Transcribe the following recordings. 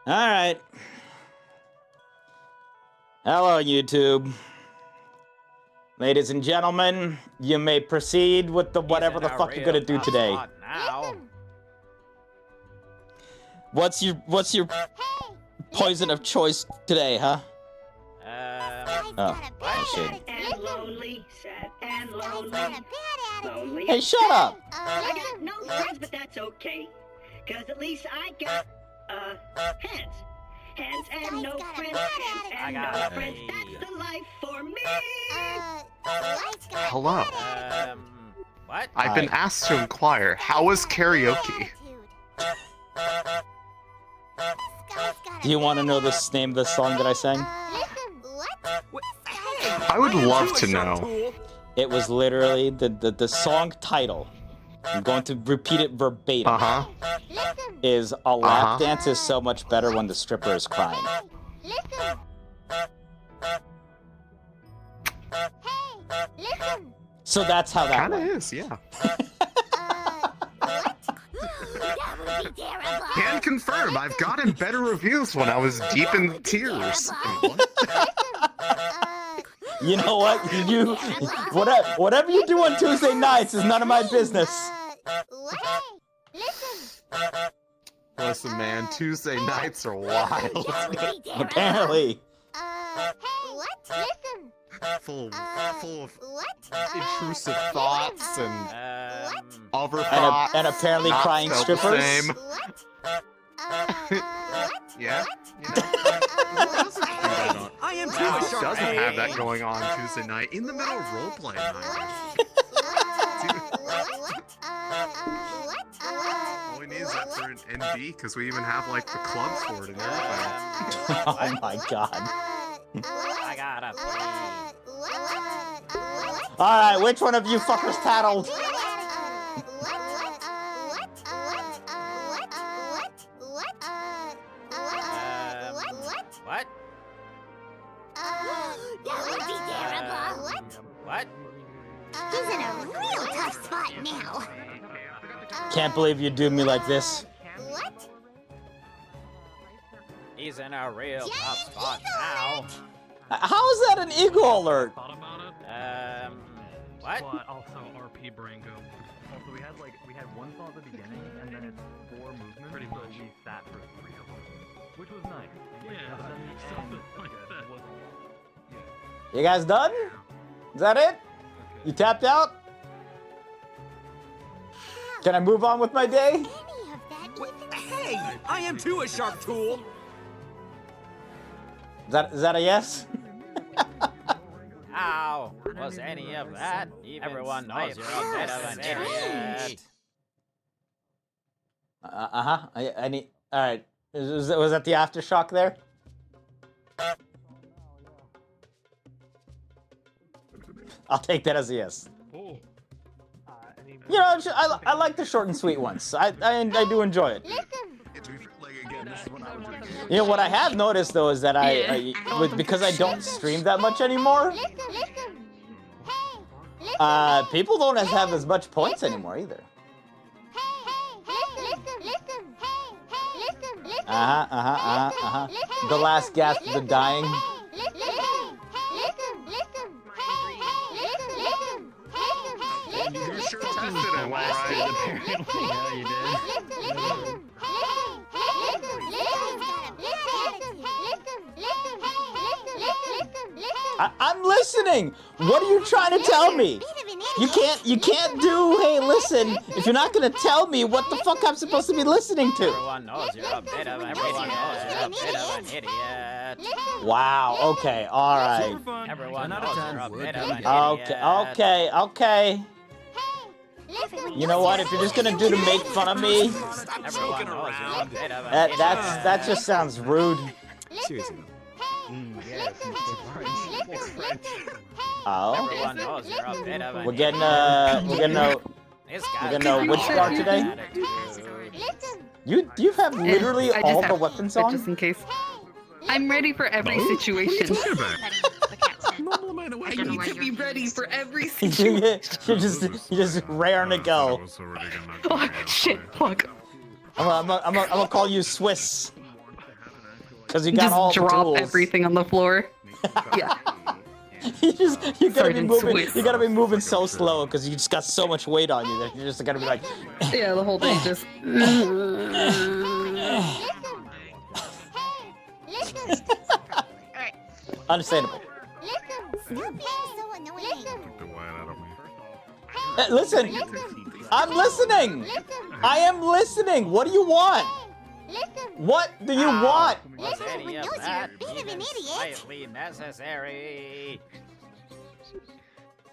Alright. Hello, YouTube. Ladies and gentlemen, you may proceed with the whatever the fuck you're gonna do today. What's your poison of choice today, huh? Oh shit. And lonely, sad and lonely. Hey, shut up! I got no friends, but that's okay. Cause at least I got, hands. Hands and no friends, hands and no friends. That's the life for me. Hello. What? I've been asked to inquire, how was karaoke? Do you want to know the name of the song that I sang? I would love to know. It was literally the song title. I'm going to repeat it verbatim. Is a lap dance is so much better when the stripper is crying. So that's how that Kinda went. is, yeah. Can confirm, I've gotten better reviews when I was deep in the tears. You know what? You whatever you do on Tuesday nights is none of my business. Listen, man, Tuesday nights are wild. Apparently. Full of intrusive thoughts and other And, thoughts. and apparently not crying spelled the strippers. same. Yeah. I am Who doesn't have that going on Tuesday night in the middle of roleplay night? All we need is that for an NB, because we even have like the clubs for it and everything. Oh my god. I gotta Alright, which one of you fuckers tattled? What? That would be terrible. What? He's in a real tough spot now. Can't believe you do me like this. He's in a real tough spot now. How is that an eagle alert? Thought about it. What? But also RP brain go. Also, we had one thought at the beginning, and then it's 4 movements. Pretty much. So we sat for 3 of them, which was nice. Yeah. But then the end like that was. Yeah. You guys done? Is that it? You tapped out? Can I move on with my day? Hey, I am too a sharp tool. Is that a yes? How was any of that? Everyone knows you're a bit of an idiot. I need. All right. Was that the aftershock there? I'll take that as a yes. Oh. You know, I like the short and sweet ones. I do enjoy it. You know what I have noticed though is that because I don't stream that much anymore. People don't have as much points anymore either. The last gasp of the dying. You sure tested him, alright? Yeah, you did. I'm listening. What are you trying to tell me? You can't do hey listen if you're not gonna tell me what the fuck I'm supposed to be listening to. Everyone knows you're a bit of an idiot. Wow. Okay. All right. Everyone knows you're a bit of an idiot. Okay. You know what? If you're just gonna do to make fun of me, Everyone knows you're a bit of an idiot. that just sounds rude. Seriously. Oh. Everyone knows you're a bit of an We're getting a witch bar today. You have literally all the weapons on. Just in case. I'm ready for every situation. I need to be ready for every situation. You're just raring to go. Oh shit! Fuck. I'm gonna call you Swiss. Because you got Just all the drop tools. everything on the floor. Yeah. you gotta be Sergeant moving. Swiss. You gotta be moving so slow because you just got so much weight on you that you're just gotta be like. Yeah, the whole thing just. Listen. Alright. Understandable. Listen. Stop being so annoying. Get the wine out of me. Listen, I'm listening. I am listening. What do you want? Listen. What do you want? Was Listen, any when of knows you're that a bit of an even idiot. slightly necessary?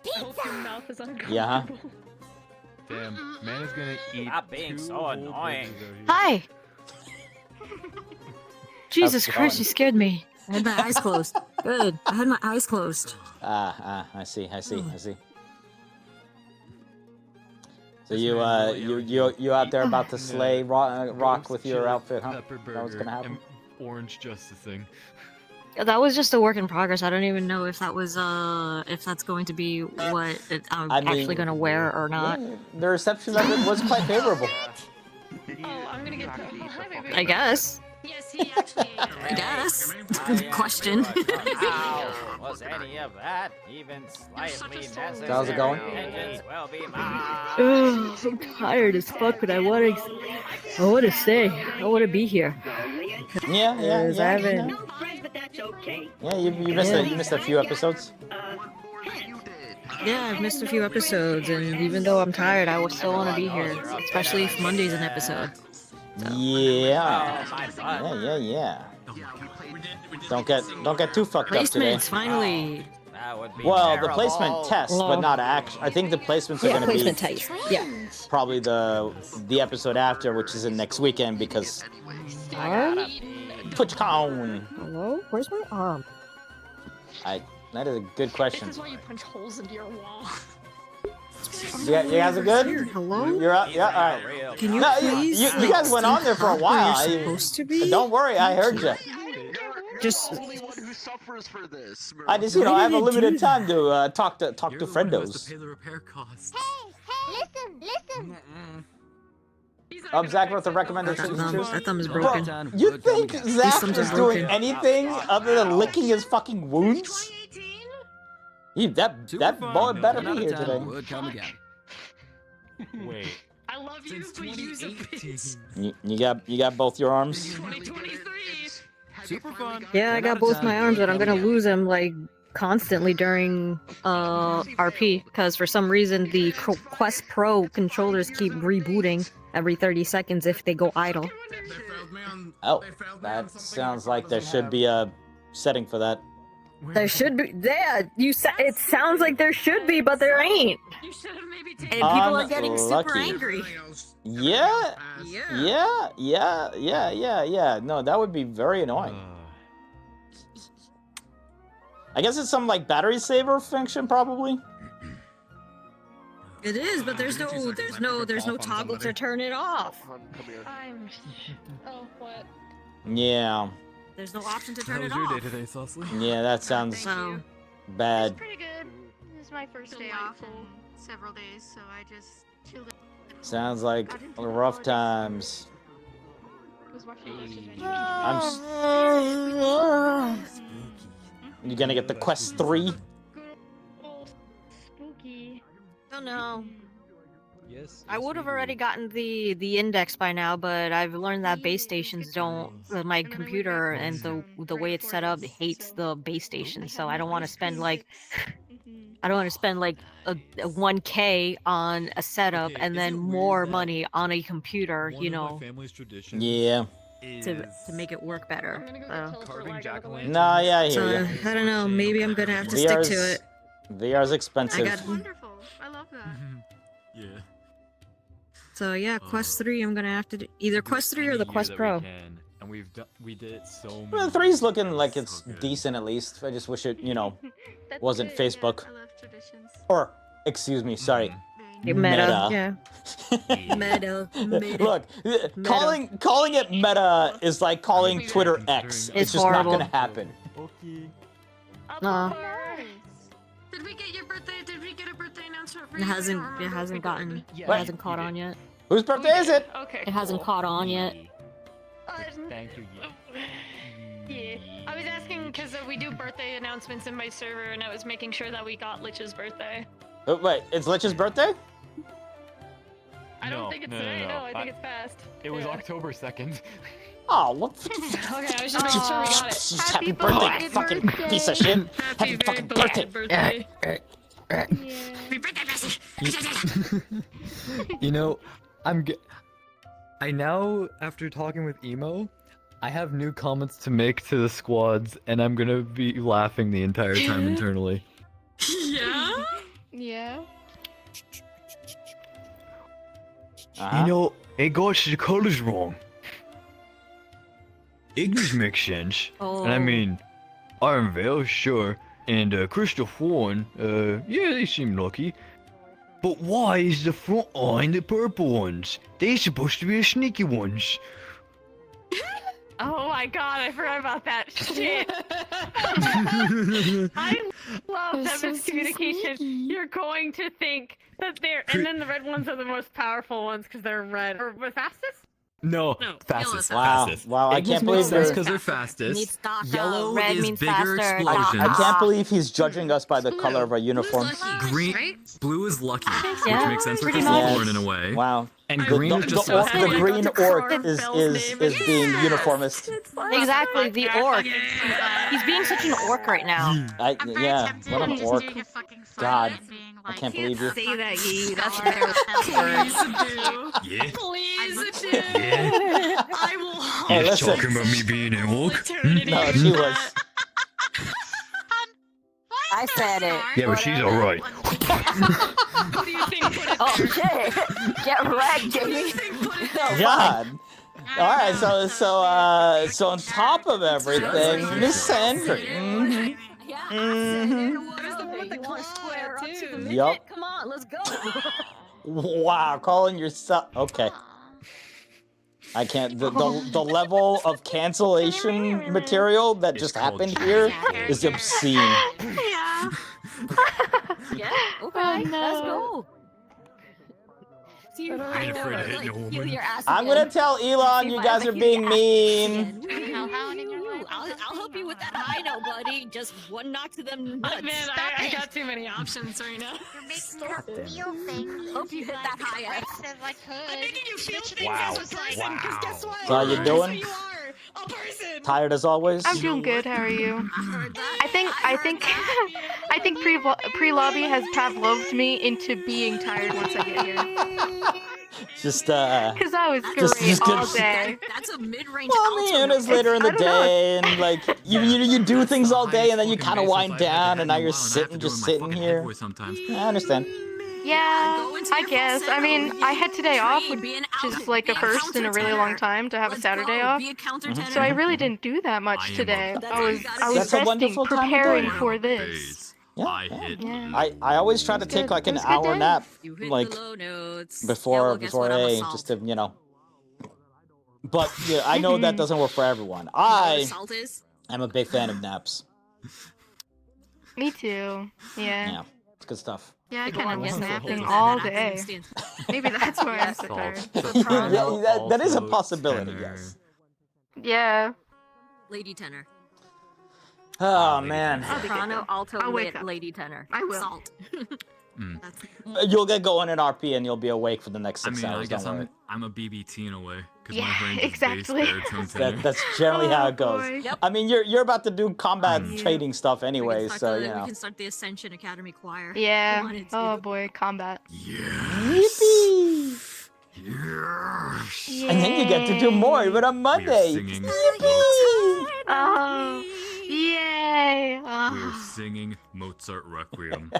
Pizza. mouth is uncomfortable. Yeah. Damn, man is gonna eat. Stop being two so whole annoying. burgers out here. Hi! Jesus it Christ, going? you scared me. I had my eyes closed. Good. I had my eyes closed. I see. So you out there about to slay rock with your outfit, huh? Pepper That was burger gonna happen. and orange justicing. That was just a work in progress. I don't even know if that was if that's going to be what I'm actually gonna wear or not. Yeah, the reception of it was quite favorable. Oh, I'm gonna get that. Oh, hi, baby. I guess. Yes, he actually ate it. I guess. I am Question. How was any of that even slightly necessary? How's it going? Vengeance will be mine. Ugh, I'm tired as fuck, but I want to stay. I want to be here. Yeah. I haven't. No friends, but that's okay. Yeah, you missed a few episodes. Hands. Yeah, I've missed a few episodes, and even though I'm tired, I will still want to be here, especially if Monday's an episode. Yeah. Oh, my butt. Yeah. Don't get too fucked up today. Placements, finally. That would be Well, the terrible. placement test, but not action. I think the placements are Yeah, gonna be placement type. Yeah. probably the episode after, which is in next weekend because TwitchCon. Hello? Where's my arm? That is a good question. This is why you punch holes into your wall. You guys are good? Hello? You're up? Yeah, alright. Can you No, please? you guys went on there for a while. You're supposed to be. Don't worry, I heard you. Just. Only one who suffers for this. I just, Why I have did a you limited do time to talk to You're the one who has friendos. to pay the repair costs. Listen. Zach wrote the recommendations. That thumb is Bro, broken. you think Zach thumbs is are doing broken. anything other than licking his fucking wounds? That boy better be here today. Wait. I love you, but use a bit. You got both your arms? 2023. Super fun. Yeah, I got both my arms, but I'm gonna lose them like constantly during RP because for some reason the Quest Pro controllers keep rebooting every 30 seconds if they go idle. Oh, that sounds like there should be a setting for that. There should be. Yeah, it sounds like there should be, but there ain't. You should have maybe And taken. people are getting super Unlucky. angry. Yeah. Yeah. Yeah. No, that would be very annoying. I guess it's some like battery saver function, probably. It is, but there's no toggle to turn it off. Come here. I'm. Oh, what? Yeah. There's no option to How turn was it your day off. today, Saucy? Yeah, that sounds So, bad. Pretty good. This is my first day off in several days, so I just chilled. Sounds like rough times. Was watching You gonna get the Quest 3? Spooky. oh no. Yes. I would have already gotten the index by now, but I've learned that base stations don't. My computer and the way it's set up hates the base station, so I don't want to spend like a 1K on a setup and then more money on a computer, you know, Yeah. to make it work better. Nah, yeah, I So hear you. I don't know. Maybe I'm gonna have to stick to it. VR's expensive. Wonderful. I love that. Yeah. So yeah, Quest 3. I'm gonna have to do either Quest 3 or the Quest Pro. And we did it so Well, many 3's looking like it's decent at least. I just wish it, That's wasn't good, Facebook. Yeah, I love traditions. Or, excuse me, sorry. Meta. Yeah. Meta. Look, calling it meta is like calling Twitter X. It's just horrible. not gonna happen. Okay. Nah. Did we get your birthday? Did we get a birthday announcement for It you? hasn't. I don't It remember. hasn't gotten. It What? hasn't caught on yet. Whose birthday is it? Okay. It hasn't caught on yet. Thank you. Yeah. Yeah. I was asking because we do birthday announcements in my server, and I was making sure that we got Lich's birthday. Oh, wait, it's Lich's birthday? I don't think it's today. No, I think it's past. It was October 2nd. Oh, what? Okay, I was just making sure we got it. Happy birthday, you fucking piece of shit. Happy fucking birthday. Happy birthday, You know, I now, after talking with Emo, I have new comments to make to the squads, and I'm gonna be laughing the entire time internally. Yeah? Yeah. You know, I got the colors wrong. English makes sense. And I mean, Iron Veil, sure, and Crystal Fawn, yeah, they seem lucky. But why is the front line the purple ones? They're supposed to be the sneaky ones. Oh my god, I forgot about that shit. I love that miscommunication. You're going to think that they're, and then the red ones are the most powerful ones because they're red. Or the fastest? No, No, fastest. Wow, Fastest. wow, I can't believe they're they're... because they're fastest. Yellow Red is means bigger faster, explosions. I can't believe he's judging us by the color of our uniforms. Green, blue is lucky, Yeah, which makes sense for pretty Crystal much. Thorn in a way. Wow. And The, green the, is just the, supposed to the be green orc Bell's is being uniformist. Exactly, the orc. He's being such an orc right now. Yeah, what an orc. God, I can't believe you. Say that, Yee. That's Yeah. Please do. Yeah. I will Hey, listen. Talking about me being an orc? No, she was. I said it. Yeah, but she's alright. What do you think put it Oh there? shit! Get wrecked, Jamie. God. All right, so on top of everything, Miss Sandra. Yup. Come on, let's go. Wow, calling yourself. Okay. I can't. The level of cancellation material that just happened here is obscene. Yeah. Yeah. Okay. Let's go. ain't afraid of hitting a woman. I'm gonna tell Elon you guys are being mean. I'll help you with that high note, buddy. Just one knock to them nuts. Man, I got too many options right now. You're making her feel things. Hope you hit that high end. I'm making you feel things Wow. as a person, because guess what? So how you doing? You are a person. Tired as always? I'm doing good. How are you? I think pre-lobby has Pavloved me into being tired once I get here. Just Because I was great just all get- day. That's a mid-range. Well, I mean, it's later in the day, and like you do things all day, and then you kind of wind down, and now you're just sitting here. Yeah, I understand. Yeah, I guess. I mean, I had today off, which is like a first in a really long time to have a Saturday off. So I really didn't do that much today. I was That's a resting, wonderful time to do preparing it. for this. Yeah. I always try to take like an hour nap, like before A, just to But yeah, I know that doesn't work for everyone. I am a big fan of naps. Me too. Yeah. Yeah, it's good stuff. Yeah, I kind of was napping all day. Maybe that's why I'm so tired. Yeah, that is a possibility. Yes. Yeah. Lady tenor. Oh man. Soprano, alto, I'll wake lit, up. lady tenor. I will. Salt. You'll get going in RP and you'll be awake for the next 6 I hours. guess Don't worry. I'm a BBT in a way. Yeah, my range exactly. Is bass, baritone, That's generally how it goes. boy. Yep. I mean, you're about to do combat trading stuff anyway, we can so start you the, know. we can start the Ascension Academy choir. Yeah. Wanted Oh to. boy, combat. Yippee! Yes. And then you get to do more even on Monday. singing. Oh, yay! We're singing Mozart Requiem.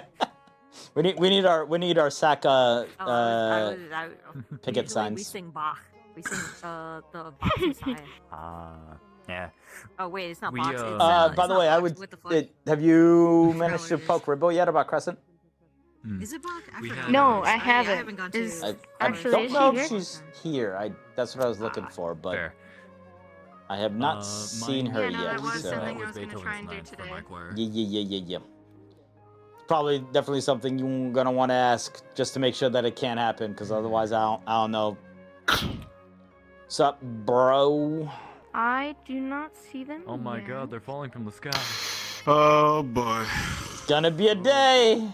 We need our Saka picket usually signs. We sing Bach. We sing the Bach Messiah. Yeah. Oh wait, it's not We, Bach. It's, By it's the not way, I Bach, would. it's with the foot. Have you managed to poke Ribbo yet about Crescent? Is it Bach? I forgot. No, I I haven't. haven't gone to. Is- I Actually, don't is know she if here? she's here. That's what I was looking for, but Fair. I have not seen her Yeah, no, yet. that was So something I was gonna try and do today. yeah. Probably definitely something you're gonna want to ask just to make sure that it can't happen, because otherwise I don't know. Sup, bro? I do not see them. Oh my yet. god, they're falling from the sky. Oh boy. It's gonna be a day.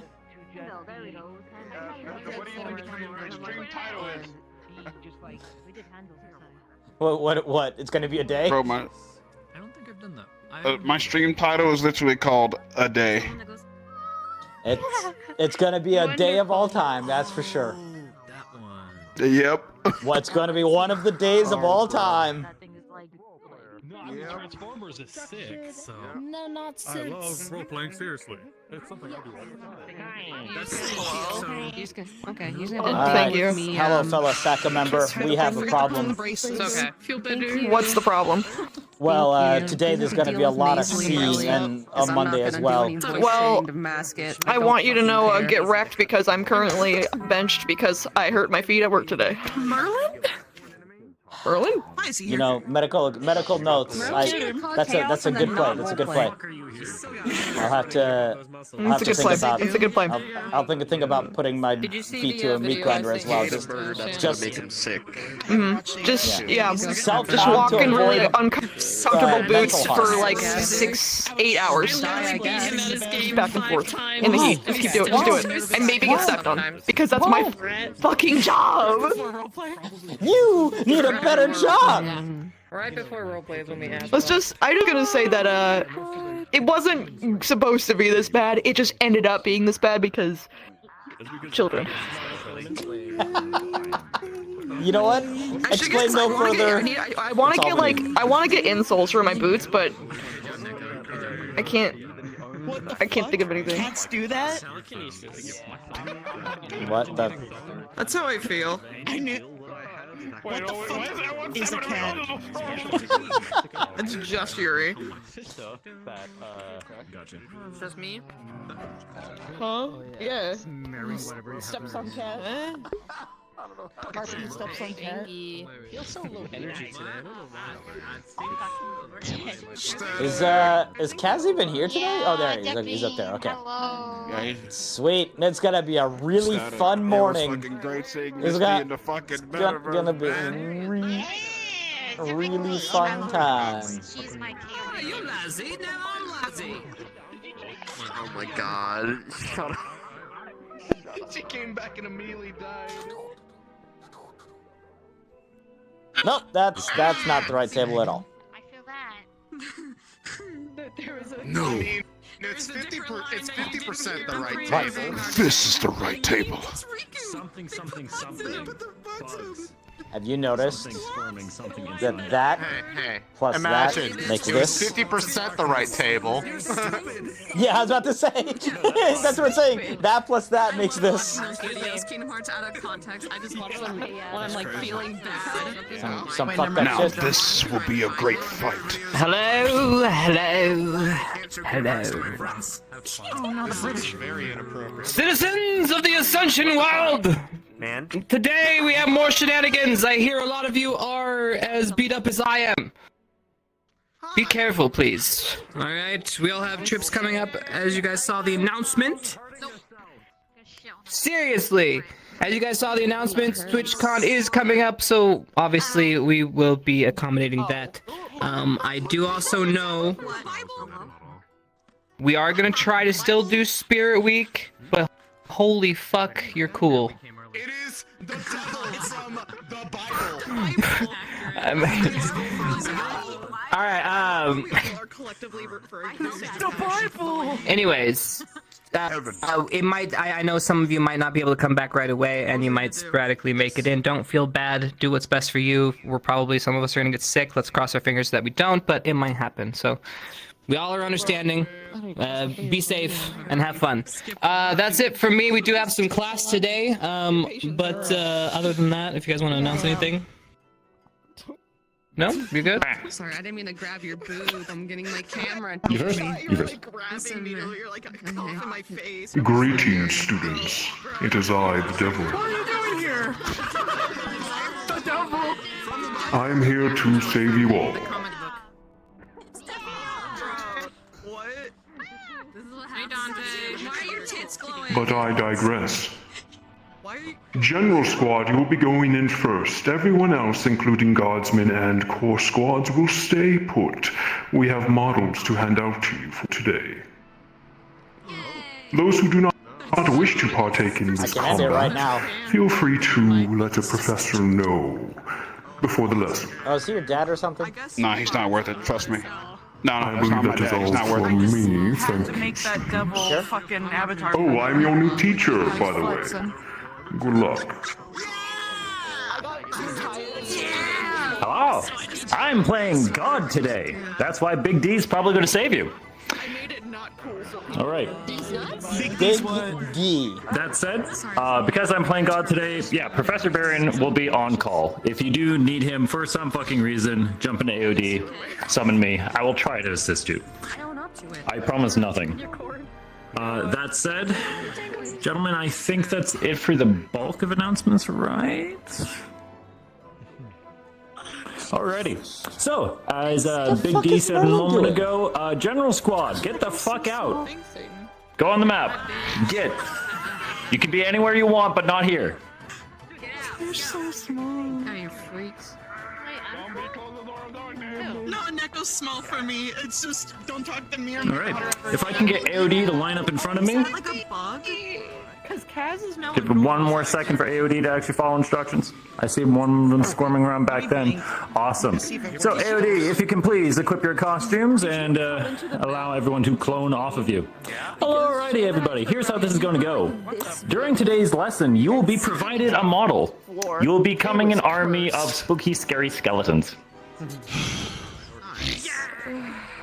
What? It's gonna be a day? Bro, I don't think I've done that. my stream title is literally called A Day. It's gonna be a day of all time, that's for sure. Yep. What's gonna be one of the days of all time? No, I mean, Transformers is sick, so... No, not I love role-playing seriously. It's something I do all the time. Okay, he's gonna Thank you. Hello, fellow SACA member. We have a problem. It's okay. Feel better. What's the problem? Well, today there's going to be a lot of C and on Monday as well. Well, I want you to know, get wrecked because I'm currently benched because I hurt my feet at work today. Merlin? Merlin? You know, medical notes. That's a good play. That's a good play. I'll have to think about it. It's a good play. I'll think about putting my feet to a meat grinder as well. Just make him sick. Just Self-harm just walk to in really avoid, uncomfortable boots mental for harm. like 8 hours. Back and forth in the heat. Just keep doing it. Just do it. And maybe get stepped on. Because that's my fucking job. You need a better job. Right before roleplay is when we ask. I'm just gonna say that it wasn't supposed to be this bad. It just ended up being this bad because children. You know what? Explain no further. I want to get insoles for my boots, but I can't think of anything. Cats do that? What? That's how I feel. I knew. What the fuck is a cat? It's just Yuri. Gotcha. It's just me? Huh? Yeah. Stepson cat? Martin stepson cat? Feels so low energy today. Is Kaz even here today? Oh, there he is. He's up there. Okay. Sweet. It's gonna be a really fun morning. It's gonna be a really fun time. You lazy? Now I'm lazy. Oh my god. She came back and immediately died. Nope, that's not the right table at all. I feel that. No. It's 50% the right table. This is the right table. Something. Bugs. Have you noticed that Hey. plus Imagine, that makes it was this? 50% the right table. Yeah, I was about to say. That's what I'm saying. That plus that makes this. Videos, Kingdom Hearts out of context. I just watch them when I'm like feeling bad. Some fucked up Now shit. this will be a great fight. Hello. Oh, not the British. Very inappropriate. Citizens of the Ascension world! Man. Today we have more shenanigans. I hear a lot of you are as beat up as I am. Be careful, please. Alright, we all have trips coming up, as you guys saw the announcement. Seriously! As you guys saw the announcement, TwitchCon is coming up, so obviously we will be accommodating that. I do also know we are gonna try to still do Spirit Week, but holy fuck, you're cool. It is the devil from the Bible. Alright, The Bible! anyways, it might. I know some of you might not be able to come back right away, and you might sporadically make it in. Don't feel bad. Do what's best for you. Some of us are gonna get sick. Let's cross our fingers that we don't, but it might happen. So, we all are understanding. Be safe and have fun. That's it for me. We do have some class today. But other than that, if you guys want to announce anything. No? You good? Sorry, I didn't mean to grab your boob. I'm getting my camera. You first. You're like grabbing me. You're like a cough in my face. Greetings, students. It is I, the devil. What are you doing here? The devil! I am here to save you all. What? This is what happens. Hey Dante, why are your tits glowing? But I digress. Why are General Squad, you will be going in first. Everyone else, including Guardsmen and Core Squads, will stay put. We have models to hand out to you for today. Those who do not wish to partake in this can end it right now. feel free to let the professor know before the lesson. Oh, is he your dad or something? Nah, he's not worth it. Trust me. No, I that's not believe my that is dad. He's all not worth from it. me. Thank you. Make that devil fucking avatar. Oh, I'm your new teacher, by the way. Good luck. Hello. I'm playing God today. That's why Big D's probably going to save you. All right. Big D. That said, because I'm playing God today, yeah, Professor Baron will be on call. If you do need him for some fucking reason, jump into AOD, summon me. I will try to assist you. I promise nothing. That said, gentlemen, I think that's it for the bulk of announcements, right? Alrighty. So, as Big D said a moment ago, General Squad, get the fuck out. Go on the map. Get. You can be anywhere you want, but not here. You're so small. Are you freaks? No, Neko's small for me. It's just, don't talk to me or Alright. If I can get AOD to line up in front of me, like a bug. Because Kaz is now. give one more second for AOD to actually follow instructions. I see one of them squirming around back then. Awesome. So AOD, if you can please equip your costumes and allow everyone to clone off of you. Alrighty everybody, here's how this is going to go. During today's lesson, you will be provided a model. You will be becoming an army of spooky, scary skeletons.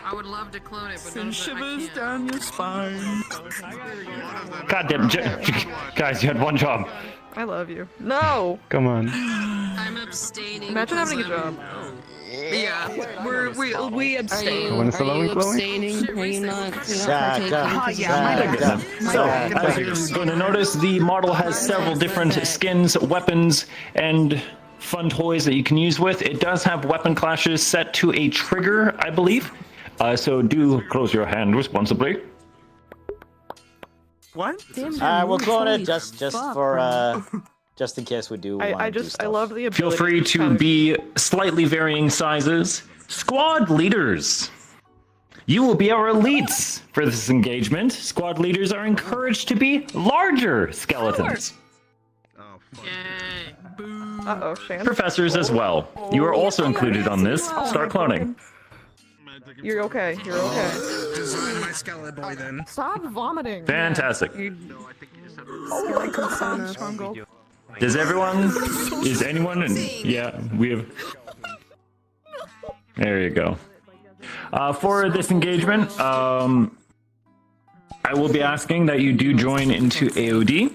I would love to clone it, but Send shivers down your spine. God damn, guys, you had one job. I love you. No! Come on. I'm abstaining. Imagine having a job. Yeah, we abstain. When it's Are you glowing? abstaining? Are you not So, as you're going to notice, the model has several different skins, weapons, and fun toys that you can use with. It does have weapon clashes set to a trigger, I believe. So do close your hand responsibly. What? We'll clone it just for just in case we do. I love the ability. Feel free to be slightly varying sizes. Squad leaders. You will be our elites for this engagement. Squad leaders are encouraged to be larger skeletons. Uh-oh, Shan. Professors as well. You are also included on this. Start cloning. You're okay. You're okay. Design my skeleton boy then. Stop vomiting. Fantastic. Skeleton. Does everyone? Is anyone? Yeah, we have. There you go. For this engagement, I will be asking that you do join into AOD.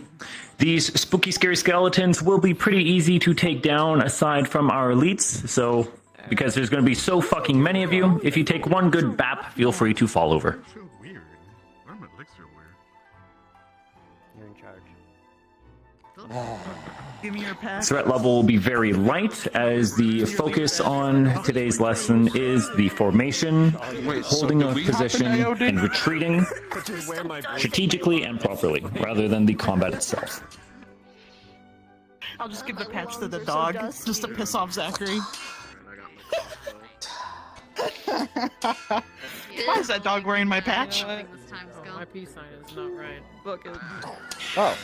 These spooky, scary skeletons will be pretty easy to take down aside from our elites, so because there's going to be so fucking many of you, if you take one good bap, feel free to fall over. Weird. Why are my legs so weird? You're in charge. Give me your pass. Threat level will be very light, as the focus on today's lesson is the formation, holding of position, and retreating strategically and properly, rather than the combat itself. I'll just give the patch to the dog, just to piss off Zachary. Why is that dog wearing my patch? My peace sign is not right. Oh,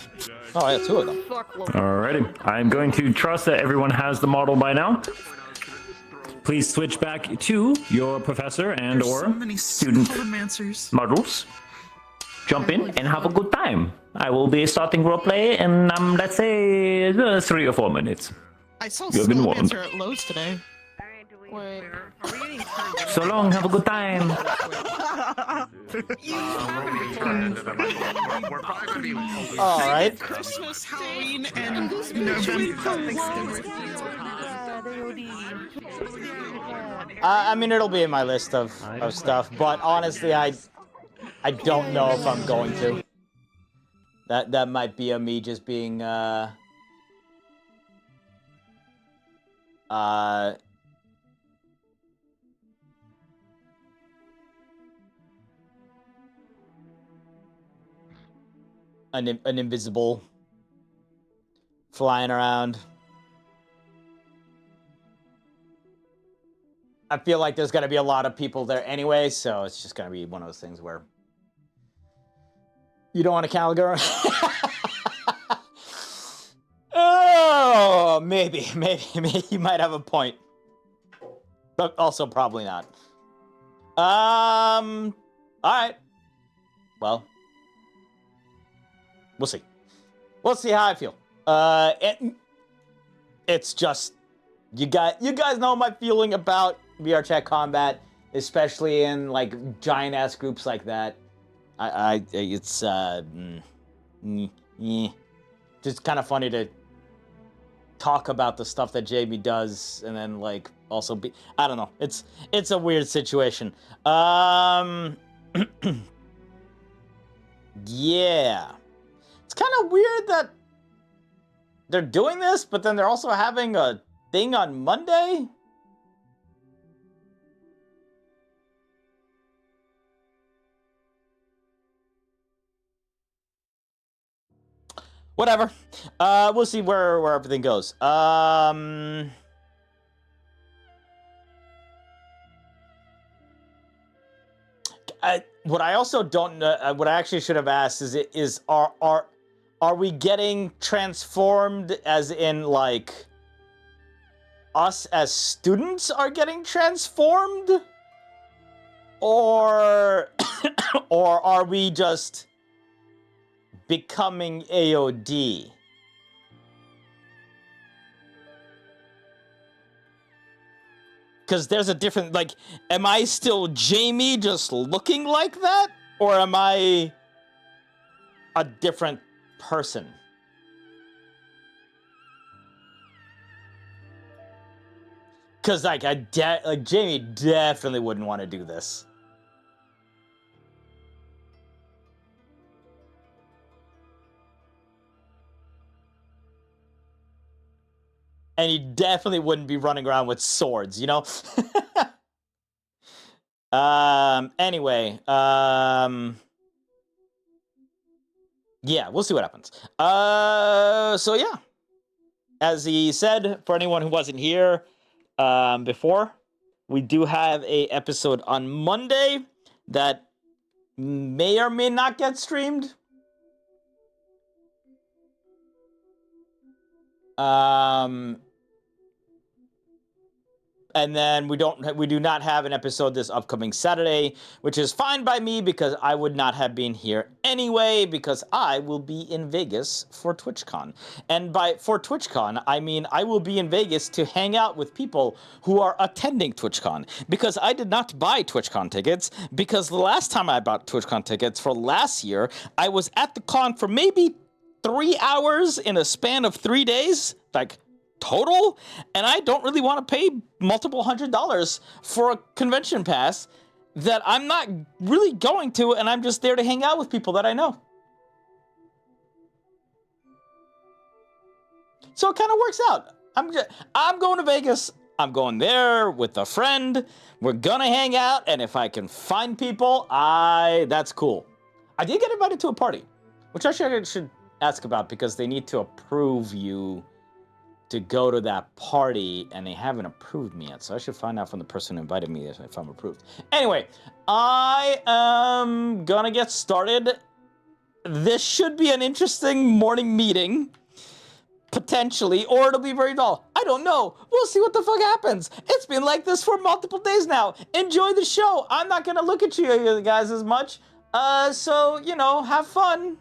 I have two of them. Alrighty, I'm going to trust that everyone has the model by now. Please switch back to your professor and or student models. Jump in and have a good time. I will be starting roleplay in, let's say, 3 or 4 minutes. I saw You have been warned. Snowmancer at Lowe's today. Wait. So long, have a good time. Alright. Christmas, Halloween, and November. I mean, it'll be in my list of stuff, but honestly, I don't know if I'm going to. That might be me just being an invisible flying around. I feel like there's going to be a lot of people there anyway, so it's just going to be one of those things where you don't want to Caligura. Oh, maybe you might have a point, but also probably not. All right. Well, we'll see. We'll see how I feel. It's just you guys know my feeling about VRChat combat, especially in like giant ass groups like that. It's just kind of funny to talk about the stuff that Jamie does and then like also be, I don't know. It's a weird situation. Yeah. It's kind of weird that they're doing this, but then they're also having a thing on Monday. Whatever. We'll see where everything goes. What I also don't know, what I actually should have asked is are we getting transformed as in like us as students are getting transformed, or or are we just becoming AOD? Because there's a different, like, am I still Jamie just looking like that? Or am I a different person? Because, like, Jamie definitely wouldn't want to do this. And he definitely wouldn't be running around with swords, you know? Anyway, yeah, we'll see what happens. So yeah. As he said, for anyone who wasn't here before, we do have a episode on Monday that may or may not get streamed. And then we do not have an episode this upcoming Saturday, which is fine by me because I would not have been here anyway because I will be in Vegas for TwitchCon. And for TwitchCon, I mean I will be in Vegas to hang out with people who are attending TwitchCon because I did not buy TwitchCon tickets because the last time I bought TwitchCon tickets for last year, I was at the con for maybe 3 hours in a span of 3 days, like total, and I don't really want to pay multiple $100s for a convention pass that I'm not really going to, and I'm just there to hang out with people that I know. So it kind of works out. I'm going to Vegas. I'm going there with a friend. We're gonna hang out, and if I can find people, that's cool. I did get invited to a party, which I should ask about because they need to approve you to go to that party, and they haven't approved me yet, so I should find out from the person who invited me if I'm approved. Anyway, I am gonna get started. This should be an interesting morning meeting, potentially, or it'll be very dull. I don't know. We'll see what the fuck happens. It's been like this for multiple days now. Enjoy the show. I'm not gonna look at you guys as much, so, you know, have fun.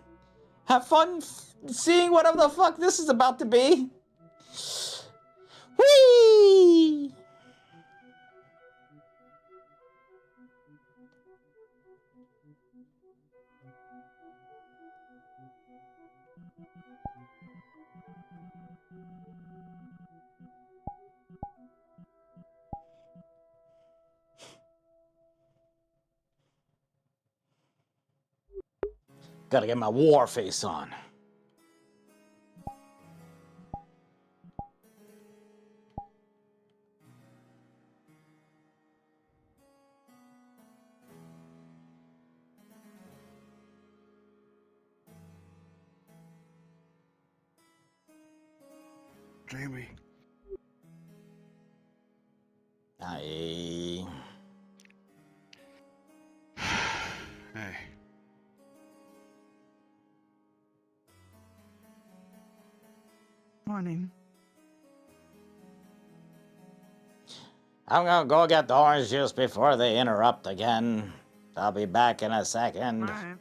Have fun seeing whatever the fuck this is about to be. Whee! Gotta get my war face on. Jamie. Hey. Morning. I'm gonna go get the orange juice before they interrupt again. I'll be back in a second. Alright.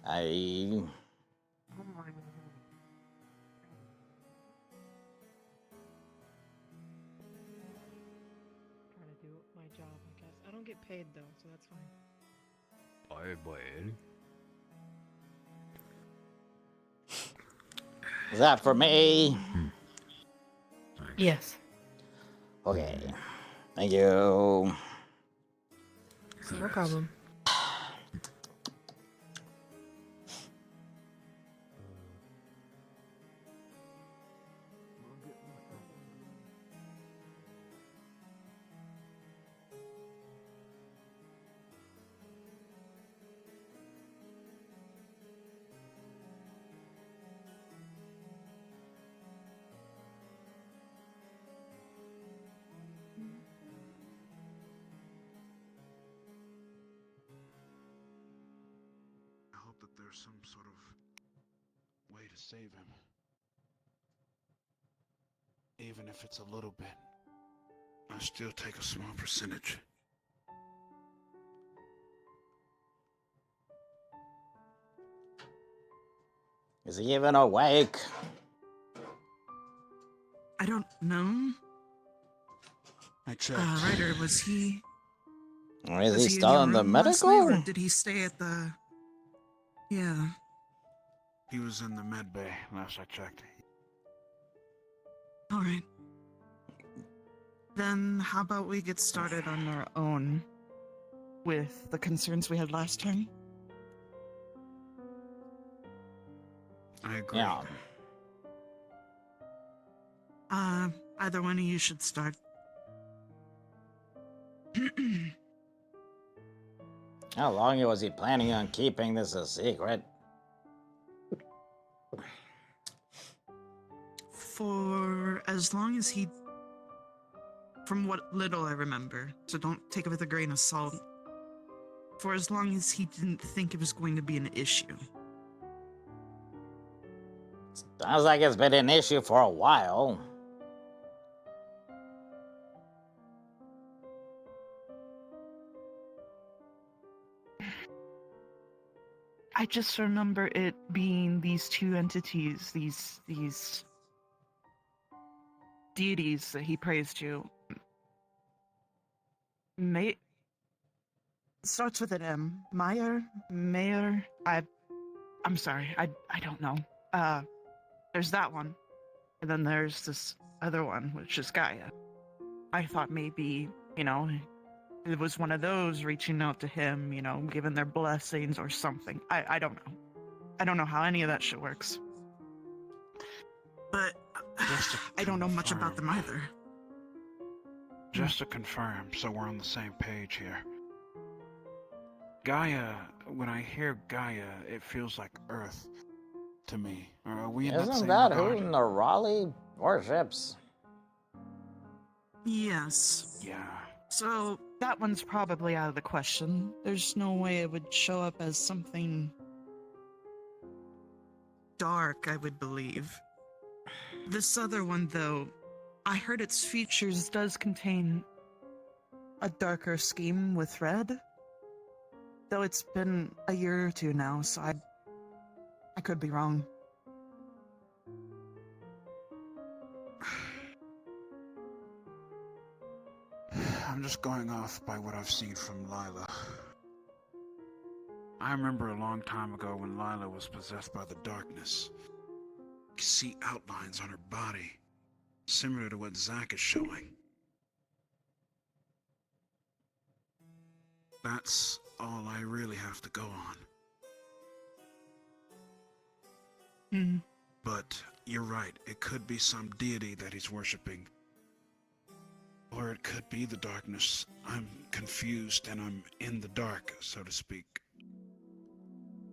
I. Trying to do my job, I guess. I don't get paid though, so that's fine. Is that for me? Yes. Okay. Thank you. No problem. I hope that there's some sort of way to save him. Even if it's a little bit. I still take a small percentage. Is he even awake? I don't know. I checked. Ryder, was he... Or is was he in still your in the room last night, medical? or did he stay at the... Yeah. He was in the med bay last I checked. Alright. Then how about we get started on our own with the concerns we had last time? I agree. Yeah. Either one of you should start. How long was he planning on keeping this a secret? For as long as he... From what little I remember, so don't take it with a grain of salt. For as long as he didn't think it was going to be an issue. Sounds like it's been an issue for a while. I just remember it being these two entities, these deities that he prays to. Starts with an M. Mayor? I'm sorry, I don't know. There's that one. And then there's this other one, which is Gaia. I thought maybe, it was one of those reaching out to him, giving their blessings or something. I don't know. I don't know how any of that shit works. But I don't know much about them either. Just to confirm, so we're on the same page here. Gaia, when I hear Gaia, it feels like Earth to me. Are we in Isn't that who Raleigh worships? Yes. Yeah. So that one's probably out of the question. There's no way it would show up as something dark, I would believe. This other one, though, I heard its features does contain a darker scheme with red. Though it's been a year or two now, so I could be wrong. I'm just going off by what I've seen from Lila. I remember a long time ago when Lila was possessed by the darkness. You could see outlines on her body, similar to what Zach is showing. That's all I really have to go on. But you're right, it could be some deity that he's worshipping. Or it could be the darkness. I'm confused and I'm in the dark, so to speak.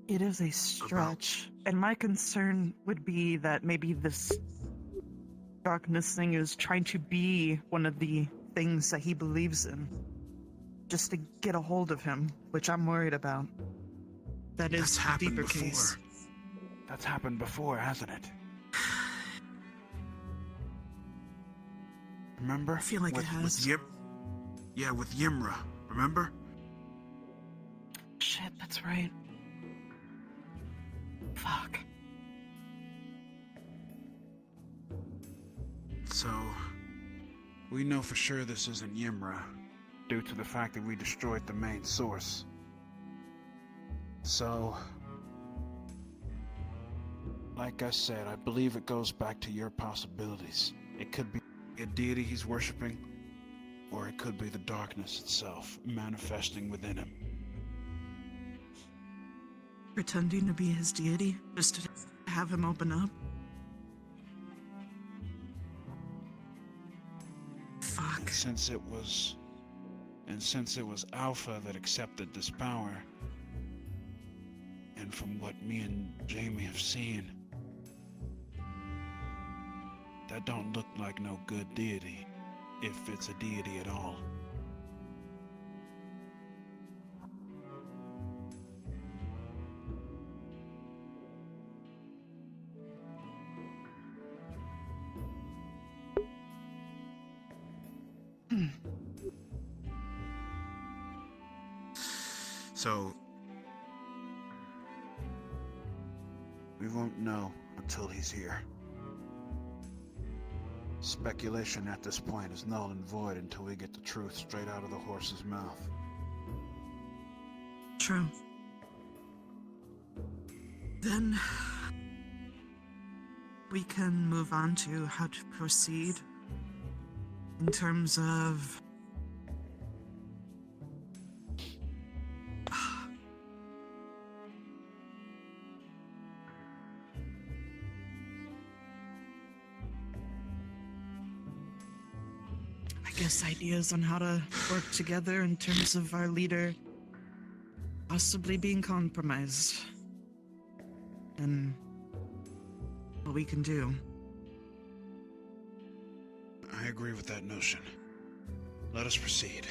It is a stretch, and my concern would be that maybe this darkness thing is trying to be one of the things that he believes in, just to get a hold of him, which I'm worried about. That is a deeper case. That's happened before, hasn't it? Remember? I feel like it has. With Ymra. Remember? Shit, that's right. Fuck. So, we know for sure this isn't Ymra, due to the fact that we destroyed the main source. So, like I said, I believe it goes back to your possibilities. It could be a deity he's worshipping, or it could be the darkness itself manifesting within him. Pretending to be his deity, just to have him open up? Fuck. And since it was Alpha that accepted this power, and from what me and Jamie have seen, that don't look like no good deity, if it's a deity at all. So, we won't know until he's here. Speculation at this point is null and void until we get the truth straight out of the horse's mouth. True. Then we can move on to how to proceed in terms of ideas on how to work together in terms of our leader possibly being compromised and what we can do. I agree with that notion. Let us proceed.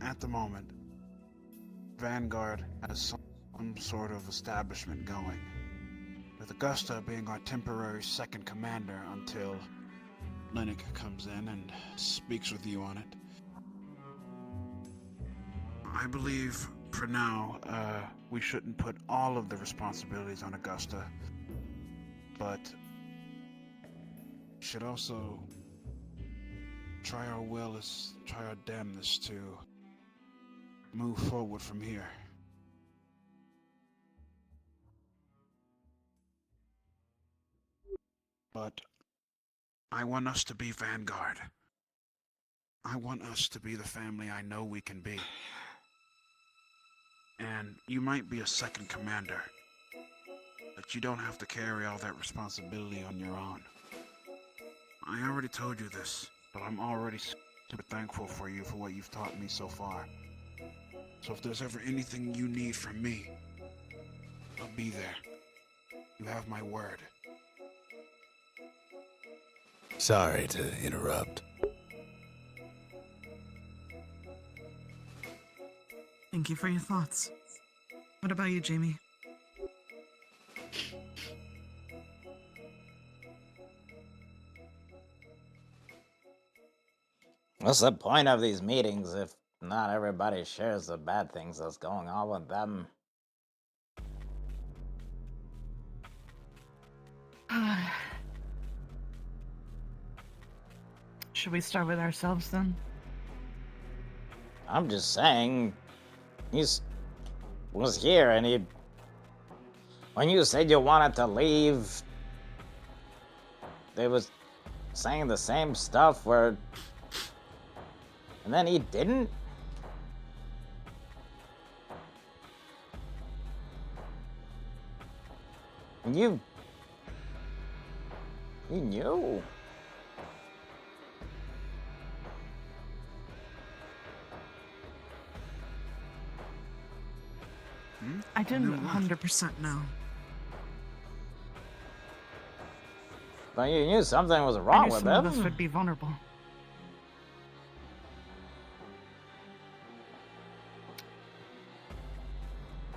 At the moment, Vanguard has some sort of establishment going, with Augusta being our temporary second commander until Linux comes in and speaks with you on it. I believe, for now, we shouldn't put all of the responsibilities on Augusta, but should also try our damnedest to move forward from here. But I want us to be Vanguard. I want us to be the family I know we can be. And you might be a second commander, but you don't have to carry all that responsibility on your own. I already told you this, but I'm already super thankful for you for what you've taught me so far. So if there's ever anything you need from me, I'll be there. You have my word. Sorry to interrupt. Thank you for your thoughts. What about you, Jamie? What's the point of these meetings if not everybody shares the bad things that's going on with them? Should we start with ourselves then? I'm just saying, he was here and when you said you wanted to leave, they was saying the same stuff where... And then he didn't? And you knew? I didn't 100% know. But you knew something was I wrong knew with some of him. us would be vulnerable.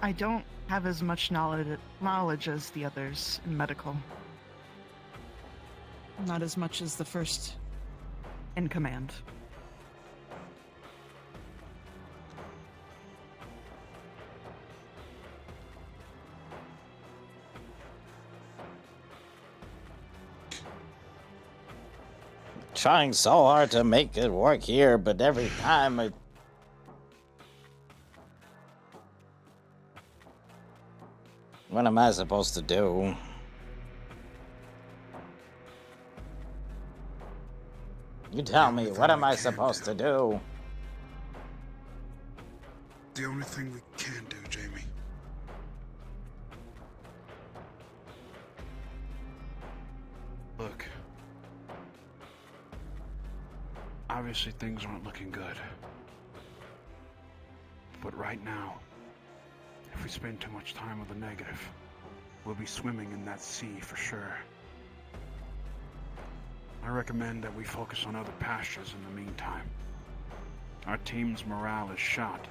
I don't have as much knowledge as the others in medical. Not as much as the first in command. Trying so hard to make it work here, but every time it... What am I supposed to do? You tell me, what am I supposed to do? The only thing we can do, Jamie. Look. Obviously things aren't looking good. But right now, if we spend too much time with the negative, we'll be swimming in that sea for sure. I recommend that we focus on other pastures in the meantime. Our team's morale is shot.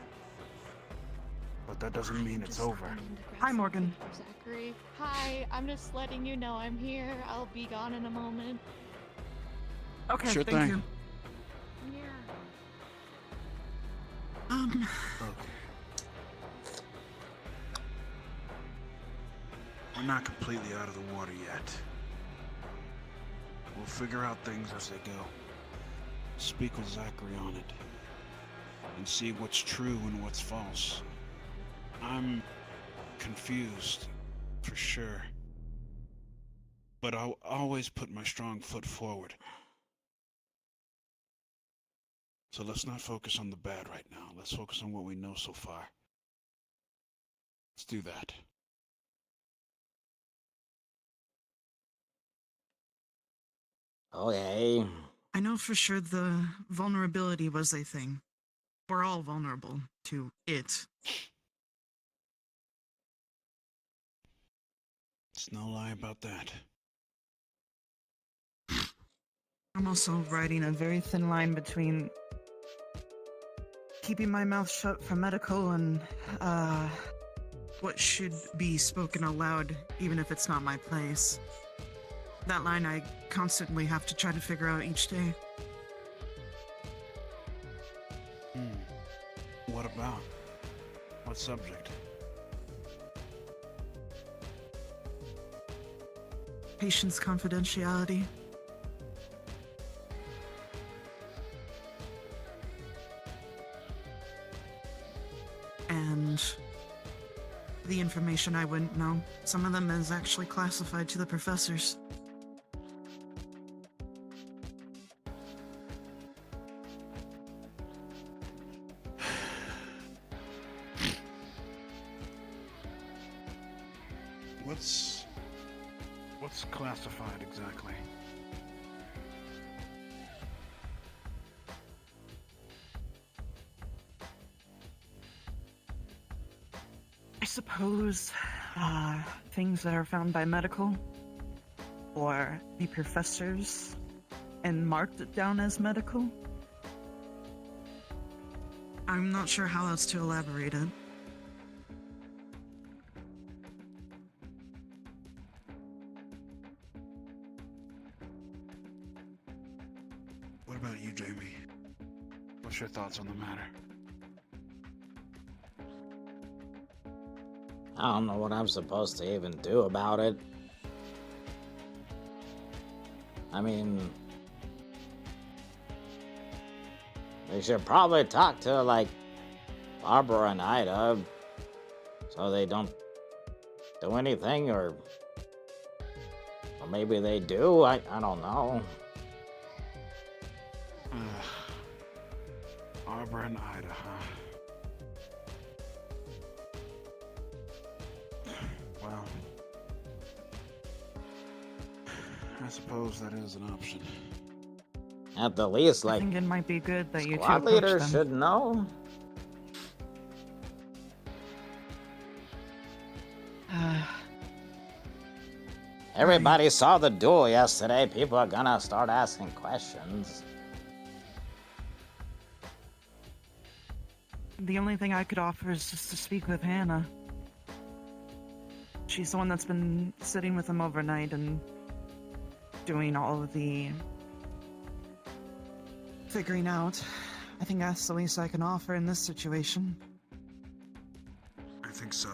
But that doesn't mean it's over. Hi, Morgan. Zachary. Hi, I'm just letting you know I'm here. I'll be gone in a moment. Okay, Sure thank thing. you. We're not completely out of the water yet. We'll figure out things as they go. Speak with Zachary on it. And see what's true and what's false. I'm confused, for sure. But I'll always put my strong foot forward. So let's not focus on the bad right now. Let's focus on what we know so far. Let's do that. Okay. I know for sure the vulnerability was a thing. We're all vulnerable to it. There's no lie about that. I'm also riding a very thin line between keeping my mouth shut for medical and what should be spoken aloud, even if it's not my place. That line I constantly have to try to figure out each day. What about? What subject? Patient's confidentiality. And the information I wouldn't know. Some of them is actually classified to the professors. What's classified exactly? I suppose things that are found by medical or the professors and marked it down as medical. I'm not sure how else to elaborate it. What about you, Jamie? What's your thoughts on the matter? I don't know what I'm supposed to even do about it. I mean... We should probably talk to, like, Barbara and Ida, so they don't do anything, or maybe they do. I don't know. Arbor and Ida, huh? Well, I suppose that is an option. At the least, I like, think it might be good that you two squad approach leader them. should know. Everybody saw the duel yesterday. People are gonna start asking questions. The only thing I could offer is just to speak with Hannah. She's the one that's been sitting with him overnight and doing all of the figuring out. I think that's the least I can offer in this situation. I think so.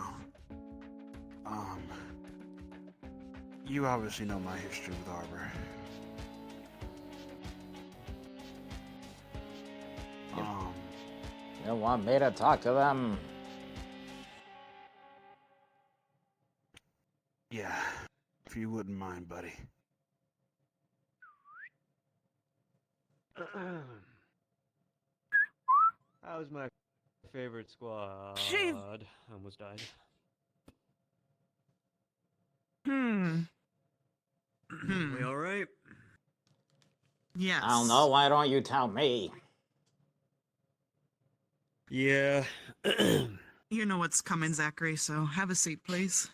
You obviously know my history with Arbor. You want me to talk to them? Yeah, if you wouldn't mind, buddy. That was my favorite squad. I almost died. We all right? Yes. I don't know. Why don't you tell me? Yeah. You know what's coming, Zachary, so have a seat, please.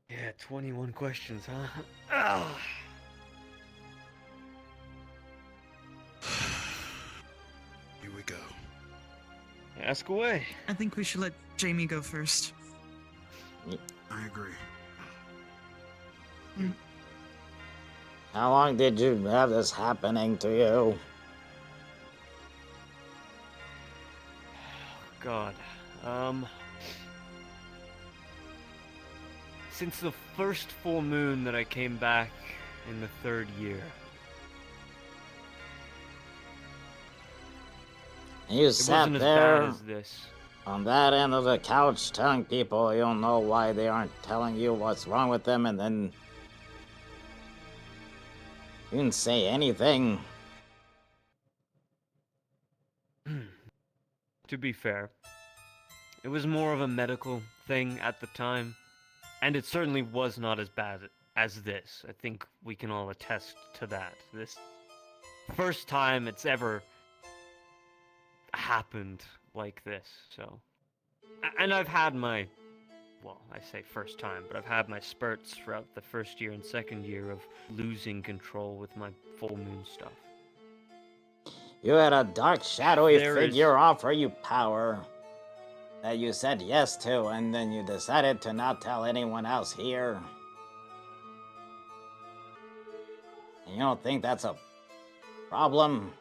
Yeah, 21 questions, huh? Oh. Here we go. Ask away. I think we should let Jamie go first. I agree. How long did you have this happening to you? God. Since the first full moon that I came back in the 3rd year. You It sat wasn't as there bad as this. on that end of the couch telling people you don't know why they aren't telling you what's wrong with them, and then you didn't say anything. To be fair, it was more of a medical thing at the time, and it certainly was not as bad as this. I think we can all attest to that. This first time it's ever happened like this, so. And I've had my, well, I say first time, but I've had my spurts throughout the 1st year and 2nd year of losing control with my full moon stuff. You had a dark, shadowy There figure offer you power that you said yes to, and then you decided to not tell anyone else here. And you don't think that's a problem?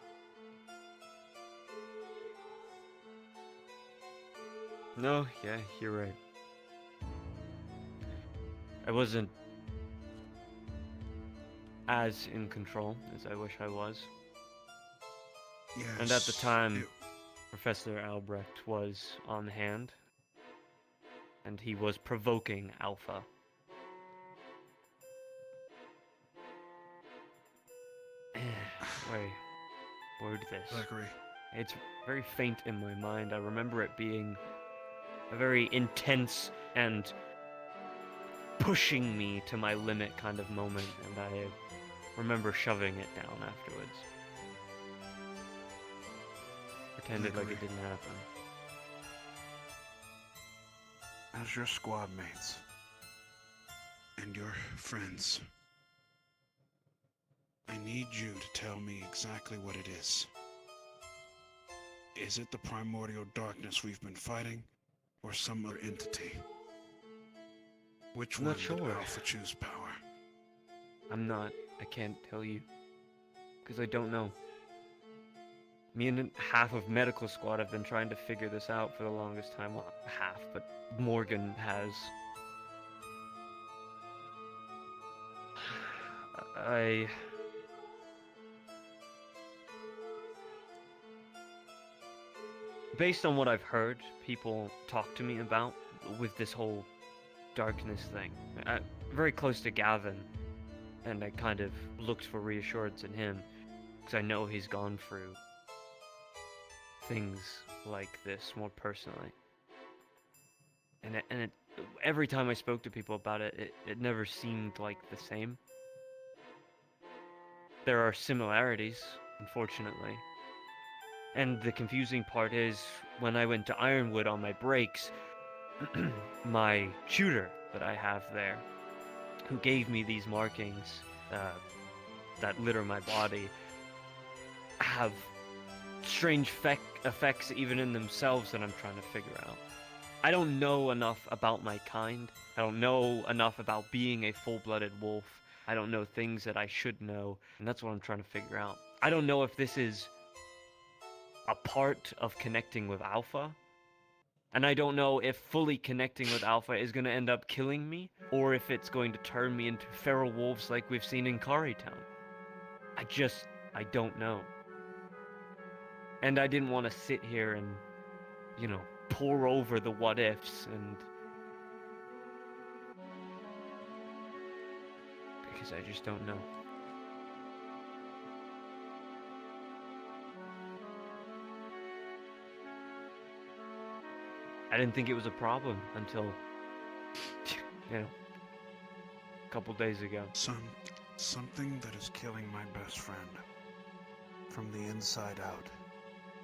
No, yeah, you're right. I wasn't as in control as I wish I was. Yes. And at the time, Professor Albrecht was on hand, and he was provoking Alpha. Wait, word this. Zachary. It's very faint in my mind. I remember it being a very intense and pushing me to my limit kind of moment, and I remember shoving it down afterwards. Pretended like it didn't happen. As your squad mates and your friends, I need you to tell me exactly what it is. Is it the primordial darkness we've been fighting, or some other entity? Which I'm one not sure. did Alpha choose power? I can't tell you. Because I don't know. Me and half of medical squad have been trying to figure this out for the longest time. Well, not half, but Morgan has. Based on what I've heard people talk to me about with this whole darkness thing, very close to Gavin, and I kind of looked for reassurance in him, because I know he's gone through things like this more personally. And every time I spoke to people about it, it never seemed like the same. There are similarities, unfortunately. And the confusing part is, when I went to Ironwood on my breaks, my tutor that I have there, who gave me these markings that litter my body, have strange effects even in themselves that I'm trying to figure out. I don't know enough about my kind. I don't know enough about being a full-blooded wolf. I don't know things that I should know, and that's what I'm trying to figure out. I don't know if this is a part of connecting with Alpha, and I don't know if fully connecting with Alpha is going to end up killing me, or if it's going to turn me into feral wolves like we've seen in Karitown. I don't know. And I didn't want to sit here and, you know, pour over the what-ifs, and because I just don't know. I didn't think it was a problem until, you know, a couple days ago. Something that is killing my best friend. From the inside out,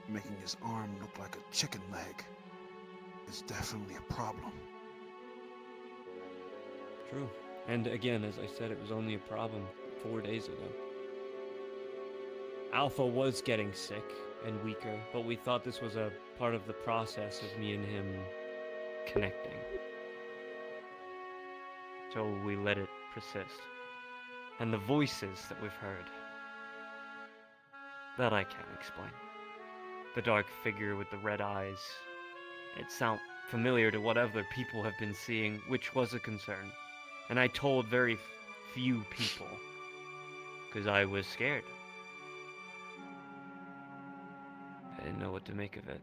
making his arm look like a chicken leg, is definitely a problem. True. And again, as I said, it was only a problem 4 days ago. Alpha was getting sick and weaker, but we thought this was a part of the process of me and him connecting. So we let it persist. And the voices that we've heard, that I can't explain. The dark figure with the red eyes, it sounds familiar to what other people have been seeing, which was a concern. And I told very few people, because I was scared. I didn't know what to make of it.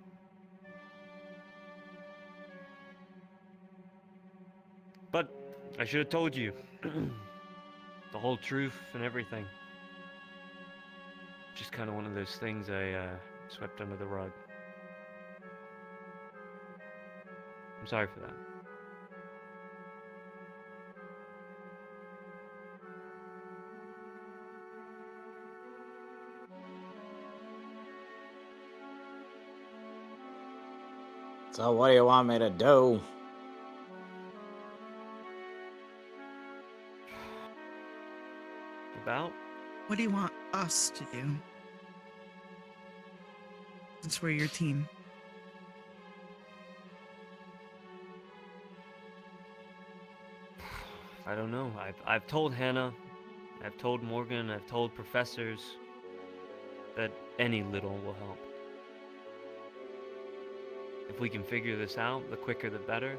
But I should have told you the whole truth and everything. Just kind of one of those things I swept under the rug. I'm sorry for that. So what do you want me to do? About? What do you want us to do? Since we're your team. I don't know. I've told Hannah, I've told Morgan, I've told professors that any little will help. If we can figure this out, the quicker the better.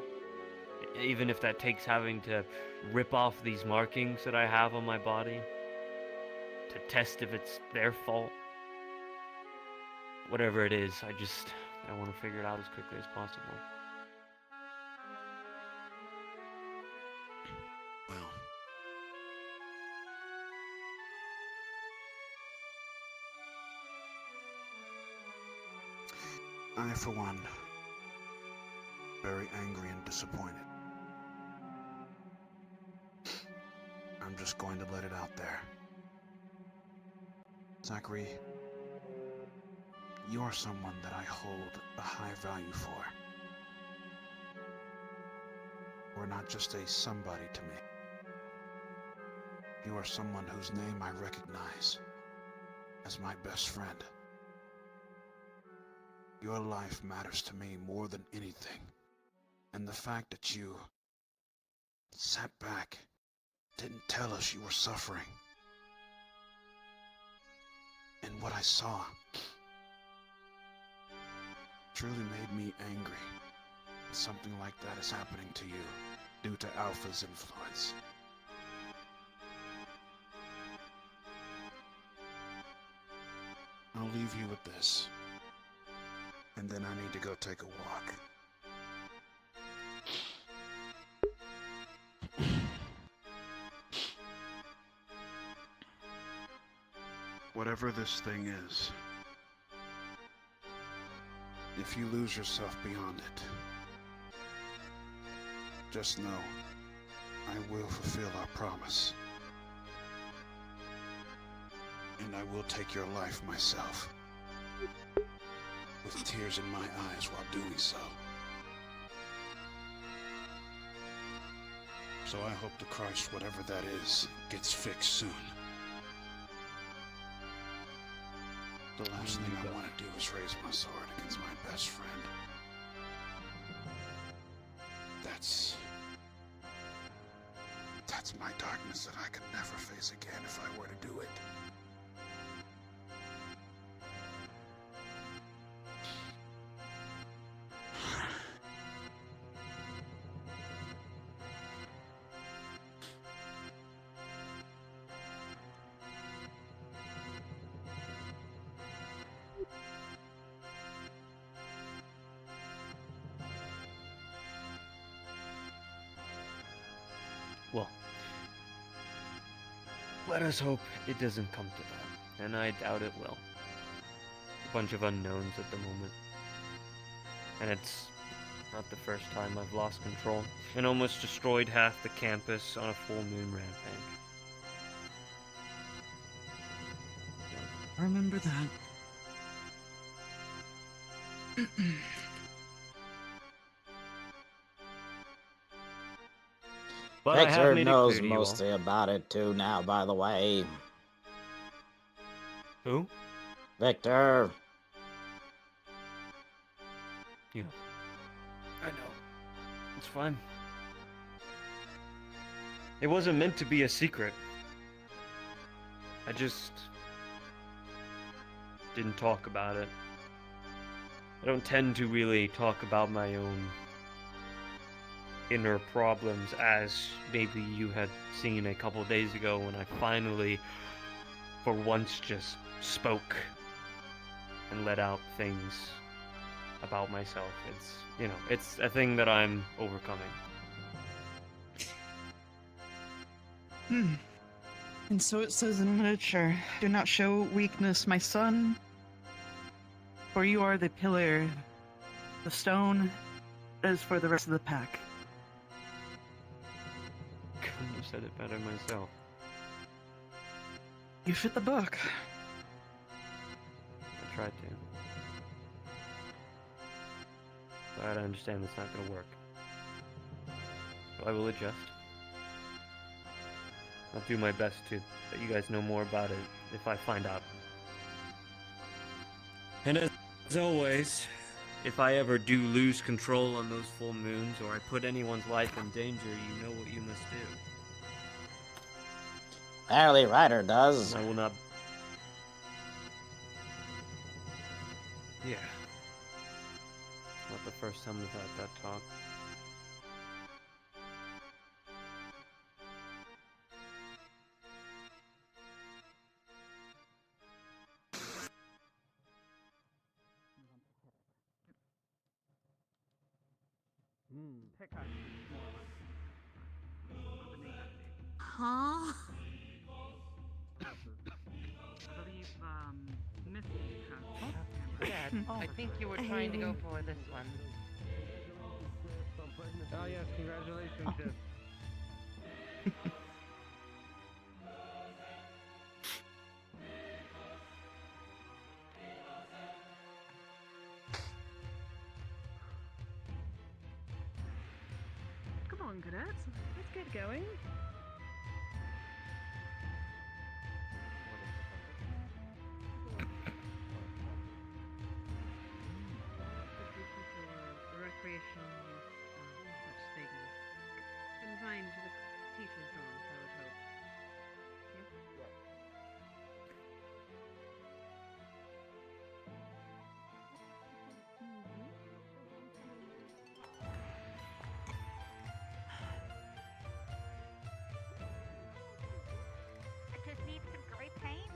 Even if that takes having to rip off these markings that I have on my body to test if it's their fault. Whatever it is, I want to figure it out as quickly as possible. Well, I, for one, very angry and disappointed. I'm just going to let it out there. Zachary, you are someone that I hold a high value for. You're not just a somebody to me. You are someone whose name I recognize as my best friend. Your life matters to me more than anything. And the fact that you sat back, didn't tell us you were suffering, and what I saw truly made me angry. Something like that is happening to you due to Alpha's influence. I'll leave you with this, and then I need to go take a walk. Whatever this thing is, if you lose yourself beyond it, just know I will fulfill our promise. And I will take your life myself, with tears in my eyes while doing so. So I hope to Christ whatever that is gets fixed soon. The last thing I want to do is raise my sword against my best friend. That's my darkness that I could never face again if I were to do it. Well, let us hope it doesn't come to that, and I doubt it will. A bunch of unknowns at the moment. And it's not the first time I've lost control and almost destroyed half the campus on a full moon rampage. I remember that. But Victor knows mostly about it too now, by the way. Who? Victor. Yeah. I know. It's fine. It wasn't meant to be a secret. I just didn't talk about it. I don't tend to really talk about my own inner problems, as maybe you had seen a couple days ago when I finally, for once, just spoke and let out things about myself. It's, you know, it's a thing that I'm overcoming. And so it says in literature, do not show weakness, my son, for you are the pillar. The stone is for the rest of the pack. Couldn't have said it better myself. You fit the book. I tried to. But I understand it's not gonna work. So I will adjust. I'll do my best to let you guys know more about it if I find out. And as always, if I ever do lose control on those full moons, or I put anyone's life in danger, you know what you must do. Apparently Ryder does. I will not... Yeah. Not the first time we've had that talk. Huh? Dad, I think you were trying to go for this one. Oh yes, congratulations, Jeff. Come on, cadets. Let's get going. The recreation such things. Confined to the teacher's dorms, I would hope. I just need some gray paint.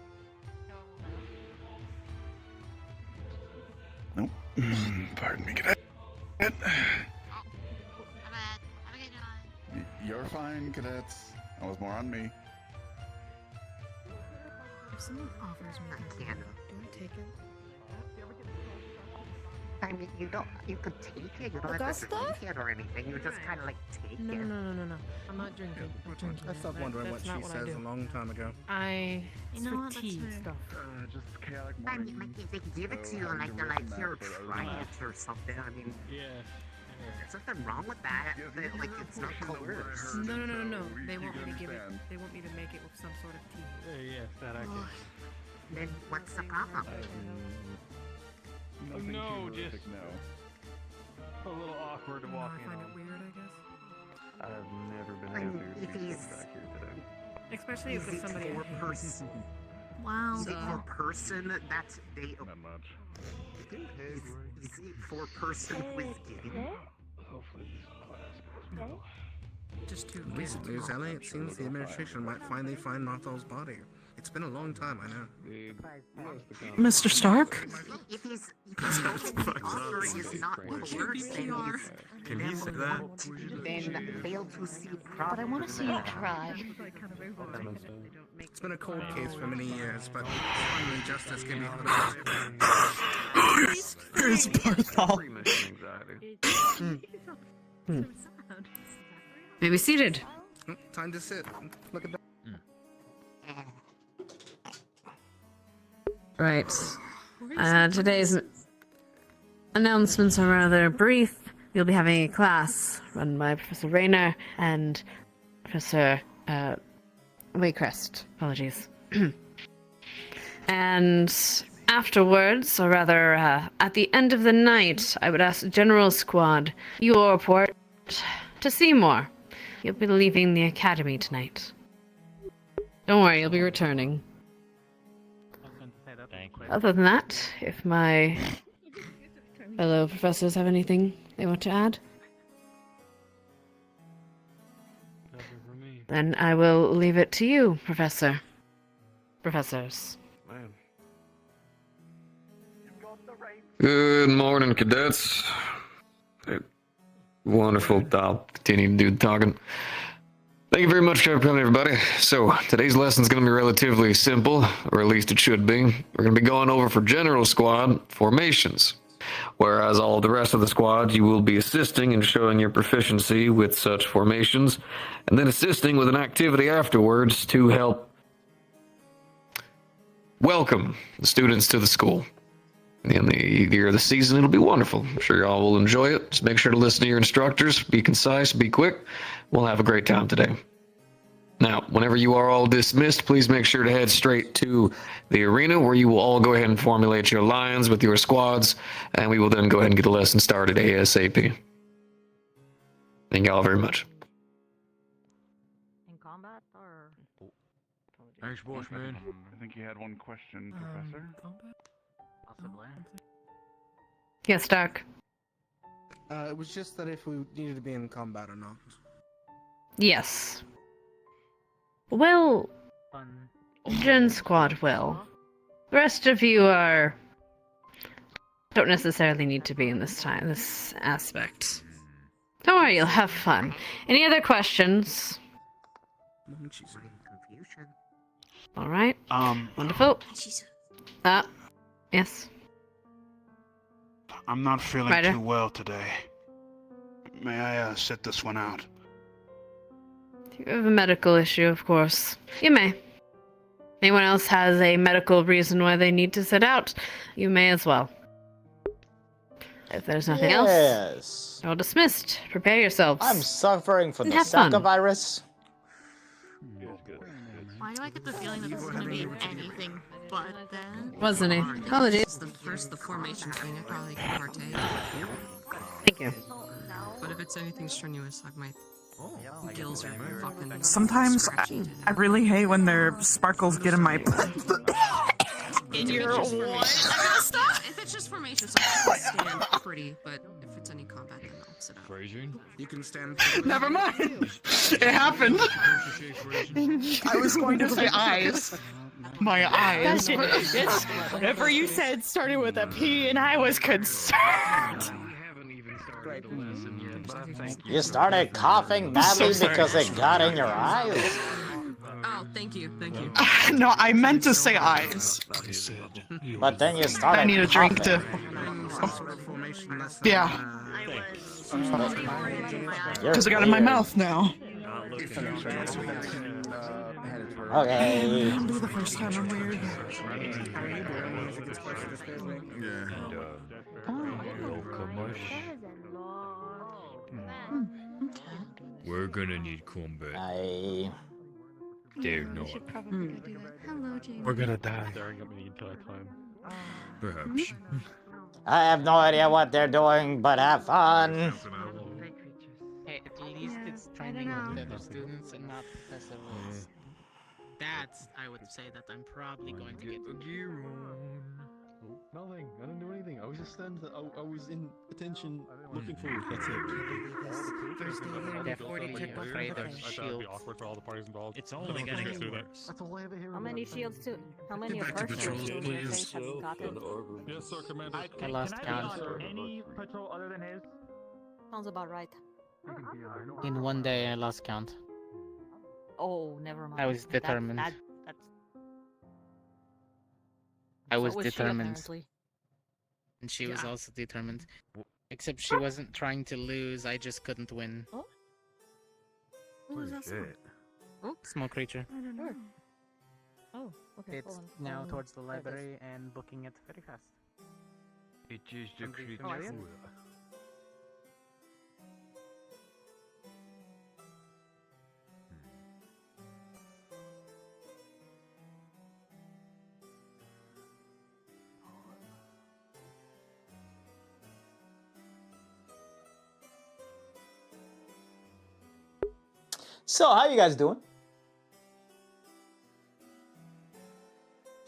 Nope. Pardon me, cadet. You're fine, cadets. That was more on me. someone offers me a candle, do I take it? I mean, you could take it. You don't have to drink it or anything. You just kind of like take it. No. I'm not drinking. I stopped wondering what she says a long time ago. It's for tea stuff. Just chaotic I mean, like, if they give it to you and like they're like, here, try it or something. I mean, there's nothing wrong with that. Like, it's not coerced. No. They want me to give it. They want me to make it with some sort of tea. Yes, that I can. Then what's the problem? No, just a little awkward to walk in. I find it weird, I guess. I've never been able to if he's back here today. Especially if it's somebody. For person. Wow. Is it for person? That's they. Not much. Is it for person with game? Hopefully this class goes well. Just too. Recent news, Ellie. It seems the administration might finally find Nothal's body. It's been a long time, I know. Mr. Stark? If he's the offer is not coerced, Can he say that? then fail to see But I want to see you try. It's been a cold case for many years, but finally justice can be Here's Barthol. May be seated. Time to sit. Look at that. Right. Today's announcements are rather brief. You'll be having a class run by Professor Rayner and Professor Waycrest. Apologies. And afterwards, or rather at the end of the night, I would ask General Squad, you will report to Seymour. You'll be leaving the academy tonight. Don't worry, you'll be returning. Other than that, if my fellow professors have anything they want to add, then I will leave it to you, Professors. Good morning, cadets. Wonderful. I'll continue to do the talking. Thank you very much for coming, everybody. So, today's lesson is going to be relatively simple, or at least it should be. We're going to be going over for General Squad formations, whereas all the rest of the squad, you will be assisting and showing your proficiency with such formations, and then assisting with an activity afterwards to help welcome the students to the school. In the year of the season, it'll be wonderful. I'm sure y'all will enjoy it. Just make sure to listen to your instructors, be concise, be quick. We'll have a great time today. Now, whenever you are all dismissed, please make sure to head straight to the arena where you will all go ahead and formulate your lines with your squads, and we will then go ahead and get the lesson started ASAP. Thank y'all very much. In combat or? Thanks, Bushman. I think you had one question, Professor. Yes, Stark. It was just that if we needed to be in combat or not. Yes. Well, Gen Squad will. The rest of you don't necessarily need to be in this aspect. Don't worry, you'll have fun. Any other questions? All right. Wonderful. Yes. I'm not feeling Ryder? too well today. May I sit this one out? If you have a medical issue, of course. You may. Anyone else has a medical reason why they need to sit out, you may as well. If there's nothing else, you're all dismissed. Prepare yourselves. I'm suffering from And the have fun. Zika virus. Why do I get the feeling that this is going to be anything but then? Wasn't he? Apologies. The formation thing, I probably can partake. Thank you. But if it's anything strenuous, like my gills are fucking... Sometimes I really hate when their sparkles get in my... In your what? I gotta stop! If it's just formation, so I can stand pretty, but if it's any combat, then I'll sit up. You can stand. Never mind. It happened. I was going to say eyes. My eyes. Whatever you said started with a P, and I was concerned. You started coughing badly because it got in your eyes. Oh, Thank you. Thank you. No, I meant to say eyes. But then you started. I need a drink to. Yeah. Because I got it in my mouth now. Okay. It'll be the first time I'm weird. We're gonna need combat. They're not. Hello, James. We're gonna die. Staring at me until I time. Perhaps. I have no idea what they're doing, but have fun. Hey, at least it's training with the other students and not because of us. That's, I would say that I'm probably going to get. Nothing. I didn't do anything. I was just standing. I was in attention, looking forward. That's it. They're 42 afraid of shields. Awkward for all the parties involved. It's only getting worse. That's all I ever hear. How many shields to? How many of her shields to your face have you gotten? Yes, sir, Commander. I lost count. Any patrol other than his? Sounds about right. In one day, I lost count. Oh, never mind. I was determined. That's... I was So was she, determined. apparently. And she was also determined. Except she wasn't trying to lose, I just couldn't win. Oh? What was that sound? Small creature. I don't know. Oh, okay. It's hold on. now towards the library and booking it very fast. It is the creature. Oh, I see. So, how you guys doing?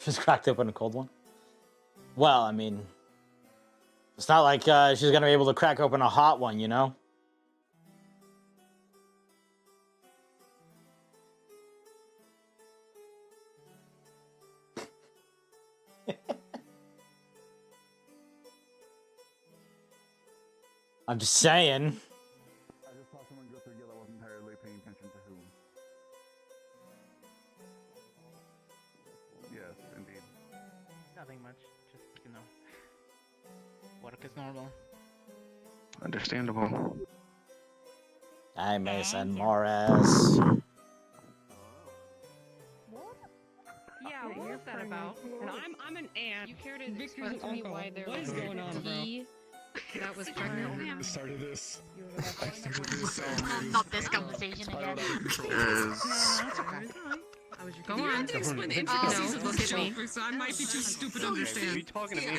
Just cracked open a cold one. Well, I mean, it's not like she's gonna be able to crack open a hot one, you know? I'm just saying. I just saw someone go through I wasn't entirely paying attention to who. Yes, indeed. Nothing much, just, you know, work is normal. Understandable. Hi, Mason Morris. Yeah, what's that about? And I'm an aunt. You care to explain to me why there What is was going on, bro? That was pregnant. I started this. Not this conversation again. Go on. Explain the intricacies of the situation, so I might be too stupid to understand. Are you talking to me?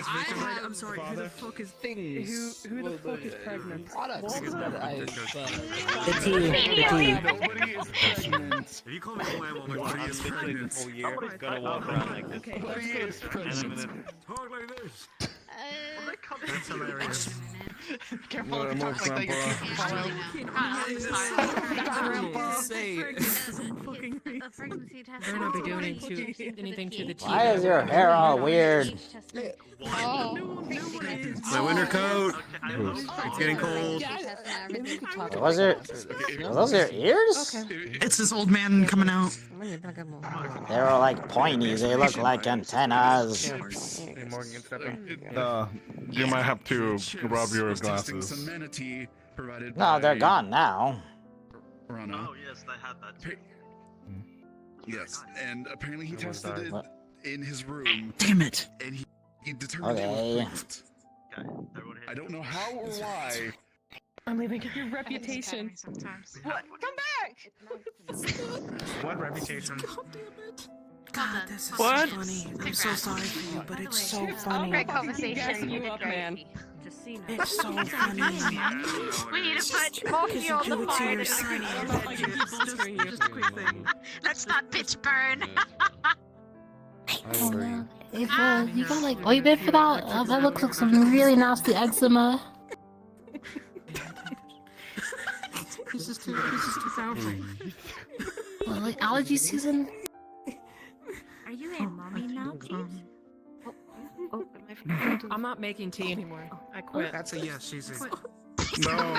I'm sorry. Who the fuck is Things. Who the fuck is pregnant? Products that I... The tea. Nobody is pregnant. If you call me who I am, I'm like, I'm literally this whole year gonna walk around like this. Nobody is And I'm pregnant. gonna talk like this. That's hilarious. Careful if you talk like that, your teeth will fall out. Better not be doing anything to the teeth. Why is your hair all weird? My winter coat. It's getting cold. Was it? Are those your ears? It's this old man coming out. They were like pointy. They look like antennas. You might have to rub your glasses. Some manatee provided No, they're by gone now. Rana. Yes, I had that too. Yes, and apparently he tested it What? in his room. Damn it. And he determined it was Okay. pregnant. I don't know how or why. I'm leaving your reputation. What? Come back! What reputation? God, this is What? so funny. I'm so sorry for you, but it's so funny. Great conversation. You up, man. It's so funny. We need to put more fuel on the fire. Just a quick thing. Let's not bitch burn. If you got like ointment for that, that looks like some really nasty eczema. This is too powerful. Well, like allergy season. Are you a mommy now, please? I'm not making tea anymore. I quit. That's a yes, she's a... No. I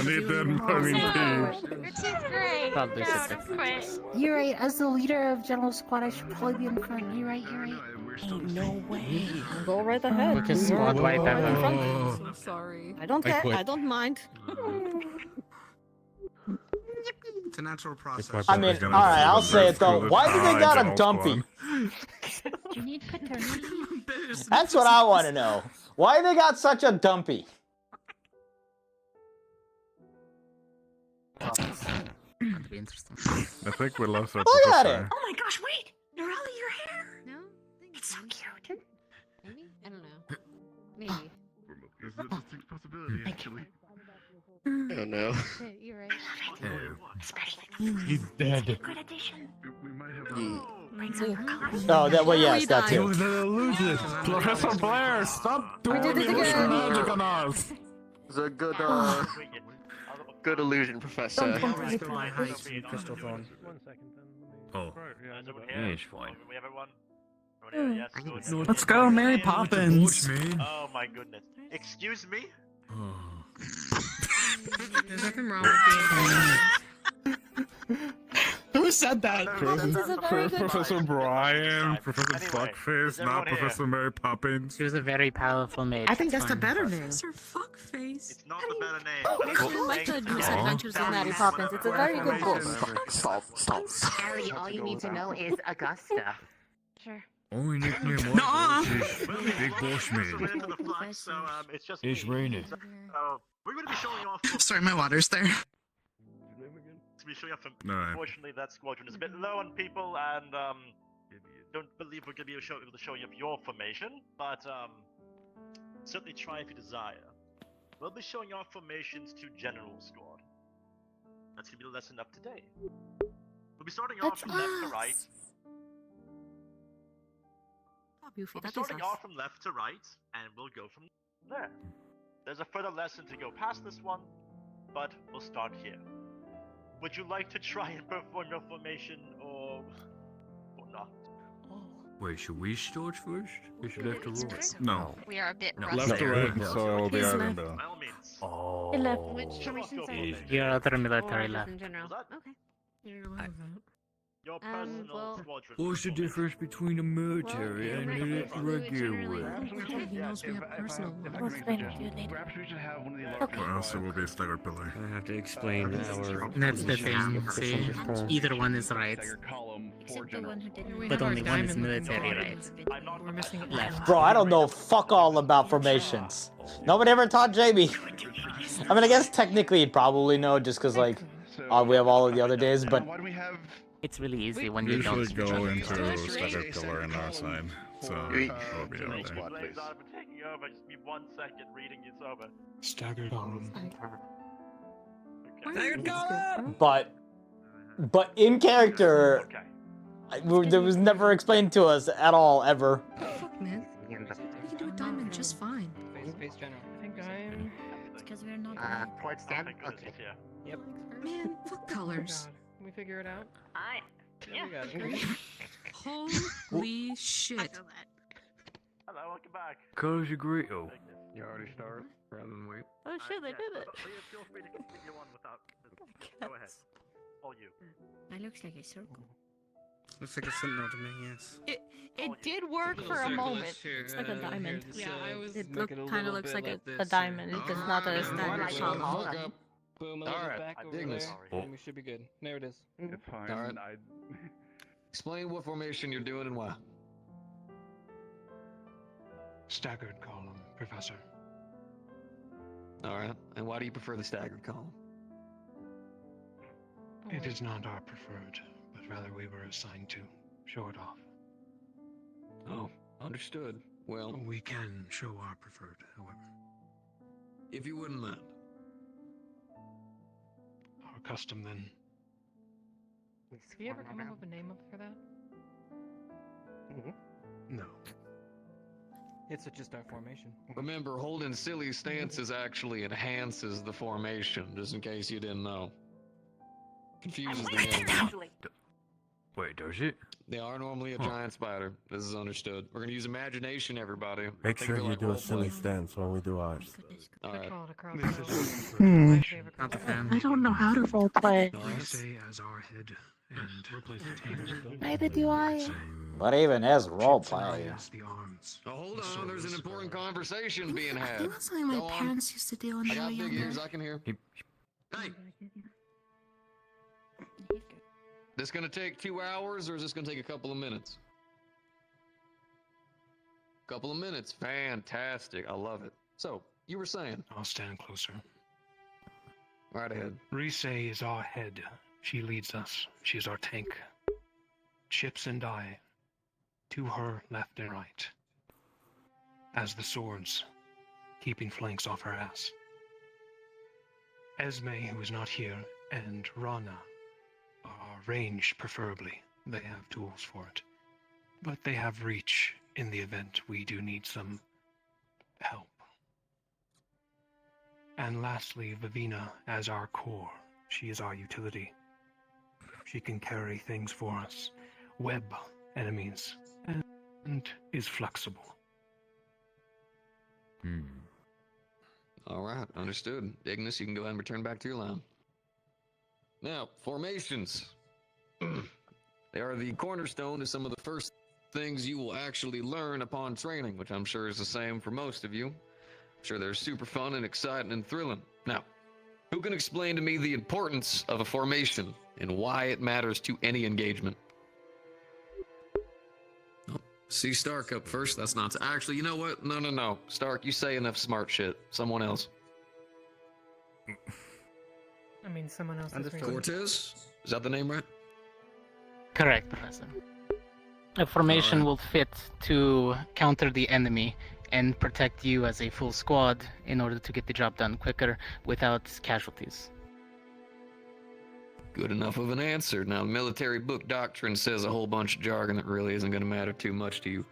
need that money. Your teeth gray. Probably No, should don't quit. You're right. As the leader of General Squad, I should probably be in front. You're right. You're right. Ain't no way. Go right ahead. We can squad wipe Right in everyone. front. I'm so sorry. I don't I care. quit. I don't mind. It's a natural process. I mean, all right, I'll say it though. Why do they got a dumpy? You need paternity. That's what I want to know. Why they got such a dumpy? That'd be interesting. I think we lost our Look at professor. it. Oh my gosh, wait! Norelli, your hair! No? It's so cute. Maybe? I don't know. Maybe. There's a distinct possibility, actually. Oh no. You're right. He's dead. Good addition. We might have. Brings out your colors. Oh, that well, yes, that too. Professor Blair, stop doing did it again. magic on us. It's a good, good illusion, Professor. Crystal phone. Oh. Yeah, it's fine. Let's go, Mary Poppins. Oh my goodness. Excuse me? There's nothing wrong with being Who said that? Professor Brian, Professor Anyway, Fuckface, is not everyone here? Professor Mary Poppins. She was a very powerful mage. I think that's the Fine. better name. Professor Fuckface. It's not the better name. I like the Goose Adventures of Mary Poppins. It's a very good book. Stop. Harry, all you need to know is Augusta. Sure. Only nickname Nuh-uh. I is Big Boss Man. Into the flux, so it's just It's me. raining. So, we're going to be showing off. Sorry, my water's there. To be showing off. No. Unfortunately, that squadron is a bit low on people, and don't believe we're going to be able to show you your formation, but certainly try if you desire. We'll be showing off formations to General Squad. That's going to be the lesson of today. We'll be starting off from left to right. We'll be starting off from left to right, and we'll go from there. There's a further lesson to go past this one, but we'll start here. Would you like to try and perform your formation, or not? Wait, should we start first? We should have to roll. No. We are a bit No. rusty. Left to right, so it will be He's Iron left. Bill. By all means. Oh. Which formations are you? Your other Or military just left. in general. What's Okay. Your personal well- squadron. What's the difference between a military and a regular one? He knows we have personal I'll explain it to you later. Or else it will be a staggered pillar. I have to explain our. That's the thing. See, either one is right, Except the one who didn't. but only one is military right. We're missing it. Left. Bro, I don't know fuck all about formations. Nobody ever taught JB. I mean, I guess technically he'd probably know just because, like, we have all of the other days, but Why do we have? It's really easy when We you don't. usually go into staggered pillar in our side, so we'll be over there. Blaze, I've been taking over. Just give me 1 second reading it's over. Staggered column. but in character, there was never explained to us at all ever. Fuck, man. We can do a diamond just fine. Face general. I think I'm. It's because we're not. Port stand? Okay. Yep. Man, fuck colors. Can we figure it out? Yeah. Holy shit. Hello, welcome back. Colors are great, oh. You already started, rather than wait. Oh shit, they did it. Feel free to continue on without. Go ahead. All you. It looks like a circle. Looks like a sentinel to me, yes. It did work for a moment. It's like a diamond. Yeah, I was. It kind of looks like a diamond. It is not a standard column. Boom, Alright, back I over dig there, this. and we should be good. There it is. It's fine. Alright. I- Explain what formation you're doing and why. Staggered column, Professor. Alright, and why do you prefer the staggered column? It is not our preferred, but rather we were assigned to show it off. Oh, understood. Well, We can show our preferred, however. if you wouldn't mind. Our custom then. Have you ever come up with a name for that? No. It's just our formation. Remember, holding silly stances actually enhances the formation, just in case you didn't know. Confuses the game. Wait, does it? They are normally a giant spider. This is understood. We're gonna use imagination, everybody. Make Think sure of it you like do a roleplay. silly stance when we do ours. Alright. I don't know how to roleplay. Say as our head and Neither do I. What even is roleplay? Oh, hold on, there's an important conversation being I had. think that's something my Go on. parents used to do when I they were got big younger. ears, I can hear. Hey! This gonna take 2 hours, or is this gonna take a couple of minutes? Couple of minutes. Fantastic. I love it. So, you were saying? I'll stand closer. Right ahead. Rise is our head. She leads us. She is our tank. Chips and I, to her left and right. As the swords, keeping flanks off her ass. Esme, who is not here, and Rana are ranged preferably. They have tools for it. But they have reach in the event we do need some help. And lastly, Vivina as our core. She is our utility. She can carry things for us, web enemies, and is flexible. Alright, understood. Ignis, you can go ahead and return back to your line. Now, formations. They are the cornerstone to some of the first things you will actually learn upon training, which I'm sure is the same for most of you. I'm sure they're super fun and exciting and thrilling. Now, who can explain to me the importance of a formation and why it matters to any engagement? Oh, see Stark up first. That's not... Actually, you know what? No. Stark, you say enough smart shit. Someone else. I mean, someone else. Cortez? Is that the name right? Correct, Professor. A formation will fit to counter the enemy and protect you as a full squad in order to get the job done quicker without casualties. Good enough of an answer. Now, military book doctrine says a whole bunch of jargon that really isn't going to matter too much to you.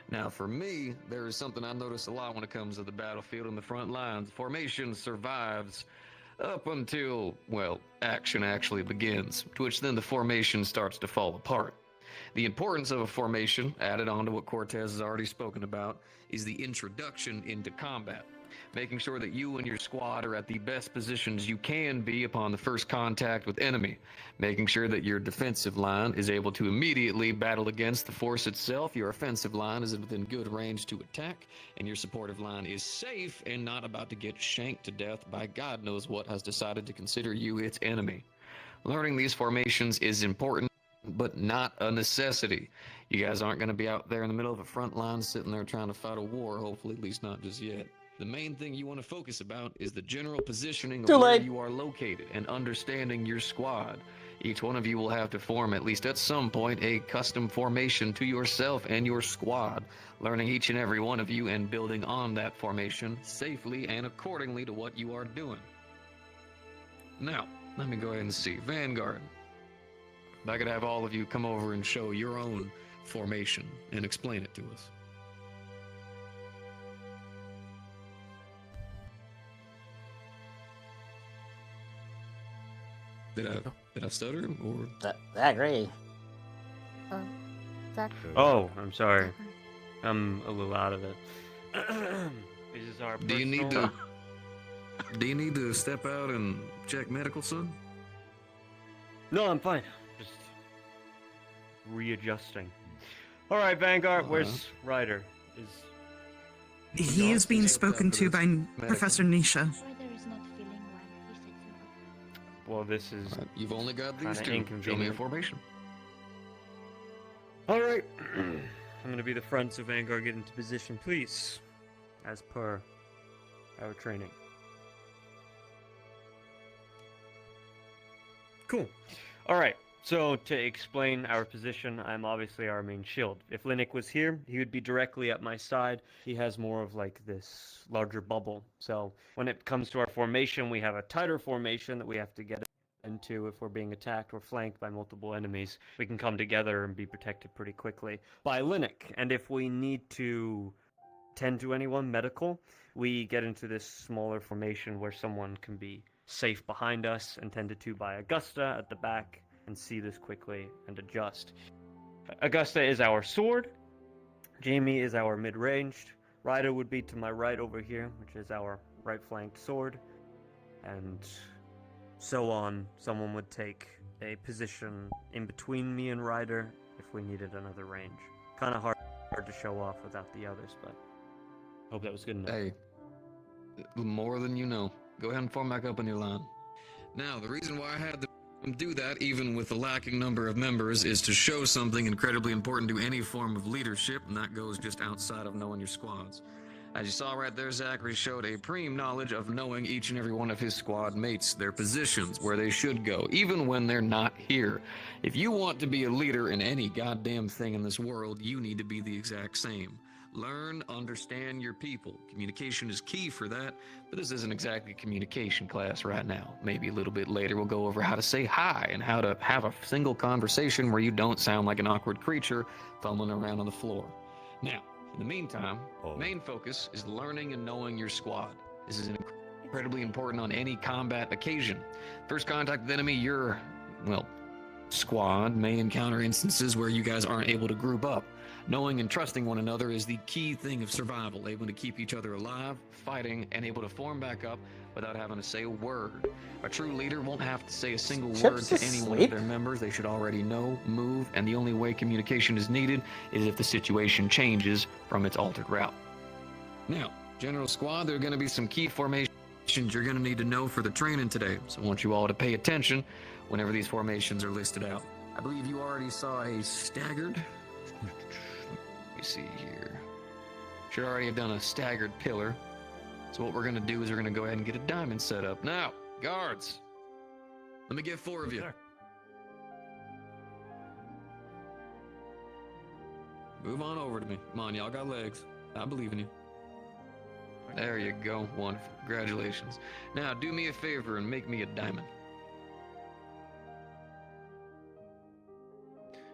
Now, for me, there is something I notice a lot when it comes to the battlefield and the front lines. Formation survives up until, well, action actually begins, to which then the formation starts to fall apart. The importance of a formation, added on to what Cortez has already spoken about, is the introduction into combat. Making sure that you and your squad are at the best positions you can be upon the first contact with enemy. Making sure that your defensive line is able to immediately battle against the force itself, your offensive line is within good range to attack, and your supportive line is safe and not about to get shanked to death by God knows what has decided to consider you its enemy. Learning these formations is important, but not a necessity. You guys aren't going to be out there in the middle of a front line sitting there trying to fight a war, hopefully, at least not just yet. The main thing you want to focus about is the general positioning of where you are located and understanding your squad. Each one of you will have to form, at least at some point, a custom formation to yourself and your squad, learning each and every one of you and building on that formation safely and accordingly to what you are doing. Now, let me go ahead and see. Vanguard. If I could have all of you come over and show your own formation and explain it to us. Did I stutter or? I agree. Zach. Oh, I'm sorry. I'm a little out of it. This is our Do you need to step out and check medical, son? No, I'm fine. Just readjusting. All right, Vanguard. Where's Ryder? He is being spoken to by Professor Nisha. Well, this is. You've only got these two. Show me a Inconvenient. formation. All right. I'm going to be the front, so Vanguard get into position, please, as per our training. Cool. All right. So to explain our position, I'm obviously our main shield. If Linux was here, he would be directly at my side. He has more of like this larger bubble. So when it comes to our formation, we have a tighter formation that we have to get into if we're being attacked or flanked by multiple enemies. We can come together and be protected pretty quickly by Linux. And if we need to tend to anyone medical, we get into this smaller formation where someone can be safe behind us and tended to by Augusta at the back, and see this quickly and adjust. Augusta is our sword. Jamie is our mid-ranged. Ryder would be to my right over here, which is our right-flanked sword. And so on. Someone would take a position in between me and Ryder if we needed another range. Kind of hard to show off without the others, but hope that was good enough. Hey, more than you know. Go ahead and form back up on your line. Now, the reason why I had to do that, even with the lacking number of members, is to show something incredibly important to any form of leadership, and that goes just outside of knowing your squads. As you saw right there, Zachary showed a preem knowledge of knowing each and every one of his squad mates, their positions, where they should go, even when they're not here. If you want to be a leader in any goddamn thing in this world, you need to be the exact same. Learn, understand your people. Communication is key for that, but this isn't exactly a communication class right now. Maybe a little bit later we'll go over how to say hi and how to have a single conversation where you don't sound like an awkward creature fumbling around on the floor. Now, in the meantime, main focus is learning and knowing your squad. This is incredibly important on any combat occasion. First contact with the enemy, your, well, squad may encounter instances where you guys aren't able to group up. Knowing and trusting one another is the key thing of survival, able to keep each other alive, fighting, and able to form back up without having to say a word. A true leader won't have to say a single word to any one of their members. They should already know, move, and the only way communication is needed is if the situation changes from its altered route. Now, General Squad, there are going to be some key formations you're going to need to know for the training today, so I want you all to pay attention whenever these formations are listed out. I believe you already saw a staggered... Let me see here. Should already have done a staggered pillar. So what we're going to do is we're going to go ahead and get a diamond set up. Now, guards, let me get 4 of you. Sure. Move on over to me. Come on, y'all got legs. I believe in you. There you go. Wonderful. Congratulations. Now, do me a favor and make me a diamond.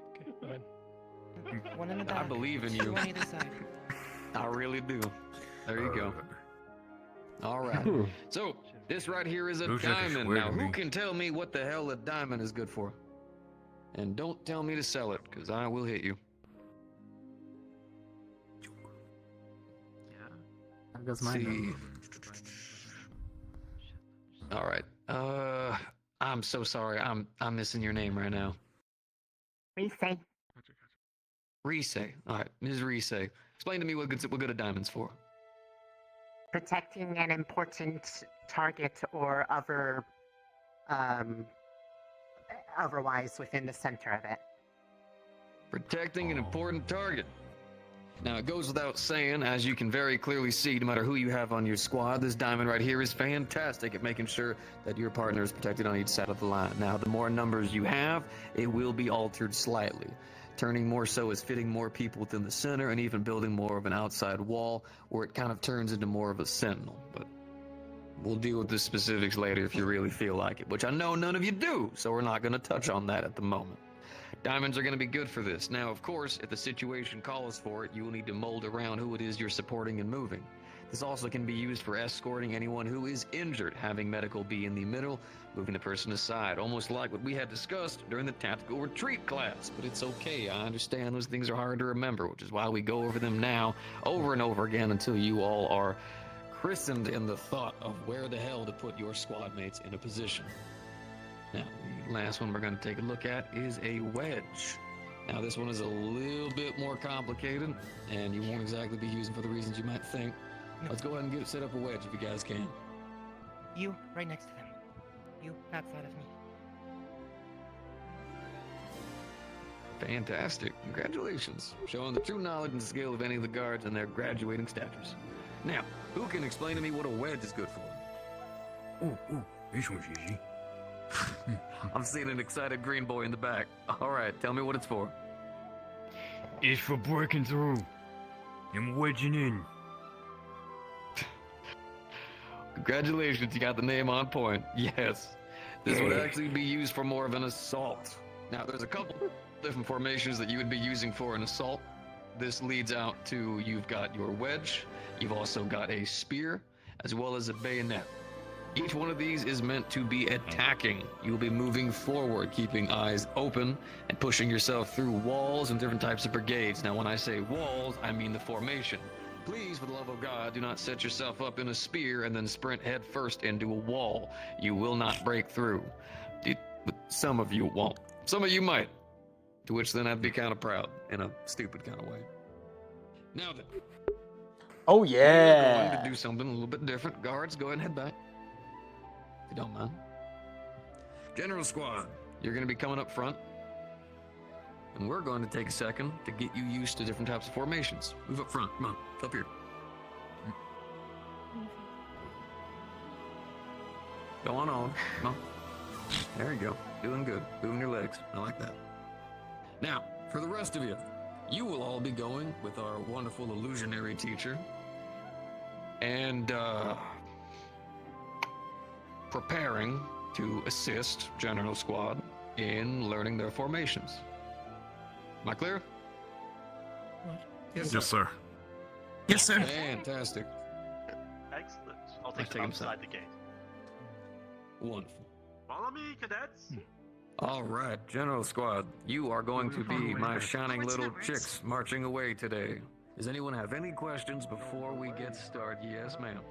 Okay, go ahead. One in the back. I believe in you. One either side. I really do. There you go. All right. So, this right here is a diamond. Now, who can tell me what the hell a diamond is good for? And don't tell me to sell it, because I will hit you. That goes mine. All right. I'm so sorry. I'm missing your name right now. Risei. Risei. All right, Ms. Risei. Explain to me what good a diamond's for. Protecting an important target or otherwise within the center of it. Protecting an important target. Now, it goes without saying, as you can very clearly see, no matter who you have on your squad, this diamond right here is fantastic at making sure that your partner is protected on each side of the line. Now, the more numbers you have, it will be altered slightly. Turning more so as fitting more people within the center and even building more of an outside wall where it kind of turns into more of a sentinel. But we'll deal with the specifics later if you really feel like it, which I know none of you do, so we're not going to touch on that at the moment. Diamonds are going to be good for this. Now, of course, if the situation calls for it, you will need to mold around who it is you're supporting and moving. This also can be used for escorting anyone who is injured, having medical be in the middle, moving the person aside, almost like what we had discussed during the tactical retreat class. But it's okay, I understand those things are hard to remember, which is why we go over them now, over and over again, until you all are christened in the thought of where the hell to put your squad mates in a position. Now, the last one we're going to take a look at is a wedge. Now, this one is a little bit more complicated, and you won't exactly be using for the reasons you might think. Let's go ahead and set up a wedge if you guys can. You, right next to them. You, that side of me. Fantastic. Congratulations. Showing the true knowledge and skill of any of the guards and their graduating statures. Now, who can explain to me what a wedge is good for? I'm seeing an excited green boy in the back. All right, tell me what it's for. It's for breaking through and wedging in. Congratulations, you got the name on point. Yes. This would actually be used for more of an assault. Now, there's a couple different formations that you would be using for an assault. This leads out to, you've got your wedge, you've also got a spear, as well as a bayonet. Each one of these is meant to be attacking. You will be moving forward, keeping eyes open, and pushing yourself through walls and different types of brigades. Now, when I say walls, I mean the formation. Please, for the love of God, do not set yourself up in a spear and then sprint head first into a wall. You will not break through. Some of you won't. Some of you might. To which then I'd be kind of proud, in a stupid kind of way. Now then. Oh, We're yeah. going to do something a little bit different. Guards, go ahead and head back. If you don't mind. General Squad, you're going to be coming up front. And we're going to take a second to get you used to different types of formations. Move up front. Come on. Up here. Go on. Come on. There you go. Doing good. Moving your legs. I like that. Now, for the rest of you, you will all be going with our wonderful illusionary teacher. And, preparing to assist General Squad in learning their formations. Am I clear? Yes, sir. Yes, sir. Fantastic. Excellent. I'll take them outside the gate. Wonderful. Follow me, cadets. All right, General Squad, you are going to be my shining little chicks marching away today. Does anyone have any questions before we get started? Yes, ma'am.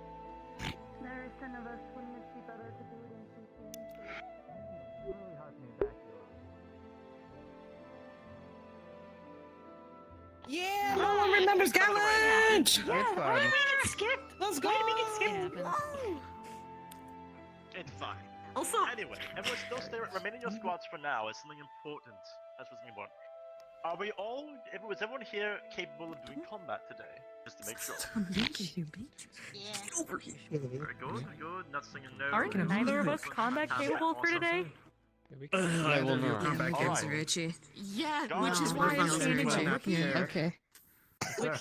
Yeah, no one remembers Gallant! Why did we get skipped? Let's go! Why did we get skipped? It's fine. Also, anyway, everyone still stay remain in your squads for now. It's something important. That's what's important. Are we all? Was everyone here capable of doing combat today? Just to make sure. Very good. Nothing in there. Aren't neither of us combat capable for today? I will not. Mr. Richie. Yeah, Go which is on. why I'm Mr. saying Richie. yeah. Okay. So,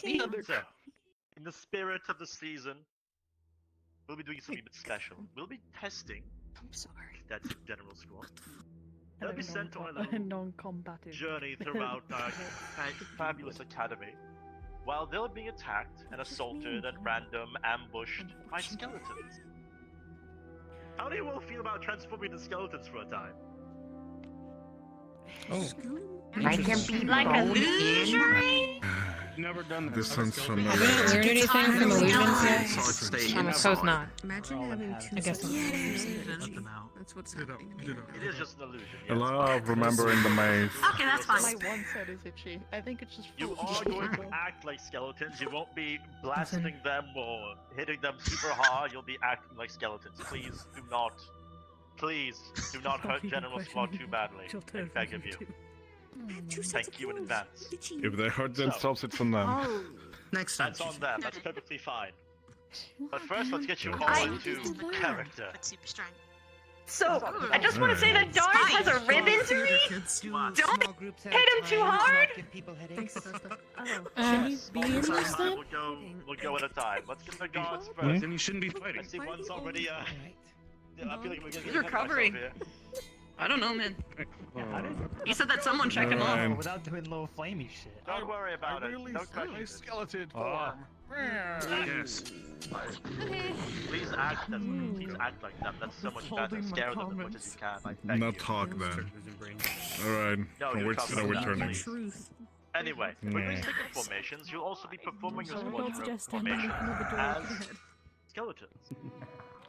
in the spirit of the season, we'll be doing something a bit special. We'll be testing. I'm sorry. That's General Squad. They'll be sent on a little non-combative journey throughout our fabulous academy, while they're being attacked and assaulted and random ambushed by skeletons. How do you all feel about transforming into skeletons for a time? Like a illusion? Never done that. This sounds familiar. Have we not learned anything from illusions yet? I suppose not. Imagine having two I guess not. conversations. That's what's happening. It is just an illusion. A Yes. lot of remembering the maze. Okay, that's fine. My one set is itchy. I think it's just You full are of going to act like skeletons. You won't be blasting them or hitting them super hard. You'll be acting like skeletons. Please do not hurt General Squad too badly. I beg of you. Thank you in advance. If they hurt themselves, it's on them. Next time. That's on them. That's perfectly fine. But first, let's get you all into character. Super strong. So, I just want to say that Darn has a rib injury. Don't hit him too hard. Should we be in this then? We'll go at a time. Let's get the guards first. Then you shouldn't be fighting. I see one's already. I feel like we're gonna He's get recovering. myself here. I don't know, man. You said that someone checked him off. Without doing low flamey shit. Don't worry about it. No question. Skeleton form. Yes. Please act like them. That's so much better. Scare them as much as you can. I beg Not you. talk then. Alright. No, No, you we're talk no, we're about turning. that. Anyway, when you're taking formations, you'll also be performing your squad just formation as skeletons.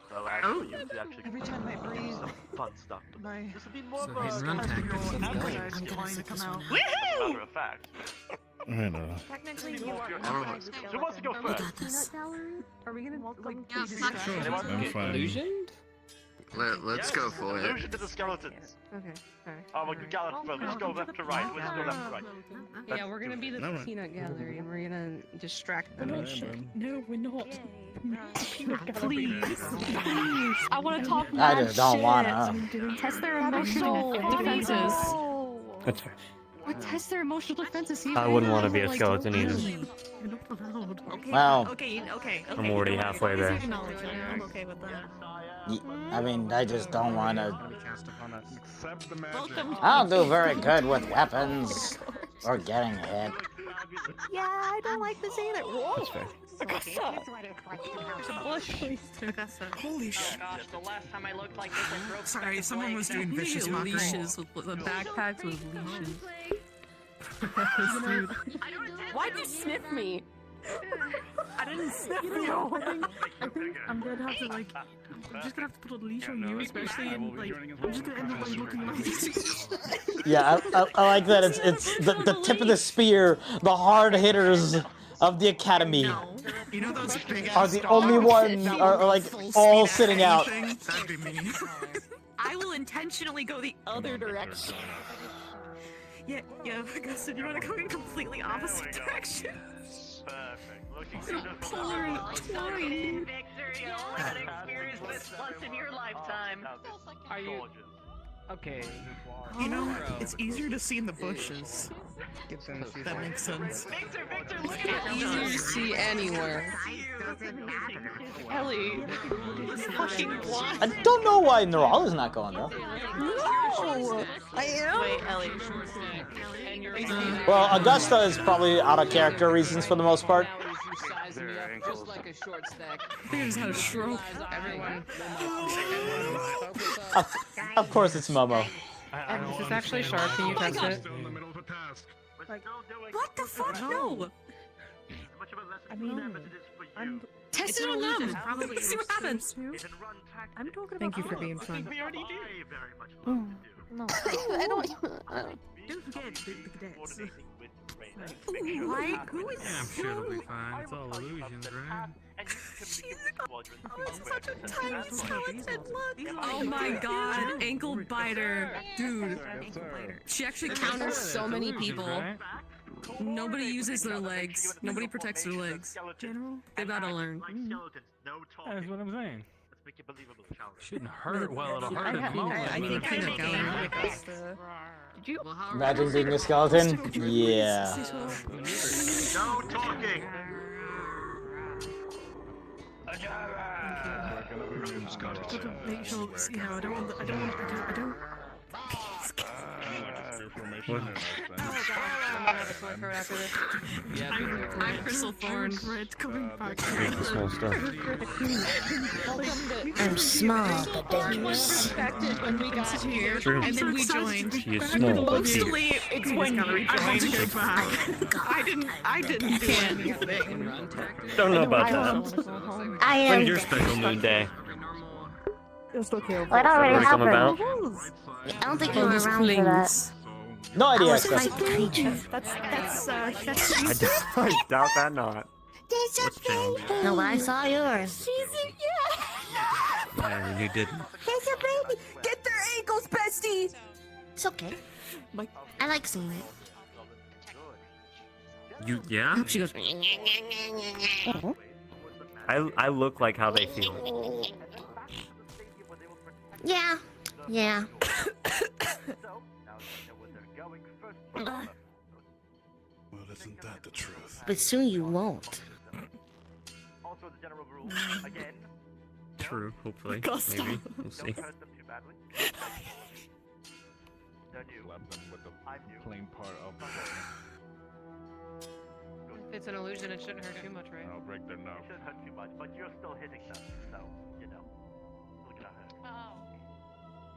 So actually, you actually Every time I breathe, some fun stuff. my This would be more so of a his kind of contact your is average skill. going to come out. As a matter of fact. I know. Technically, Who you are wants to go first? This. Are we gonna like Yeah, fuck Anyone? I'm fine. Illusioned? Let's Yes, go for it. Illusion to the skeletons. Okay, alright. Oh, well, you Gallant first. Let's go left to right. Let's go left to right. Yeah, we're gonna be the peanut gallery and we're gonna distract them and shit. No, we're not. Please, please. I want to talk I mad just don't shit. wanna. Test their emotional defenses. That's Or test their emotional defenses. I wouldn't want to be a skeleton either. You're not allowed. Okay. Well- Okay. I'm already halfway there. I'm okay with that. I mean, I just don't want to. Accept the magic. I don't do very good with weapons or getting hit. Yeah, I don't like this either. Whoa! That's fair. Augusta! There's a bush. Augusta. Holy shit. Gosh, the last time I looked like this, I broke. Sorry, someone was doing vicious mockery. Leashes with the backpacks with leashes. Why'd you sniff me? I didn't sniff you. I think I'm gonna have to like. I'm just gonna have to put a leash on you, especially in like. I'm just gonna end up like looking like. Yeah, I like that. It's the tip of the spear. The hard hitters of the academy You know those big are the only ones are like all sitting out. That'd be me. I will intentionally go the other direction. Yeah, Augusta, you want to go in completely opposite direction? Perfect. Polar and twine. Victor, you only got to experience this once in your lifetime. Are you okay? You know, it's easier to see in the bushes. That makes sense. Victor, look at It's easier to see anywhere. Ellie, this fucking blind. I don't know why Neural is not going though. No, I am. Wait, Ellie. Well, Augusta is probably out of character reasons for the most part. Just like a short stack. I think I just had a stroke. Everyone. Of course, it's Momo. Is this actually sharp? Can you test it? What the fuck? No. I mean, I'm Test it on them. See what happens. I'm talking about. Thank you for being fun. We already did. No, I don't. Don't forget the cadets. Why? Who is? Yeah, I'm sure it'll be fine. It's all illusions, right? Oh, such a tiny skeleton. Look. Oh my god, ankle biter. Dude. She actually counters so many people. Nobody uses their legs. Nobody protects their legs. They gotta learn. That's what I'm saying. Shouldn't hurt. Well, it'll hurt in the moment. I think kind of going. Did you? Imagine being a skeleton. Yeah. No talking. Make sure. Yeah, I don't. I'm Crystal Thorn. Red coming back. I'm small but dangerous. When we got here, True. and then we joined. She is small, but Mostly, it's when you I want to get back. I didn't do anything. Don't know about that. I am. When's your special mood day? Just okay. Well, it already Come happened. about? I don't think you were around for that. No idea. I was a light creature. That's I doubt that not. No, but I saw yours. Yeah, you didn't. There's a baby. Get their ankles, bestie. It's okay. I like seeing it. You yeah? She goes. I look like how they feel. Yeah. Yeah. Well, isn't that the truth? But soon you won't. Also, the general rule again. True, hopefully. Gusto. Maybe. We'll see. Don't hurt them too badly. They're new. I'm new. Plain part of If it's an illusion, it shouldn't hurt too much, right? I'll break their It nose. shouldn't hurt too much, but you're still hitting them, so you know. Look at her. Oh.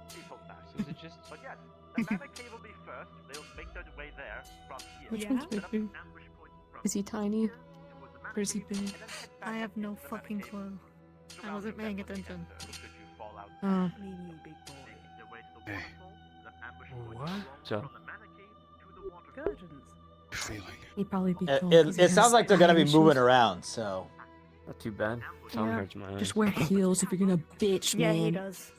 Please hold back. Is it just? But yes, the mana cave will be first. They'll make their way there from here. Which Set one's up bigger? an ambush point from Is he tiny? towards the mana Or is he cave, big? and then head back I have into no the mana fucking cave. clue. I wasn't paying attention. Should you fall out, Oh. making their way to the Hey. waterfall, the ambush point What? So? from the mana cave to the waterfall. You're feeling. He'd probably be cool. It sounds like they're gonna be moving around, so. Not too bad. Some Yeah. hurts my eyes. Just wear heels if you're gonna bitch, Yeah, man. he does.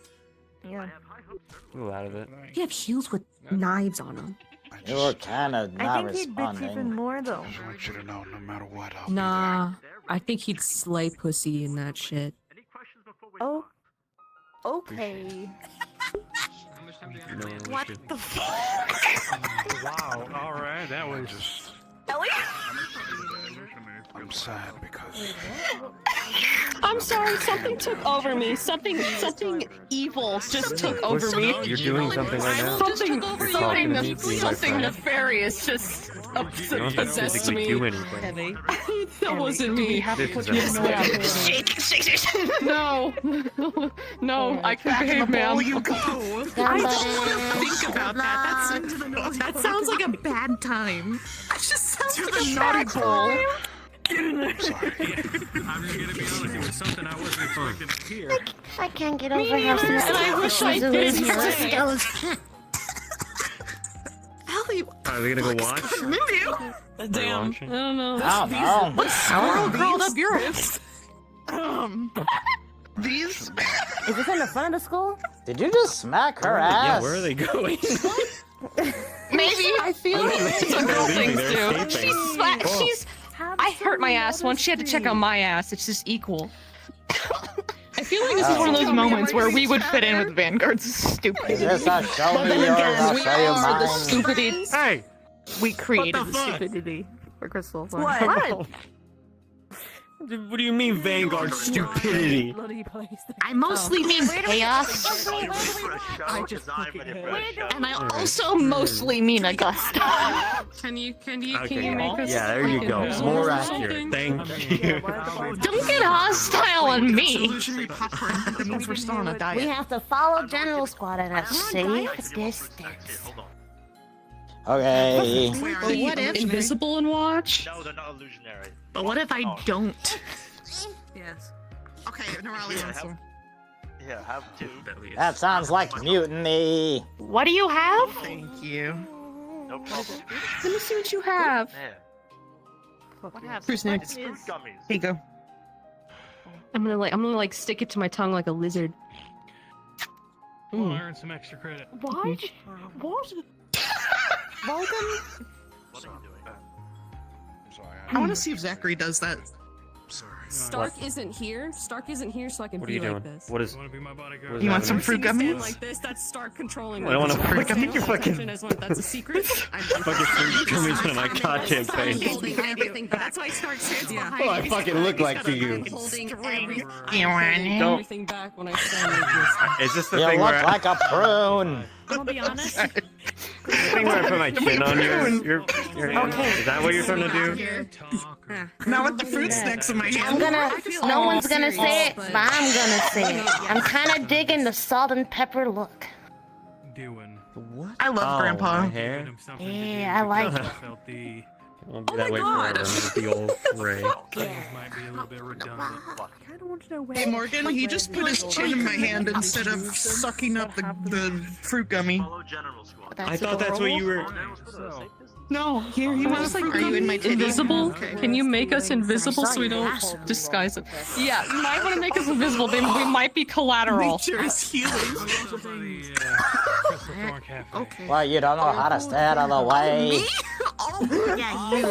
Yeah. A little out of it. You have heels with knives on them. They were kind of not responding. more though. I want you to know, no matter what, I'll Nah, I think he'd slay pussy in that shit. Oh. Okay. What the fuck? Wow, alright, that was just. Ellie? I'm sad because I'm sorry, something took over me. Something evil just took over me. You're doing something right now. Something You're talking to me, being my friend. nefarious just possessed me. That wasn't me. No, no, I can behave, ma'am. I don't think about that. That sounds like a bad time. That just sounds like a bad time. Sorry. I'm just gonna be honest, it was something I wasn't expecting to hear. I can't get over how And I wish I did hear it. Ellie, Are we gonna go watch? Damn, I don't know. Oh, squirrel crawled up your These. Is this in the front of the school? Did you just smack her ass? Yeah, where are they going? Maybe. I feel like it's what girl things do. She's. I hurt my ass once. She had to check out my ass. It's just equal. I feel like this is one of those moments where we would fit in with Vanguard's stupid. Is this a show me yours, I'll show you are the mine? stupidity. Hey! We created What the the fuck? stupidity for Crystal. What? What do you mean Vanguard stupidity? I mostly mean chaos. I just And I also mostly mean Augusta. Can you make us? Yeah, there you go. More accurate. Thank you. Don't get hostile on me. That means we're still on a diet. We have to follow General Squad at a safe distance. Okay. But what if invisible and watch? No, they're not illusionary. But what if I don't? Yes. Okay, Nerali wants one. Yeah, have two. That sounds like mutiny. What do you have? Thank you. No problem. Let me see what you have. Yeah. What happened? Fruit snacks. Fruit gummies. Here you go. I'm gonna stick it to my tongue like a lizard. Well, I earned some extra credit. What? What? Welcome. What are you doing? I'm sorry. I want to see if Zachary does that. Sorry. Stark isn't here, so I can What are be you doing? like this. What is? You wanna be my bodyguard? What is You want that? some fruit Stand gummies? like this, that's Stark controlling I don't want a fruit gummy. You're fucking. That's a secret. Fucking fruit gummies in my goddamn face. Holding everything back. That's why Stark stands behind Oh, I fucking look like to you. holding Don't- everything back when I stand like this. Is this the You thing look where like a prune. I'll be honest. the thing where I put my chin on your hand? Is that what you're trying to do? Now with the fruit snacks in my hand. No one's gonna say it, but I'm gonna say it. I'm kind of digging the salt and pepper look. Doing. What? I love Grandpa. My hair? Yeah, I like it. Felt the It won't be that way forever. With the old Ray. things might be a little bit redundant. Hey Morgan, he just put his chin in my hand instead of sucking up the fruit gummy. Follow General Squad. I thought that's what you were. No, here he was like, are you in my titty? Invisible? Okay. Can you make us invisible so we don't disguise it? Yeah, you might want to make us invisible. We might be collateral. Nature is healing. Okay. Well, you don't know how to stay out of the way. Yeah, you.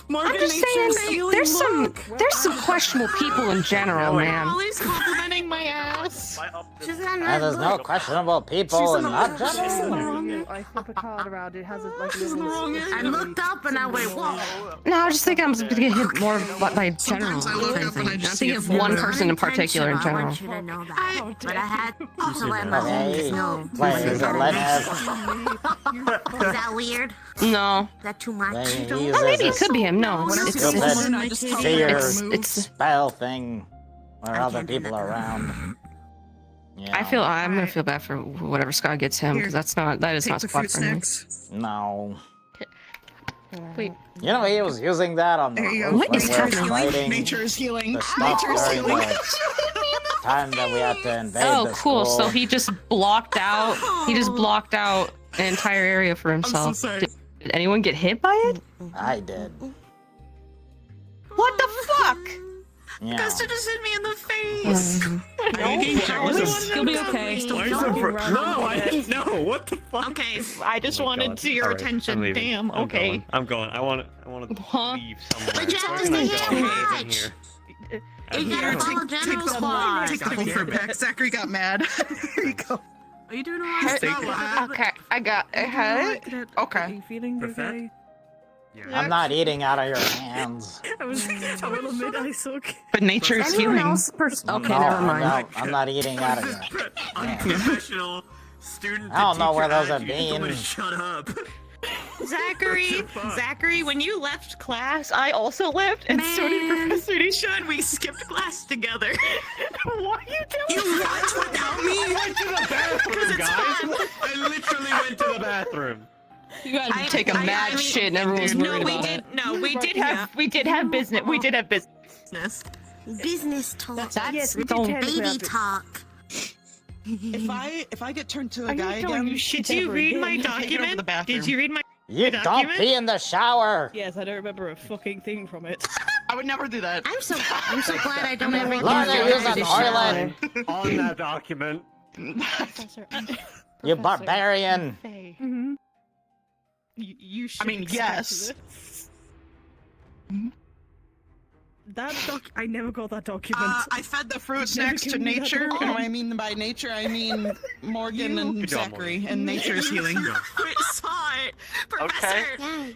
Morgan, I'm just saying, there's some questionable people in general, man. Molly's complimenting my ass. She's not And there's no questionable people in that general. I flip a card around. It has like She's in the wrong I end. looked up and I went, whoa. No, I just think I'm gonna get hit more by general. Sometimes I look up and I I'm just thinking see of a one photo. person in particular in I general. want you to know that. But I had to let my homies know. Wait, is it Lenev? Is that weird? No. Is that too much? He Oh, uses maybe it this could be him. No, stupid fear it's spell thing where other people are around. Yeah. I'm gonna feel bad for whatever Scott gets him because that is Take not the squad fruit friendly. snacks. No. Wait, You know, he was using that on the There you go. roof What when is we were happening? fighting Nature is healing. the stuff Nature is during healing. the time that we had to invade oh, the cool. school. So he just blocked out. He just blocked out an entire area for himself. sorry. Did anyone get hit by it? I did. What the fuck? Yeah. Augusta just hit me in the face. You'll be okay. No, I didn't know. What the fuck? Okay, I just Oh my wanted God. to your All right, attention. I'm leaving. Damn. I'm Okay. going. I'm going. I want to Huh? leave somewhere. But you Where have can I to go? stay In here. here. You gotta follow General Squad. Take the whole fruit back. Zachary got mad. Here you go. Are you doing alright? Okay, I got it. Okay. Are you feeling okay? I'm not eating out of your hands. I was a little mid-eye-soak. But nature is Anyone healing. else Okay, No, never mind. I'm not eating out of your hands. Unprofessional student. I don't know where those have been. Shut up. Zachary, when you left class, I also left, and so did Professor Nisha, and we skipped class together. What are you doing? You watched without me? I went to the bathroom, guys! I literally went to the bathroom. You guys take a mad shit, and everyone's worried about it. No, we did have business. We did have business. Business talk. That's baby talk. If I get turned to a guy again, Did you read my document? Did you read my You don't pee in the shower. Yes, I don't remember a fucking thing from it. I would never do that. I'm so glad I don't ever Learn to use a toilet. On that document. You barbarian. Mm-hmm. You should. I mean, yes. That I never got that document. I fed the fruits Never next to given me that nature, and document. what I mean by nature, I mean Morgan and Good job, Zachary, Morgan. and nature's healing. We saw it, Professor. Okay.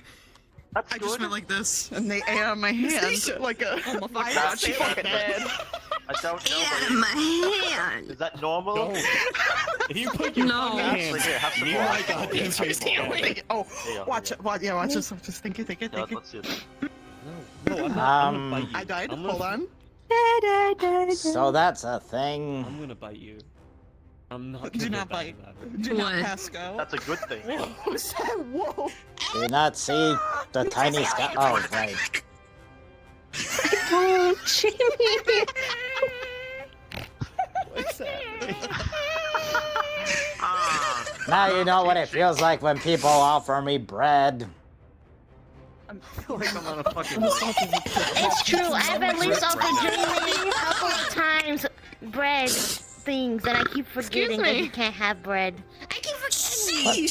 That's I good. just went like this, and they ate on my hand like a. Oh my I God, she fucking fucking dead. I don't know. Out of my hand. Is that normal? If you put your No. fucking Actually, hands here, have some near more. my goddamn face. Oh, Yeah. watch it. Watch this. Just think it. Yeah, let's see this. No, I'm gonna bite you. I died. I'm Hold gonna, on. So that's a thing. I'm gonna bite you. I'm not Do gonna not bite. that. Do not What? pass go. That's a good thing. Whoa. Do you not see the tiny sky? Oh, right. Oh, Jimmy. What's that? Now you know what it feels like when people offer me bread. I feel like I'm on a fucking. It's true. I've at least offered Jimmy a couple of times bread things, and I keep forgetting that you can't have bread. I keep forgetting.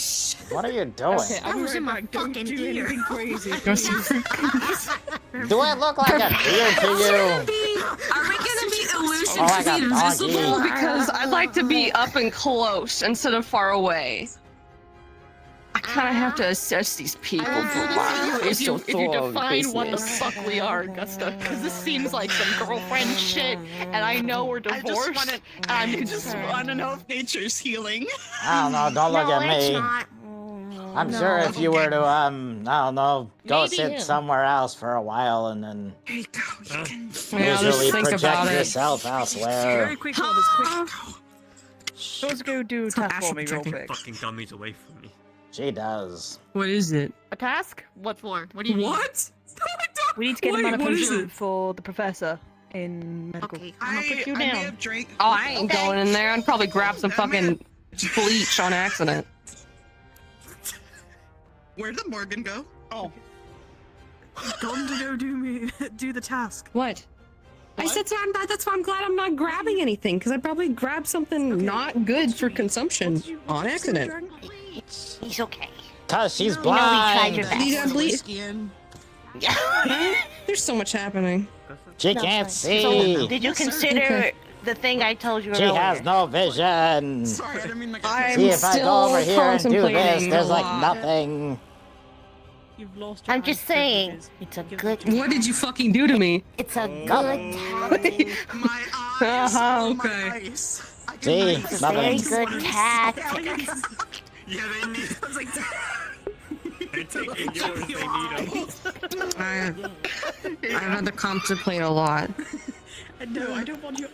What are you doing? Okay, That was in my fucking do ear. anything crazy. Do I look like a deer to you? Are we gonna be illusion Oh, I got invisible? doggy. Because I'd like to be up and close instead of far away. I kind of have to assess these people for wow. If you define what the fuck we are, Augusta, because this seems like some girlfriend shit, and I know we're divorced. I just want to know if nature's healing. I don't know. Don't look No, at it's me. not. I'm No. sure if you were to, I don't know, go Maybe sit him. somewhere else for a while and then Here you go. You can. Yeah, visually just think project about it. yourself elsewhere. Very quick, quick. Let's go do a task for me real quick. Fucking gummies away from me. She does. What is it? A task? What for? What do you need? What? We need to get him Wait, on a what is potion it? for the professor in medical. Okay, I'm gonna put you I may down. have drank. Oh, I ain't going in there. I'd probably grab some fucking bleach on accident. Where'd the Morgan go? Oh. Going to go do the task. What? I said so. That's why I'm glad I'm not grabbing anything, because I'd probably grab something not good for consumption on accident. He's okay. Cause she's You know we tried blind. your best. Do you have bleach? Whiskey in. There's so much happening. She can't see. Did you consider the thing I told you She earlier? has no vision. Sorry, I didn't mean to I'm See, if I still go over here and do this, contemplating there's a like lot. nothing. You've lost your I'm just saying, it's a good. What did you fucking do to me? It's a good tactic. My eyes. Okay. My eyes. I can See, hide It's a very nothing. good tactic. Yeah, they need. I was like, They're taking yours, they need them. I've had to contemplate a lot. No, I don't want you.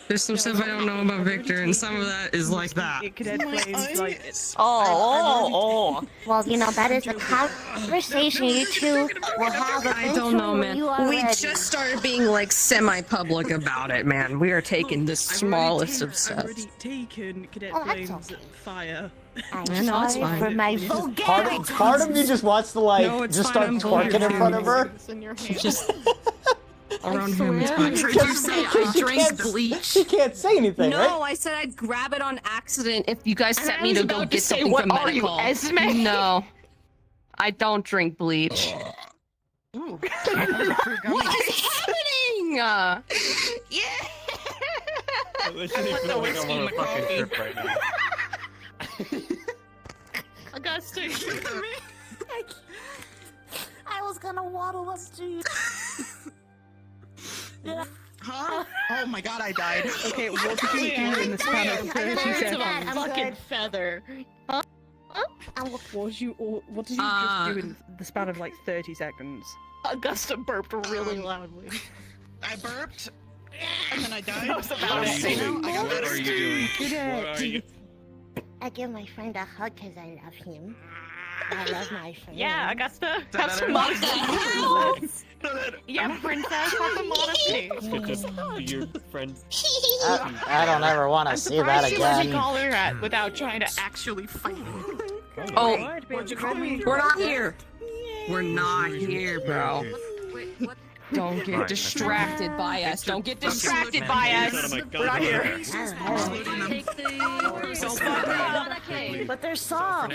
There's some stuff I don't know about Victor, and some of that is like that. It could add flames like. Well, you know, that is a conversation you two will have. I don't know, man. You are We ready. just started being like semi-public about it, man. We are taking the smallest of I've steps. already taken cadet Oh, that's flames okay. fire. I know, it's Sorry fine. for my vulgarity. Part of me just wants to like No, it's just fine, start I'm twerking in front of her. It's in your hand. Just around him, it's I fine. heard you say I drank bleach. She can't say anything, right? No, I said I'd grab it on accident if you guys And sent I me was to go about to get say, something what from are you, medical. Esme? No, I don't drink bleach. ooh. What is happening? Yeah. I literally feel like I'm on a fucking trip right now. Augusta, I was gonna waddle up to you. Huh? Oh my god, I died. Okay, what did you do in this kind of I'm she good. said, I'm fucking good. feather. Huh? What did you just do in the span of like 30 seconds? Augusta burped really loudly. I burped, and then I died. That was about it. What are you doing? What are you? I give my friend a hug because I love him. I love my friend. Yeah, Augusta. Have some modesty. Yeah, princess, have some modesty. Your friend. I don't ever want to see that She let me again. call her at without trying to actually fight. Oh, we're not here. We're not here, bro. Don't get distracted by us. Don't get distracted by us. We're not here. But they're soft.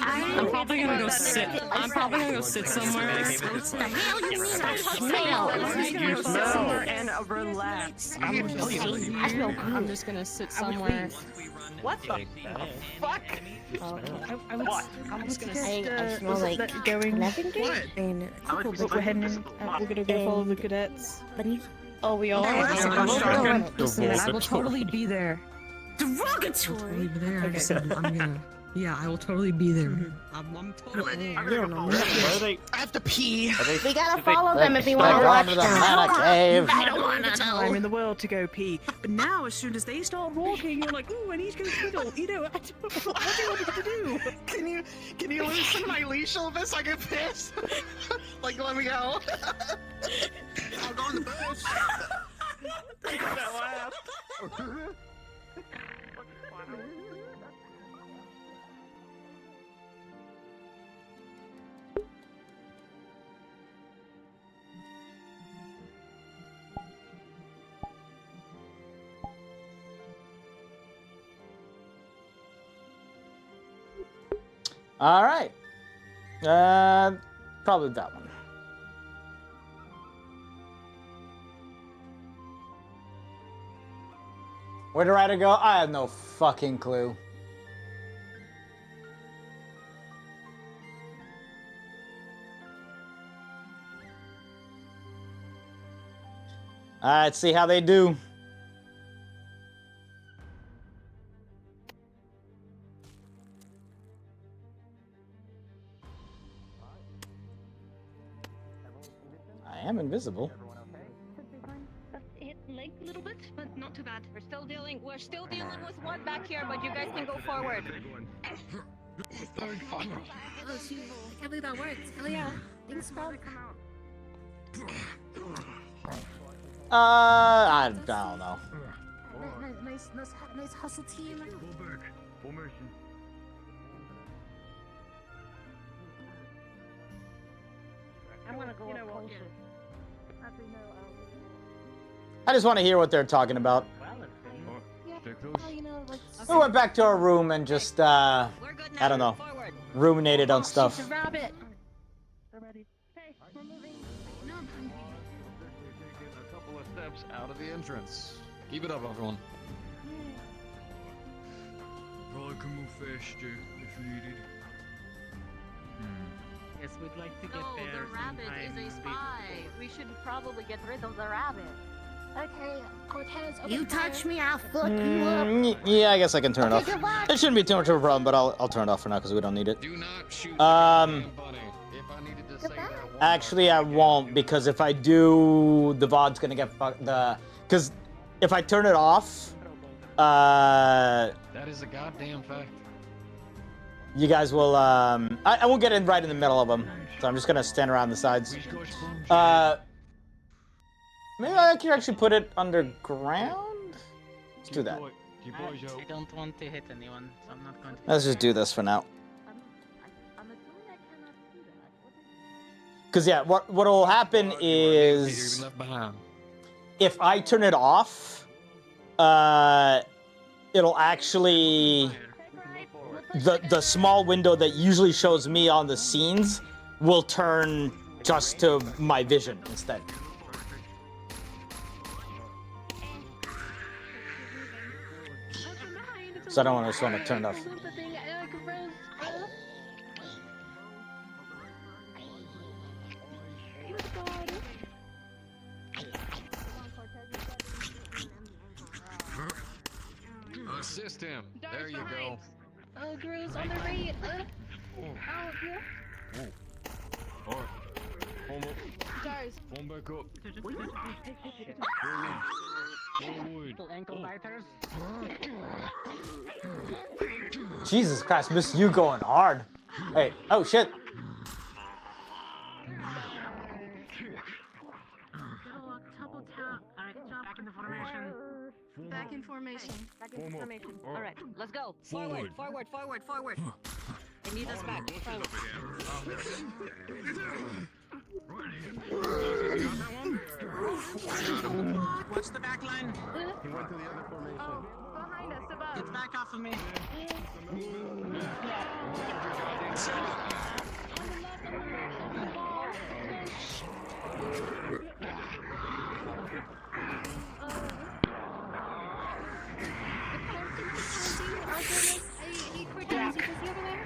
I'm probably gonna go sit. I'm probably gonna go sit somewhere. Somewhere and relax. I'm just gonna sit somewhere. What the fuck? I'm just gonna say, I smell like lavender and we're heading in. We're gonna go follow the cadets. Oh, we are? Listen, I will totally be there. Totally be there. Okay. I'm gonna. Yeah, I will totally be there. I'm totally. I have to pee. We gotta follow them if we want to watch them. I don't want to time in the world to go pee. But now, as soon as they start walking, you're like, ooh, I need to go fiddle. You know, what do you want me to do? Can you loosen my leash a little bit so I can piss? Like, let me go. I'll go in the bush. Take that laugh. All right. Probably that one. Where did Ryder go? I have no fucking clue. All right, see how they do. I am invisible. Hit leg a little bit, but not too bad. We're still dealing with one back here, but you guys can go forward. Oh, shoot. I can't believe that worked. Hell yeah. Thanks, bro. I don't know. Nice hustle team. I want to go up closer. I just want to hear what they're talking about. We went back to our room and just, I don't know, ruminated on stuff. She's a rabbit. Hey, we're moving. No, I'm hungry. A couple of steps out of the entrance. Keep it up, everyone. Probably can move faster if needed. Yes, we'd like to get No, there. the rabbit sometime is a spy. We should probably get rid of the rabbit. Okay, Cortez, You touch me, I'll fuck you up. Yeah, I guess I can turn it Okay, off. goodbye. It shouldn't be too much of a problem, but I'll turn it off for now because we don't need it. Do not shoot Um, bunny. If I needed to say that one Actually, I won't because if I do, the VOD's gonna get fucked. Because if I turn it off, that is a goddamn fact. you guys will. I won't get in right in the middle of them, so I'm just gonna stand around the sides. Maybe I can actually put it underground. Let's do that. I don't want to hit anyone, so I'm not going to. Let's just do this for now. Because yeah, what will happen is if I turn it off, it'll actually the small window that usually shows me on the scenes will turn just to my vision instead. So I don't just want to turn it off. Assist him. There you go. Girls on the right. Oh, Yeah. alright. Form up. Guys. Form back up. Forward. Ankle biters. Jesus Christ, miss you going hard. Hey, oh shit. Back into formation. Back in formation. Back into formation. All Alright, let's go. Forward. Forward. They need us back. Forward. What's the back line? He went to the other formation. Oh, behind us, above. Get back off of me.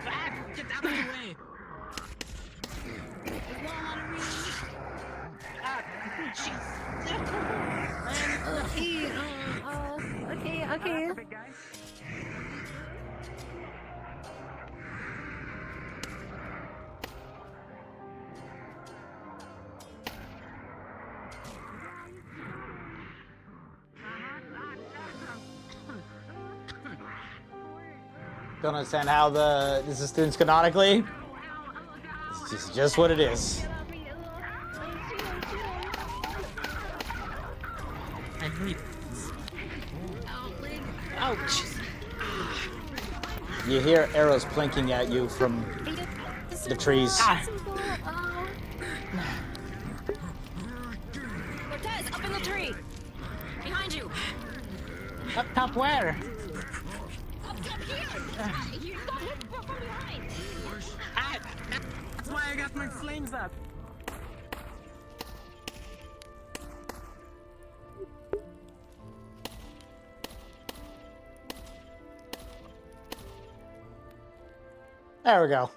Back! Get out of the way! Okay. Don't understand how this is students canonically. It's just what it is. I hate Ouch. You hear arrows plinking at you from the trees. Cortez, up in the tree! Behind you! Up top where? Up here! You got hit from behind! That's why I got my flames up. There we go.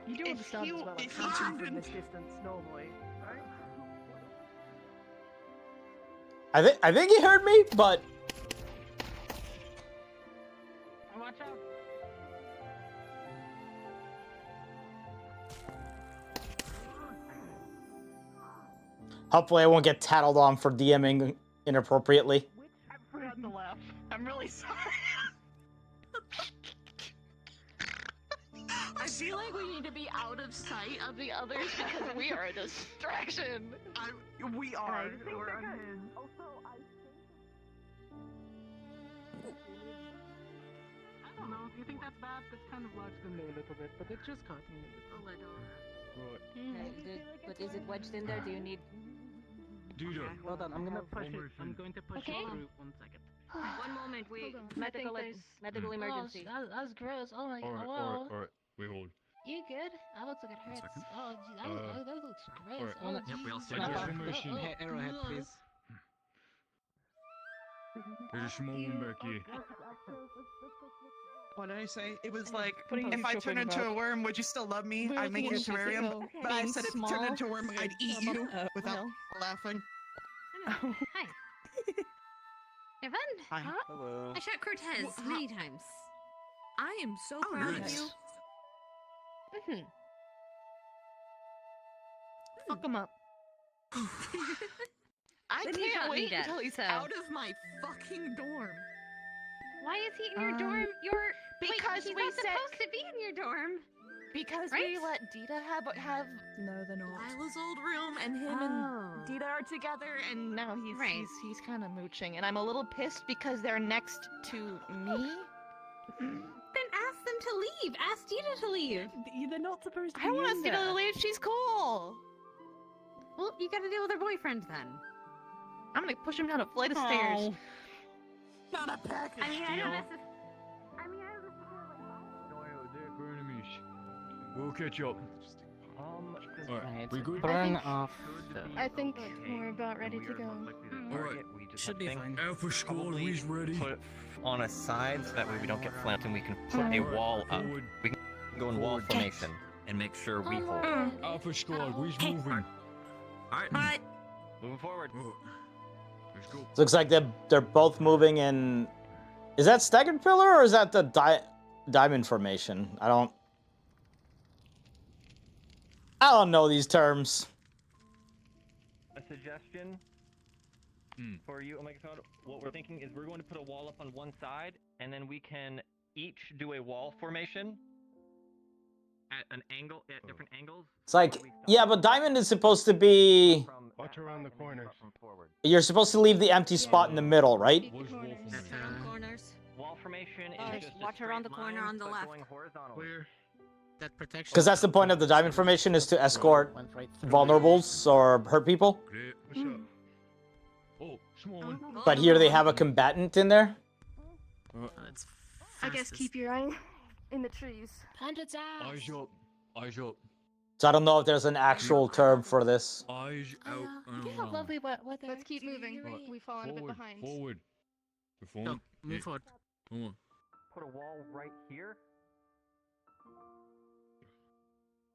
You do understand as well, I'm shooting from this distance normally, right? I think he heard me, but Watch out. hopefully I won't get tattled on for DMing inappropriately. I forgot to laugh. I'm really sorry. I feel like we need to be out of sight of the others because we are a distraction. We are. We're unhinged. I don't know. Do you think that's bad? That's kind of lodged in there a little bit, but it just caught me a little. But is it wedged in there? Do you need... Dude, Hold on, I'm gonna push it. I'm going to push Okay. it through. 1 second. One moment, we... Hold on. Medical, I think medical emergency. Oh, that's gross. Oh my god. alright. Wait, hold. You good? That looks like it hurts. second. Oh, gee, that looks gross. alright. Oh, Yep, we all Jesus. stand Medical up. emergency. Arrowhead, please. There's a small one back here. What did I say? It was like, Putting if you I shopping turn into about. a worm, would you still love me? I'd make you a terrarium. But I said if you turned into a worm, I'd eat you without laughing. Hi. Evan? Hi. Hello. I shot Cortez many times. I am so Oh, proud nice. of you. Fuck him up. I Then he can't shot me wait dead. until he's So- out of my fucking dorm. Why is he in your dorm? You're Because he's we not said supposed to be in your dorm. because Right? we let Dita have No, they're not. Lila's old room, and him and Dita are together, and now he's kind of mooching, and I'm a little pissed because they're next to me. Then ask them to leave. Ask Dita to leave. They're not supposed to I be want in Dita there. to leave. She's cool. Well, you gotta deal with her boyfriend then. I'm gonna push him down a flight of stairs. Not a package I mean, I deal. don't necessarily. We'll catch up. Alright, we good? Burn off. I think we're about ready to go. Alright, Should be fine. Alpha Squad, we's ready. Put it on a side so that way we don't get flanked and we can put a wall up. We can go in wall formation and make sure we hold. Alpha Squad, we's moving. Alright. Moving forward. Let's go. Looks like they're both moving in Is that staggered pillar or is that the diamond formation? I don't know these terms. A suggestion for you, Omega Cloud. What we're thinking is we're going to put a wall up on one side, and then we can each do a wall formation at an angle, at different angles. It's like, yeah, but diamond is supposed to be... Watch around the corners. You're supposed to leave the empty spot in the middle, right? Corners. Wall formation is just watch around the corner on the left. Clear. That protection. Because that's the point of the diamond formation, is to escort vulnerables or hurt people. Oh, small one. But here they have a combatant in there. I guess keep your eye in the trees. Hundreds out. Eyes up. Eyes up. So I don't know if there's an actual term for this. Eyes out. You have lovely weather. Let's keep moving. We've fallen a bit behind. Forward. Forward. Move forward. Come on. Put a wall right here.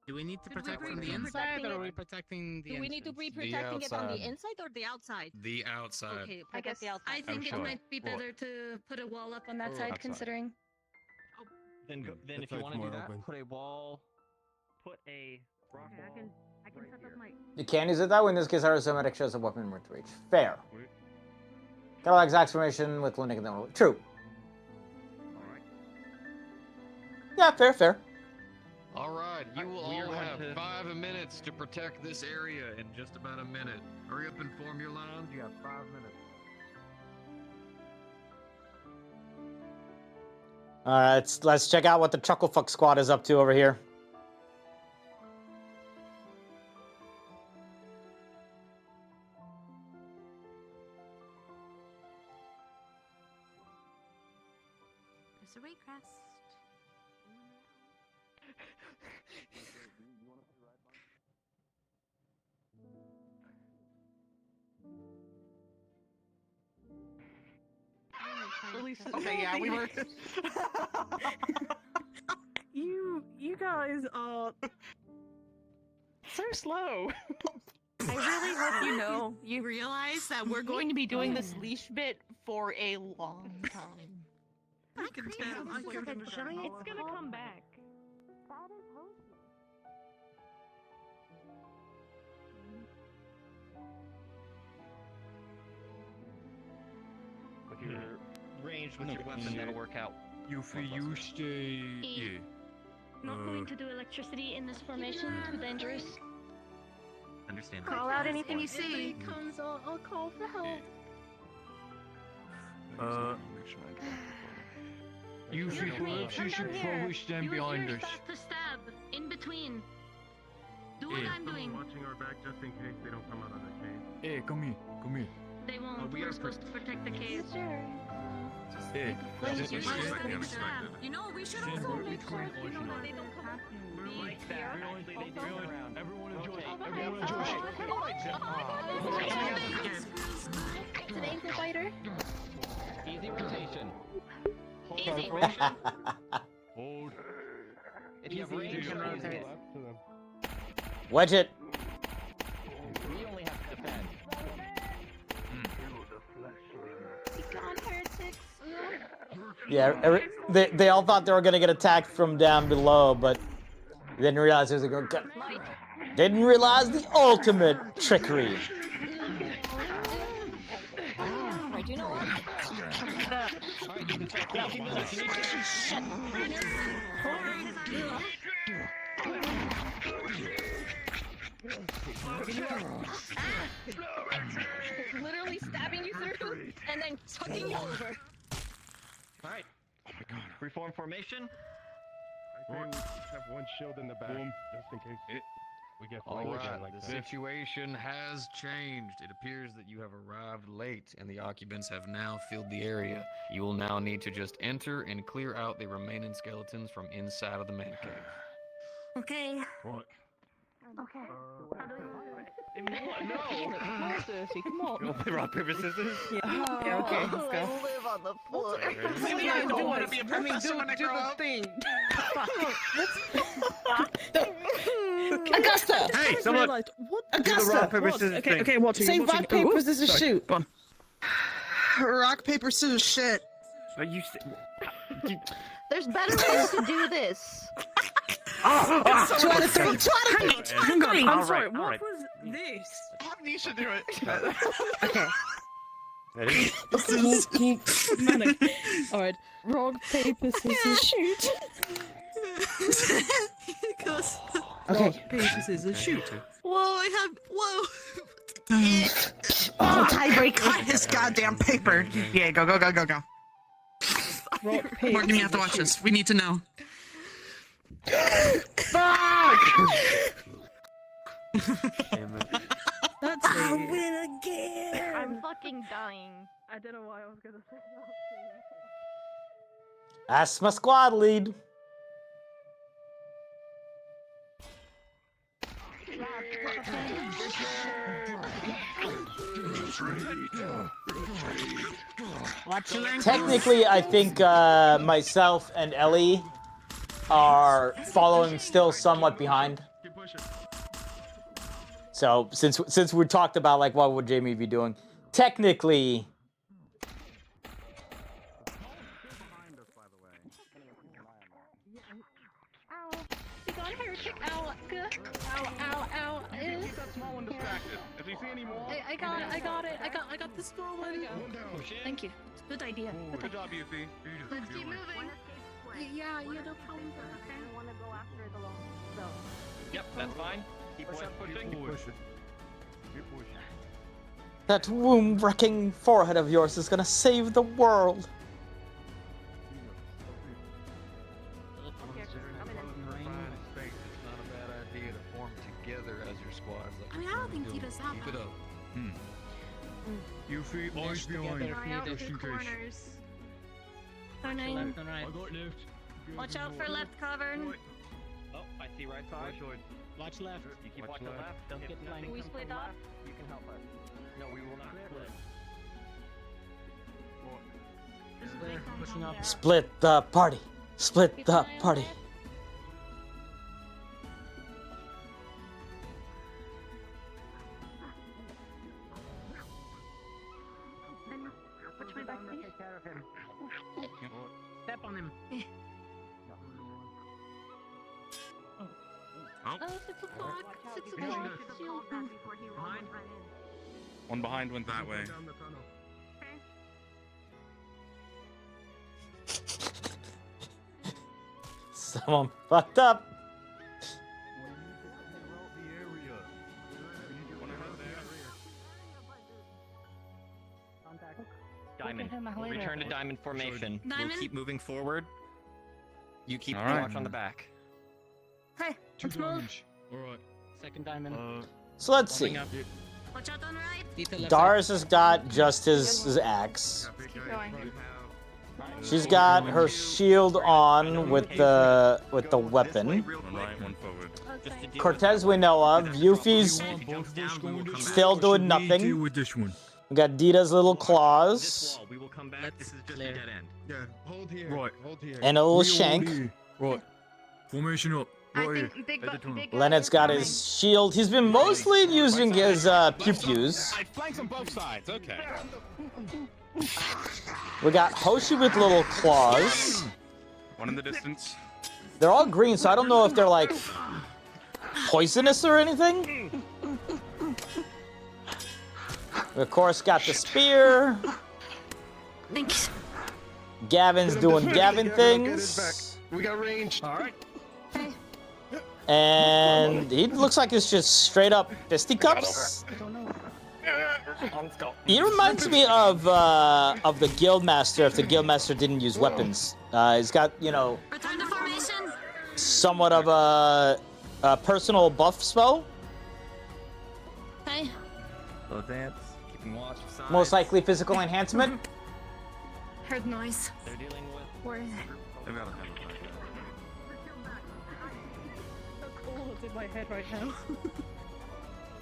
Do we need to protect from the inside, or are we protecting the Do we need to be entrance? protecting it on the inside or the outside? The outside. Okay, I guess the outside. I think it might be better to put a wall up on that side, considering. Then if you want to do that, put a wall. Put a rock wall. I can set up my. You can't use it that way. In this case, our somatic shows a weapon worth reach. Fair. Cadillac's axe formation with Lunatic and then true. Yeah, fair. Alright, you will all have 5 minutes to protect this area in just about a minute. Hurry up and form your lines. You have 5 minutes. Alright, let's check out what the Chucklefuck squad is up to over here. There's a recrest. Okay, yeah, we were. You guys are so slow. I really hope you realize that we're going to be doing this leash bit for a long time. I can tell. I can tell. It's gonna come back. With your range with your weapon, that'll work out. You stay. Yeah. Not going to do electricity in this formation. Too dangerous. Understand. Call out anything you If see. anybody comes, I'll call for help. You should probably stand behind us. Start to stab in between. Do what I'm doing. Watching our back just in case they don't come out of the cave. Hey, come here. They won't. We're supposed to protect the cave. Hey, Just just stab. You know, we should also make sure they don't come up. Everyone enjoy. It's an ankle biter. Easy rotation. Easy. Hold. If you have range, Wedge it. we only have to defend. Yeah, they all thought they were gonna get attacked from down below, but didn't realize there was a go. Didn't realize the ultimate trickery. Right, you know what? Literally stabbing you through and then tucking you over. Alright. Oh my god. Reform formation. I think we have one shield in the back, just in case we get flanked again like The that. situation has changed. It appears that you have arrived late, and the occupants have now filled the area. You will now need to just enter and clear out the remaining skeletons from inside of the man cave. Okay. What? Okay. No, come on. You want to play rock, paper, scissors? Yeah, okay, let's go. Live on the floor. Maybe I don't want to be a professor when I grow up. Augusta! Hey, someone! What? Do the rock, paper, scissors thing. Okay, watching. Say rock, paper, scissors, shoot. Come Rock, paper, scissors, shit. But you. There's better ways to do this. 2 out of 3. 2 out of 3. Hang on, I'm sorry. all right. What was this? You should do it. Okay. Ready? Manic. Alright. Rock, paper, scissors, shoot. Because. Okay. Rock, paper, scissors, shoot. Whoa, I have. Whoa. Oh, tiebreaker. This goddamn paper. Yeah, go. Rock, paper, Morgan, you have to watch this. We need to know. Fuck! That's I'll it. win again. I'm fucking dying. I don't know why I was gonna say that. That's my squad lead. Technically, I think myself and Ellie are following still somewhat behind. So since we talked about like what would Jamie be doing, technically. Keep that small one distracted. If you see any more, I got it. I got the small one. Thank you. It's a good idea. Good job, Yuffie. Let's keep moving. Yeah, no problem. Okay. I want to go after the long zone. Yep, that's fine. Keep pushing. Keep pushing. That womb-wrecking forehead of yours is gonna save the world. I mean, I don't think Tito's that Keep it up. Yuffie, eyes behind, just in case. Turning. I got left. Watch out for left cover. Oh, I see right side. Watch left. You keep watching left. Don't If get nothing flanked. comes We split from up? left, you can help us. No, we will not split. Split the party. Split the party. Watch my back, please. Take care of him. Step on him. Oh, 6 o'clock. 6 o'clock. Shield. Behind. One behind went that way. Someone fucked up. Diamond. Return to diamond formation. Diamond? We'll keep moving forward. You keep All right. watch on the back. Hey, let's move. Alright. Second diamond. So let's see. Coming up. Watch out on the right. Tito left Dars has got just his axe. Keep going. She's got her shield on with the weapon. One right, one forward. Cortez we know of. Yuffie's still doing nothing. Deal with this one. We got Dita's little claws. We will come back. This is just a dead end. Yeah, hold here. Right. Hold here. And a little shank. Right. Formation up. Right here. Leonard's got his shield. He's been mostly using his pew-pews. I flanks on both sides. Okay. We got Hoshi with little claws. One in the distance. They're all green, so I don't know if they're like poisonous or anything. We of course got the spear. Thanks. Gavin's doing Gavin things. We got range. All right. And he looks like it's just straight up fisticuffs. He reminds me of the Guildmaster if the Guildmaster didn't use weapons. He's got, you know, Return to formation. somewhat of a personal buff spell. Hey. Both ants. Keeping watch of signs. Most likely physical enhancement. Heard noise. They're dealing with. Where is it? They've got a handle. Oh, it's in my head right now.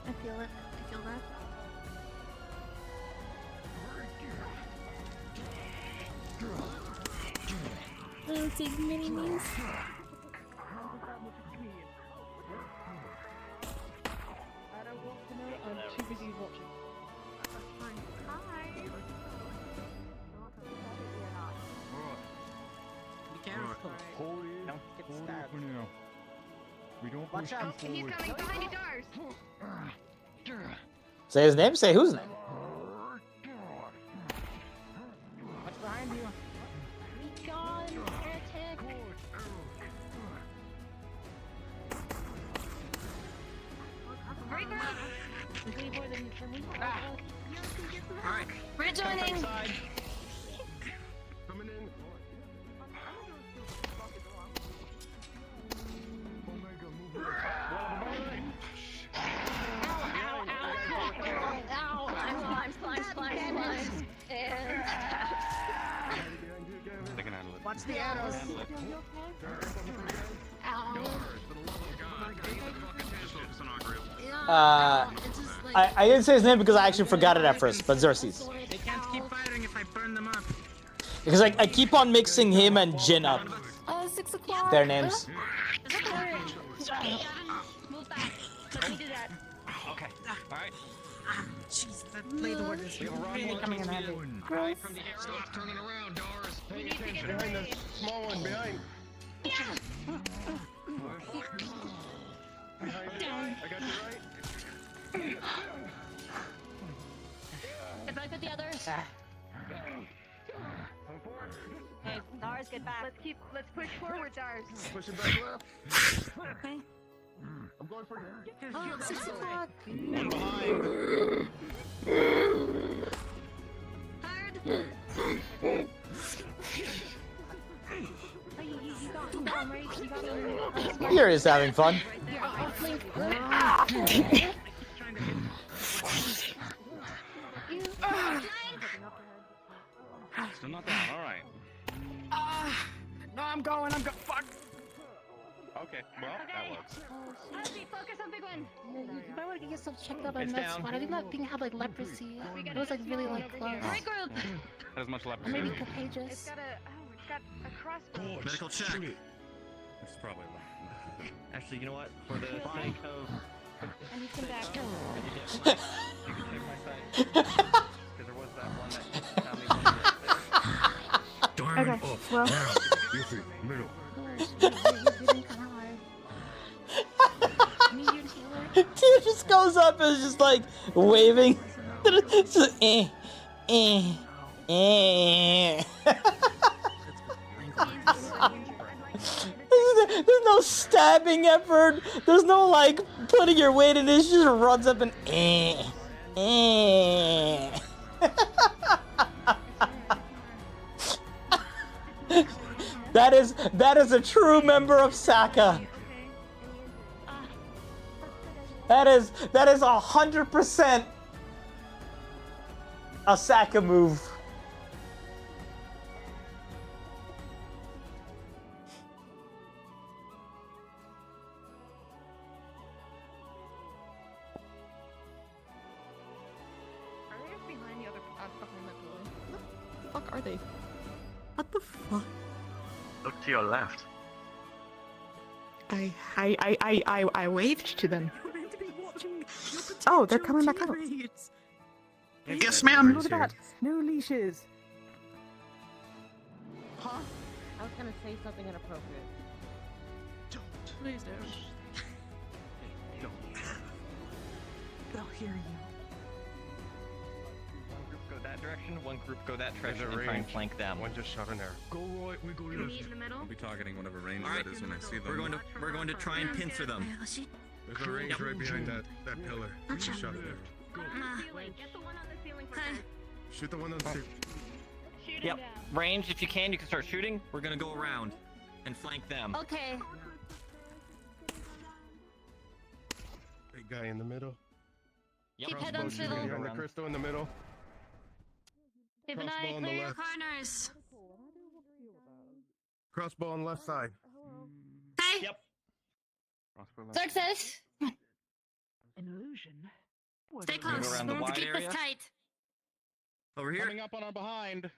I feel it. I feel that. Little big mini me's. I don't want to know. I'm too busy watching. Don't get stabbed. We don't Watch push out. too He's forward. coming behind you, Dars. Say his name? Say whose name? What's behind you? Be gone, heretic. Break her up. Alright. Rejoining. Coming in. Omega, move it. They can handle it. Watch the arrows. I didn't say his name because I actually forgot it at first, but Xerxes. They can't keep firing if I burn them up. Because I keep on mixing him and Jin up. 6 o'clock. Their names. Move back. Let me do that. Okay. Alright. Jeez, that blade ward is really coming in handy. Right from the arrow. Stop turning around, Doris. Pay attention. Behind the small one, behind. Behind you. I got you right. Get back with the others. Hey, Dars, get back. Let's push forward, Dars. Push it back left. Okay. I'm going for you. Oh, 6 o'clock. One behind. You're just having fun. Still not down, alright. No, I'm going. Fuck. Okay, well, that works. Focus on Big One. You might want to get yourself checked out by It's med down. squad. I think that thing had like leprosy. It was like really like close. Regroup. As much Or leprosy. maybe It's contagious. got a crossbow. Medical check. It's probably Actually, you know what? For the sake of... I need some back. You can take my side. Because there was that one that found me one right there. Okay, well. You see, middle. Tia just goes up and is just like waving. It's just, There's no stabbing effort. There's no like putting your weight in it. She just runs up and That is a true member of Saka. That is 100% a Saka move. Fuck are they? What the fuck? Look to your left. I waved to them. Oh, they're coming back out. Yes, ma'am. Look at that. No leashes. Huh? I was gonna say something inappropriate. Please don't. They'll hear you. One group go that direction, one group go that There's direction, a and try and range. flank them. One just shot in there. Go right, we go Meet left. in the middle. I'll be targeting whatever range Alright. that is when I see them. We're going to try and pincer them. There's a range right behind that pillar. You just shot it there. On the ceiling. Get the one on the ceiling first. Shoot the one on the ceiling. Shoot Yep. him down. Range, if you can start shooting. We're gonna go around and flank them. Okay. Big guy in the middle. Keep head on Crossbow shooting swivel. behind the crystal in the middle. Keep an Crossbow eye, on the clear your left. corners. Crossbow on the left side. Hey. Yep. Success. An illusion. Stay Gonna go close. around the wide Keep area. this tight. Over here. Coming up on our behind.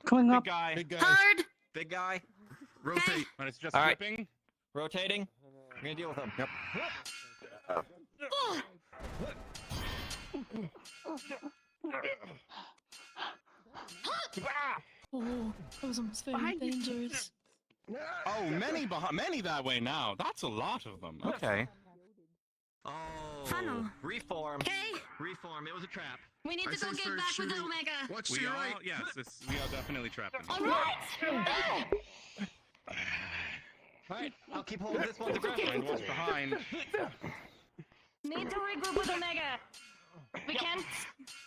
Coming Big up. guy. Big guy. Hard. Big guy. Rotate. And it's just All right. flipping. Rotating. We're gonna deal with them. Yep. Oh, that was almost very dangerous. Oh, many that way now. That's a lot of them. Okay. Oh. Funnel. Reform. Okay. Reform. It was a trap. We need to go get back with the Omega. Watch to your right. Yes, we are definitely trapped in All right. Alright, I'll keep hold of this one to grab. And what's behind? Need to regroup with Omega. We can.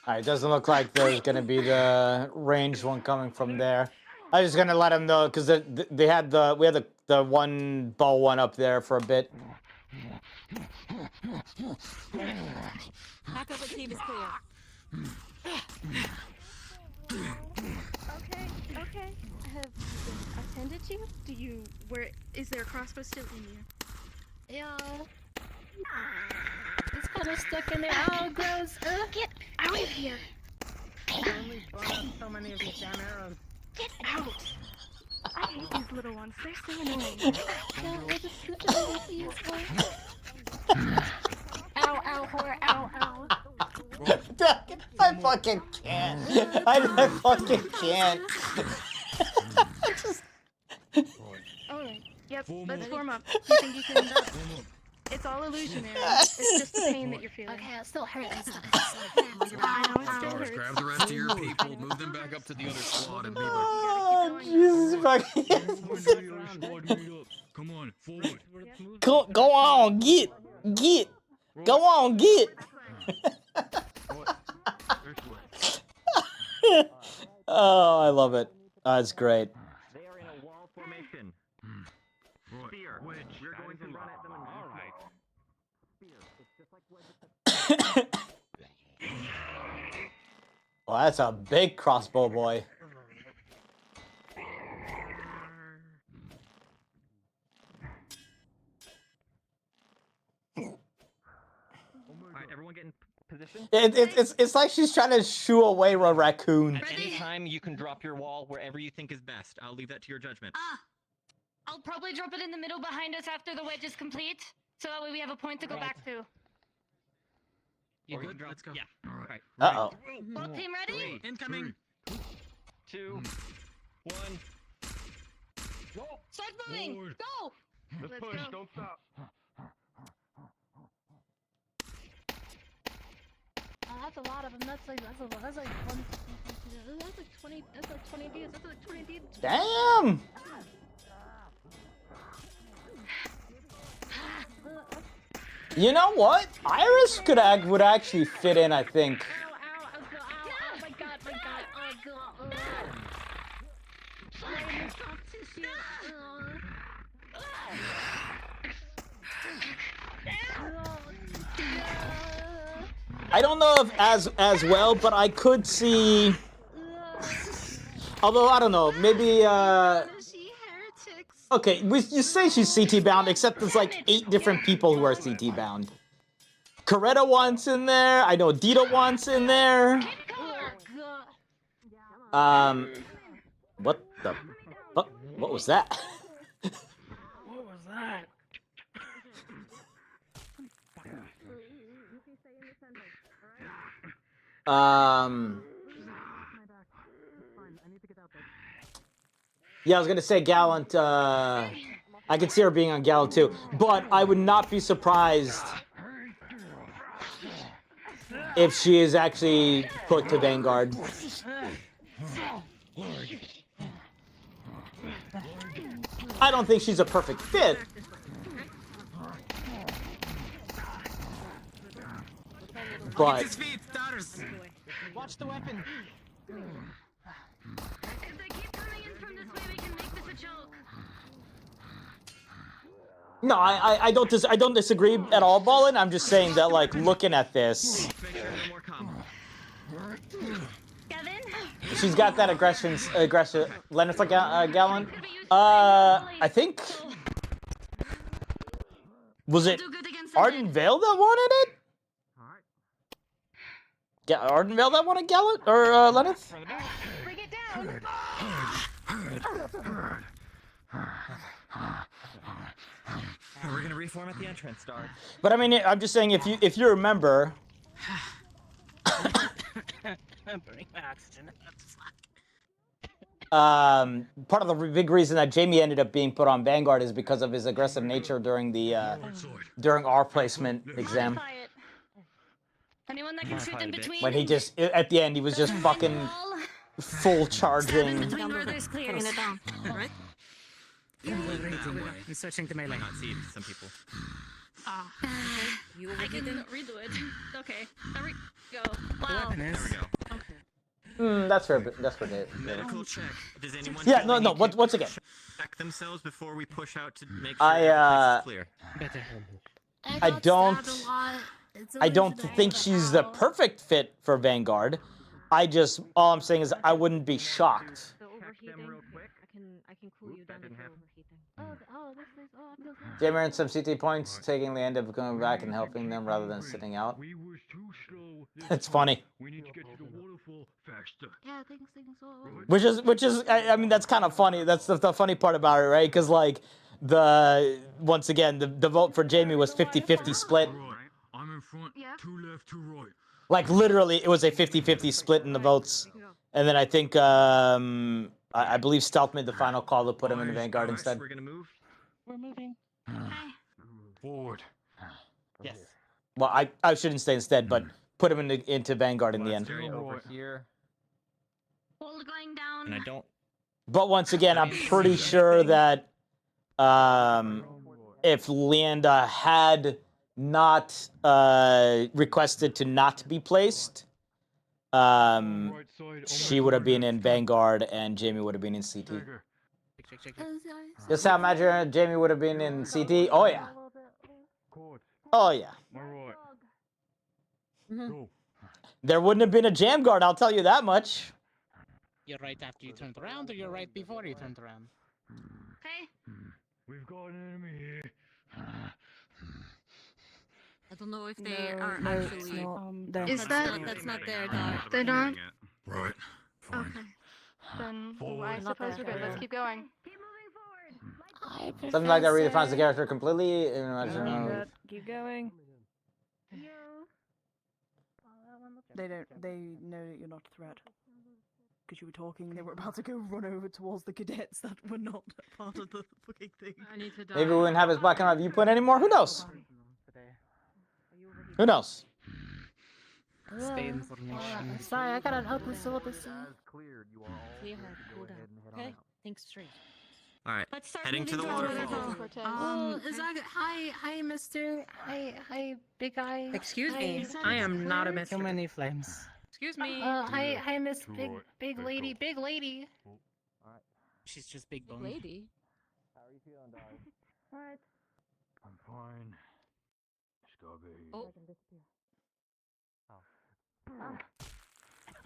Alright, it doesn't look like there's gonna be the ranged one coming from there. I was just gonna let him know because we had the one bow one up there for a bit. Back up with team is clear. Okay. Have you been attended to? Do you, is there a crossbow still in you? Yeah. It's kind of stuck in there. Oh, gross. Get out of here. I only brought up so many of these damn arrows. Get out. I hate these little ones. They're so annoying. Ow, whore, ow. I fucking can't. I fucking can't. Alright, yep, let's form up. You think you can... It's all illusionary. It's just the pain that you're feeling. Okay, it still hurts. I know it still Stars, hurts. grab the rest of your people, move them back up to the other squad, and meet Oh, Jesus fucking. Come on, forward. Go on, get. Go on, get. Oh, I love it. That's great. They are in a wall formation. Spear. We're going to run at them and Spear. It's just like Well, that's a big crossbow boy. Alright, everyone get in position. It's like she's trying to shoo away a raccoon. At any time, you can drop your wall wherever you think is best. I'll leave that to your judgment. I'll probably drop it in the middle behind us after the wedge is complete, so that way we have a point to go back to. You good? Let's go. Yeah. Alright. Uh-oh. All team ready? Incoming. 2, 1. Go! Start moving! Forward. Go! Let's push, don't stop. Oh, that's a lot of them. That's like one. That's like 20. That's like 20 Ds. That's like 20 Ds. Damn! You know what? Iris would actually fit in, I think. Oh my god, oh god. I don't know if as well, but I could see. Although I don't know, maybe okay, you say she's CT bound, except there's like 8 different people who are CT bound. Coretta wants in there. I know Dita wants in there. What the fuck? What was that? What was that? Yeah, I was gonna say Gallant. I could see her being on Gallant too, but I would not be surprised if she is actually put to Vanguard. I don't think she's a perfect fit. But Watch the weapon. If they keep coming in from this way, we can make this a joke. no, I don't disagree at all, Ballin. I'm just saying that, like, looking at this, she's got that aggressive. Leonard's like Gallant. I think was it Arden Vale that wanted it? Arden Vale that wanted Gallant or Lenneth? Bring it down. We're gonna reform at the entrance, Star. But I mean, I'm just saying if you remember. Bring oxygen. part of the big reason that Jamie ended up being put on Vanguard is because of his aggressive nature during the during our placement exam. Anyone that can shoot in between? When he just at the end he was just fucking full charging. Clearing it down. Right? He's switching to melee. Not see it to some people. Ah. You I can redo it. Okay. There we go. Wow. There we go. That's fair. That's fair, Dave. Medical check. Does anyone? Yeah, no. Once again. Check themselves before we push out to make sure everything's clear. Better. I don't think she's the perfect fit for Vanguard. All I'm saying is I wouldn't be shocked. The overheating. I can cool you down if you're overheating. This is Jamie earned some CT points, taking the end of going back and helping them rather than sitting out. It's funny. We need to get to the waterfall faster. Yeah, things so. Which is I mean that's kind of funny. That's the funny part about it, right? Because like once again the vote for Jamie was 50-50 split. I'm in front. Two left, two right. Like literally it was a 50-50 split in the votes. And then I think I believe Stealth made the final call to put him in the Vanguard instead. We're gonna move. We're moving. Forward. Yes. Well, I shouldn't say instead, but put him into Vanguard in the end. Over here. Hold going down. And I don't. But once again, I'm pretty sure that if Leanda had not requested to not be placed, she would have been in Vanguard and Jamie would have been in CT. Just how imagine Jamie would have been in CT. Oh yeah. Oh yeah. There wouldn't have been a jam guard, I'll tell you that much. You're right after you turned around, or you're right before you turned around? Okay. We've got an enemy here. I don't know if they are actually. Is that's not there, dog. They're not? Right. Fine. Okay. Then I suppose we're good. Let's keep going. Something like that redefines the character completely. Keep going. They know that you're not a threat. Because you were talking, they were about to go run over towards the cadets that were not part of the fucking thing. I need to die. Maybe we wouldn't have his black and white viewpoint anymore. Who knows? Who knows? Stay in formation. Sorry, I gotta help with all this. Clear her. Hold on. Okay. Think straight. All right. Let's start Heading to the waterfall. Hi, Mister. Hi, big guy. Excuse me. Hi. I am not a mister. Too many flames. Excuse me. Hi, Miss Big Lady. Big Lady. She's just big bone. Lady. How are you feeling, dog? What? I'm fine. Stubby. Oh.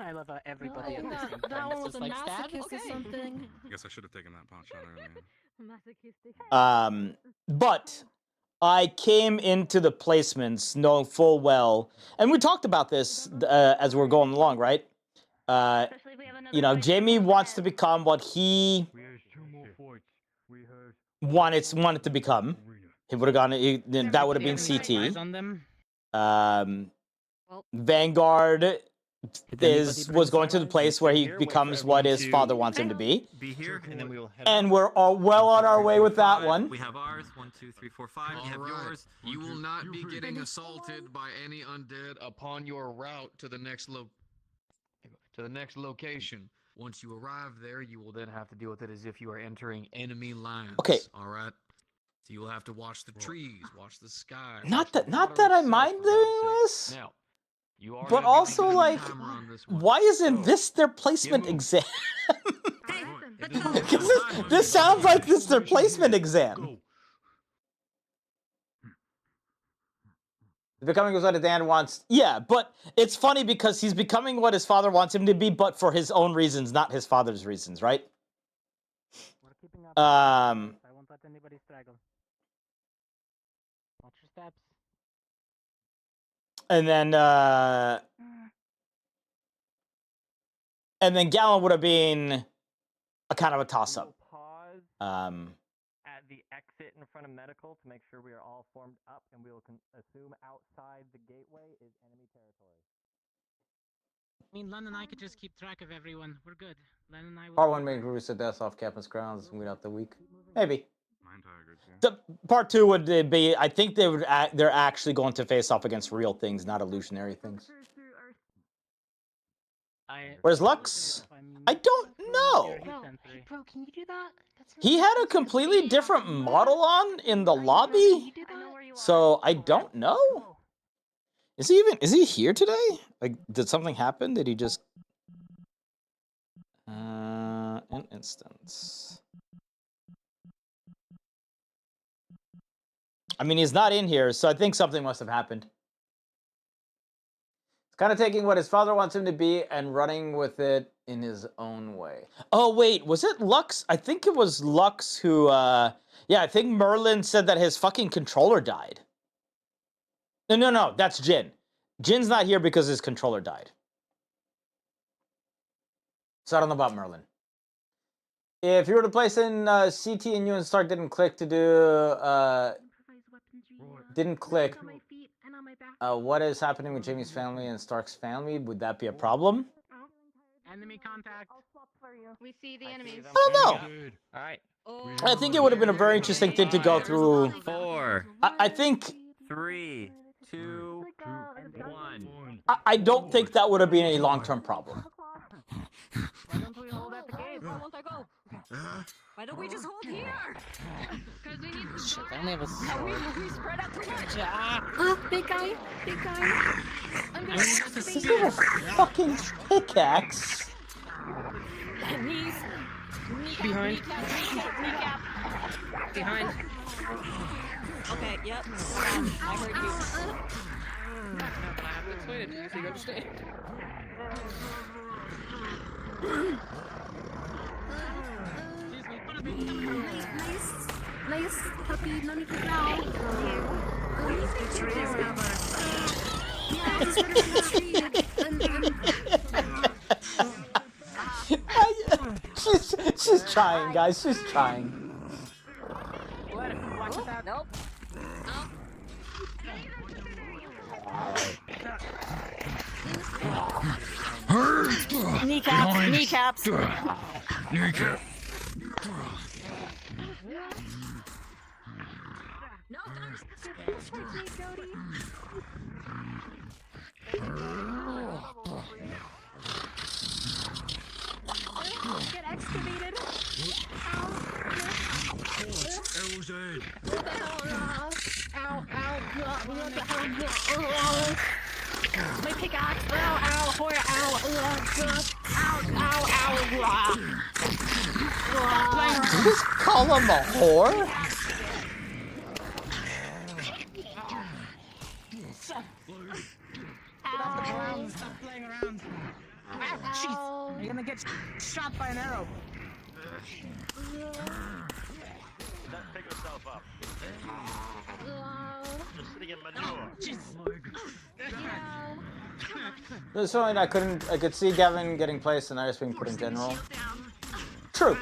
I love how everybody at the same That time one is was just a like stab. masochist or something. I guess I should have taken that pot shot earlier. Masochistic. But I came into the placements knowing full well, and we talked about this as we're going along, right? You know, Jamie wants to become what he wanted to become. He would have gone. That would have been CT. Vanguard was going to the place where he becomes what his father wants him to be. Be here, and then we will head. And we're all well on our way with that one. We have ours. 1, 2, 3, 4, 5. You have yours. You will not be getting assaulted by any undead upon your route to the next location. Once you arrive there, you will then have to deal with it as if you are entering enemy lines. Okay. All right. So you will have to watch the trees, watch the sky. Not that I mind doing this. Now, but also, like, why isn't this their placement exam? Because this sounds like this is their placement exam. Becoming what Dan wants. Yeah, but it's funny because he's becoming what his father wants him to be, but for his own reasons, not his father's reasons, right? I won't let anybody straggle. Watch your steps. And then Gallon would have been a kind of a toss-up. At the exit in front of medical to make sure we are all formed up, and we will assume outside the gateway is enemy territory. I mean, Len and I could just keep track of everyone. We're good. Len and I will. Part 1 made Rusa death off campus grounds and weed out the week. Maybe. The part 2 would be, I think they're actually going to face off against real things, not illusionary things. Where's Lux? I don't know. Bro, can you do that? He had a completely different model on in the lobby, so I don't know. Is he here today? Like, did something happen? Did he just... an instance. I mean, he's not in here, so I think something must have happened. He's kind of taking what his father wants him to be and running with it in his own way. Oh, wait, was it Lux? I think it was Lux who, yeah, I think Merlin said that his fucking controller died. No, that's Jin. Jin's not here because his controller died. So I don't know about Merlin. If you were to place in CT and you and Stark didn't click to do, what is happening with Jamie's family and Stark's family? Would that be a problem? Enemy contact. We see the enemies. I don't know. All right. I think it would have been a very interesting thing to go through. 4. I think... 3, 2, 1. I don't think that would have been a long-term problem. Why don't we hold at the gate? Where won't I go? Why don't we just hold here? Because we need to Shit, I only have a sword. We spread out too much. big guy. I'm gonna This is a fucking pickaxe. Knees. Behind. Kneecap. Behind. Okay, yep. I heard you. Explain it so you understand. Nice puppy, none of it out. Yeah, just put it in the tree. She's trying, guys. She's trying. Nope. Kneecaps. Kneecap. No, Get excavated. Ow. My pickaxe. Ow. Did you just call him a whore? Stop playing around. Jeez, you're gonna get shot by an arrow. Pick yourself up. Just sitting in manure. There's something I could see Gavin getting placed and I just being put in general. True.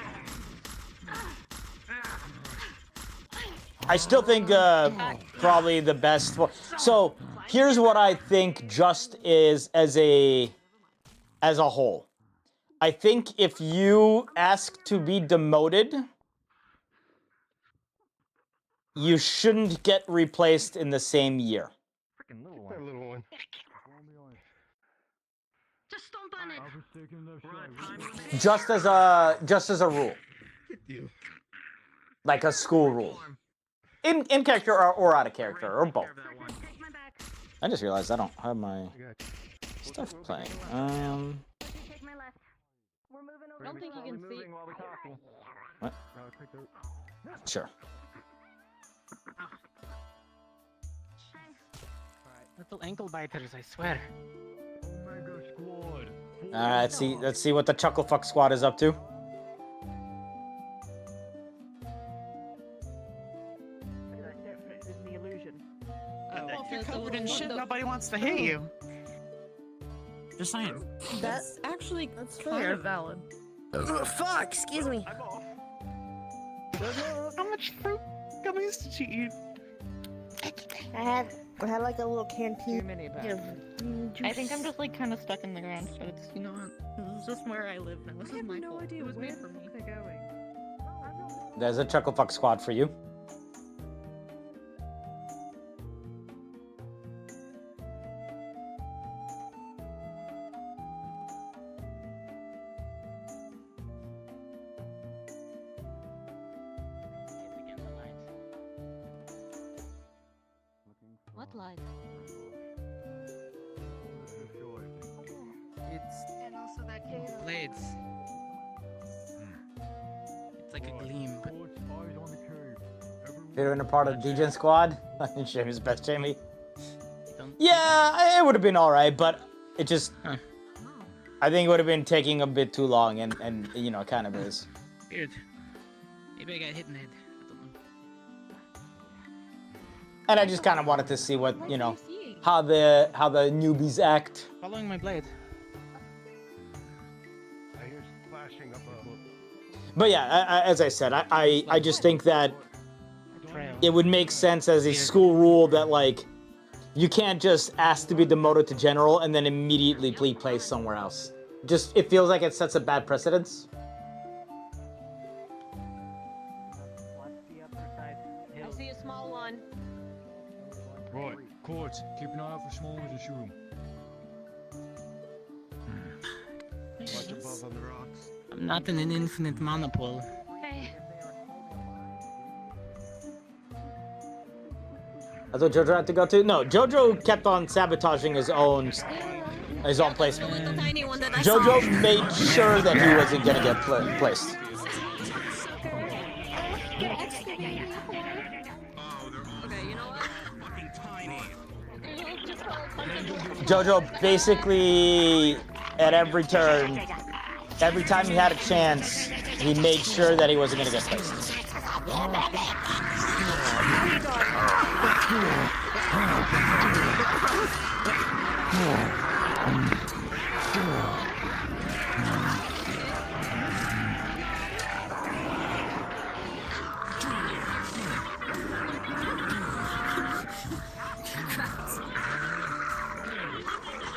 I still think probably the best. So here's what I think just is as a whole. I think if you ask to be demoted, you shouldn't get replaced in the same year. Freaking little one. Just stomp on it. Just as a rule. Like a school rule. In character or out of character, or both. I just realized I don't have my stuff playing. Take my left. I don't think you can see. What? Sure. Little ankle biters, I swear. Let's see what the Chucklefuck Squad is up to. The illusion. Well, if you're covered in shit, nobody wants to hit you. Just saying. That's actually kind of valid. Fuck, excuse me. How much fruit gummies did you eat? I had We had like a little canteen. Too many I think I'm just like kind of stuck in the ground, but it's, you know what? This is just where I live now. This is my fault. It was made for me. They're going. There's a Chucklefuck squad for you. What light? It's And also that cave. blades. It's like a gleam. If you'd been a part of DJ's squad, I can show his best, Jamie. Yeah, it would have been alright, but it just... I think it would have been taking a bit too long, and you know, it kind of is. Weird. Maybe I got hit in the head. I don't know. And I just kind of wanted to see what, you know, how the newbies act. Following my blade. I hear splashing up a... But yeah, as I said, I just think that it would make sense as a school rule that, like, you can't just ask to be demoted to general and then immediately be placed somewhere else. Just, it feels like it sets a bad precedence. I see a small one. Right, Court, keep an eye out for small ones and shoot 'em. Watch above on the rocks. I'm not in an infinite monopole. Okay. That's what Jojo had to go to? No, Jojo kept on sabotaging his own placement. Jojo made sure that he wasn't gonna get placed. Jojo basically, at every turn, every time he had a chance, he made sure that he wasn't gonna get placed.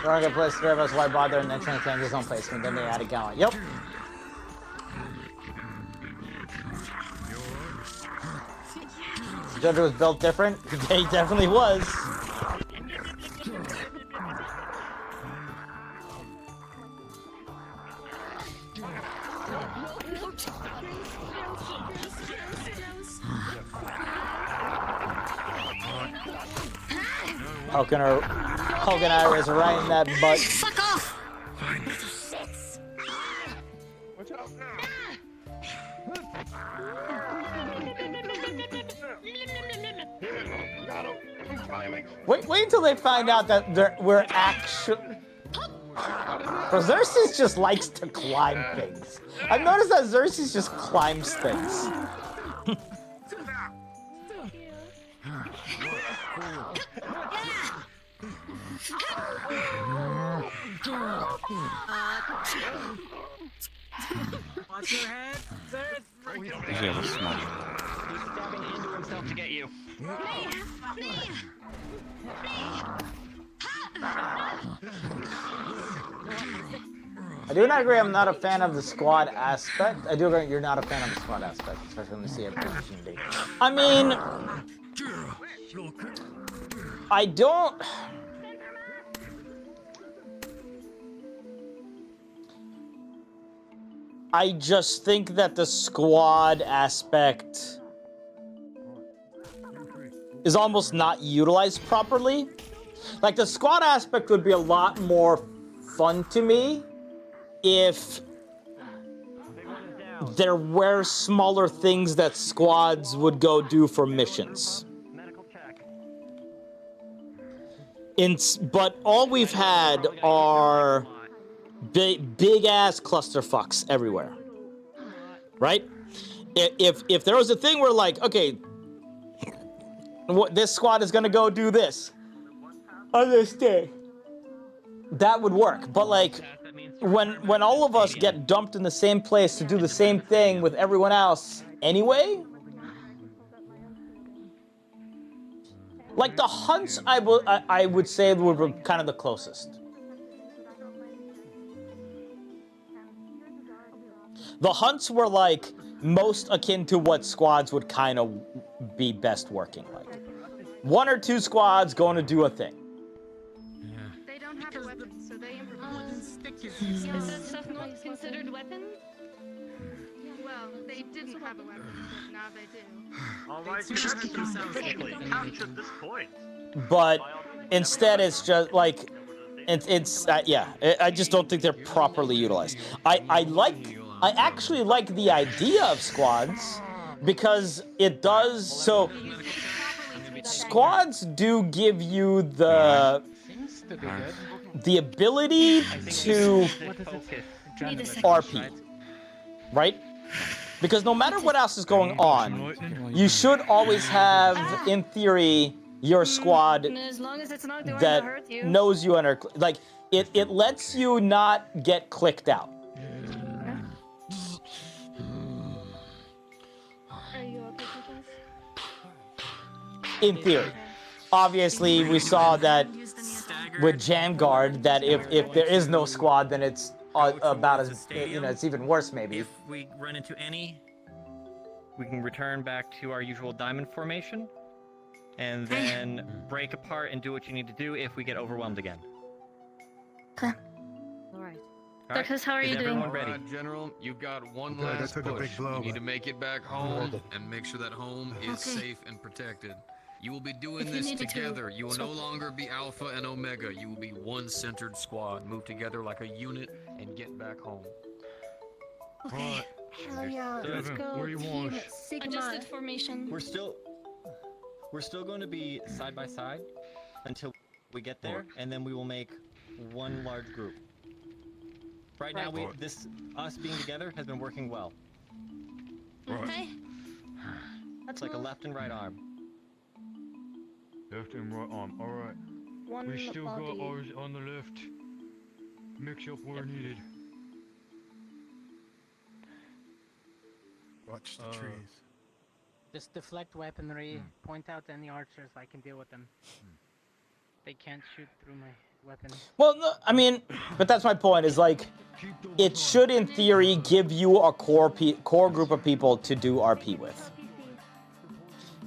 We're gonna get placed, three of us, why bother, and then trying to change his own placement, then they had it going. Yep. Jojo was built different? He definitely was. Hogan Iris right in that butt. Fuck off! Watch out! Wait until they find out that we're actually... Xerxes just likes to climb things. I've noticed that Xerxes just climbs things. Watch your head, Xerxes! He's a small. He's stabbing into himself to get you. I do not agree I'm not a fan of the squad aspect. I do agree you're not a fan of the squad aspect, especially when you see a position D. I mean... I don't... I just think that the squad aspect is almost not utilized properly. Like, the squad aspect would be a lot more fun to me if there were smaller things that squads would go do for missions. But all we've had are big-ass clusterfucks everywhere, right? If there was a thing where, like, okay, this squad is gonna go do this on this day, that would work. But, like, when all of us get dumped in the same place to do the same thing with everyone else anyway, Like the hunts, I would say were kind of the closest. The hunts were like most akin to what squads would kind of be best working like. 1 or 2 squads going to do a thing. They don't have a weapon, so they improvise. Is that stuff not considered weapons? Well, they didn't have a weapon, but now they do. Alright, officially captured this point. But instead, it's just like it's yeah. I just don't think they're properly utilized. I actually like the idea of squads because it does so. Squads do give you the ability to RP, right? Because no matter what else is going on, you should always have, in theory, your squad As long as it's not going to that hurt you. knows you and are like it lets you not get clicked out. Are you okay with this? In theory. Obviously, we saw that with Jamguard that if there is no squad, then it's about as it's even worse maybe. If we run into any, we can return back to our usual diamond formation, and then break apart and do what you need to do if we get overwhelmed again. Okay. Alright. Because how are you doing? Everyone ready? General, you've got one last push. You need to make it back home and make sure that home is safe and protected. You will be doing If you this needed to, together. You will no swap. longer be Alpha and Omega. You will be one centered squad. Move together like a unit and get back home. Okay. Hell yeah. Let's go. where you Team want? Sigma. Adjusted formation. We're still going to be side by side until we get there, and then we will make one large group. Right now, us being together has been working well. Okay. It's like a left and right arm. Left and right arm. Alright. One We still got body. ours on the left. Mix up where needed. Watch the trees. Just deflect weaponry, point out any archers, I can deal with them. They can't shoot through my weapon. Well, no, I mean, but that's my point. Is like, it should, in theory, give you a core group of people to do RP with,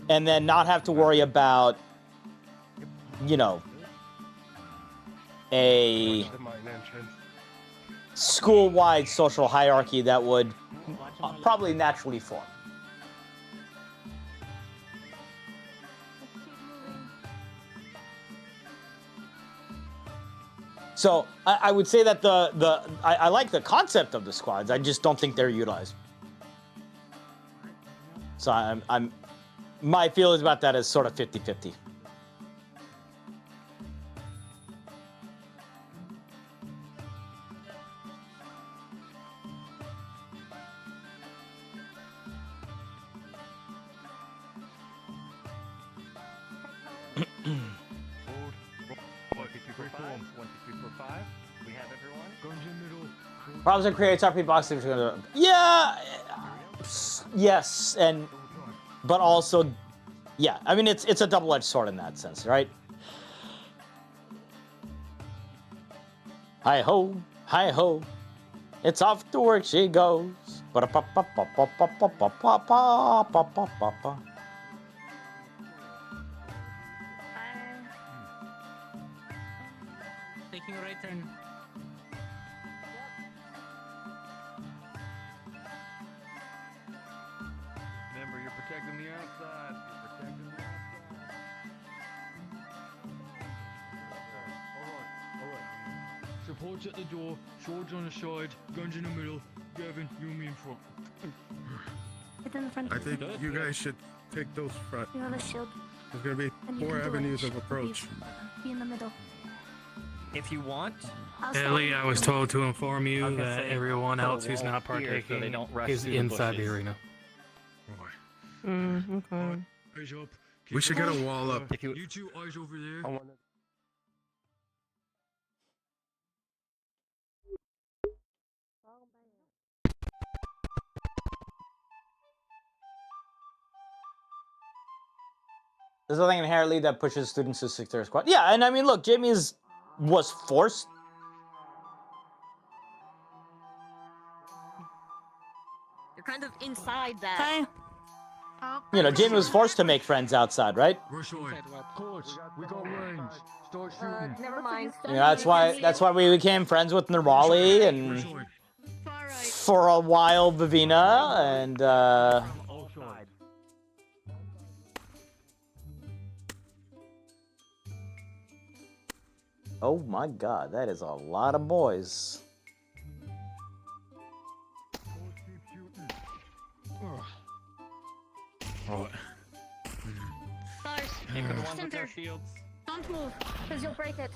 and then not have to worry about, a school-wide social hierarchy that would probably naturally form. So I would say that I like the concept of the squads. I just don't think they're utilized. So my feelings about that is sort of 50-50. We have everyone. Guns in middle. Problems that creates RP boxes. Yeah. Yes, but also, yeah. I mean, it's a double-edged sword in that sense, right? Hi ho, hi ho. It's off to work she goes. Ba-da-pa-pa-pa-pa-pa-pa-pa-pa-pa-pa-pa. Taking a right turn. Remember, you're protecting the outside. You're protecting the outside. Alright. Supports at the door, swords on the side, guns in the middle. Gavin, you and me in front. Get in the front. I think you guys should take those front. You have a shield. There's gonna be And you 4 can do avenues it. of approach. Be in the middle. If you want. Ellie, I was told to inform I you was gonna that say, everyone put a else who's wall not here so they partaking don't rush is through the inside the bushes. arena. Okay. Eyes up. We should get a wall up. You two eyes over there. There's nothing inherently that pushes students to stick to their squad. Yeah, and I mean, look, Jamie was forced. You're kind of inside that. You know, Jamie was forced to make friends outside, right? Coach, we got range. Start shooting. Never mind. You know, that's why we became friends with Nerali and for a while Vivina and oh my god, that is a lot of boys. Stars. Aim for the ones with Center. their shields. Don't move, because you'll break it.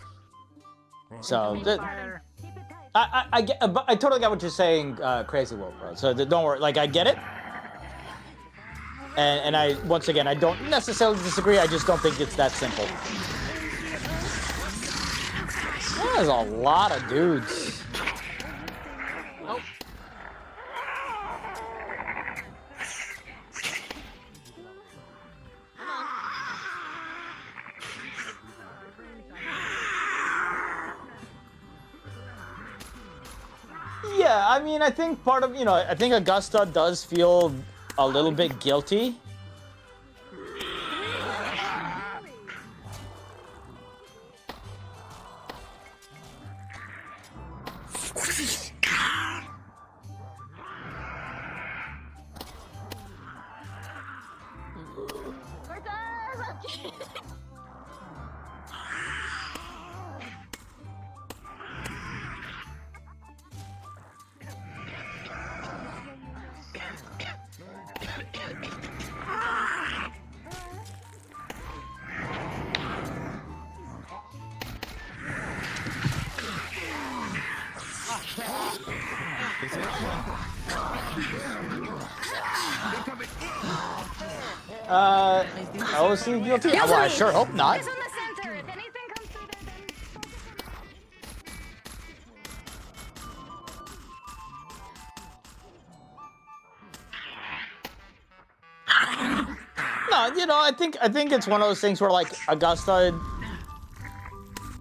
So I get, but I totally get what you're saying, Crazy Wolf, bro. So don't worry, like I get it, and I once again I don't necessarily disagree. I just don't think it's that simple. There's a lot of dudes. Oh. Yeah, I mean, I think part of, you know, I think Augusta does feel a little bit guilty. OC guilty? Well, I sure hope not. No, you know, I think it's one of those things where like Augusta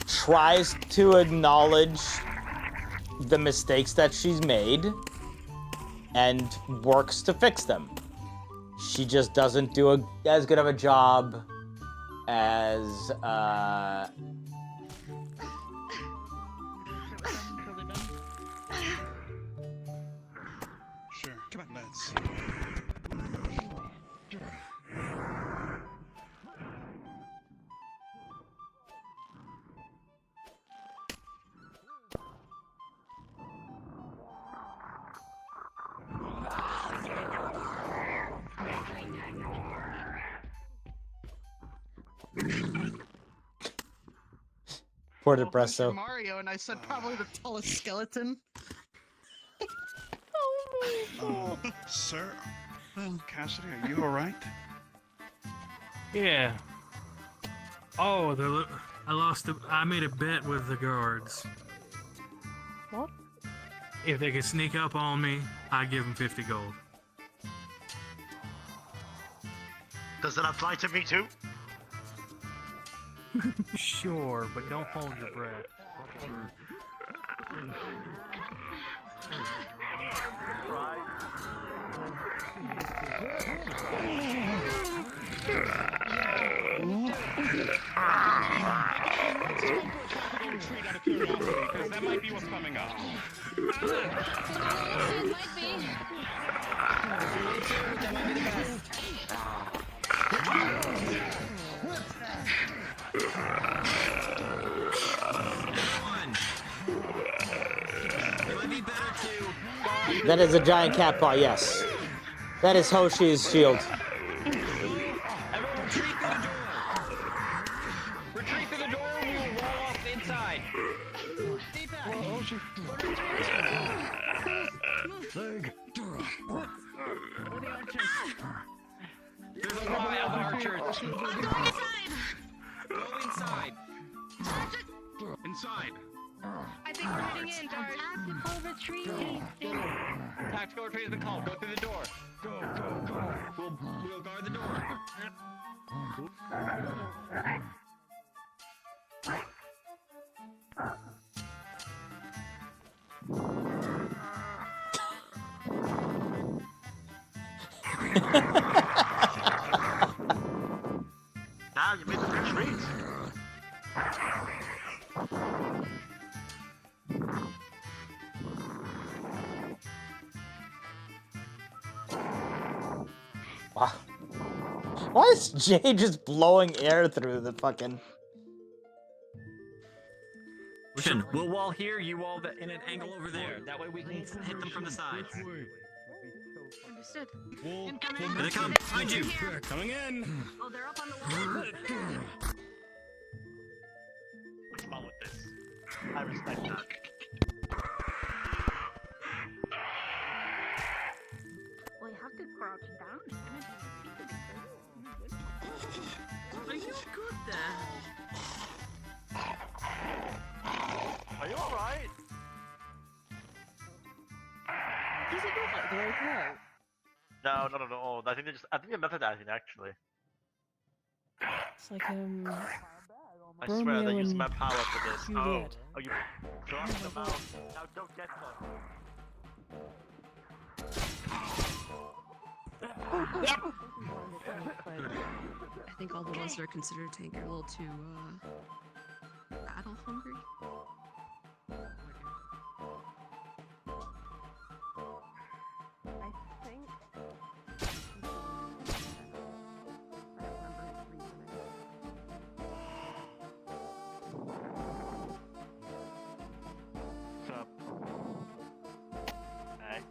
tries to acknowledge the mistakes that she's made and works to fix them. She just doesn't do as good of a job as Sure, come on, lads. Poor Depresso. Mario, and I said probably the tallest skeleton. Sir, Cassidy, are you alright? Yeah. Oh, I made a bet with the guards. What? If they could sneak up on me, I'd give them 50 gold. Does that apply to me too? Sure, but don't hold your breath. That might be what's coming up. It might be. That is a giant cat paw, yes. That is Hoshi's shield. Retreat through the door, we will wall off the inside. Stay back. There's a lot of archers. Go inside. Inside. I think we're heading in, Dart. Tactical retreat. Tactical retreat has been called. Go through the door. Go, go, go. We'll guard the door. Now you made the retreat. Wow. Why is Jay just blowing air through the fucking... Listen, we'll wall here, you wall in an angle over there. That way we can hit them from the sides. Understood. Here they come. Behind you. Coming in. Oh, they're up on the wall. What's wrong with this? I respect that. Well, you have to crouch down. Are you good there? Are you alright? Does it look like they're okay? No. I think they're method acting actually. It's like I swear Romeo they use and my power for this. Juliet. Oh, you dropped them out. Now go get them. I think all the ones that are considered tank are a little too battle hungry. I think. What's up? Hey.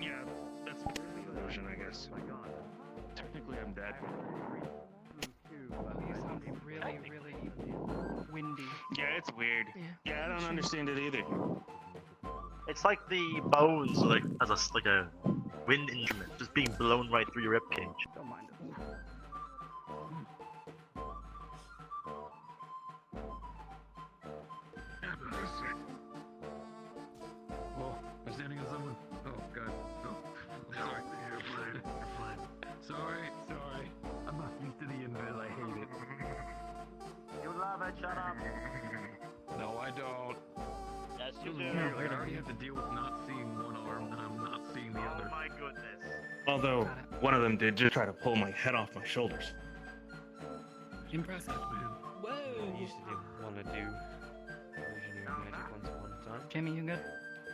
Yeah, that's the illusion, I guess. Technically, I'm dead. Really, really windy. Yeah, it's weird. Yeah, I don't understand it either. It's like the bones, like a wind instrument, just being blown right through your ribcage. Don't mind it. Oh, I'm standing on someone. Oh, God. Oh, I'm sorry. Sorry. I'm not used to the invisible. I hate it. You love it, shut up. No, I don't. Yes, you do. I already have to deal with not seeing one arm, and I'm not seeing the Oh other. my goodness. Although, one of them did just try to pull my head off my shoulders. Impressive, man. Whoa! I used to want to do illusion magic once upon a time. Jimmy, you good?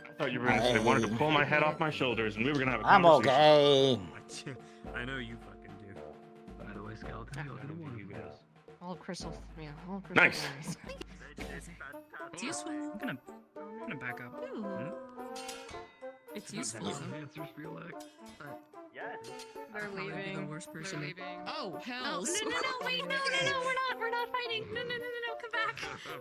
I thought you were gonna say they wanted to pull my head off my shoulders, and we were gonna have a I'm conversation. okay. I know you fucking do. By the way, Skeleton, you'll do one of you guys. All crystals. Yeah, all crystals. Nice. It's useful. I'm gonna back up. Ooh. It's useful. Answers feel like. Yes. They're leaving. The worst person. They're leaving. Oh, hell. No, wait, no, we're not fighting. No, come back.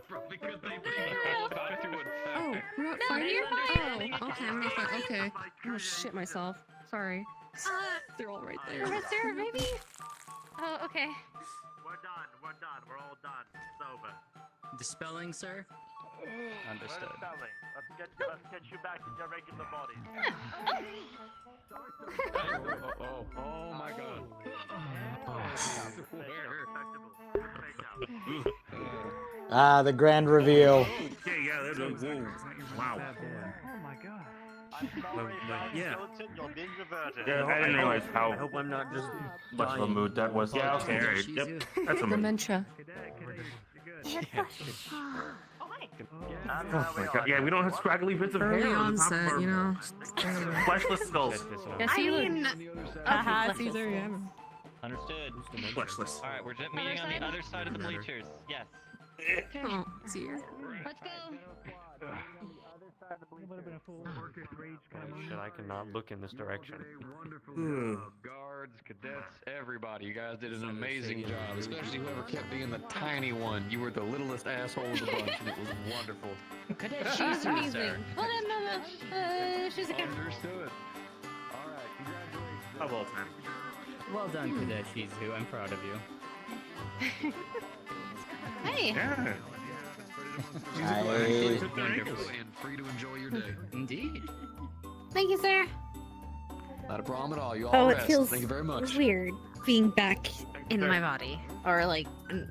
Probably because they bring your old back to it. Oh, we're not No, fighting? you're fine. Oh, okay, we're not fighting. Okay. Oh, shit myself. Sorry. They're all right there. Professor, maybe. Oh, okay. We're done. We're all done. It's over. Dispelling, sir? Understood. Where's Sterling? Let's get you back to your regular body. Oh my God. Ah, the grand reveal. Yeah, that's whoa. Wow. Oh my god. I'm sorry, yeah. Skeleton, you're being reverted. Yeah, I didn't realize how I hope I'm not just much of a mood that was. Yeah, okay, alright. Yep, that's a mood. Dementia. Oh my God. Yeah, we don't have scraggly bits of Early hair on the top of onset, our you know. fleshless skulls. Yes, I you mean, haha, Caesar, yeah. Understood. Fleshless. Alright, we're just meeting on the other side of the bleachers. Yes. Oh, dear. Let's go. Shit, I cannot look in this direction. Guards, cadets, everybody. You guys did an amazing job, especially whoever kept being the tiny one. You were the littlest asshole of the bunch, and it was wonderful. Cadet, she's amazing. Well, no. She's a good. Understood. How about time? Well done, Cadet Shizu. I'm proud of you. Hey. Yeah. Nice. Wonderful and free to enjoy your day. Indeed. Thank you, sir. Not a problem at all. You all Oh, it rest. feels Thank you very much. weird being back in my body, or like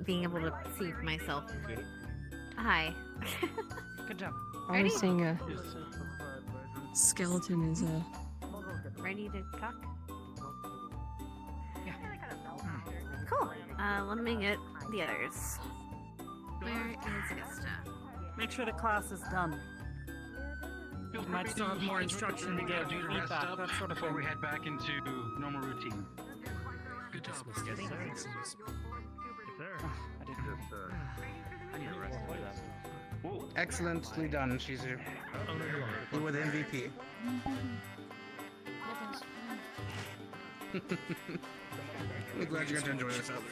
being able to see myself. Hi. Good job. I was seeing a Skeleton is a. Ready to talk? Yeah. Cool. Let me get the others. Where is Vista? Make sure the class is done. Feel You might free still to have more schedule instruction to your give, do the feedback, rest up that sort of before thing. we head back into normal routine. Good job. Yes, sir. Yes, sir. I didn't. I need a rest after that. Whoa. Excellently done, Shizu. You were the MVP. I'm glad you got to enjoy yourself.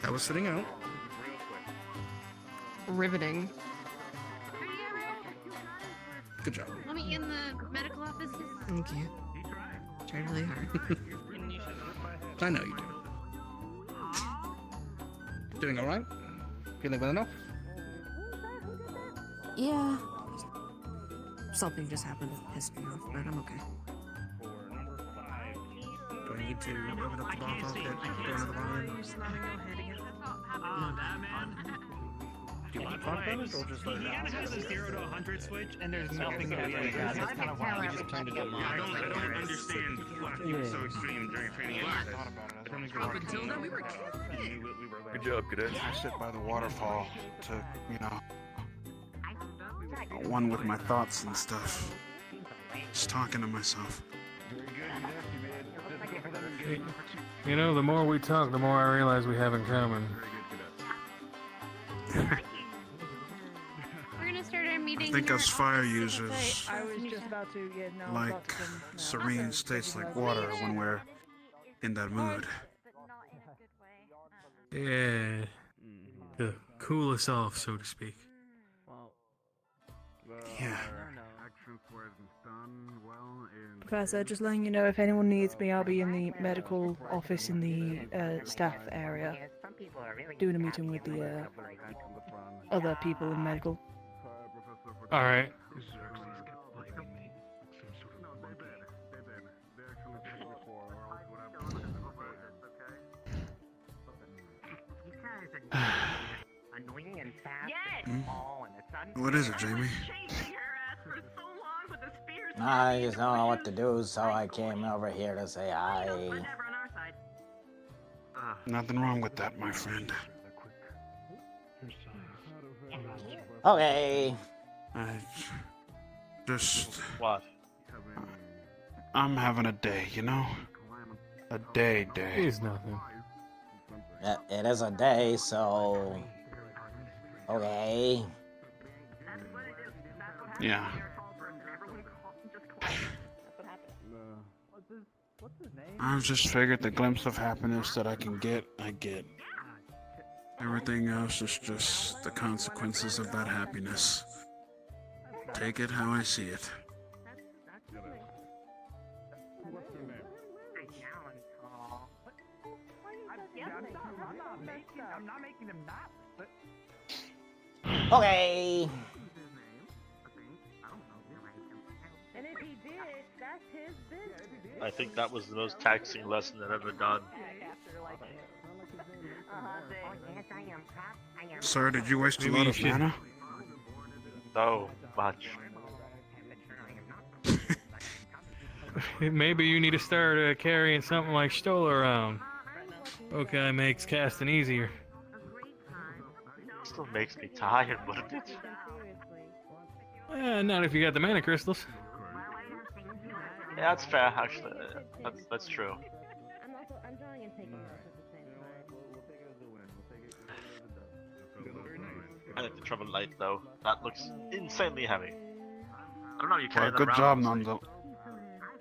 I was sitting out. Riveting. Good job. Let me in the medical office. Thank you. Tried really hard. I know you do. Doing all right? Feeling well enough? Yeah. Something just happened that pissed me off, but I'm okay. Do I need to open up the bottle? Get another volume? Do you want to talk about it, or just let it out? Has a 0 to 100 switch, and there's nothing to do. That's kind of why we just turned it up. I don't understand why you were so extreme during training exercise. Up until then, we were Good job, Cadet. I sit by the waterfall to, one with my thoughts and stuff. Just talking to myself. You know, the more we talk, the more I realize we have in common. We're gonna start our meeting. I think in us our fire office. users I was just about to, yeah, no. like serene states like water when we're in that mood. Yeah. To cool us off, so to speak. Yeah. Professor, just letting you know, if anyone needs me, I'll be in the medical office in the staff area, doing a meeting with the other people in medical. Alright. What is it, Jamie? I just don't know what to do, so I came over here to say hi. Nothing wrong with that, my friend. Okay. I just... What? I'm having a day, you know? A day. It's nothing. It is a day, so... Okay. Yeah. I've just figured the glimpse of happiness that I can get, I get. Everything else is just the consequences of that happiness. Take it how I see it. Okay. And if he did, that's his business. I think that was the most taxing lesson I've ever done. Sir, did you waste a lot of mana? So much. Maybe you need to start carrying something like Stola around. Okay, makes casting easier. Still makes me tired, wouldn't it? Not if you got the mana crystals. Yeah, that's fair, actually. That's true. I'm drawing and taking notes at the same time. I like the Trouble Light, though. That looks insanely heavy. I don't know, you carry Well, that good around, job, honestly.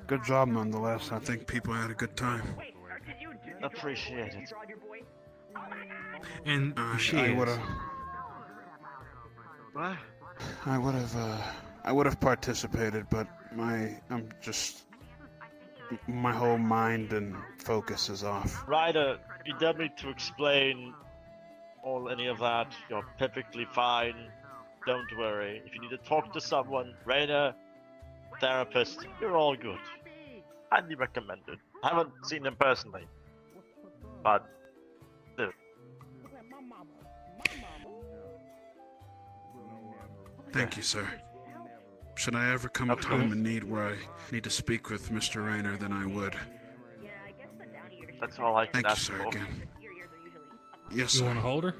Good job, nonetheless. I think people had a good time. Appreciate it. And she I is. would've... What? I would have participated, but my whole mind and focus is off. Ryder, you don't need to explain any of that. You're perfectly fine. Don't worry. If you need to talk to someone, Rainer, therapist, you're all good. Highly recommended. I haven't seen him personally, but dude. Thank you, sir. Should I ever come a time in need where I need to speak with Mr. Rainer, then I would. That's all I can Thank you, ask sir, for. again. Yes, You sir. want to hold her?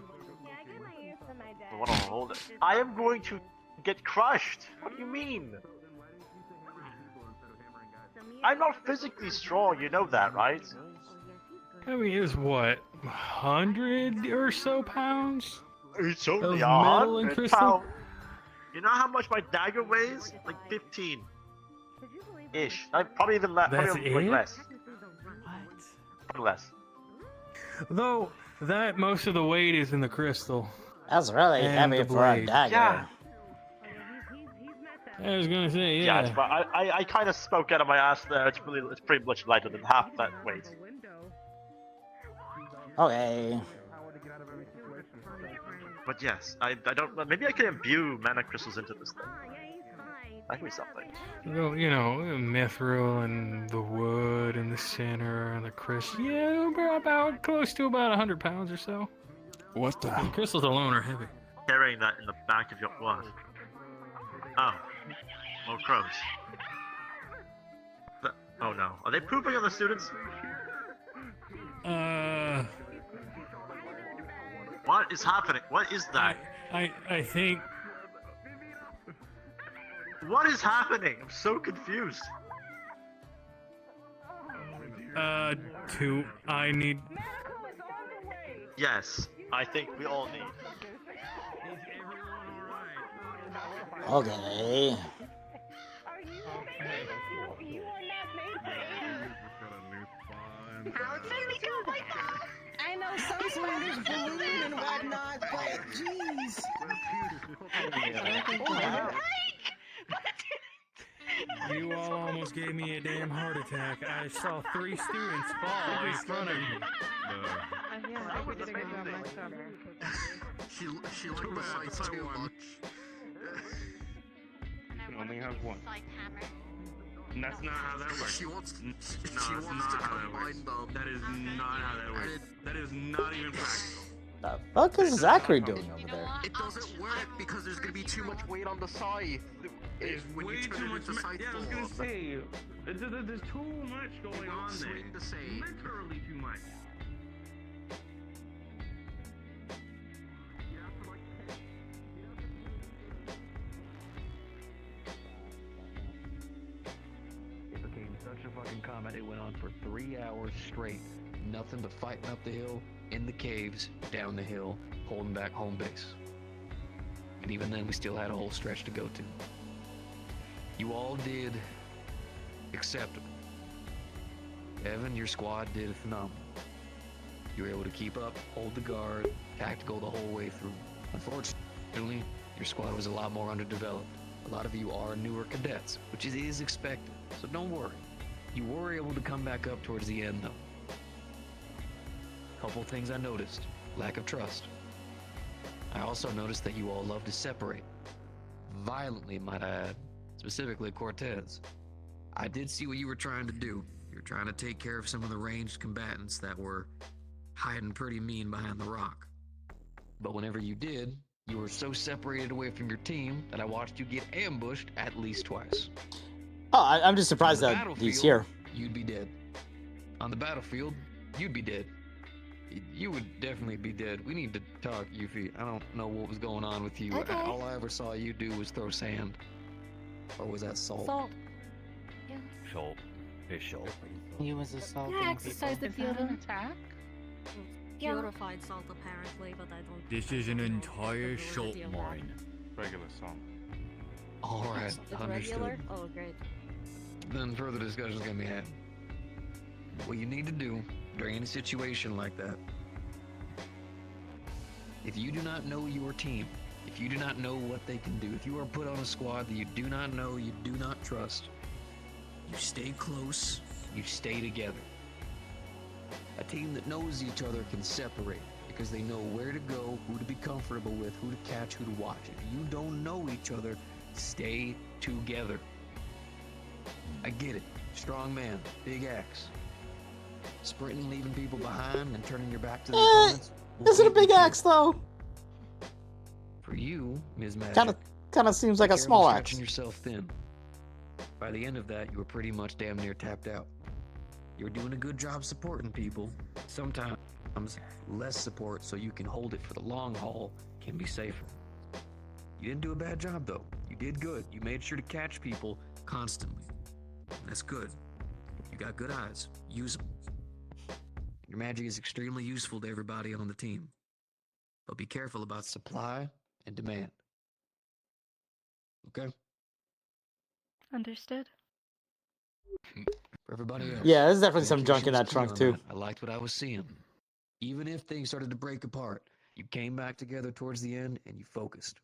I want to hold it. I am going to get crushed. What do you mean? I'm not physically strong, you know that, right? I mean, it's what, 100 or so pounds? It's only Of metal and 100 crystal? pounds. You know how much my dagger weighs? Like 15-ish. Probably even less. That's Probably like it? less. Probably less. Though, that most of the weight is in the crystal. That's really And heavy the for a blade. dagger. Yeah. I was gonna say, Yeah, yeah. it's, I kind of spoke out of my ass there. It's pretty much lighter than half that weight. Okay. But yes, I don't. Maybe I can imbue mana crystals into this thing. That could be something. Well, you know, mithril and the wood and the center and the crystal. Yeah, about close to about 100 pounds or so. What the? The crystals alone are heavy. Carrying that in the back of your what? Oh, more crows. Oh no, are they pooping on the students? What is happening? What is that? I think. What is happening? I'm so confused. I need. Yes, I think we all need. Okay. I know some swingers balloon and whatnot, but jeez. You all almost gave me a damn heart attack. I saw 3 students fall in front of me. She liked the sights too much. You can only have one. And that's not how that works. She wants No, she that's wants not to how that combine works. them. That is not how that works. That is not even practical. The fuck is Zachary doing over there? It doesn't work because there's gonna be too much weight on the scythe. When Way you turn too it much. into scythe Yeah, I was gonna form. say, there's too much going on there. Swing the same. Literally too much. It became such a fucking combat. It went on for 3 hours straight. Nothing but fighting up the hill, in the caves, down the hill, holding back home base. And even then, we still had a whole stretch to go to. You all did acceptable. Evan, your squad did phenomenal. You were able to keep up, hold the guard, tactical the whole way through. Unfortunately, your squad was a lot more underdeveloped. A lot of you are newer cadets, which is expected, so don't worry. You were able to come back up towards the end, though. Couple things I noticed. Lack of trust. I also noticed that you all love to separate. Violently, might I add. Specifically Cortez. I did see what you were trying to do. You were trying to take care of some of the ranged combatants that were hiding pretty mean behind the rock. But whenever you did, you were so separated away from your team that I watched you get ambushed at least twice. Oh, I'm just surprised On the that he's battlefield, here. You'd be dead. On the battlefield, you'd be dead. You would definitely be dead. We need to talk, Yuffie. I don't know what was going on with you. Okay. All I ever saw you do was throw sand. Or was that salt? Salt. Salt. Fish salt. He was assaulting Yeah, exercise the people. field. Attack? Purified salt, apparently, but I don't. This is an entire salt mine. Regular salt. Alright, It's understood. regular? Oh, great. Then further discussions can be had. What you need to do during any situation like that, if you do not know your team, If you do not know what they can do, if you are put on a squad that you do not know, you do not trust, you stay close, you stay together. A team that knows each other can separate because they know where to go, who to be comfortable with, who to catch, who to watch. If you don't know each other, stay together. I get it. Strong man, big axe. Sprinting, leaving people behind, and turning your back to the opponents. Is it a big axe though? For you, Ms. Magic, kind of seems like a small axe. Stretching yourself thin. By the end of that, you were pretty much damn near tapped out. You were doing a good job supporting people. Sometimes less support so you can hold it for the long haul can be safer. You didn't do a bad job though. You did good. You made sure to catch people constantly. That's good. You got good eyes. Use them. Your magic is extremely useful to everybody on the team. But be careful about supply and demand. Okay? Understood. For everybody else. Yeah, there's definitely some junk in that communication trunk is key on too. that. I liked what I was seeing. Even if things started to break apart, you came back together towards the end and you focused.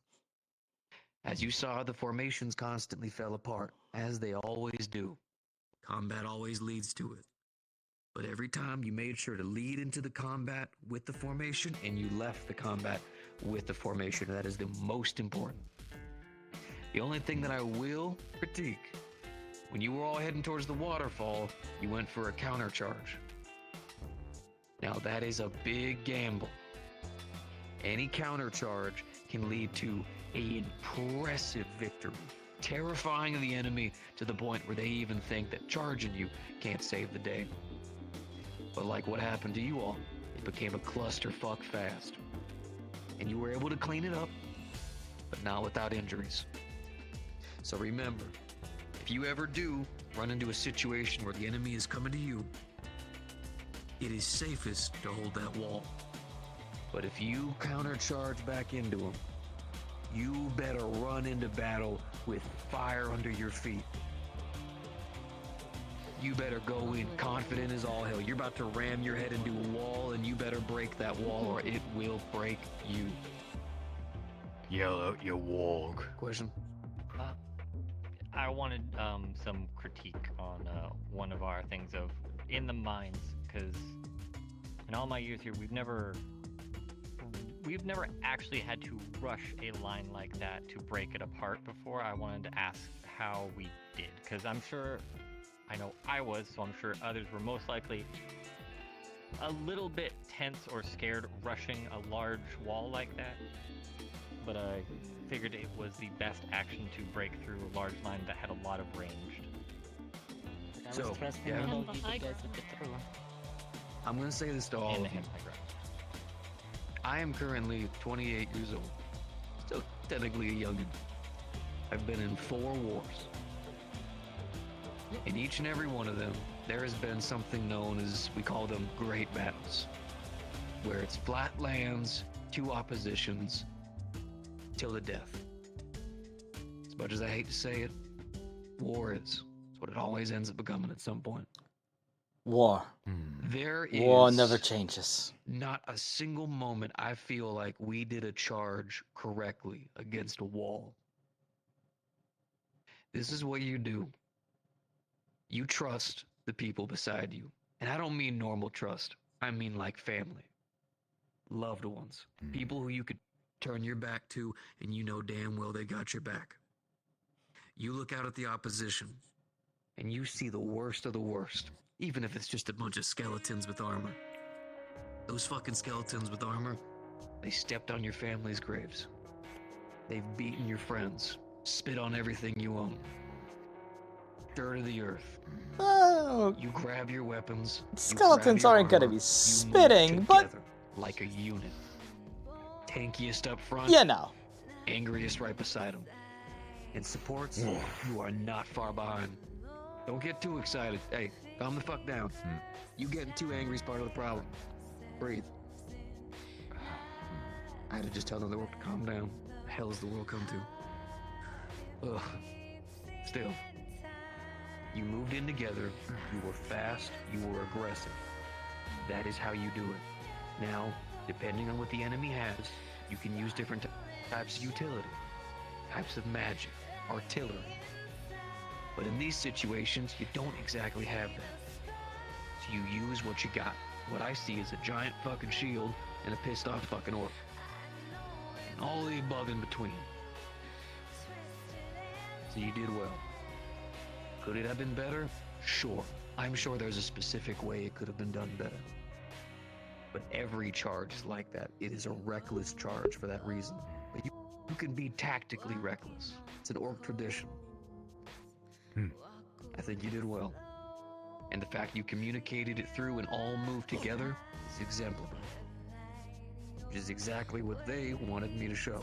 As you saw, the formations constantly fell apart, as they always do. Combat always leads to it. But every time you made sure to lead into the combat with the formation and you left the combat with the formation. That is the most important. The only thing that I will critique, when you were all heading towards the waterfall, you went for a counter charge. Now that is a big gamble. Any counter charge can lead to an impressive victory, terrifying the enemy to the point where they even think that charging you can't save the day. But like what happened to you all, it became a clusterfuck fast. And you were able to clean it up, but not without injuries. So remember, if you ever do run into a situation where the enemy is coming to you, it is safest to hold that wall. But if you countercharge back into them, you better run into battle with fire under your feet. You better go in confident as all hell. You're about to ram your head into a wall, and you better break that wall or it will break you. Yell out your warg. Question? I wanted some critique on one of our things of in the mines, because in all my years here, we've never actually had to rush a line like that to break it apart before. I wanted to ask how we did, because I'm sure, I know I was, so I'm sure others were most likely a little bit tense or scared rushing a large wall like that. But I figured it was the best action to break through a large line that had a lot of ranged. So, yeah. I'm going to say this to all of you. I am currently 28 years old. Still technically a youngin'. I've been in 4 wars. In each and every one of them, there has been something known as, we call them great battles, where it's flat lands, 2 oppositions, till the death. As much as I hate to say it, war is. It's what it always ends up becoming at some point. War. There is War never changes. not a single moment I feel like we did a charge correctly against a wall. This is what you do. You trust the people beside you. And I don't mean normal trust. I mean like family. Loved ones. People who you could turn your back to and you know damn well they got your back. You look out at the opposition and you see the worst of the worst, even if it's just a bunch of skeletons with armor. Those fucking skeletons with armor, they stepped on your family's graves. They've beaten your friends, spit on everything you own. Dirt of the earth. Oh, You grab your weapons. skeletons aren't gonna be spitting, but like a unit. Tankiest up front. you know. Angriest right beside him. And supports, you are not far behind. Don't get too excited. Hey, calm the fuck down. You getting too angry is part of the problem. Breathe. I had to just tell them to calm down. The hell has the world come to? Ugh. Still. You moved in together. You were fast. You were aggressive. That is how you do it. Now, depending on what the enemy has, you can use different types of utility, types of magic, artillery. But in these situations, you don't exactly have that. So you use what you got. What I see is a giant fucking shield and a pissed off fucking orc. And all the above in between. So you did well. Could it have been better? Sure. I'm sure there's a specific way it could have been done better. But every charge is like that. It is a reckless charge for that reason. But you can be tactically reckless. It's an orc tradition. I think you did well. And the fact you communicated it through and all moved together is exemplary. Which is exactly what they wanted me to show.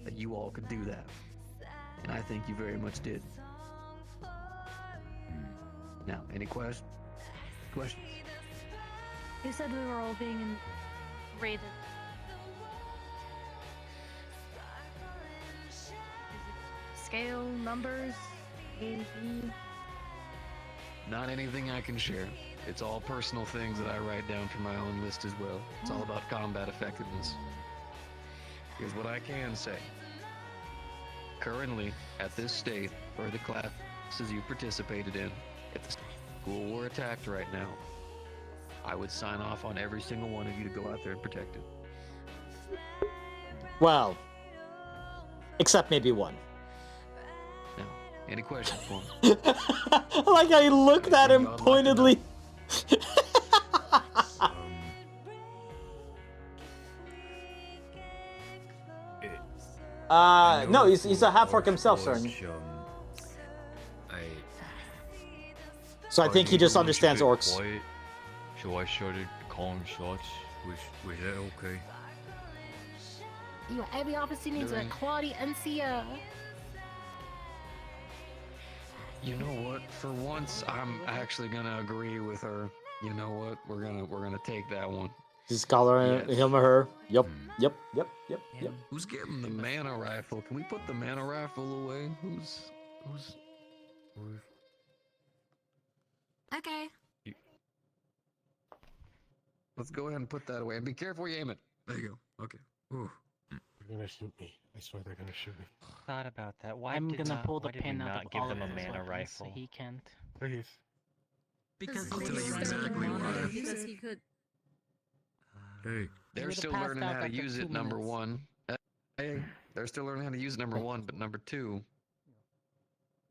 That you all could do that. And I think you very much did. Now, any questions? You said we were all being raided. Scale, numbers, A, B. Not anything I can share. It's all personal things that I write down for my own list as well. It's all about combat effectiveness. Here's what I can say. Currently, at this state, for the classes you participated in, if the school were attacked right now, I would sign off on every single one of you to go out there and protect it. Well, except maybe one. Now, any questions for me? I like how you looked at him pointedly. No, he's a half orc himself, sir. So I think he just understands orcs. Quiet, so I started calling shots. Was that okay? You every officer needs a quality NCO. You know what? For once, I'm actually gonna agree with her. You know what? We're gonna take that one. Just call her him or her. Yep. Who's getting the mana rifle? Can we put the mana rifle away? Who's Okay. Let's go ahead and put that away. And be careful where you aim it. There you go. Okay. Ooh. They're gonna shoot me. I swear they're gonna shoot me. Thought about that. Why I'm did gonna not, pull the why did pin we out not of give all them of a his mana weapons, rifle? so he can't. Please. Because I'll tell you exactly why. Because he could. Hey, they're would've still passed learning out how to after use 2 it, number minutes. one. Hey, they're still learning how to use it, number one, but number two,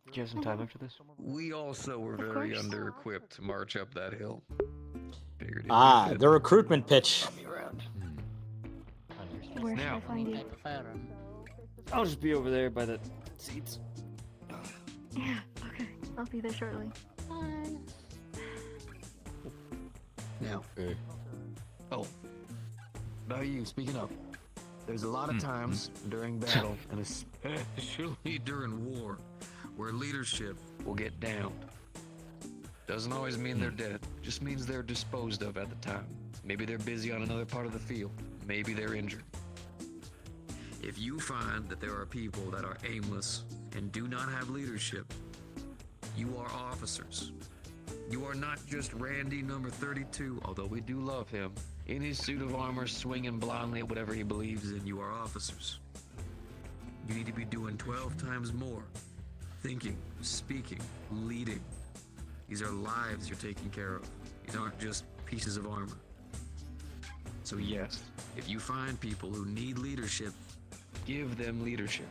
Do you have some time after this? we also were very under-equipped to march up that hill. Figured it'd be Ah, fit. the recruitment pitch. Where should Now, I find you? I'll just be over there by the seats. Yeah, okay. I'll be there shortly. Bye. Now. Oh. About you, speaking of. There's a lot of times during battle, and especially during war, where leadership will get downed. Doesn't always mean they're dead. Just means they're disposed of at the time. Maybe they're busy on another part of the field. Maybe they're injured. If you find that there are people that are aimless and do not have leadership, you are officers. You are not just Randy number 32, although we do love him, in his suit of armor swinging blindly at whatever he believes in. You are officers. You need to be doing 12 times more. Thinking, speaking, leading. These are lives you're taking care of. These aren't just pieces of armor. So yes, if you find people who need leadership, give them leadership.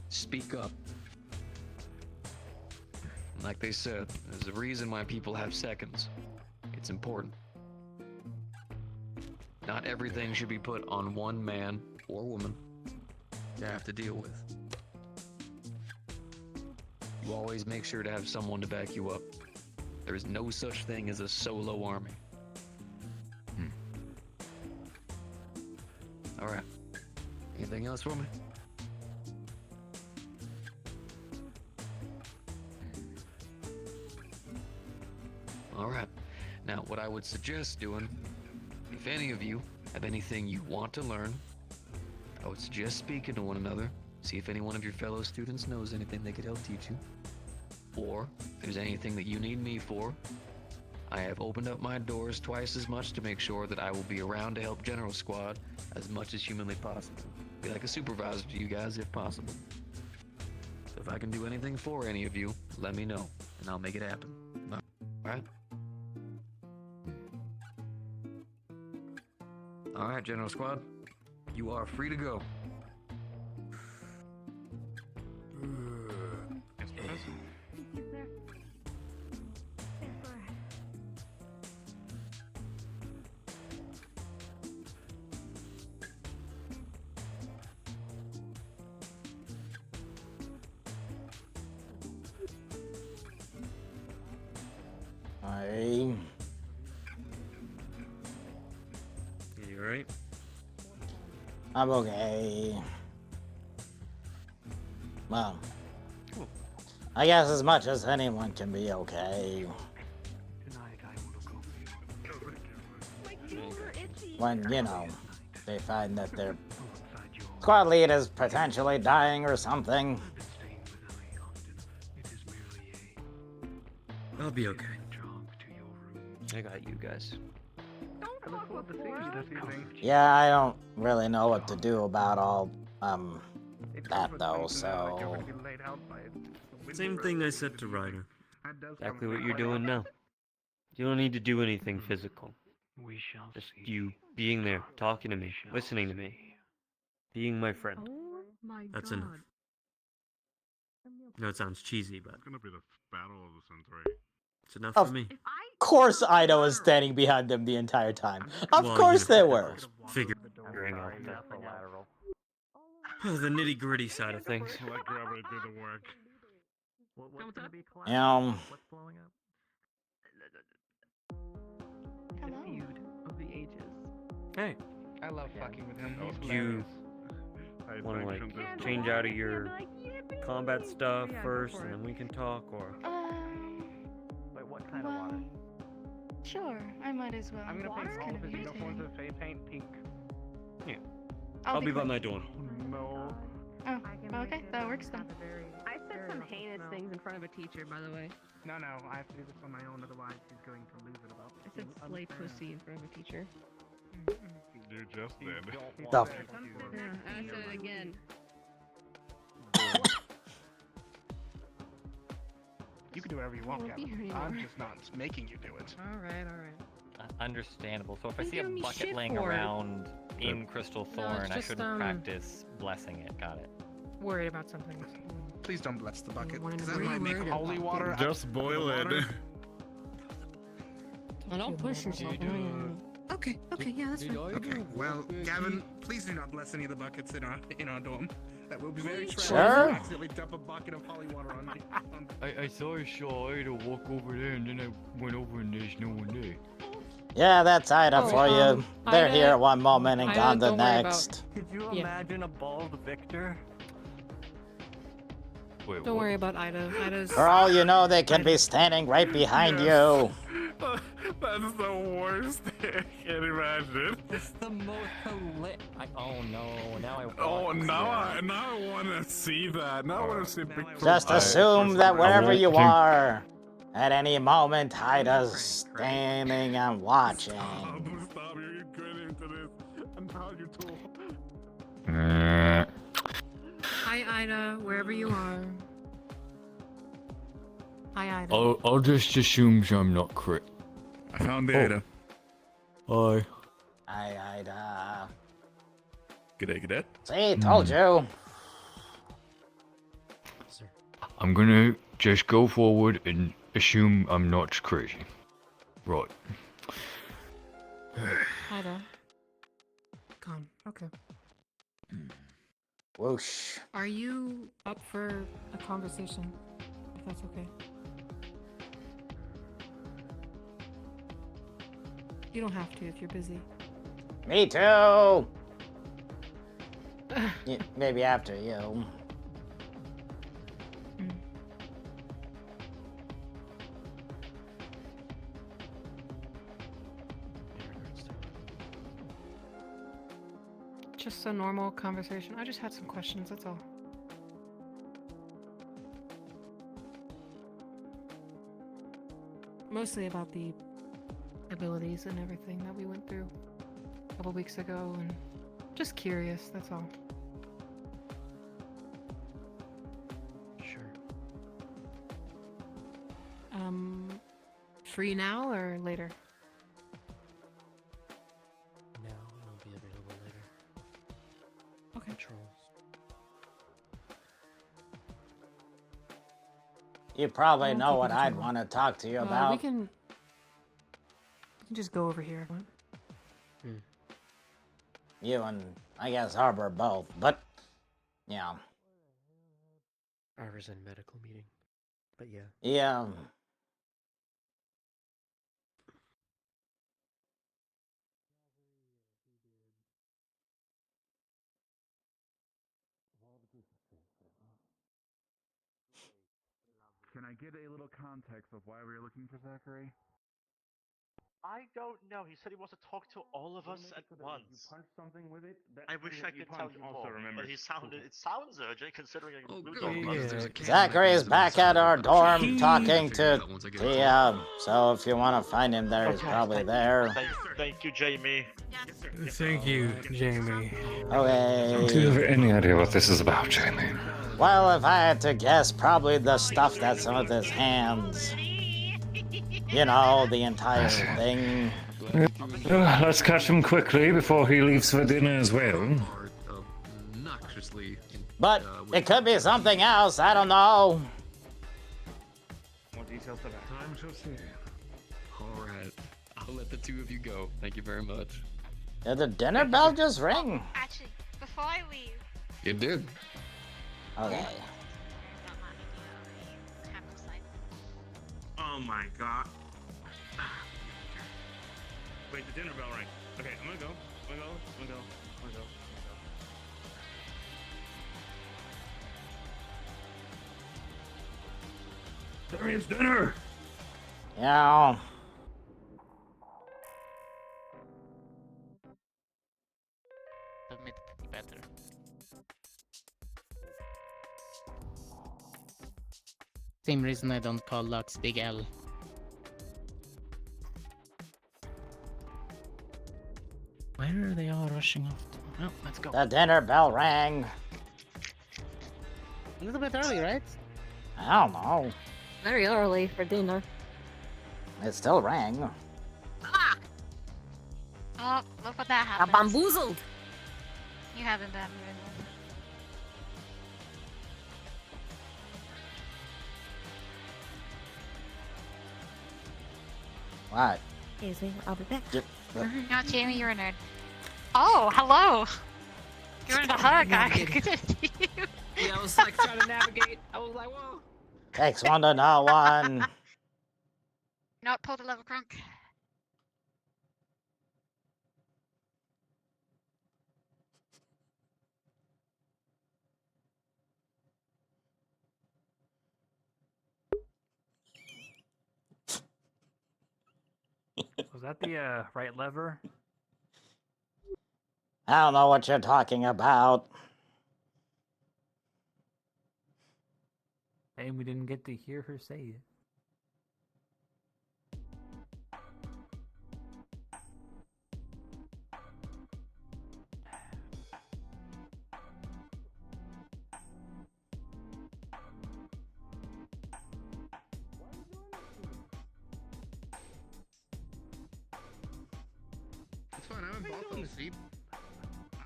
Speak up. Like they said, there's a reason why people have seconds. It's important. Not everything should be put on one man or woman to have to deal with. You always make sure to have someone to back you up. There is no such thing as a solo army. All right. Anything else for me? All right. Now, what I would suggest doing, if any of you have anything you want to learn, I would suggest speaking to one another, see if any one of your fellow students knows anything they could help teach you. Or, if there's anything that you need me for, I have opened up my doors twice as much to make sure that I will be around to help General Squad as much as humanly possible. be like a supervisor to you guys if possible. So if I can do anything for any of you, let me know, and I'll make it happen. Alright? Alright, General Squad. You are free to go. You alright? I'm okay. Well, I guess as much as anyone can be okay. When, you know, they find that their squad lead is potentially dying or something. I'll be okay. I got you guys. Yeah, I don't really know what to do about all, that though, so... Same thing I said to Ryder. Exactly what you're doing now. You don't need to do anything physical. Just you being there, talking to me, listening to me, being my friend. That's enough. I know it sounds cheesy, but It's gonna be the battle of the century. it's enough for me. Of course Ida was standing behind them the entire time. Of course they were. Figuring out the nitty gritty side of things. Let gravity do the work. What's blowing up? Feud of the ages. Hey. I love fucking with him. He's Do you hilarious. want to like change out of your combat stuff first, and then we can talk, or? Wait, what kind of water? Sure, I might as well. I'm gonna paint all of his uniforms with paint pink. Yeah. I'll I'll be be by quick. my door. No. Oh, okay, that works then. I said some heinous things in front of a teacher, by the way. No, I have to do this on my own, otherwise he's going to lose it about. I said slay pussy in front of a teacher. You just did. The Yeah, I said it again. You can do whatever you want, Won't be Gavin. here I'm anymore. just not making you do it. Alright. Understandable. So if I Don't see a give me bucket shit laying for it. around in Crystal No, Thorn, it's I just, shouldn't practice blessing it. Got it. Worried about something. Please don't bless the bucket, What because are that you might make worried holy about? water. Just boil it. I don't push yourself. Okay, yeah, that's fine. Okay, well, Gavin, please do not bless any of the buckets in our dorm. That will be very tragic. Sure. If you accidentally dump a bucket of holy water on me. I saw Ida walk over there, and then I went over and there's no one there. Yeah, that's Ida for you. They're Ida- here at one moment and Ida, gone the don't worry about- next. Could you imagine a bald Victor? Wait, Don't worry about Ida. Ida's. For all you know, they can be standing right behind you. That's the worst thing I can imagine. It's the most lit. Oh no! Now I. Oh, now I want to see that. Now I want to see pictures. Just assume that wherever you are, at any moment, Ida's standing and watching. Stop, you're getting into this. And now you too. Hi, Ida, wherever you are. Hi, Ida. I'll just assume I'm not crit. I found the Ida. Hi. Hi, Ida. G'day. See, told you. I'm gonna just go forward and assume I'm not crazy. Right. Ida. Calm. Okay. Whoosh. Are you up for a conversation? If that's okay. You don't have to if you're busy. Me too. Yeah, maybe after you. Just a normal conversation. I just had some questions, that's all. Mostly about the abilities and everything that we went through a couple weeks ago, and just curious, that's all. free now or later? No, it won't be available later. Okay. Trolls. You probably know what I'd want to talk to you about. We can just go over here. You and, I guess, Harbor both, but, yeah. I was in medical meeting, but yeah. Yeah. Can I get a little context of why we were looking for Zachary? I don't know. He said he wants to talk to all of us at once. You punched something with it? I wish I could tell you more, but it sounds urgent considering Zachary's back at our dorm talking to Tia, so if you want to find him there, he's probably there. Thank you, Jamie. Thank you, Jamie. Okay. Do you have any idea what this is about, Jamie? Well, if I had to guess, probably the stuff that's with his hands. You know, the entire thing. Let's catch him quickly before he leaves for dinner as well. But it could be something else, I don't know. More details to that. Time shall see. Alright, I'll let the two of you go. Thank you very much. Did the dinner bell just ring? Actually, before I leave. It did. Okay. Oh my god. Wait, the dinner bell rang. Okay, I'm gonna go. I'm gonna go. Darian's dinner! Yeah. Admittedly better. Same reason I don't call Lux Big L. Where are they all rushing off to? Oh, let's go. The dinner bell rang. A little bit early, right? I don't know. Very early for dinner. It still rang. Oh, look what that happened. Bamboozled! You haven't been moving. What? Excuse me, I'll be back. No, Jamie, you're a nerd. Oh, hello! You're in a hug. Good to see you. Yeah, I was like trying to navigate. I was like, whoa. Takes one to know one. Not pulled a level crunk. Was that the right lever? I don't know what you're talking about. Hey, we didn't get to hear her say it. It's fine, I haven't bought them this deep.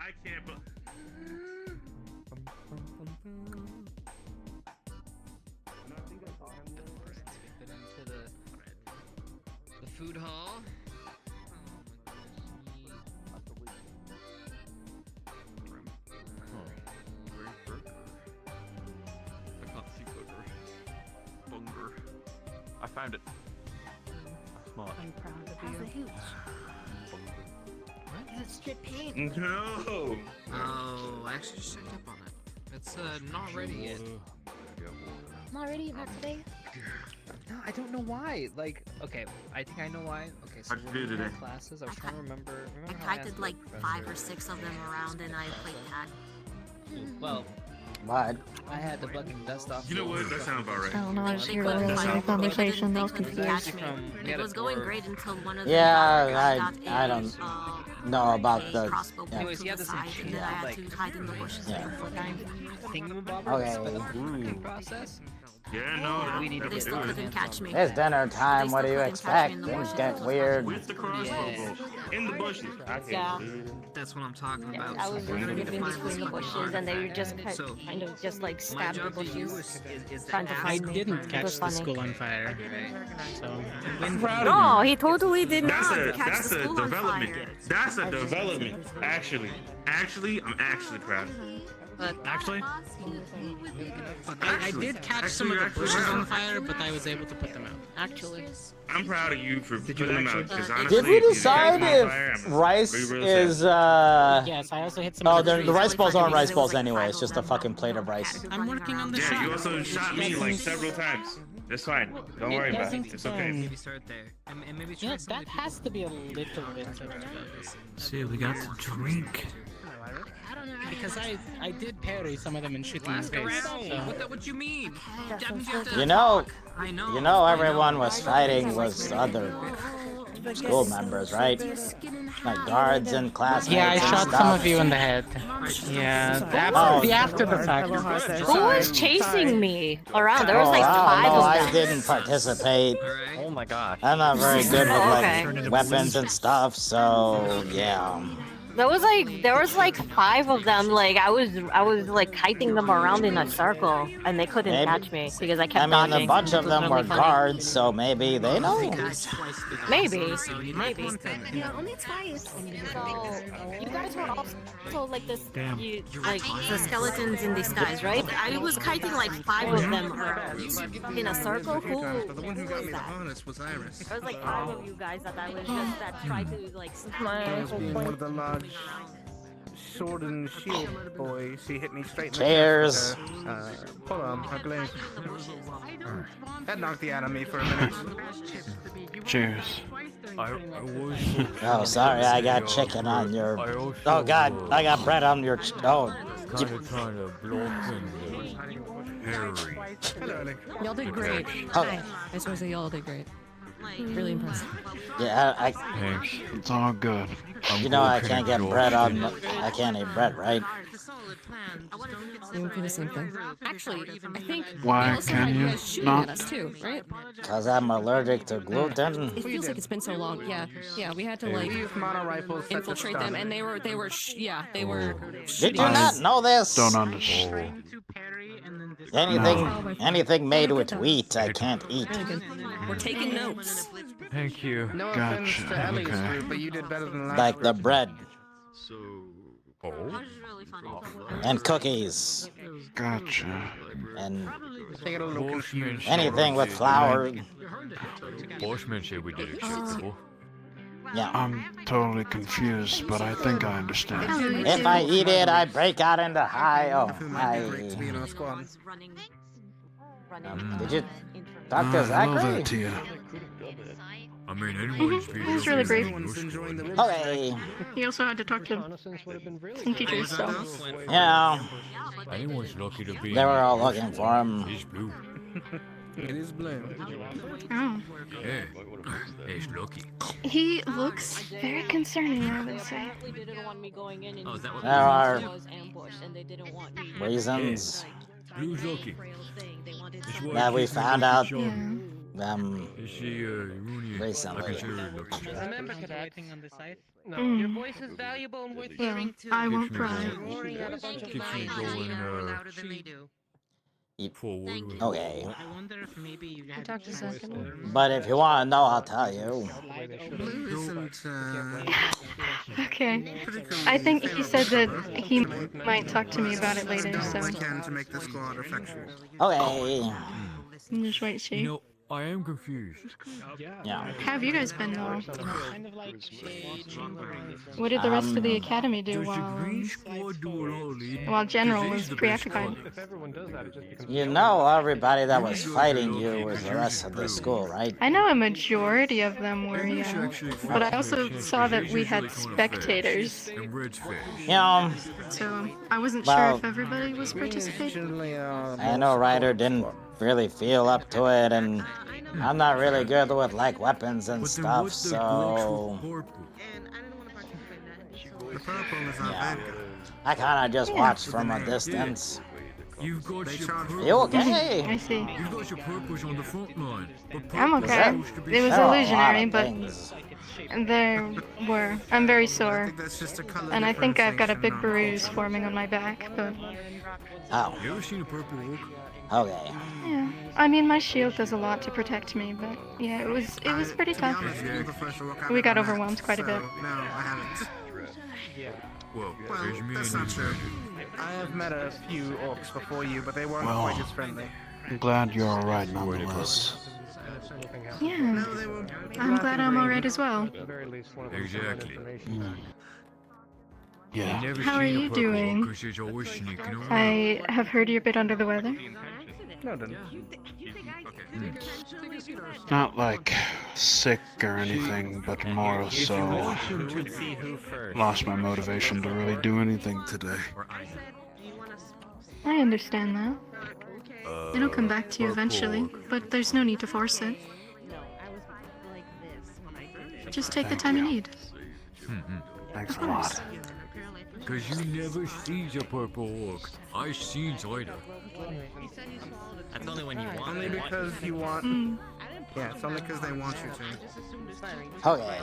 I can't, but. The food hall. I can't see Booger. Bunger. I found it. Smart. I'm proud of you. How's the hooch? Is it strip paint? No! Oh, I actually just checked up on it. It's not ready yet. Not ready? Not today? No, I don't know why. Like, okay, I think I know why. Okay, so How'd you do when we had today? classes, I was trying to remember. I kited like 5 or 6 of them around and I played tag. Well, What? I had to fucking dust off. You know what? That sounds about right. I don't know, I just They hear couldn't the find conversation, me. I was They couldn't confused. catch me. It was going great until one of them Yeah, got I don't know about a the. crossbow Yeah. pulled to the side, and then I had to hide in the bushes. Yeah. for a full time. thingamabobbers, Okay. but the fucking process. Yeah, no, we need to still couldn't catch me. It's dinner time. What do you expect? Things get weird. With the crossbow, bro. In the bushes. Yeah. That's what I'm talking about. I was We're gonna in need to find between the this bushes, and they were just So, kind of just like my stabbed the job to you bushes, is to trying to ask- find me. didn't It catch was the funny. school on fire. So, No, he totally did That's not a catch that's the a school on development. fire. That's a development. Actually, I'm actually proud. But actually, I did catch Actually, some of you're the actually bushes proud. on fire, but I was able to put them out. Actually. I'm proud of you for putting them out. Because honestly, Did we if you decide catch them on fire, if I'm rice real is Yes, I also hit some. Oh, of the the trees. rice balls aren't rice balls anyway. It's just a fucking plate of rice. I'm working on the Yeah, shot. you also shot me like several times. It's fine. Don't worry about it. It's okay. Maybe start there. And maybe try that has to be a little bit of See, we got to drink. I don't know, because I did parry some of them and shoot them in the face. So. What you mean? You know, everyone was fighting was other school members, right? Like guards and classmates. Yeah, I and shot stuff. some of you in the head. Yeah, after the fact. Who was chasing me around? There was like I don't 5 know, of I them. didn't participate. Oh my gosh. I'm not very good with like Okay. weapons and stuff, so yeah. There was like 5 of them. Like I was like kiting them around in a circle, and they couldn't Maybe- catch me because I kept I mean, dodging. a bunch of them were Really funny. guards, so maybe they know. Maybe. Yeah, only twice. So you guys were also like this, Damn. like the skeletons in disguise, right? I was kiting like 5 of them around in a circle. Who was that? was Iris. There was like 5 of you guys that I was just that tried to like. One of the large sword and shield boys. He hit me straight in the Cheers. chest with a, hold on, I believe. That knocked the out of me for a minute. Cheers. Oh, sorry, I got chicken on your. Oh God, I got bread on your. Oh. Kind of trying to block in Harry. Y'all did great. Oh. I just want to say y'all did great. Really impressive. Yeah, I. Thanks. It's all good. You know I can't get bread on. I can't eat bread, right? It would be the same thing. Actually, I think Why we also can had you guys shooting not? at us too, right? Cause I'm allergic to gluten. It feels like it's been so long. Yeah, we had to like infiltrate them, and they were they were. Did you not know this? Don't understand. Anything made with wheat, I can't eat. We're taking notes. Thank you. No offense to Ellie's group, but you did better than the last Like the group. bread Oh. and cookies Gotcha. and They get a little confused. anything with flour. Boschman said we did acceptable. Yeah. I'm totally confused, but I think I understand. If I eat it, I break out into high. Oh, hi. Did you talk to I love Zachary? that to you. I mean, anyone's video. He's really great. Okay. He also had to talk to some teachers, so. Yeah. Anyone's lucky to be. They were all looking for him. He's blue. It is blue. Oh. Yeah. He's lucky. He looks very concerning, I would say. There are reasons Blue's lucky. that we found out Is she, recently. Remember waiting on the site? No, Your your voice is valuable and worth Yeah, hearing too. I won't cry. Keeps me going, louder than they do. forward. Okay. I wonder if maybe you had Talk to Zach. But if you want to know, I'll tell you. Blue isn't, Okay. I think he said that he might talk to me about it later, so. I can to make the squad effectual. Okay. I'm just wait, see. You know, I am confused. Yeah. How have you guys been though? What did the rest of the academy do while General was preoccupied? You know everybody that was fighting you was the rest of the school, right? I know a majority of them were, yeah. But I also saw that we had spectators. Yeah. So I wasn't Well, sure if everybody was participating. I know Ryder didn't really feel up to it, and I'm not really good with like weapons and stuff, so The purple is our bad guy. I kind of just watched from a distance. You've got They your charge purpose. You okay? I see. You've got your purpose on the front line. But I'm purpose okay. is supposed to be It was There are a lot illusionary, of but things. there were. I'm very sore. That's just a color And I think I've got a big differentiation, bruise forming on my back, but Oh, You ever seen a purple orc? okay. yeah. I mean, my shield does a lot to protect me, but yeah, it was pretty To be tough. honest, you're the first orc I've We got ever met, overwhelmed quite a bit. so, No, I haven't. Well, Well, there's me that's and not you. true. I have met a few orcs before you, but they weren't Well, quite as friendly. I'm glad you're alright nonetheless. Yeah. I'm glad I'm alright as well. Exactly. Yeah. Never How are seen a you purple orc doing? 'cause there's always sneaking around. I have heard you're a bit under the weather. No, then. Not like sick or anything, but more so lost my motivation to really do anything today. I understand that. It'll come back to you eventually, but there's no need to force it. Just take the time you need. Thanks a lot. Cause you never sees a purple orc. I sees either. That's only when you want Only it. because you want. Yeah, it's only because they want you to. Okay.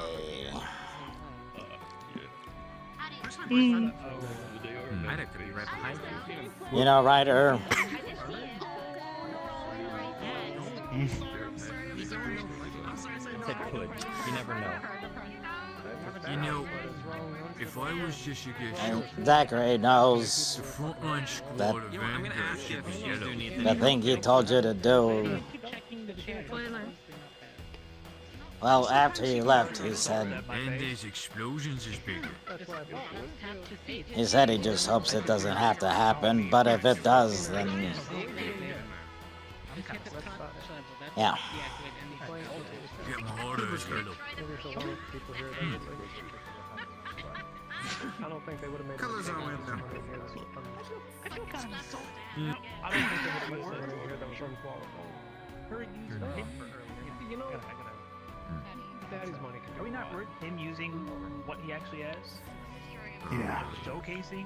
I'd have to be right behind you. You know, Ryder. Said could. You never know. You know, if I was just a guest, Zachary knows the frontline squad that of Vanguard should be yellow. the thing he told you to do. Well, after he left, he said And there's explosions is bigger. he just hopes it doesn't have to happen, but if it does, then yeah. Get my heart as yellow. I don't think they would have made Colors are weird though. I don't think they would have made someone in here that was unqualified. You know, Daddy's money. Are we not him using what he actually has? Yeah, Showcasing?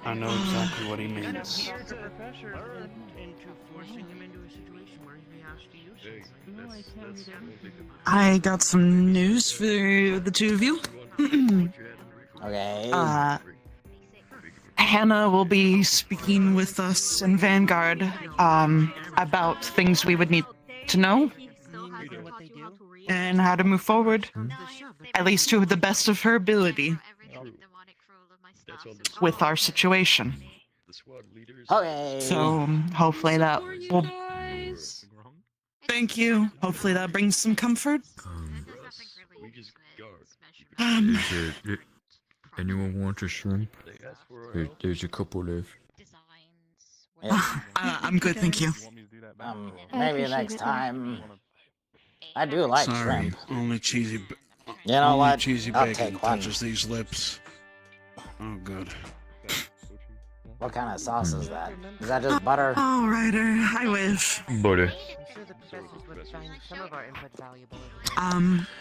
I know exactly what he means. Here's a pressure into forcing him into a situation where he has to use it. I got some news for the two of you. Okay. Hannah will be speaking with us in Vanguard about things we would need to know and how to move forward, at least to the best of her ability with our situation. Okay. So hopefully that will. Thank you. Hopefully that brings some comfort. Anyone want a shrimp? There's a couple left. I'm good, thank you. Maybe next time. I do like Sorry, shrimp. only cheesy. You know only what? cheesy I'll bacon take one. touches these lips. Oh, good. What kind of sauce is that? Is that just butter? Oh, Ryder, I wish. Butter.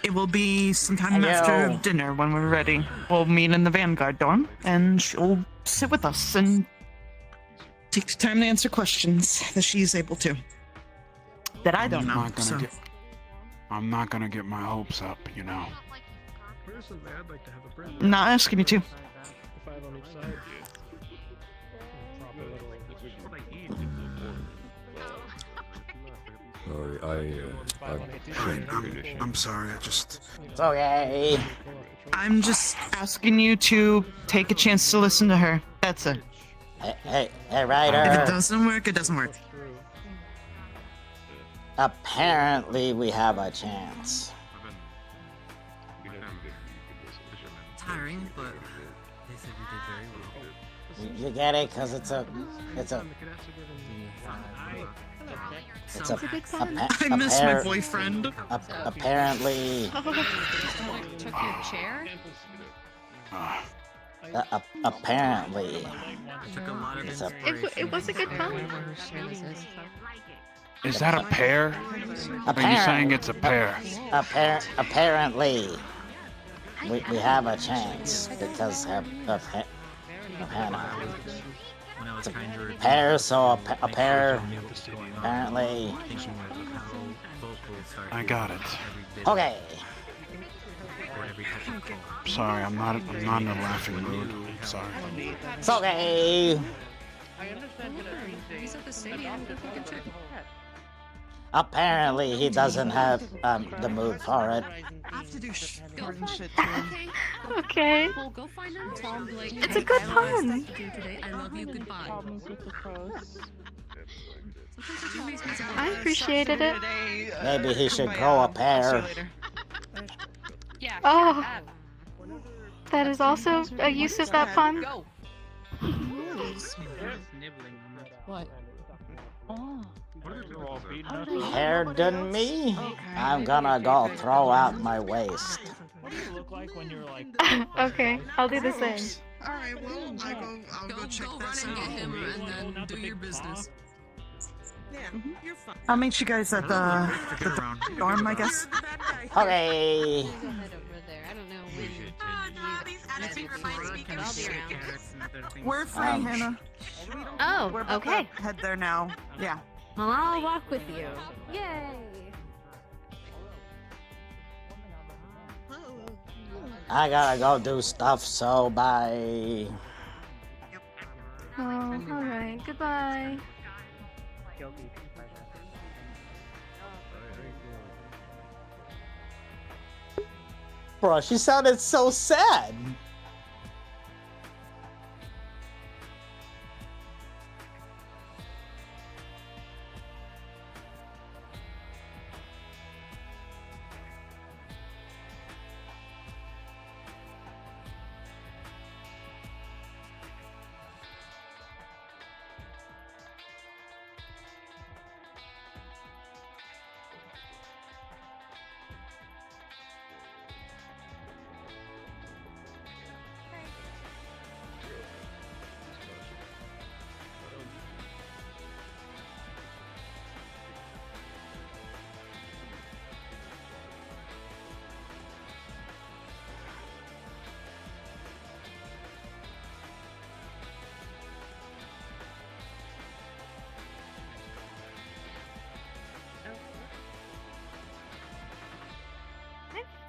It will be sometime Hello. after dinner when we're ready. We'll meet in the Vanguard dorm, and she'll sit with us and take the time to answer questions that she's able to. That I don't know. I'm not gonna get my hopes up, you know. Personally, I'd like to have a bread. Not asking you to. 5 on each side. I'm sorry, I just. It's okay. I'm just asking you to take a chance to listen to her. That's it. Hey, If it Ryder. doesn't work, it doesn't work. Apparently, we have a chance. Tiring, but they said you did very well. You get it? Cause it's a. I miss my boyfriend. Apparently. Took your chair? Apparently. It's It was a good time. Is that a pear? Are you saying it's a pear? Apparently. We have a chance because of Hannah. It's a pair, so a pair. Apparently. I got it. Okay. Sorry, I'm not in a laughing mood. Sorry. It's okay. He's at the stadium. Go fucking check. Apparently, he doesn't have the mood for it. I have to do important shit too. Okay. Well, go find him. Tell him like It's a good pun. I love you. Goodbye. I appreciated it. Maybe he should grow a pair. Yeah. Oh, that is also a use of that pun. What? Hair than me? I'm gonna go throw out my waist. What do you look like when you're like? Okay, I'll do the same. Alright, well, I'll go check this out. Get him and then do your business. Yeah, you're fine. I'll meet you guys at the dorm, I guess. Okay. We're free, Hannah. Oh, We're about okay. to head there now. Yeah. Well, I'll walk with you. Yay! I gotta go do stuff, so bye. Oh, alright. Goodbye. Bro, she sounded so sad.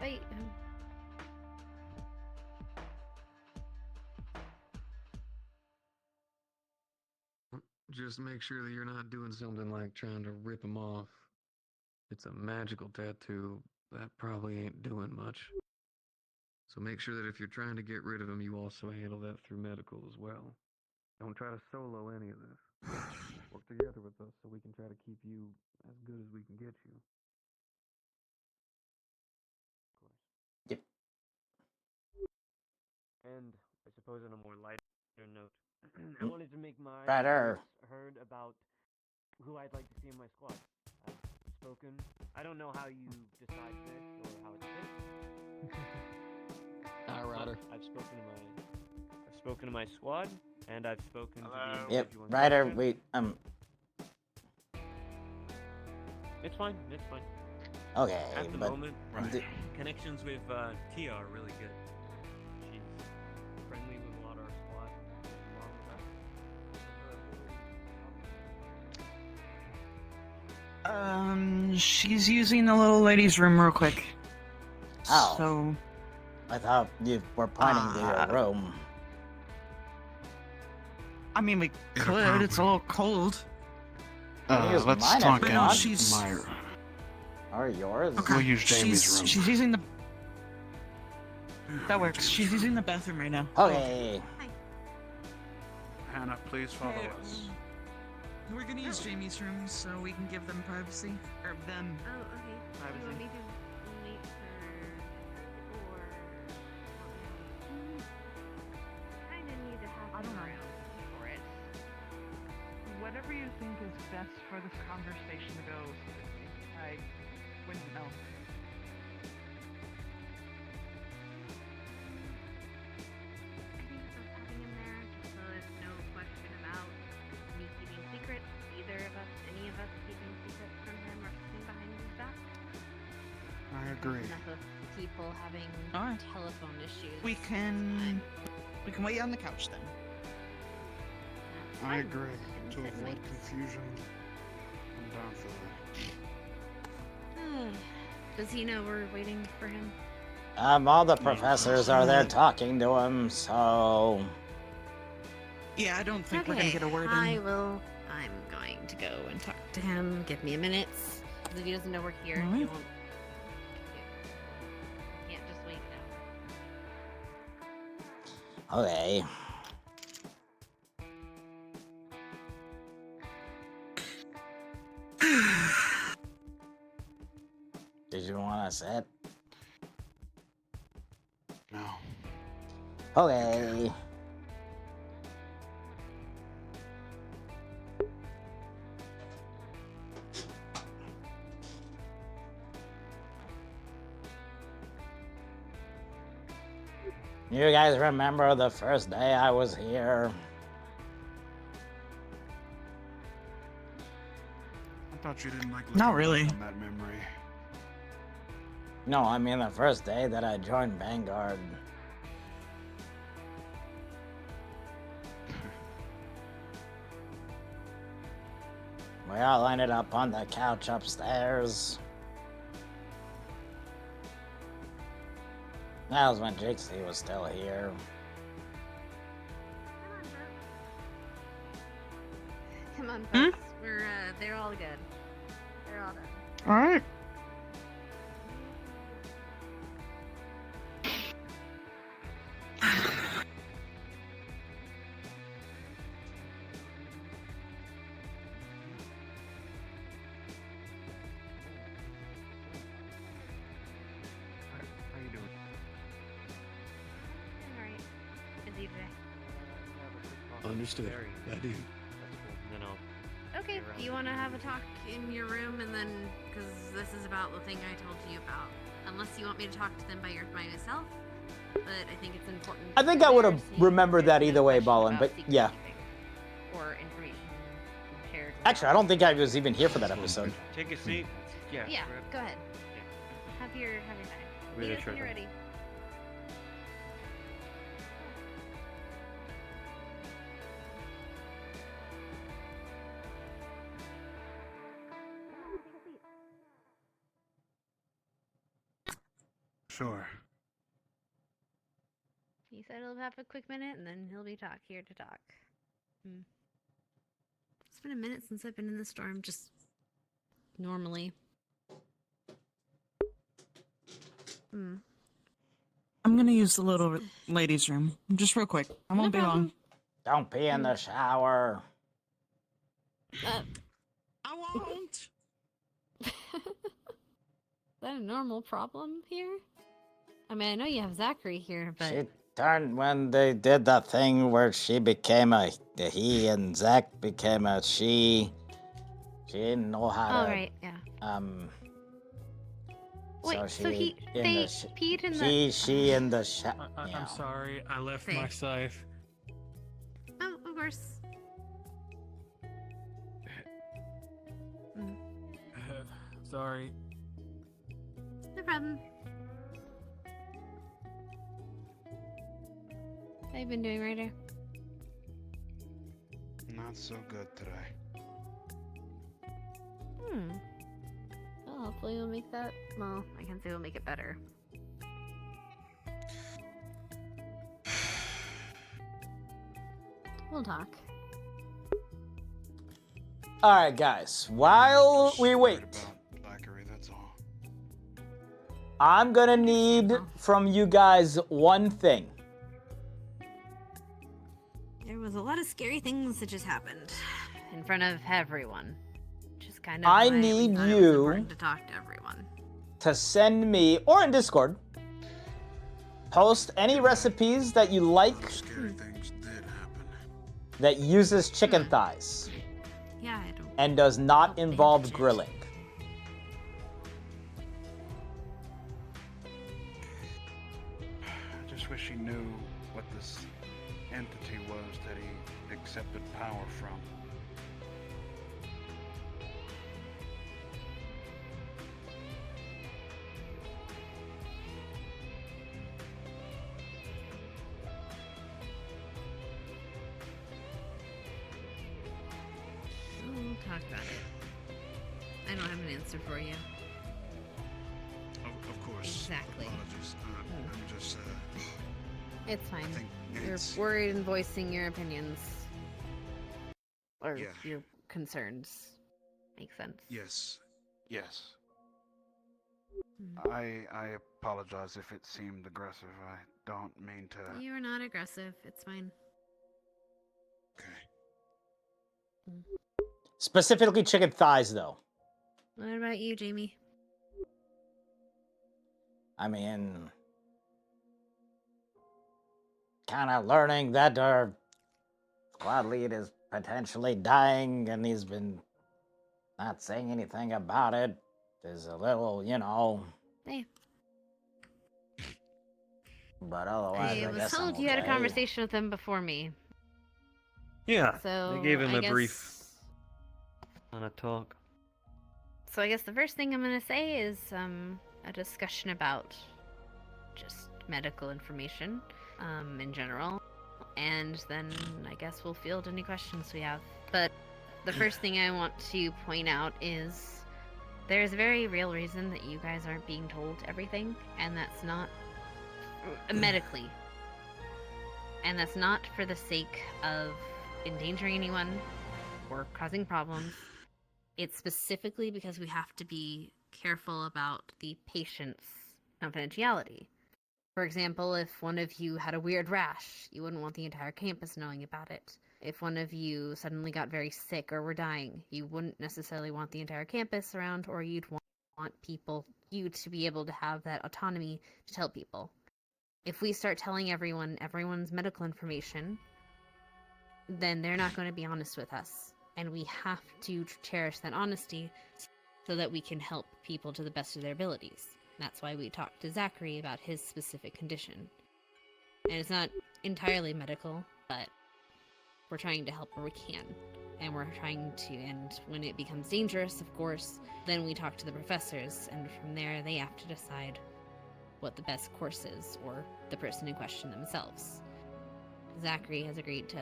Wait. Just make sure that you're not doing something like trying to rip him off. It's a magical tattoo. That probably ain't doing much. So make sure that if you're trying to get rid of him, you also handle that through medical as well. Don't try to solo any of this. Work together with us so we can try to keep you as good as we can get you. Yep. And I suppose on a more lighter note, I wanted to make my Better. voice heard about who I'd like to see in my squad. I've spoken. I don't know how you decide this or how it fits. Ryder. I've spoken to my squad, and I've spoken to the Yep, individual. Ryder, wait, It's fine. It's fine. Okay, At the but moment, connections with Tia are really good. She's friendly with a lot of our squad. She's using the little lady's room real quick. Oh. So. I thought you were pointing to your room. I mean, we could. It's a little cold. Let's talk in my. Or yours? We'll use Jamie's room. She's using the. That works. She's using the bathroom right now. Okay. Hannah, please follow us. We're gonna use Jamie's room so we can give them privacy. Or them. Oh, okay. Privacy. You want me to meet her or kind of need to have her around for it. Whatever you think is best for this conversation to go, I wouldn't know. I think just having him there, just so there's no question about me keeping secrets, either of us, any of us keeping secrets from him or keeping behind his back. I agree. Enough of people having Alright. telephone issues. We can wait on the couch then. I agree. To avoid confusion, I'm down for that. Does he know we're waiting for him? All the professors are there talking to him, so... Yeah, I don't think we're Okay, gonna get a word in. I'm going to go and talk to him. Give me a minute. If he doesn't know we're here, he Alright. won't. Can't just wait now. Okay. Did you want to sit? No. Okay. You guys remember the first day I was here? I thought you didn't like Not looking really. back on that memory. No, I mean the first day that I joined Vanguard. We all ended up on the couch upstairs. That was when Jixie was still here. Come on, folks. They're all good. They're all done. Alright. How you doing? Alright. Busy today. Understood. I do. Then I'll Okay, do you want to have a talk in your room and then, because this is about the thing I told you about. Unless you want me to talk to them by myself, but I think it's important. I think I would have remembered that either way, Ballin, but yeah. Or information shared. Actually, I don't think I was even here for that episode. Take a seat. Yeah. Yeah, go ahead. Have your time. Really Meet us when try you're to- ready. Sure. He said he'll have a quick minute and then he'll be here to talk. It's been a minute since I've been in the storm, just normally. I'm gonna use the little ladies' room. Just real quick. I won't be long. Don't pee in the shower. I won't. Is that a normal problem here? I mean, I know you have Zachary here, but... She turned when they did that thing where she became a he and Zach became a she. She didn't know how to. Oh, right, yeah. Wait, so she they peed in the... She in the I'm sorry, I left my scythe. Oh, of course. Sorry. No problem. How you been doing, Ryder? Not so good today. Well, hopefully we'll make that... Well, I can say we'll make it better. We'll talk. Alright, guys. While we wait, Blackery, that's all. I'm gonna need from you guys one thing. There was a lot of scary things that just happened in front of everyone. Just kind of. I why we need thought it was you important to talk to everyone. to send me, or in Discord, post any recipes that you like that uses chicken thighs Yeah, I don't. and does not involve grilling. I just wish he knew what this entity was that he accepted power from. talk about it. I don't have an answer for you. Of course. Exactly. Apologies. I'm just. It's fine. You're it's- worried and voicing your opinions. Or Yeah. your concerns. Makes sense. Yes. Yes. Hmm. I apologize if it seemed aggressive. I don't mean to. You are not aggressive. It's fine. Specifically chicken thighs, though. What about you, Jamie? I mean, kind of learning that our squad lead is potentially dying and he's been not saying anything about it is a little, you know. Hey. But otherwise, I I was guess told I'm you had a okay. conversation with him before me. Yeah. So I gave him I a guess- brief on a talk. So I guess the first thing I'm gonna say is a discussion about just medical information in general, and then I guess we'll field any questions we have. But the first thing I want to point out is there's a very real reason that you guys aren't being told everything, and that's not medically. And that's not for the sake of endangering anyone or causing problems. It's specifically because we have to be careful about the patient's confidentiality. For example, if one of you had a weird rash, you wouldn't want the entire campus knowing about it. If one of you suddenly got very sick or were dying, you wouldn't necessarily want the entire campus around, or you'd want you to be able to have that autonomy to tell people. If we start telling everyone's medical information, then they're not going to be honest with us. And we have to cherish that honesty so that we can help people to the best of their abilities. That's why we talked to Zachary about his specific condition. And it's not entirely medical, but we're trying to help where we can. And we're trying to, and when it becomes dangerous, of course, then we talk to the professors, and from there they have to decide what the best course is, or the person in question themselves. Zachary has agreed to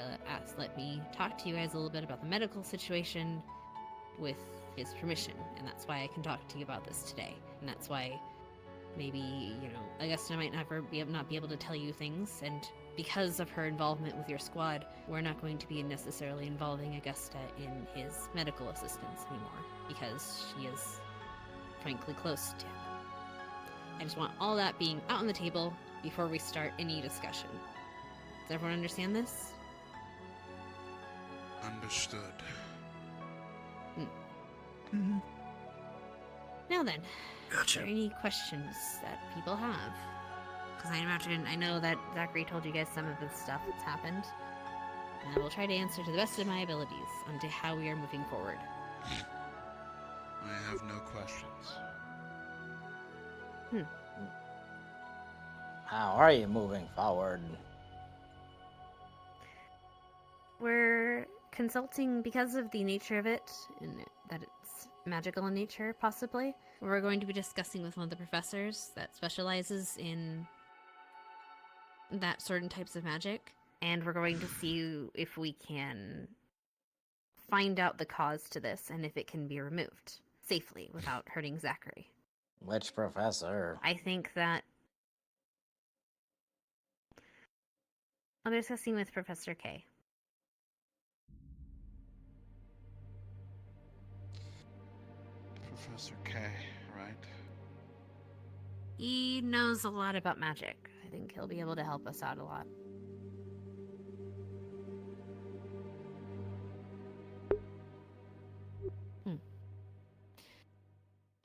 let me talk to you guys a little bit about the medical situation with his permission, and that's why I can talk to you about this today. And that's why maybe, Augusta might not be able to tell you things, and because of her involvement with your squad, we're not going to be necessarily involving Augusta in his medical assistance anymore, because she is frankly close to him. I just want all that being out on the table before we start any discussion. Does everyone understand this? Understood. Mm-hmm. Now then, are there any questions that people have? Because I know that Zachary told you guys some of the stuff that's happened, and I will try to answer to the best of my abilities onto how we are moving forward. I have no questions. How are you moving forward? We're consulting because of the nature of it, and that it's magical in nature, possibly. We're going to be discussing with one of the professors that specializes in that certain types of magic, and we're going to see if we can find out the cause to this and if it can be removed safely without hurting Zachary. Which professor? I think that I'll be discussing with Professor K. Professor K, right? He knows a lot about magic. I think he'll be able to help us out a lot.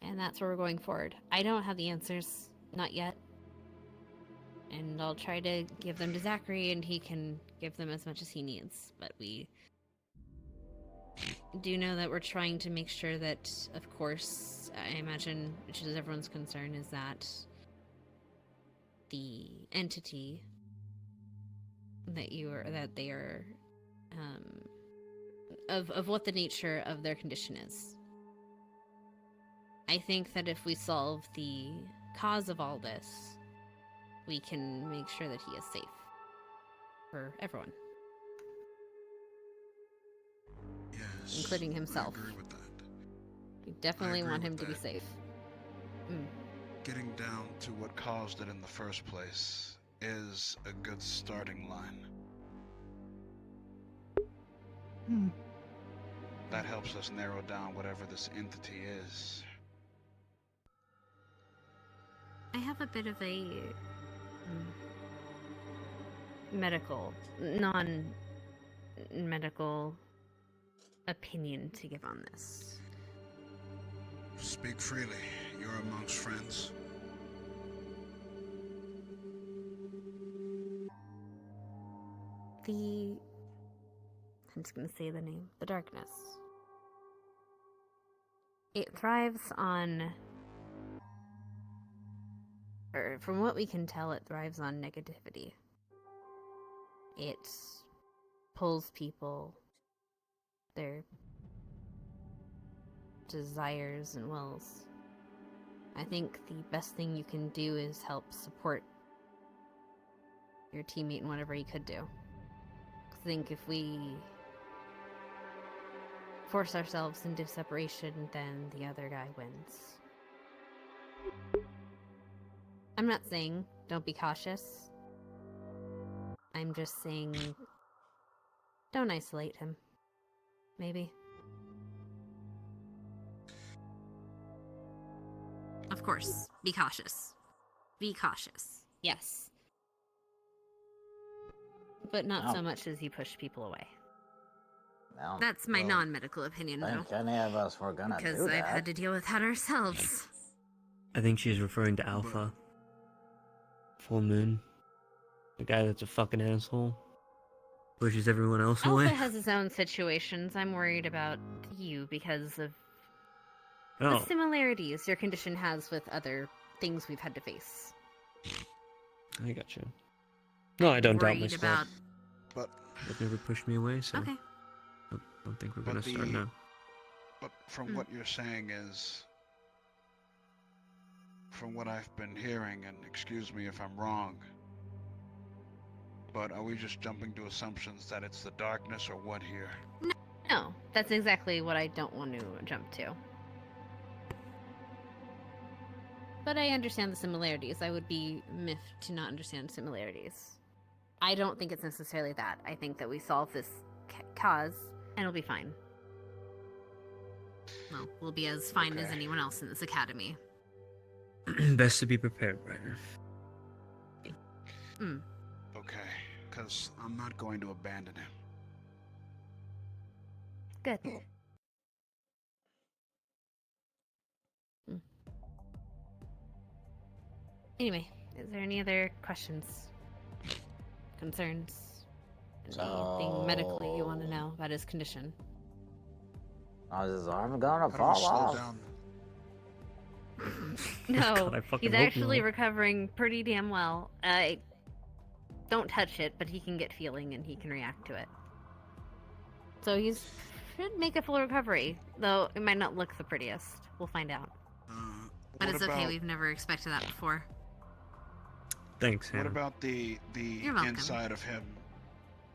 And that's where we're going forward. I don't have the answers. Not yet. And I'll try to give them to Zachary, and he can give them as much as he needs. But we do know that we're trying to make sure that, of course, I imagine, which is everyone's concern, is that the entity that they are, of what the nature of their condition is. I think that if we solve the cause of all this, we can make sure that he is safe for everyone. Yes. including himself. I agree with that. We definitely agree want him with to be that. safe. Mm. Getting down to what caused it in the first place is a good starting line. That helps us narrow down whatever this entity is. I have a bit of a non-medical opinion to give on this. Speak freely. You're amongst friends. I'm just gonna say the name. The darkness. It thrives on, or from what we can tell, it thrives on negativity. It pulls people, their desires and wills. I think the best thing you can do is help support your teammate in whatever he could do. I think if we force ourselves into separation, then the other guy wins. I'm not saying don't be cautious. I'm just saying don't isolate him. Maybe. Of course, be cautious. Be cautious. Yes. But not so much as you push people away. Well, That's my non-medical opinion, I though. think any of us were gonna Because do that. I've had to deal with that ourselves. I think she's referring to Alpha. Full Moon. The guy that's a fucking asshole. Pushes everyone else away. Alpha has his own situations. I'm worried about you because of Oh. the similarities your condition has with other things we've had to face. I gotcha. No, I don't doubt Worried myself. about... But They've never pushed me away, so Okay. I don't think we're But gonna start now. But from what you're saying is, from what I've been hearing, and excuse me if I'm wrong, but are we just jumping to assumptions that it's the darkness or what here? No, that's exactly what I don't want to jump to. But I understand the similarities. I would be miffed to not understand similarities. I don't think it's necessarily that. I think that we solve this cause, and it'll be fine. Well, we'll be as fine as anyone else in this academy. Best to be prepared, Ryder. Okay, because I'm not going to abandon him. Good. Anyway, is there any other questions? Concerns? Anything medically you want to know about his condition? Is his arm gonna How do we fall slow off? down? No, God, I fucking he's hope actually not. recovering pretty damn well. Don't touch it, but he can get feeling and he can react to it. So he's should make a full recovery, though it might not look the prettiest. We'll find out. But What it's okay. about- We've never expected that before. Thanks, What Hannah. about the You're welcome. inside of him?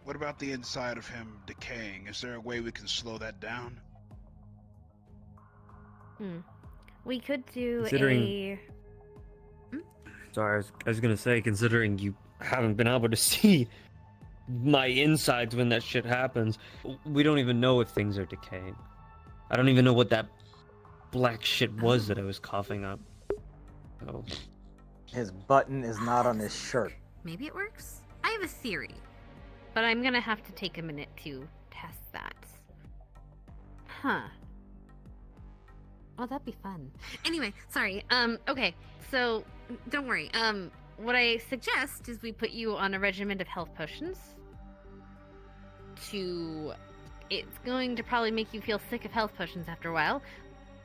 What about the inside of him decaying? Is there a way we can slow that down? We could do Considering- Sorry, I was gonna say, considering you haven't been able to see my insides when that shit happens, we don't even know if things are decaying. I don't even know what that black shit was that I was coughing up. Oh. His button is not on his shirt. Maybe it works? I have a theory. But I'm gonna have to take a minute to test that. Huh. Oh, that'd be fun. Anyway, sorry. Okay. So, don't worry. What I suggest is we put you on a regimen of health potions. It's going to probably make you feel sick of health potions after a while.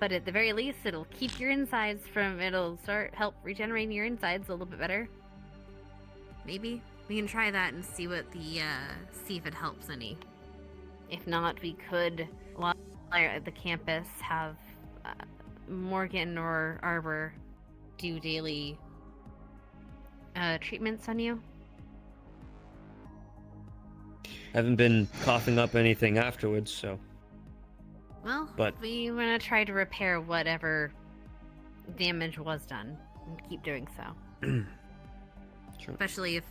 But at the very least, it'll keep your insides it'll help regenerating your insides a little bit better. Maybe we can try that and see see if it helps any. If not, we could, while at the campus, have Morgan or Arbor do daily treatments on you. Haven't been coughing up anything afterwards, so Well, But- we want to try to repair whatever damage was done and keep doing so. Sure. Especially if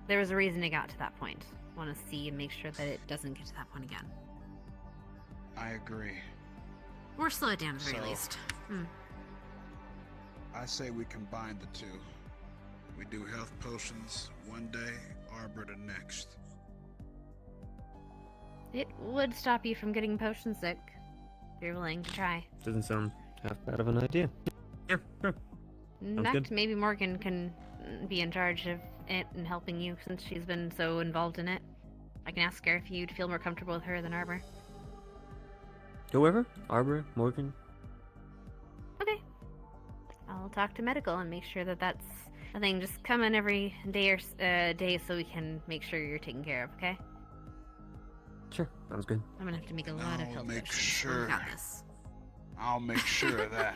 there was a reason it got to that point. Want to see and make sure that it doesn't get to that point again. I agree. Or slow it down at the very So- least. I say we combine the two. We do health potions one day, Arbor the next. It would stop you from getting potion sick if you're willing to try. Doesn't sound half bad of an idea. Yeah, sure. In Sounds fact, good. maybe Morgan can be in charge of it and helping you since she's been so involved in it. I can ask her if you'd feel more comfortable with her than Arbor. Whoever? Arbor? Morgan? Okay. I'll talk to medical and make sure that that's a thing. Just come in every day or day so we can make sure you're taken care of, okay? Sure, sounds good. I'm gonna have to make a lot of I'll health make potions. sure. We got this. I'll make sure of that.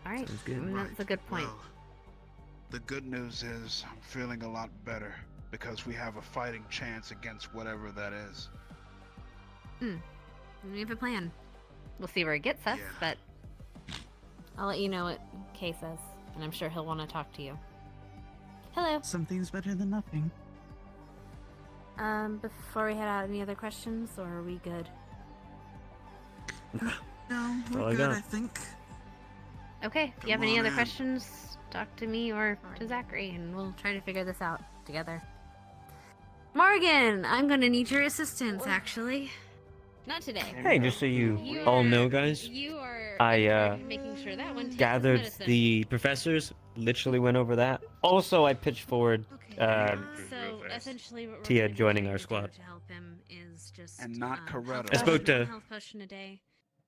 Alright, Sounds good. that's a good point. Well, the good news is I'm feeling a lot better because we have a fighting chance against whatever that is. We have a plan. We'll see where it gets us, but I'll let you know what Kay says, and I'm sure he'll want to talk to you. Hello. Something's better than nothing. Before we head out, any other questions, or are we good? No, All we're I good, got. I think. Okay, if you have Come any on other in. questions, talk to me or to Zachary, and we'll try to figure this out together. Morgan, I'm gonna need your assistance, actually. Not today. Hey, just so you all know, guys, You are I making sure that one takes gathered medicine. the professors, literally went over that. Also, I pitched forward So essentially, what we're Tia gonna be joining trying our to do squad. to help him is just And not Coretta. I spoke to- health potion a day.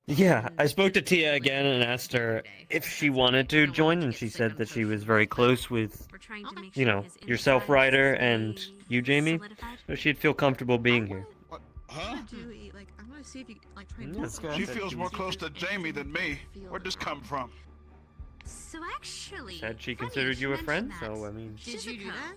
Yeah, I spoke to Tia again and asked her if she wanted to join, and she said that she was very close with, We're trying to make you sure know, his yourself, insides Ryder, stay and you, Jamie, solidified. so she'd feel comfortable being here. Huh? I'm gonna see if you like try and That's good. She feels more close to Jamie than me. Where'd this come from? So actually, Said she funny considered you a should friend, mention so that. I mean. Did you do that?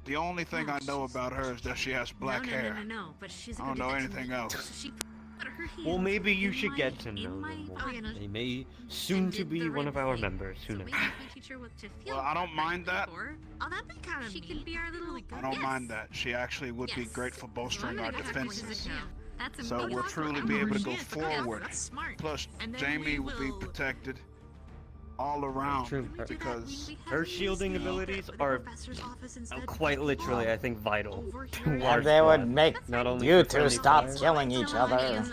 The only thing I know about her is that she has black hair. No, but she's I don't know anything else. She put her hand Well, maybe you in should my- get to in know my them more. pocket. They may soon to be one of our members. Who knows? Maybe if we teach her what to feel Well, I don't mind that. Oh, that'd be kind of She can be our little. I don't mind that. She actually would be Yes. great for bolstering our defenses. That's So we'll truly be able to go forward. That's smart. Plus, And then Jamie we will be will- protected all around True. because Her shielding abilities are quite literally, I think, vital to And our they would squad. make Not only you for two friendly stop fire- killing each other.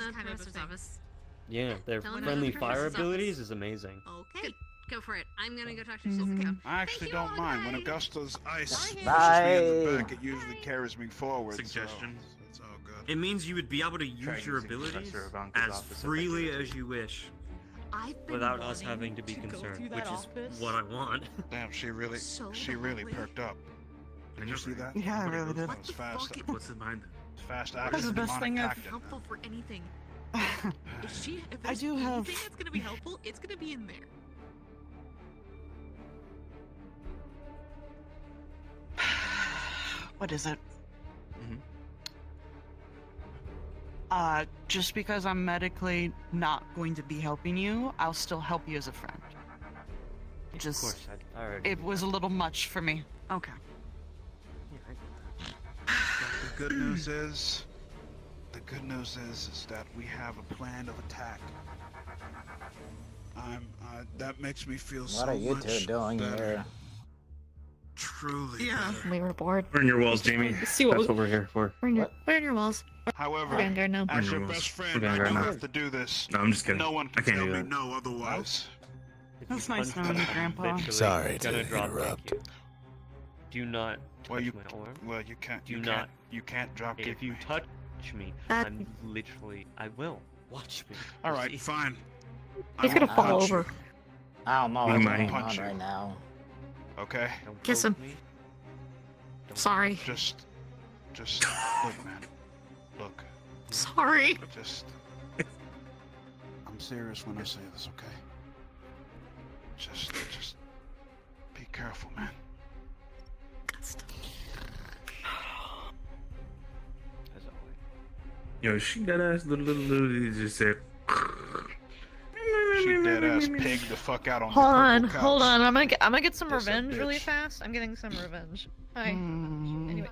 Yeah, their Tell them friendly to fire professor's abilities is amazing. Okay, go for it. I'm gonna go talk to Jessica. I actually don't mind. When Augusta's ice pushes me in Bye. the back, it usually carries me forward. Suggestion. So it's all good. It means you would be able to use your abilities as freely as you wish, without us having to be concerned, which is what I want. Damn, she really perked up. Did you see that? Yeah, I really did. That was fast. What's behind it? Fast That's action. the best thing demonic I've- tactic. Helpful for anything. If I do have- anything that's gonna be helpful, it's gonna be in there. What is it? Mhm. Just because I'm medically not going to be helping you, I'll still help you as a friend. Just, Of course, I already. it was a little much for me. Okay. The good news is that we have a plan of attack. That makes me feel so What are you much two doing better. here? Truly. Yeah. better. We were bored. Burn your walls, Jamie. See what That's was. what we're here for. Burn your walls. However, Vanguard now. as your Burn your best walls. friend, I Vanguard do now. have to do this. No, I'm just kidding. No one I can can't tell do me that. no otherwise. If That's you nice punch knowing them, you, Grandpa. literally Sorry gonna to drop kick interrupt. you. Do not Well, touch you my arm. well you can't Do you not. can't drop kick If you me. touch me, That- I'm literally. I will. Watch me. All You'll right, see. fine. He's I gonna won't fall punch you, over. I don't know We what's might. going Punch on you. right now. Okay? Don't Kiss poke him. me. Don't Sorry. Just look, man. Look. Sorry. Just I'm serious when I say this, okay? Just be careful, man. next. Yo, she dead ass literally just said. She dead ass pegged the fuck out on Hold the on, purple couch. hold on. I'm gonna get some This a revenge really bitch. fast. I'm getting some revenge. Hi. Anyway,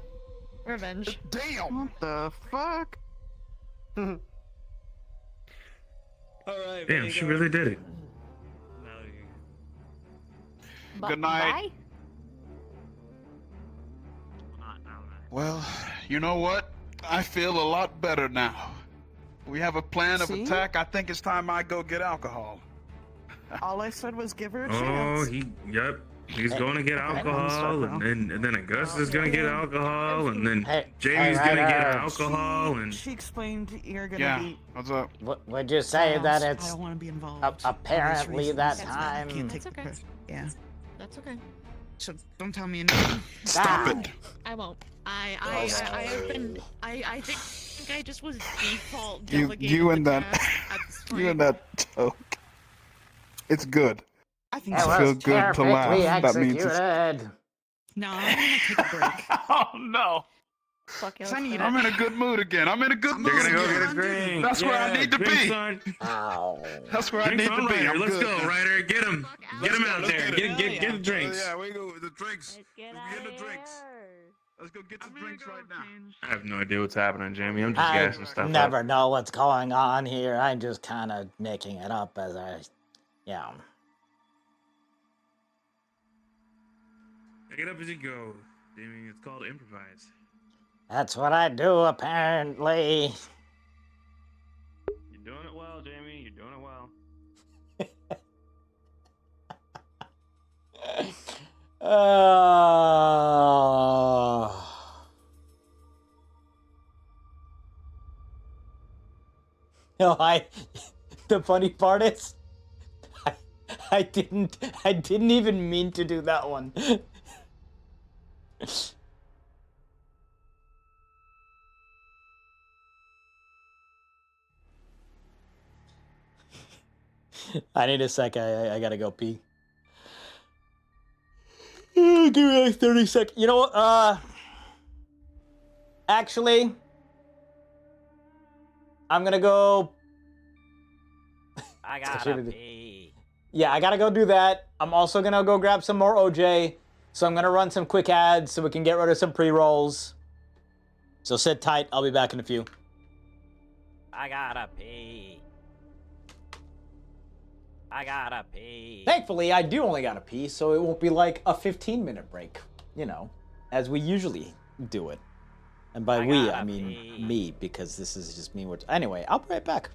revenge. Damn. What the fuck? Alright, Damn, she really did it. Good night. Well, you know what? I feel a lot better now. We have a plan of See? attack. I think it's time I go get alcohol. All I said was give her a Oh, chance. he's going to get alcohol, and then Augustus gonna get alcohol, and then Hey, Jamie's hey, gonna get Ryder. alcohol, and She explained you're gonna Yeah, be. what's up? Would you say that I it's don't want to be involved. apparently that That's time? Can't That's take okay. Yeah. That's okay. So don't tell me anything. Stop it. I won't. I have been. I think I just was default You delegating and the that task at this you and point. that toke. It's good. I think It so. was Feel good to perfectly laugh. That means it's. executed. No, I'm gonna take a break. Oh no! Fuck yeah. I need I'm in a good mood again. I'm in a good mood they're gonna go again. get a drink. That's where I Yeah, need to drinks be. on- Ow. That's where I Drinks need to on be. Ryder. I'm Let's good. go, Ryder. Get him. Get him out there. Get the drinks. Yeah, we go the drinks. Let's get the drinks. Let's go get the drinks right now. I have no idea what's happening, Jamie. I'm just I gassing stuff never up. know what's going on here. I'm just kind of making it up as I, yeah. Pick it up as you go, Jamie. It's called improvise. That's what I do apparently. You're doing it well, Jamie. You're doing it well. No, the funny part is, I didn't even mean to do that one. I need a sec. I gotta go pee. Give me like 30 seconds. You know what? Actually, I'm gonna go. I gotta pee. Yeah, I gotta go do that. I'm also gonna go grab some more OJ. So I'm gonna run some quick ads so we can get rid of some pre-rolls. So sit tight. I'll be back in a few. I gotta pee. I gotta pee. Thankfully, I do only gotta pee, so it won't be like a 15-minute break. You know, as we usually do it. And by we, I mean me, because this is just me. Anyway, I'll be right back.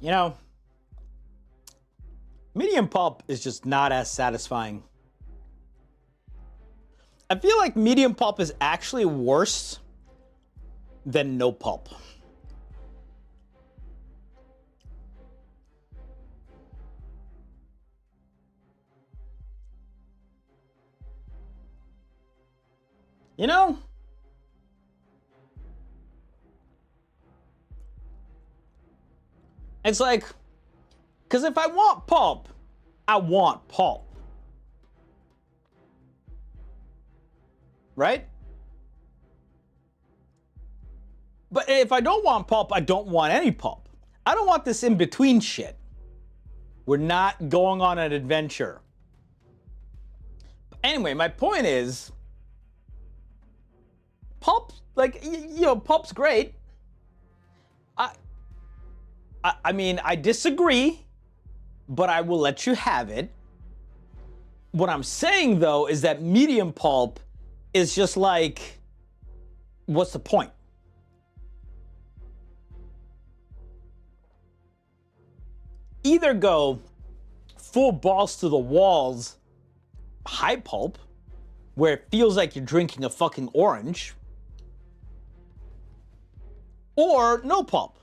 You know, medium pulp is just not as satisfying. I feel like medium pulp is actually worse than no pulp. You know? It's like, because if I want pulp, I want pulp. Right? But if I don't want pulp, I don't want any pulp. I don't want this in-between shit. We're not going on an adventure. Anyway, my point is, pulp, like, you know, pulp's great. I mean, I disagree, but I will let you have it. What I'm saying, though, is that medium pulp is just like, what's the point? Either go full balls to the walls, high pulp, where it feels like you're drinking a fucking orange, or no pulp.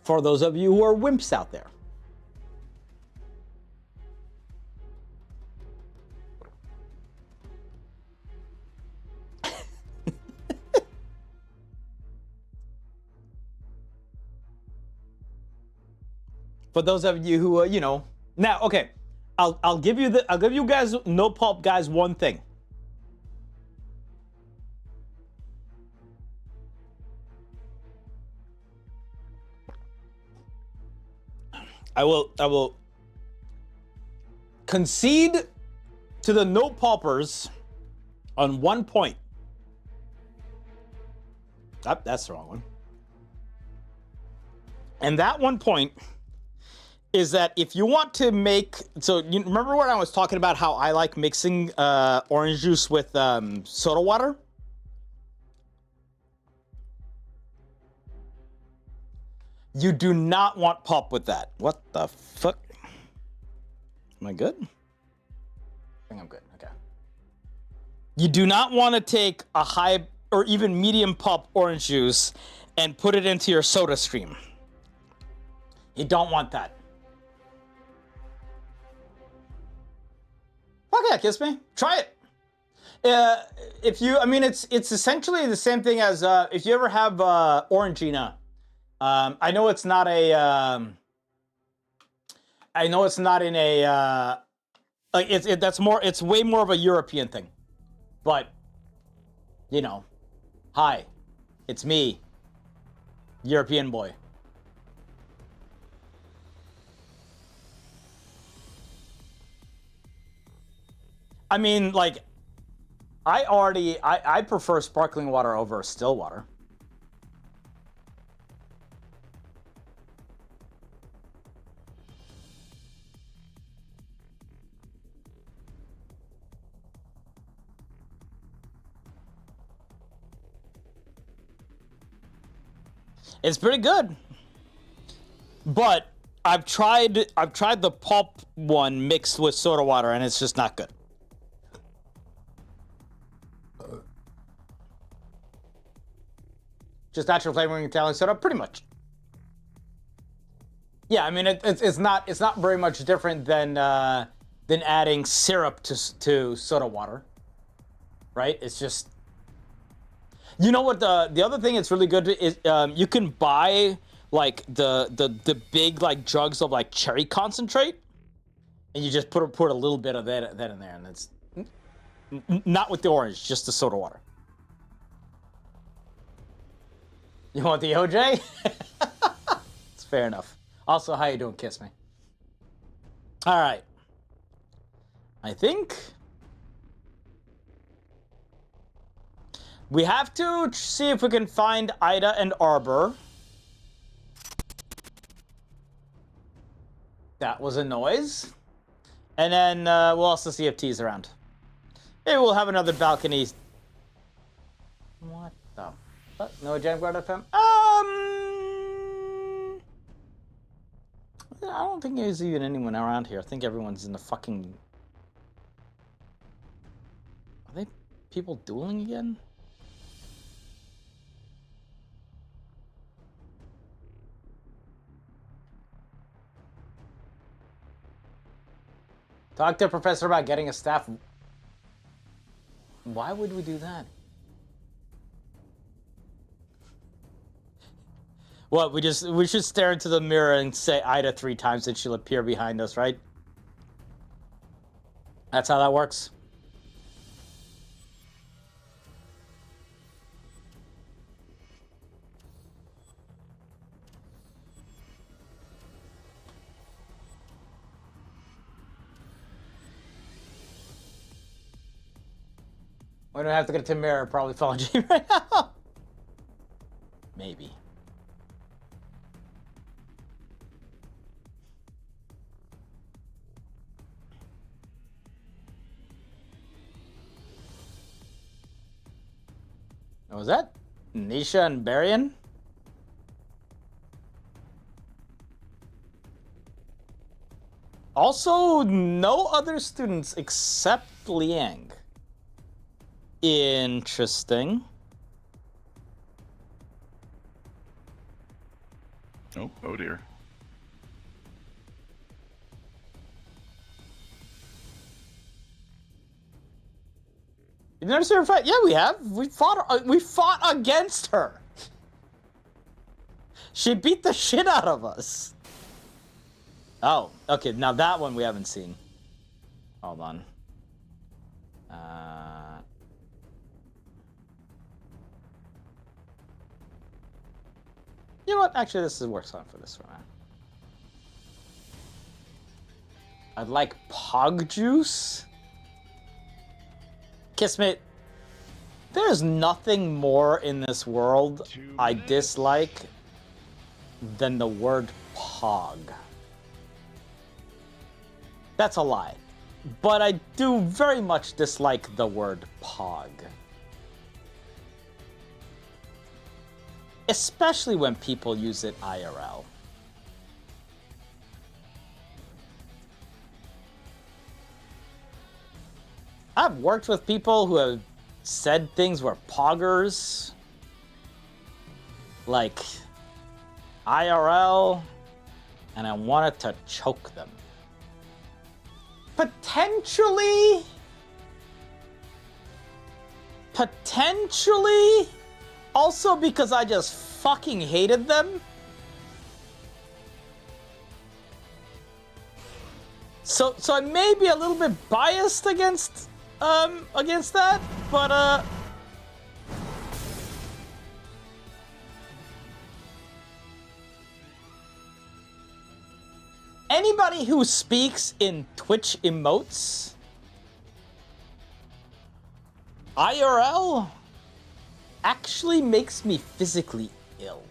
For those of you who are wimps out there. For those of you who, you know, now, okay, I'll give you guys, no pulp guys, one thing. I will concede to the no pulpers on one point. Oh, that's the wrong one. And that one point is that if you want to make, so you remember when I was talking about how I like mixing orange juice with soda water? You do not want pulp with that. What the fuck? Am I good? I think I'm good, okay. You do not want to take a high or even medium pulp orange juice and put it into your soda stream. You don't want that. Fuck yeah, kiss me. Try it. If you, I mean, it's essentially the same thing as if you ever have Orangina. I know it's not a. I know it's not in a. Like that's more. It's way more of a European thing, but you know, hi, it's me, European boy. I mean, like, I prefer sparkling water over still water. It's pretty good, but I've tried the pulp one mixed with soda water, and it's just not good. Just natural flavoring Italian soda, pretty much. Yeah, I mean it's not very much different than adding syrup to soda water, right? It's just. You know what the other thing that's really good is you can buy like the big like jugs of like cherry concentrate, and you just put a little bit of that in there, and it's not with the orange, just the soda water. You want the OJ? It's fair enough. Also, how you doing, kiss me? All right. I think we have to see if we can find Ida and Arbor. That was a noise. And then we'll also see if T's around. Maybe we'll have another balcony. What the No Jamguard FM? I don't think there's even anyone around here. I think everyone's in the fucking... Are they people dueling again? Talk to a professor about getting a staff. Why would we do that? What, we should stare into the mirror and say Ida 3 times and she'll appear behind us, right? That's how that works. We don't have to get to the mirror, probably follow G right now. Maybe. Was that Nisha and Barian? Also, no other students except Liang. Interesting. Oh dear. You've never seen her fight? Yeah, we have. We fought against her. She beat the shit out of us. Oh, okay. Now that one we haven't seen. Hold on. You know what? Actually, this works on for this one. I'd like Pog Juice. Kissmate, there's nothing more in this world I dislike than the word Pog. That's a lie. But I do very much dislike the word Pog. Especially when people use it IRL. I've worked with people who have said things were poggers, like IRL, and I wanted to choke them. Potentially, also because I just fucking hated them. So I may be a little bit biased against that, but anybody who speaks in Twitch emotes IRL actually makes me physically ill.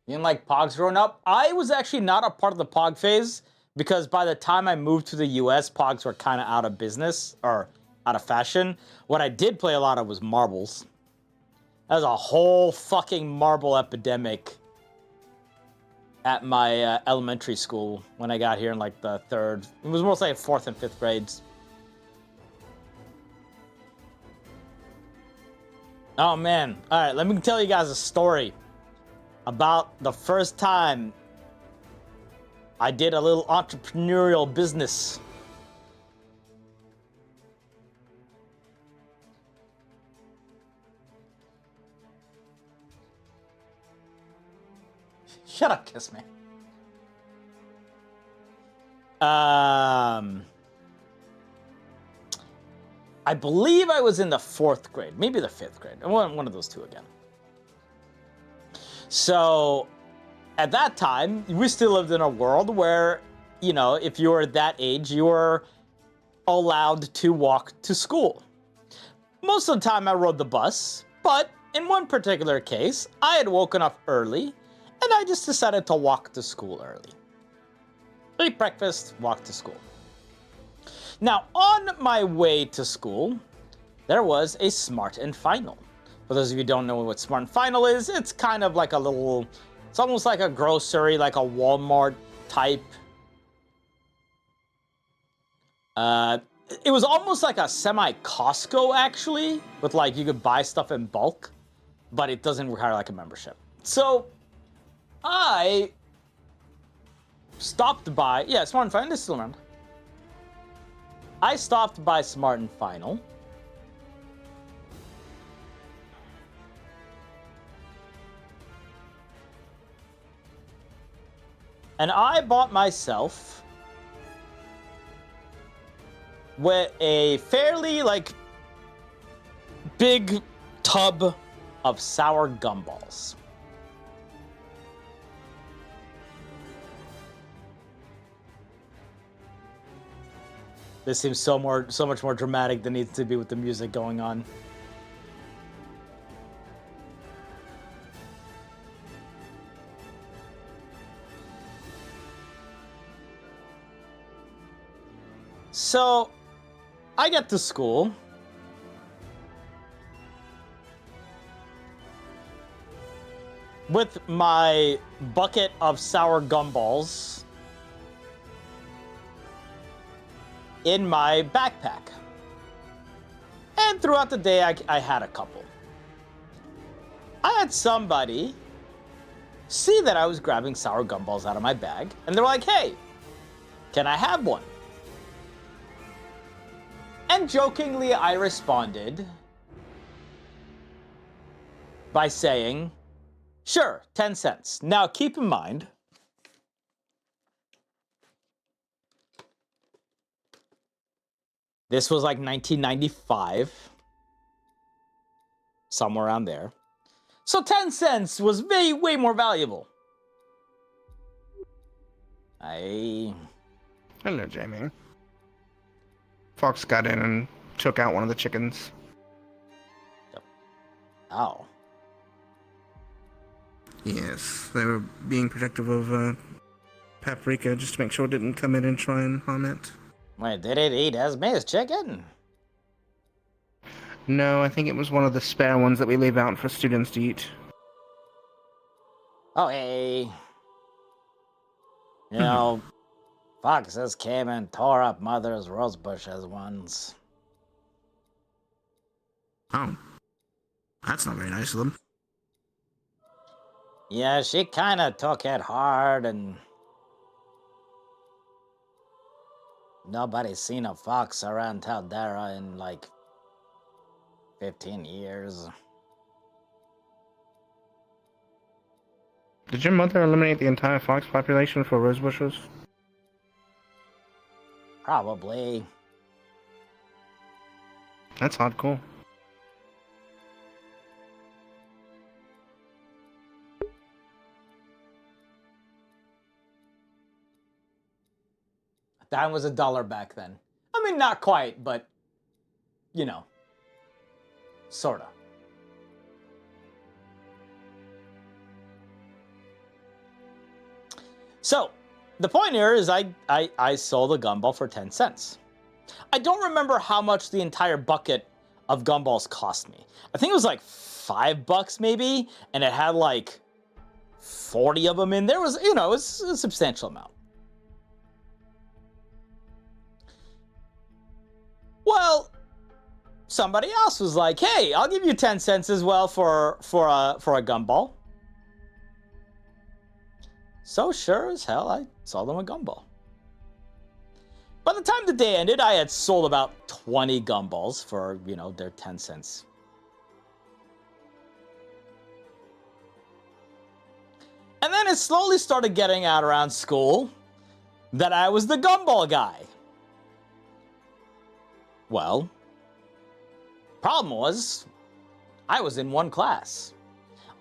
You didn't like Pogs growing up? I was actually not a part of the Pog phase because by the time I moved to the US, Pogs were kind of out of business or out of fashion. What I did play a lot of was marbles. That was a whole fucking marble epidemic at my elementary school when I got here in like the third. It was mostly like 4th and 5th grades. Oh man. All right, let me tell you guys a story about the first time I did a little entrepreneurial business. Shut up, kiss me. I believe I was in the 4th grade, maybe the 5th grade. One of those two again. So, at that time, we still lived in a world where, you know, if you were that age, you were allowed to walk to school. Most of the time, I rode the bus, but in one particular case, I had woken up early, and I just decided to walk to school early. Eat breakfast, walk to school. Now, on my way to school, there was a Smart and Final. For those of you who don't know what Smart and Final is, it's kind of like a little, it's almost like a grocery, like a Walmart type. It was almost like a semi-Costco, actually, with like, you could buy stuff in bulk, but it doesn't require like a membership. So, I stopped by, yeah, Smart and Final is still around. I stopped by Smart and Final. And I bought myself with a fairly, like, big tub of sour gumballs. This seems so much more dramatic than needs to be with the music going on. So, I get to school. With my bucket of sour gumballs in my backpack. And throughout the day, I had a couple. I had somebody see that I was grabbing sour gumballs out of my bag, and they're like, hey, can I have one? And jokingly, I responded by saying, sure, 10 cents. Now, keep in mind, this was like 1995, somewhere around there. So 10 cents was way more valuable. Hello, Jamie. Fox got in and took out one of the chickens. Oh. Yes, they were being protective of Paprika just to make sure it didn't come in and try and harm it. Wait, did it eat Esme's chicken? No, I think it was one of the spare ones that we leave out for students to eat. Oh, hey. You know, foxes came and tore up Mother's rose bushes once. Oh. That's not very nice of them. Yeah, she kind of took it hard, and nobody's seen a fox around Taldera in like 15 years. Did your mother eliminate the entire fox population for rose bushes? Probably. That's hardcore. That was $1 back then. I mean, not quite, but, you know, sorta. So, the point here is I sold a gumball for 10 cents. I don't remember how much the entire bucket of gumballs cost me. I think it was like $5 maybe, and it had like 40 of them in there. It was, you know, it was a substantial amount. Well, somebody else was like, hey, I'll give you 10 cents as well for a gumball. So sure as hell, I sold them a gumball. By the time the day ended, I had sold about 20 gumballs for, you know, their 10 cents. And then it slowly started getting out around school that I was the gumball guy. Well, problem was, I was in one class.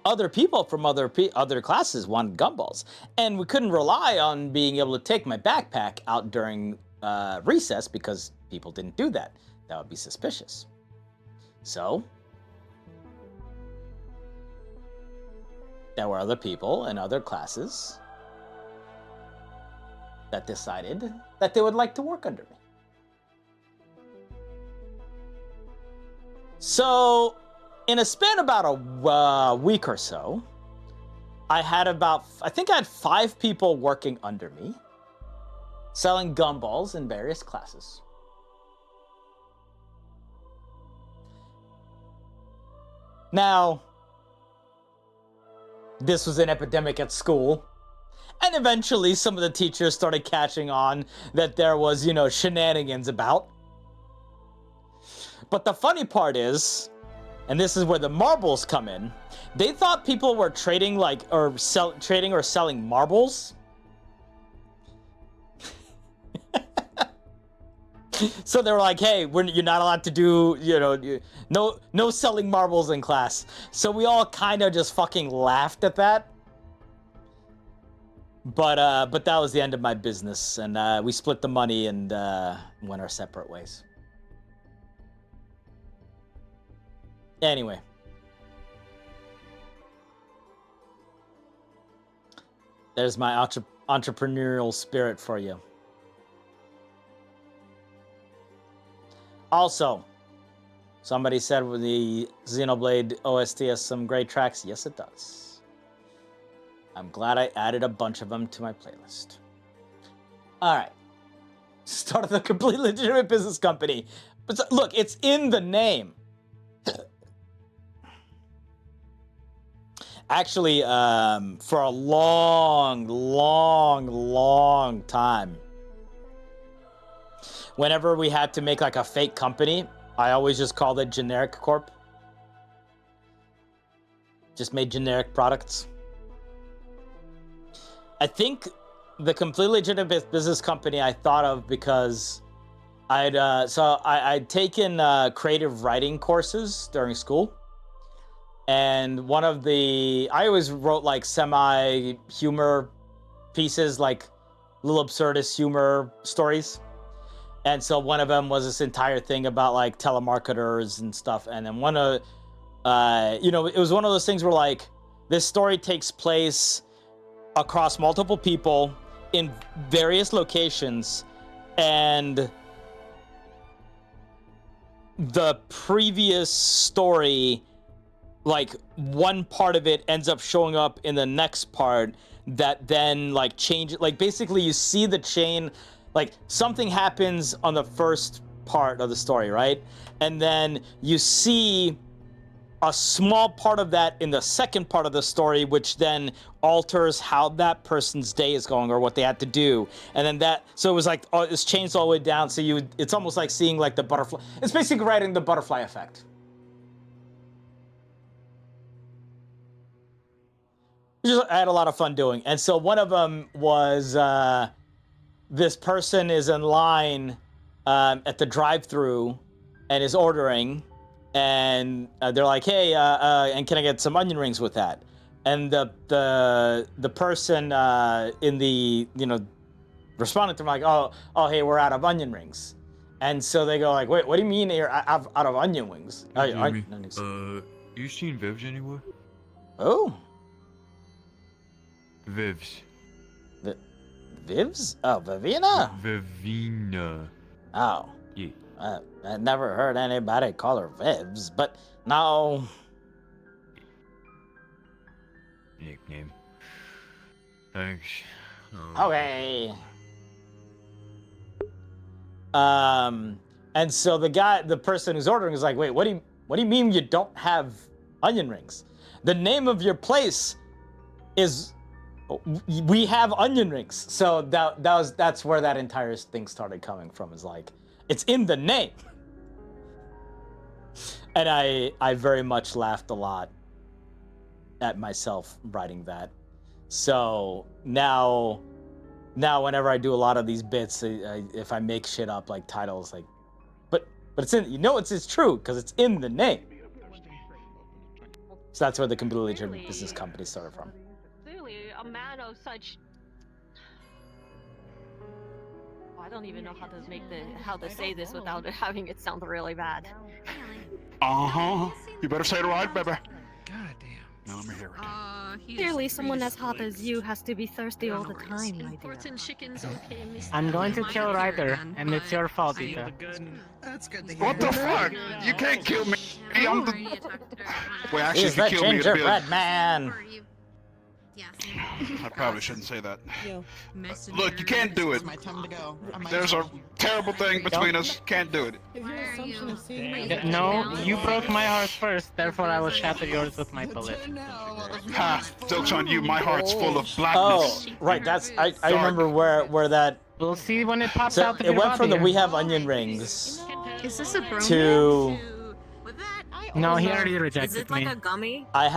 Other people from other classes wanted gumballs, and we couldn't rely on being able to take my backpack out during recess because people didn't do that. That would be suspicious. So, there were other people in other classes that decided that they would like to work under me. So, in a span about a week or so, I think I had 5 people working under me, selling gumballs in various classes. Now, this was an epidemic at school, and eventually some of the teachers started catching on that there was, you know, shenanigans about. But the funny part is, and this is where the marbles come in, they thought people were trading trading or selling marbles. So they were like, hey, you're not allowed to do, you know, no selling marbles in class. So we all kind of just fucking laughed at that. But that was the end of my business, and we split the money and went our separate ways. Anyway. There's my entrepreneurial spirit for you. Also, somebody said the Xenoblade OST has some great tracks. Yes, it does. I'm glad I added a bunch of them to my playlist. All right. Started a completely legitimate business company. But look, it's in the name. Actually, for a long time, whenever we had to make like a fake company, I always just called it Generic Corp. Just made generic products. I think the completely legitimate business company I thought of because I'd taken creative writing courses during school. And I always wrote like semi-humor pieces, like little absurdist humor stories. And so one of them was this entire thing about like telemarketers and stuff. And then it was one of those things where like this story takes place across multiple people in various locations. And the previous story, like one part of it ends up showing up in the next part that then like change, like basically you see the chain, like something happens on the first part of the story, right? And then you see a small part of that in the second part of the story, which then alters how that person's day is going or what they had to do. And then so it was like, it's changed all the way down. So it's almost like seeing like the butterfly. It's basically writing the butterfly effect. I had a lot of fun doing. And so one of them was this person is in line at the drive-thru and is ordering, and they're like, hey, and can I get some onion rings with that? And the person in the, responded to them like, oh, hey, we're out of onion rings. And so they go like, wait, what do you mean you're out of onion rings? Hey, Jamie, you seen Vivs anywhere? Oh. Vivs. Vivs? Oh, Vivina? Vivina. Oh. Yeah. I never heard anybody call her Vivs, but no. Nickname. Thanks. Okay. And so the person who's ordering is like, wait, what do you mean you don't have onion rings? The name of your place is, we have onion rings. So that's where that entire thing started coming from, is like, it's in the name. And I very much laughed a lot at myself writing that. So now whenever I do a lot of these bits, if I make shit up like titles, like, but it's in, it's true because it's in the name. So that's where the completely legitimate business company started from. Clearly, a man of such. Oh, I don't even know how to say this without having it sound really bad. You better say it right, baby. God damn. Now let me hear it. Clearly, someone as hot as you has to be thirsty all the time, my dear. Chickens, okay, Mr. I'm going to kill Ryder, and it's your fault, Ita. That's good to What the fuck? You can't kill me. I'm the... Wait, actually, He's if you the kill me, it'd be gingerbread man. I probably shouldn't say that. Yo. Look, you can't do it. There's a terrible thing between us. Can't do it. No, you broke my heart first, therefore I will shatter yours with my bullet. Ha! Joke's on you. My heart's full of blackness. Oh, right. That's I remember where that. We'll see when it pops So out of it your went from the body. we have onion rings Is this a bromance? to. No, he already rejected Is it like me. a gummy? I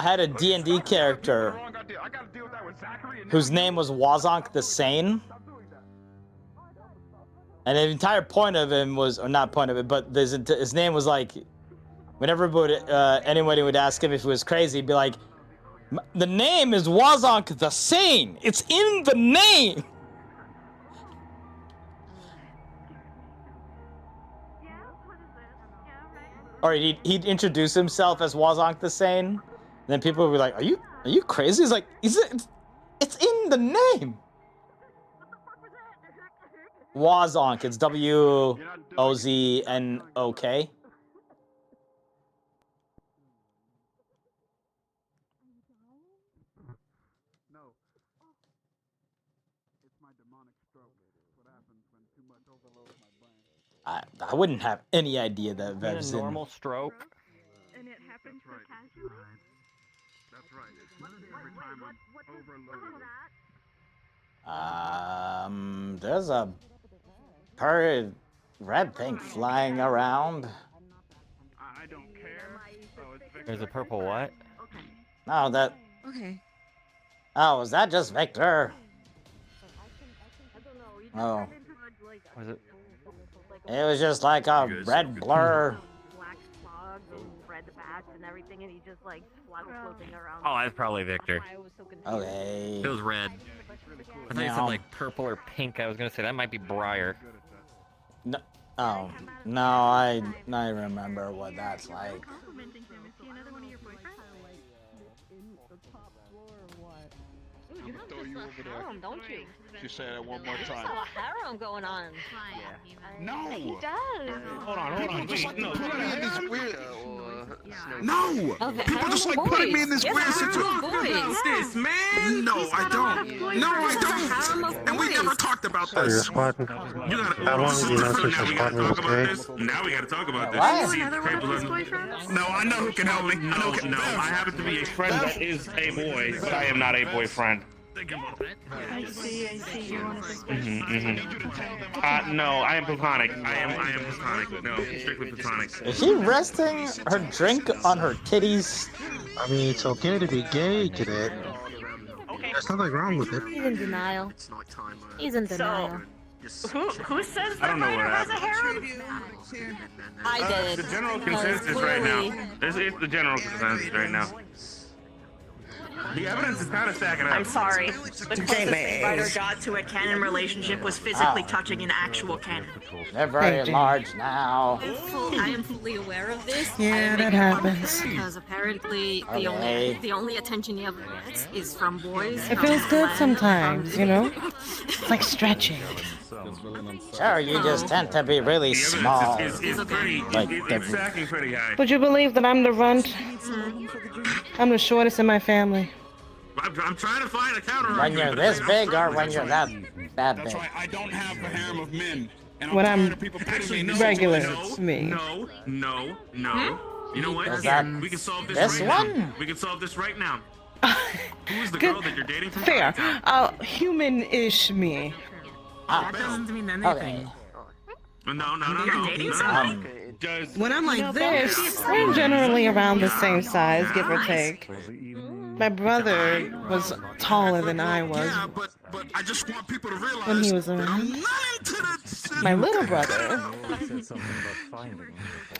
had a D&D character whose name was Wazonk the Sane. And the entire point of him was, or not point of it, but his name was like, whenever anybody would ask him if he was crazy, he'd be like, the name is Wazonk the Sane. It's in the name. Or he'd introduce himself as Wazonk the Sane, and then people would be like, "Are you crazy?" He's like, "It's in the name." Wazonk. It's WOZNOK. I wouldn't have any idea that Is it Vev's a in. normal stroke? And it happens so casually? That's right. It's every time I'm overloaded. There's a red thing flying around. I don't care. There's a purple what? No, that. Okay. Oh, was that just Victor? Oh. Was it? It was just like a red blur. Black fog and red bats and everything, and he just like floating around. Oh, that's probably Victor. Okay. It was red. I thought you said like purple or pink. I was gonna say that might be Briar. No. Oh. No, I remember what that's like. You have just a harem, don't you? She said it one more There's time. a harem going on. No. He does. Hold on. Wait, no. Put me in this weird. No. Okay, People just like putting me in this weird situation. This man. No, I don't. No, I don't. And we never talked about this. You gotta. How long did you know since your squad was gay? Now we gotta talk about this. What? See, no, I know who can help me. No, I happen to be a friend that is a boy, but I am not a boyfriend. I see, you want to No, I am platonic. I am platonic. No, strictly platonic. Is she resting her drink on her titties? I mean, it's okay to be gay, Cadet. There's nothing wrong with it. He's in denial. He's in denial. Who says I don't know what has a happened. harem? I did. The general consensus right now. This is the general consensus right now. The evidence is kind of stacking up. I'm sorry. The closest Ryder got to a canon relationship was physically touching an actual canon. They're very large now. I am fully aware of this. Yeah, that happens. Because apparently the only attention he ever gets is from boys. It feels good sometimes, you know? It's like stretching. Sure, you just tend to be really small. It's stacking pretty high. Would you believe that I'm the runt? I'm the shortest in my family. I'm trying to find a counter. When you're this big or when you're that big? That's right. I don't have a harem of men. And When I'm actually, regular, no, it's me. No. You know what? Is Yeah, that we can solve this this right one? now. We can solve this right now. Who is the Good. girl that you're dating from Fair. Chinatown? Human-ish me. That doesn't mean anything. No. When I'm like this, we're generally around the same size, give or take. My brother was taller than I was but I just want people to realize when he was that I'm around. not into the My little brother.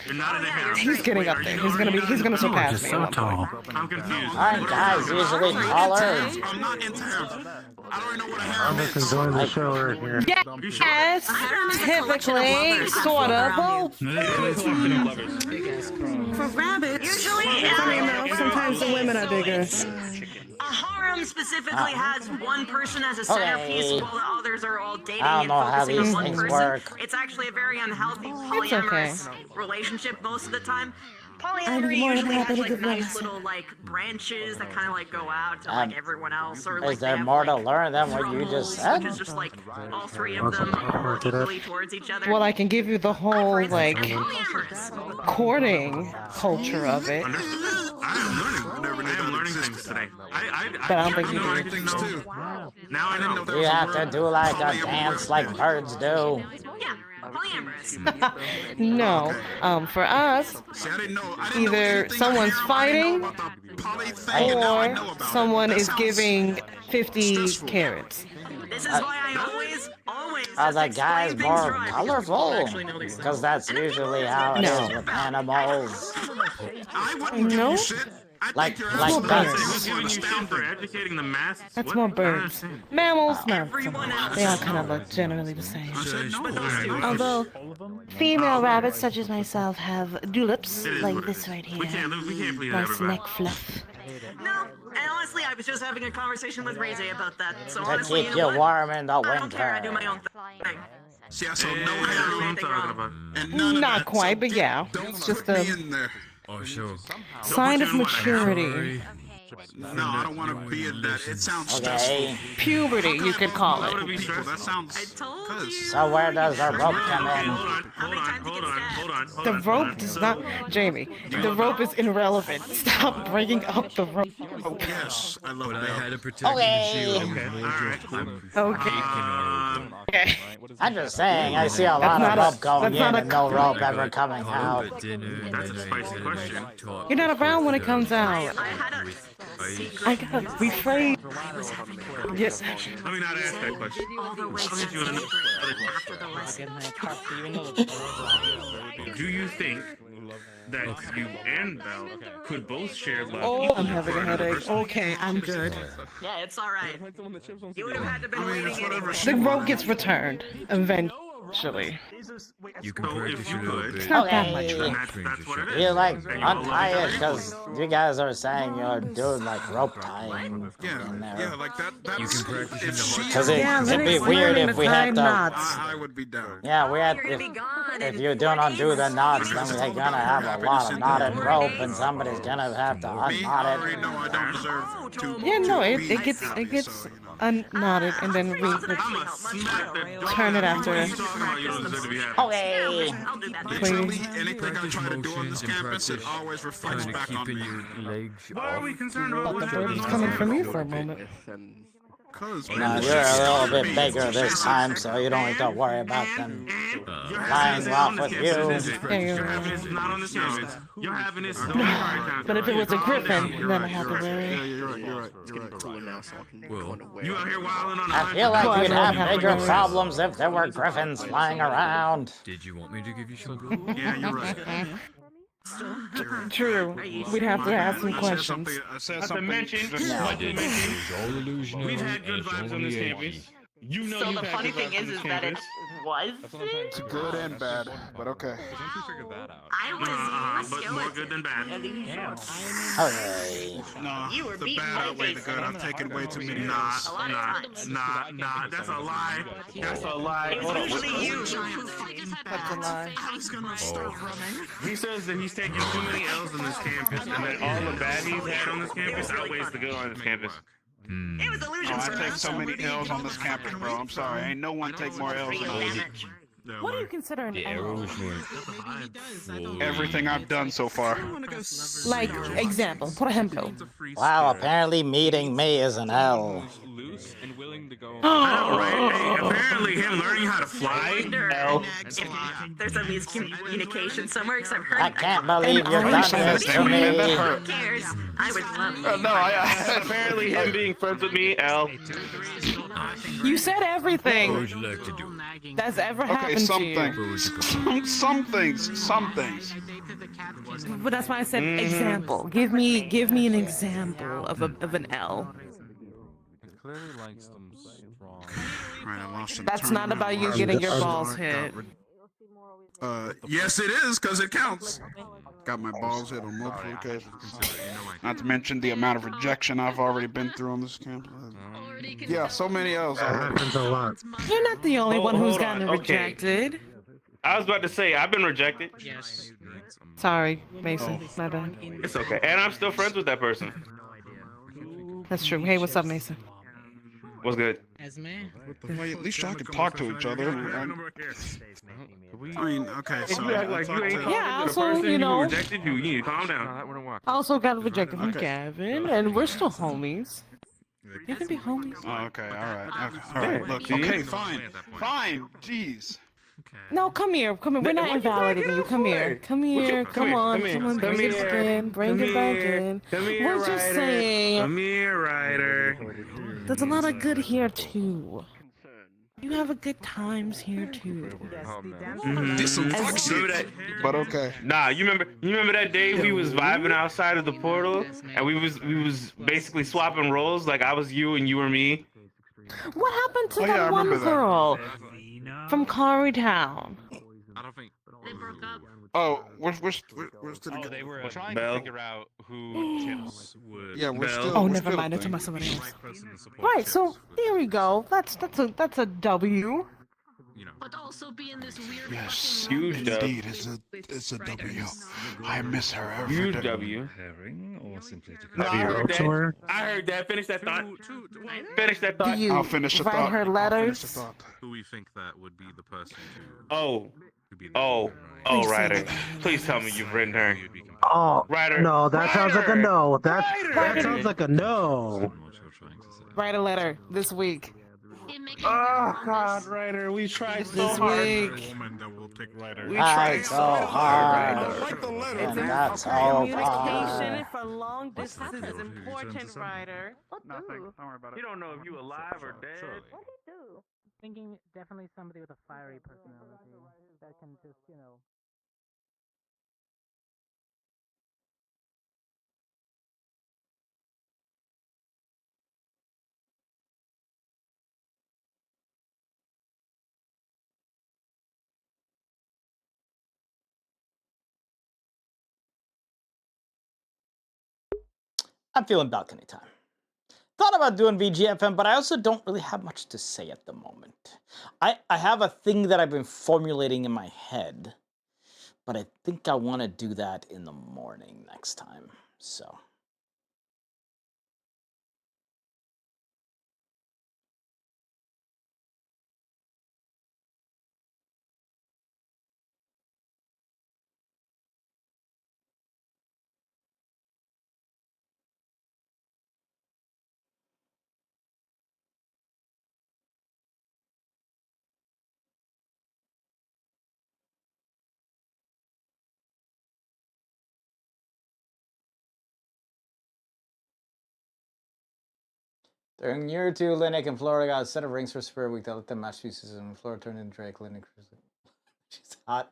You're not in a harem. He's getting up there. He's gonna surpass me. So tall. I'm confused. Aren't guys usually taller? I'm not into harems. I don't even know what a I'm harem just is. enjoying the show right here. Yes, typically, sort of. Well, For rabbits, usually sometimes the women are bigger. a harem specifically has one person as a centerpiece, Okay. while the others are all dating I don't and know how focusing on these one things person. work. It's actually a very unhealthy polyamorous relationship most of the time. Polyamory usually has like nice little like branches that kind of like go out to like everyone else, or like Is there more to learn than what you just said? which is just like all three of them equally towards each other. Well, I can give you the whole like Polyamorous. courting culture of it. I am learning things today. But I don't think you know do. anything too. Now I know. You have to do like a dance like birds do. Yeah, polyamorous. No. For us, either someone's fighting or someone is giving 50 carrots. This is why I always Are the guys more colorful? Because that's usually how it is with animals. No? Like Who's birds. giving you shit for educating the masses? That's more birds. Mammals, not so much. They all kind of look generally the same. Although female rabbits such as myself have tulips like this right here. We can't please Nice everybody. neck fluff. No, and honestly, I was just having a conversation with Reze about that. So To honestly, keep you know you what? warm in the I don't care. I do winter. my own thing. See, I saw no That's what harem. I'm talking about. And none of Not that. quite, but yeah. It's just a in there. Oh, sure. sign of maturity. No, I don't want to be in that. It sounds Okay. Puberty, you could call it. That sounds. So where does the rope come in? Hold on. The rope does not, Jamie. The rope is irrelevant. Stop bringing up the rope. Yes, I love But I had to that. protect Okay. the shield. Okay. I'm just saying, I see a lot not of a- rope going that's in not a and no rope ever coming out. That's a spicy question. You're not around when it comes out. I gotta rephrase. Yes. Let me not ask that question. I'll hit you with another question. Do you think that you and Belle could both share love? Oh, I'm having a headache. Okay, I'm good. Yeah, it's all right. You would have had to been waiting anyway. The rope gets returned eventually. You can practice a little bit. It's not that much Okay. rope. That's what it is. You like untie it because you guys are saying you're doing like rope tying in Yeah, there. like that. You can practice in the heart. Because Yeah, it'd be Lynn's weird learning if to we tie had to. knots. I would be down. Yeah, we had. You're gonna be gone If in you don't undo the knots, then we're gonna have a lot of knotted more rope, days. and somebody's gonna have to Me, I unknot already it. know I don't deserve to. Yeah, no, to it be gets happy, so- unknotted and then we would turn it after. Okay. Literally, anything I try to do on this campus, it always reflects back on me. Why are we concerned about The bird is coming from you for a moment. No, you're a little bit bigger this time, so you don't have to worry about them flying off with you. It's not on this campus. You're having this no time. But if it was a griffin, then I have to worry. You're right. You out here wilding on I feel like we'd have bigger problems if there were griffins flying around. Did you want me to give you some blue? Yeah, you're right. True. We'd have to ask some questions. I said Not to something. mention, we've had good vibes on this campus. You know So you've the had funny good thing vibes on is this that it campus. was. It's good and bad, but okay. I was a But more good than bad. Okay. No, You were the beaten bad by outweigh the good. Jason. I've taken way too many Nah, no's. A lot of times. nah, that's a lie. That's a lie. It was usually you. That's a lie. I was gonna start running. He says that he's taking too many L's on this campus, and that all the bad he's had on this campus outweighs the good on this campus. It was Oh, illusions I for take us. so many L's on this campus, bro. I'm sorry. Ain't no one take more L's than I do. What do you consider an The arrow? arrows went. Everything I've done so far. Like, example, por ejemplo. Wow, apparently meeting me is an L. I know, right? Hey, apparently him learning how to fly. If there's a miscommunication somewhere, because I've heard. I can't believe you've done this to me. Who cares? I would love. No, apparently him being friends with me, L. You said everything. What would you like to do? That's ever Okay, happened some to you. things. Some things. But that's why I said Mhm. example. Give me an example of an L. It clearly likes them strong. Right, I lost in That's not about you getting your balls hit. Yes, it is, because it counts. Got my balls hit on multiple occasions. Not to mention the amount of rejection I've already been through on this campus. Yeah, so many L's. That happens a lot. You're not the only one who's hold gotten on, okay. rejected. I was about to say I've been rejected. Yes. Sorry, Mason. My bad. It's okay, and I'm still friends with that person. That's true. Hey, what's up, Mason? What's good? Esme? Well, at least y'all can talk to each other. I mean, okay, so You act like you ain't Yeah, talking to the also, person you know- rejected you. You need to calm down. I also got rejected from Gavin, and we're still homies. You can be homies. Oh, okay, all right. Look, okay, fine. Jeez. No, come here. We're not invalidating you. Come here. Come here. Come on. Bring it in. Bring it back in. We're just saying. Come here, Ryder. There's a lot of good here too. You have a good times here too. This some fuck shit. But okay. Nah, you remember that day we was vibing outside of the portal and we was basically swapping roles, like I was you and you were me. What happened to Oh, yeah, I that one remember that. girl from Kari Town? I don't think. Oh, where's the They were trying to figure out who Chips would. Yeah, we're still. Oh, we're never still mind. a It's thing. about somebody else. Right. So there we go. That's a W. But also be in this weird Yes, Huge W. indeed, it's a W. I miss her every Huge day. W. Or simply to No, I heard that. Tour? I heard that. Finish that thought. Finish that Do thought. you I'll finish the write thought. her I'll finish letters? the thought. Who we think that would be the person Oh, Ryder. Please tell me you've written her. Oh, Ryder. no, that sounds like a no. That Ryder. sounds like a no. Write a letter this week. Oh God, Ryder, we tried so This hard. week. Woman that will take Ryder. We tried so hard. And that's Communication for long distances is important, Ryder. Nothing. Don't worry about it. You don't know if you alive or dead. Thinking definitely somebody with a fiery personality that can just, I'm feeling balcony time. Thought about doing VGFM, but I also don't really have much to say at the moment. I have a thing that I've been formulating in my head, but I think I want to do that in the morning next time. So. During year 2, Linux and Flora got a set of rings for Spirit Week that let them match pieces, and Flora turned into Drake. Linux was like, she's hot.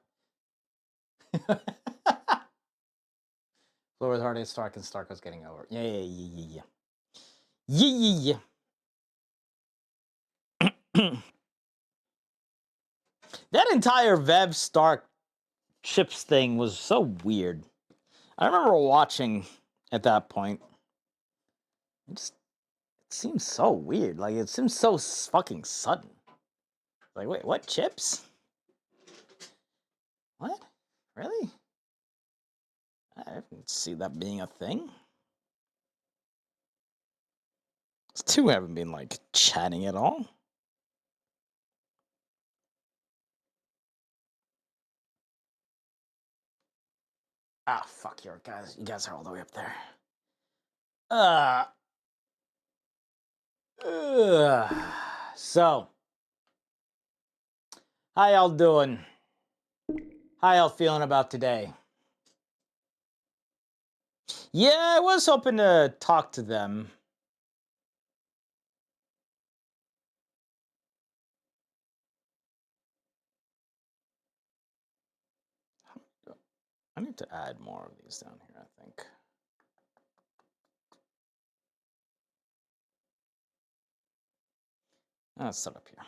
Flora's hard as Stark, and Stark was getting over. Yeah. That entire Vev Stark chips thing was so weird. I remember watching at that point. It seems so weird. Like, it seems so fucking sudden. Like, wait, what? Chips? What? Really? I didn't see that being a thing. These two haven't been, like, chatting at all. Ah, fuck you guys. You guys are all the way up there. So, how y'all doing? How y'all feeling about today? Yeah, I was hoping to talk to them. I need to add more of these down here, I think. Let's set up here.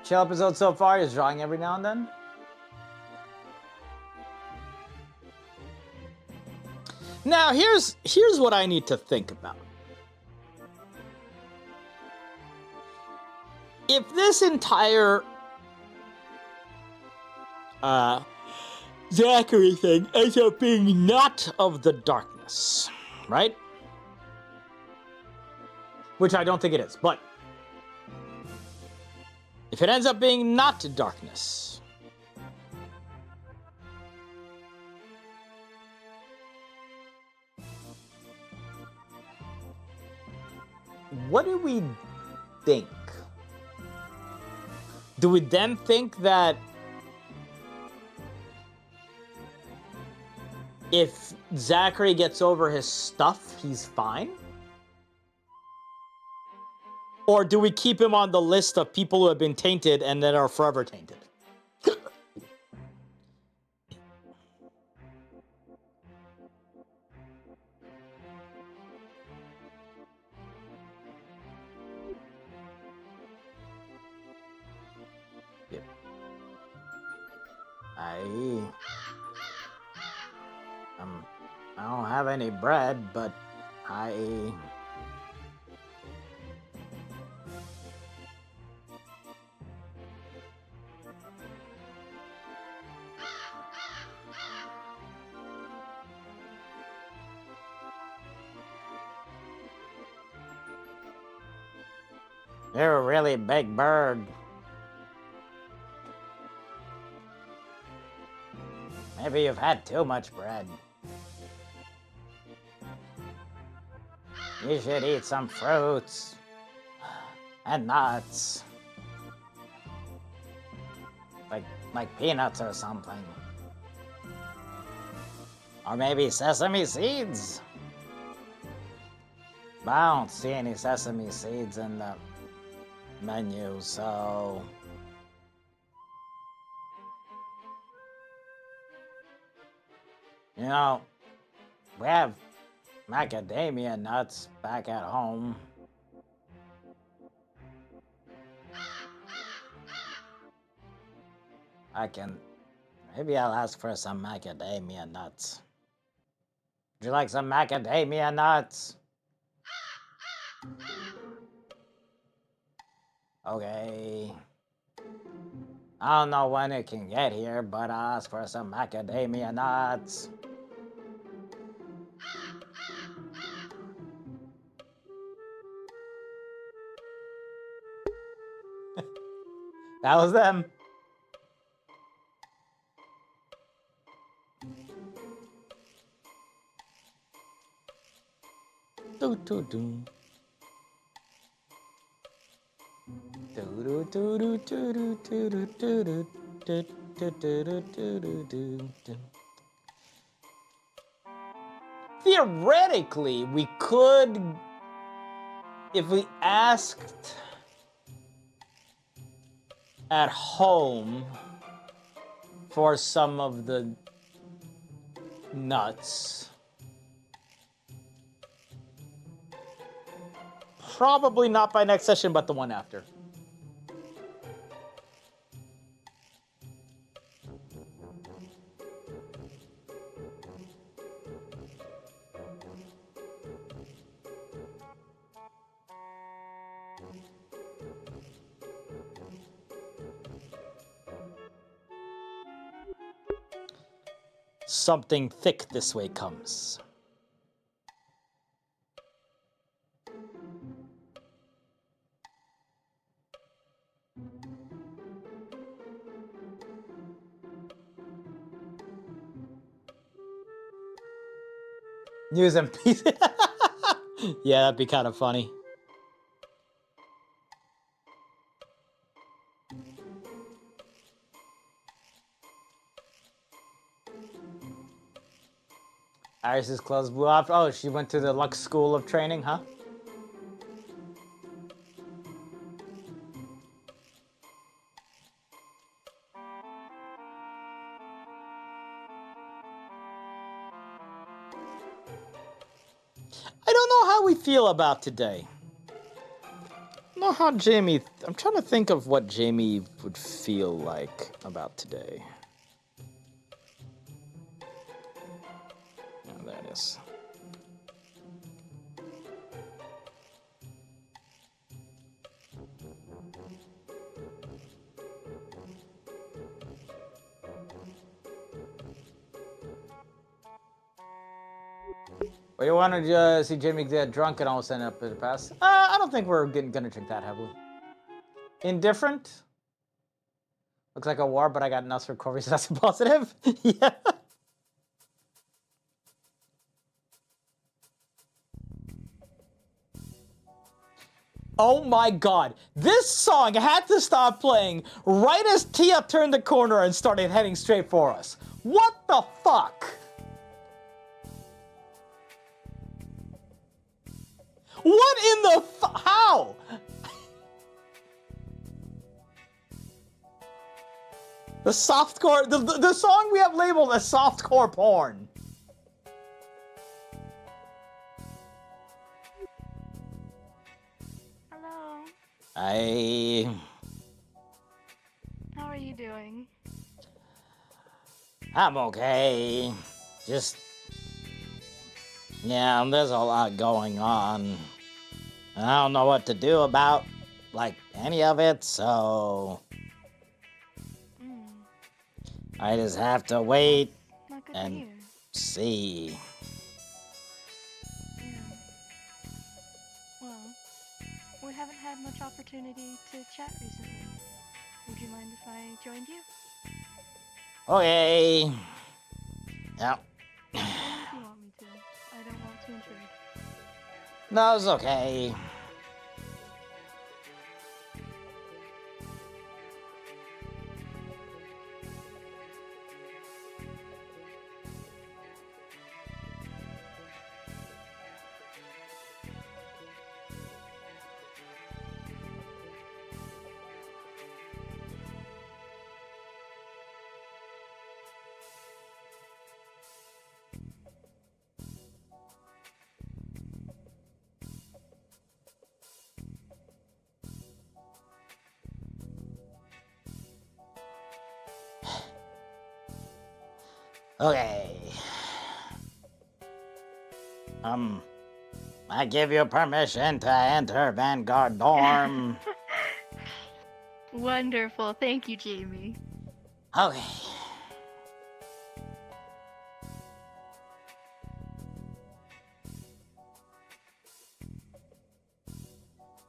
Chill episode so far is drawing every now and then. Now here's what I need to think about. If this entire Zachary thing ends up being not of the darkness, right? Which I don't think it is, but if it ends up being not darkness, what do we think? Do we then think that if Zachary gets over his stuff, he's fine? Or do we keep him on the list of people who have been tainted and that are forever tainted? I don't have any bread, but you're a really big bird. Maybe you've had too much bread. You should eat some fruits and nuts. Like peanuts or something. Or maybe sesame seeds. But I don't see any sesame seeds in the menu, so you know, we have macadamia nuts back at home. Maybe I'll ask for some macadamia nuts. Would you like some macadamia nuts? Okay. I don't know when it can get here, but I'll ask for some macadamia nuts. That was them. Do do do. Do do do do do do do do do. Theoretically, we could, if we asked at home for some of the nuts. Probably not by next session, but the one after. Something thick this way comes. News and peace. Yeah, that'd be kind of funny. Iris's clothes blew off. Oh, she went to the Lux School of Training, huh? I don't know how we feel about today. I don't know how Jamie... I'm trying to think of what Jamie would feel like about today. Oh, there it is. Well, you wanted to see Jamie get drunk and almost end up in the past? I don't think we're gonna drink that heavily. Indifferent? Looks like a war, but I got nuts for Corey, so that's a positive. Yeah. Oh my god. This song had to stop playing right as Tia turned the corner and started heading straight for us. What the fuck? What in the how? The softcore, the song we have labeled as softcore porn. Hello. How are you doing? I'm okay. Just, yeah, there's a lot going on. I don't know what to do about, like, any of it, so... I just have to wait and see. Yeah. Well, we haven't had much opportunity to chat recently. Would you mind if I joined you? Okay. Yep. When would you want me to? I don't want to intrude. No, it's okay. Okay. I give you permission to enter Vanguard dorm. Wonderful. Thank you, Jamie. Okay.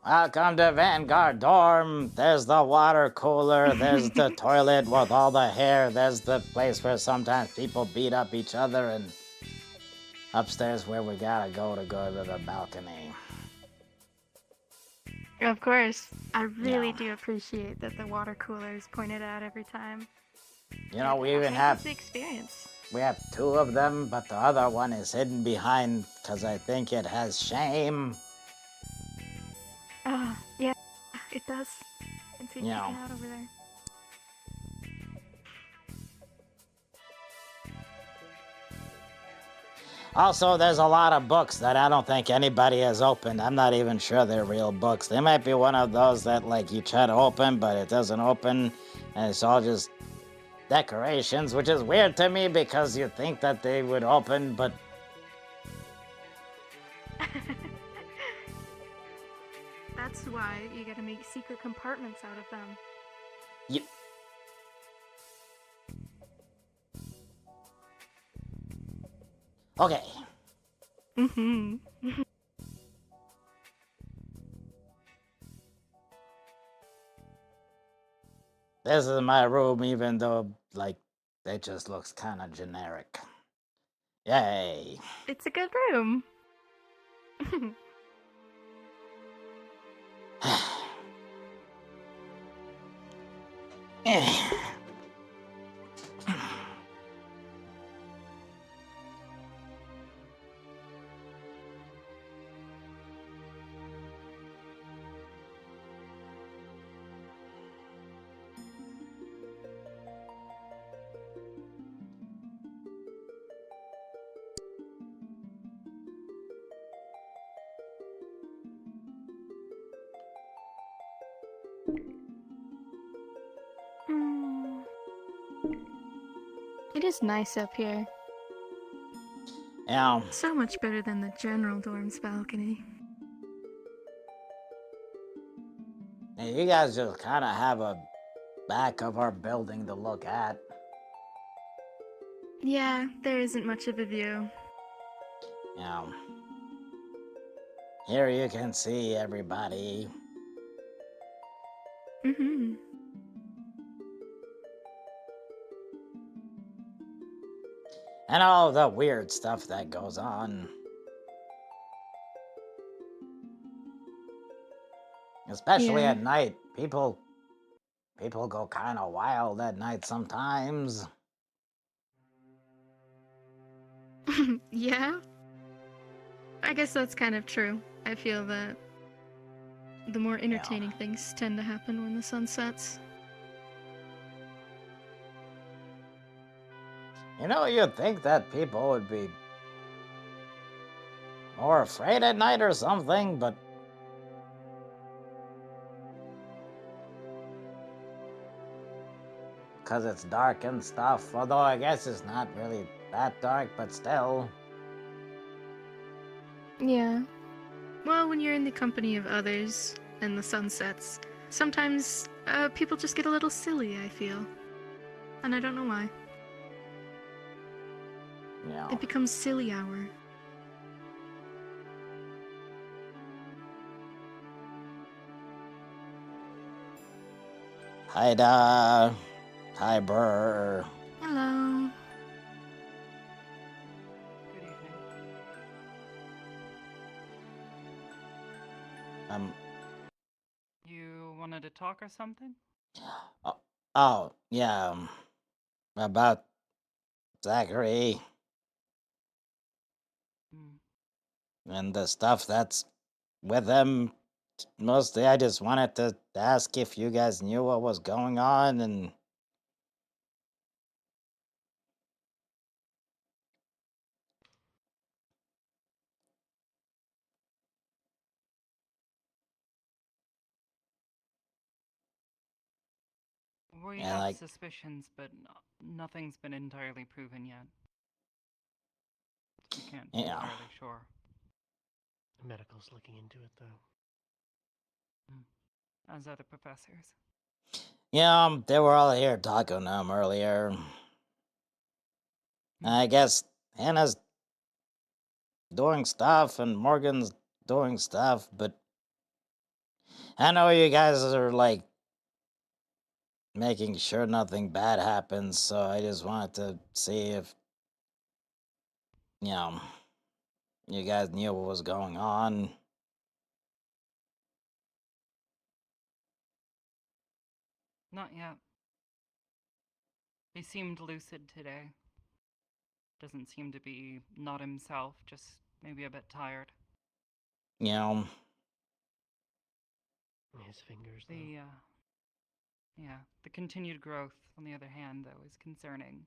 Welcome to Vanguard dorm. There's the water cooler. There's the toilet with all the hair. There's the place where sometimes people beat up each other, and upstairs where we gotta go to the balcony. Of course. I really do appreciate that the water cooler is pointed out every time. You know, we even It's have the experience. we have 2 of them, but the other one is hidden behind because I think it has shame. Yeah, it does. I can see it Yeah. sticking out over there. Also, there's a lot of books that I don't think anybody has opened. I'm not even sure they're real books. They might be one of those that, like, you try to open, but it doesn't open, and it's all just decorations, which is weird to me because you think that they would open, but... That's why you gotta make secret compartments out of them. You... Okay. Mm-hmm. This is my room, even though, like, it just looks kind of generic. Yay. It's a good room. Hmm. It is nice up here. Yeah. So much better than the general dorm's balcony. Hey, you guys just kind of have a back of our building to look at. Yeah, there isn't much of a view. Yeah. Here you can see everybody. Mm-hmm. And all the weird stuff that goes on. Especially Yeah. at night. People go kind of wild at night sometimes. Yeah? I guess that's kind of true. I feel that the more entertaining things tend to happen when the sun sets. You know, you'd think that people would be more afraid at night or something, but because it's dark and stuff, although I guess it's not really that dark, but still. Yeah. Well, when you're in the company of others and the sun sets, sometimes people just get a little silly, I feel. And I don't know why. Yeah. It becomes silly hour. Hi, Da. Hi, Burr. Hello. You wanted to talk or something? Oh, yeah, about Zachary. And the stuff that's with him. Mostly, I just wanted to ask if you guys knew what was going on and... We Yeah, have like... suspicions, but nothing's been entirely proven yet. We can't be Yeah. entirely sure. The medical's looking into it, though. As are the professors. Yeah, they were all here talking to him earlier. I guess Hannah's doing stuff and Morgan's doing stuff, but I know you guys are like making sure nothing bad happens, so I just wanted to see if, you know, you guys knew what was going on. Not yet. He seemed lucid today. Doesn't seem to be not himself, just maybe a bit tired. You know, His fingers, though. Yeah, the continued growth, on the other hand, though, is concerning.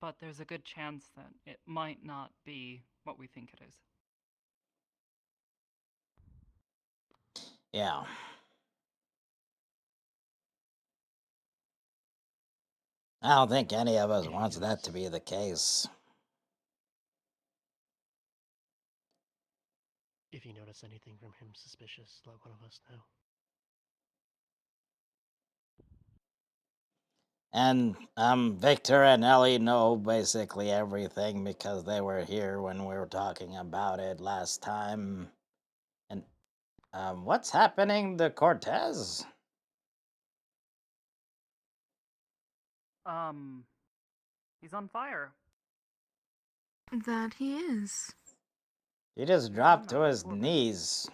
But there's a good chance that it might not be what we think it is. yeah. I don't think any of us wants that to be the case. If you notice anything from him suspicious, let one of us know. And Victor and Ellie know basically everything because they were here when we were talking about it last time. And what's happening to Cortez? He's on fire. That he is. He just dropped to his knees.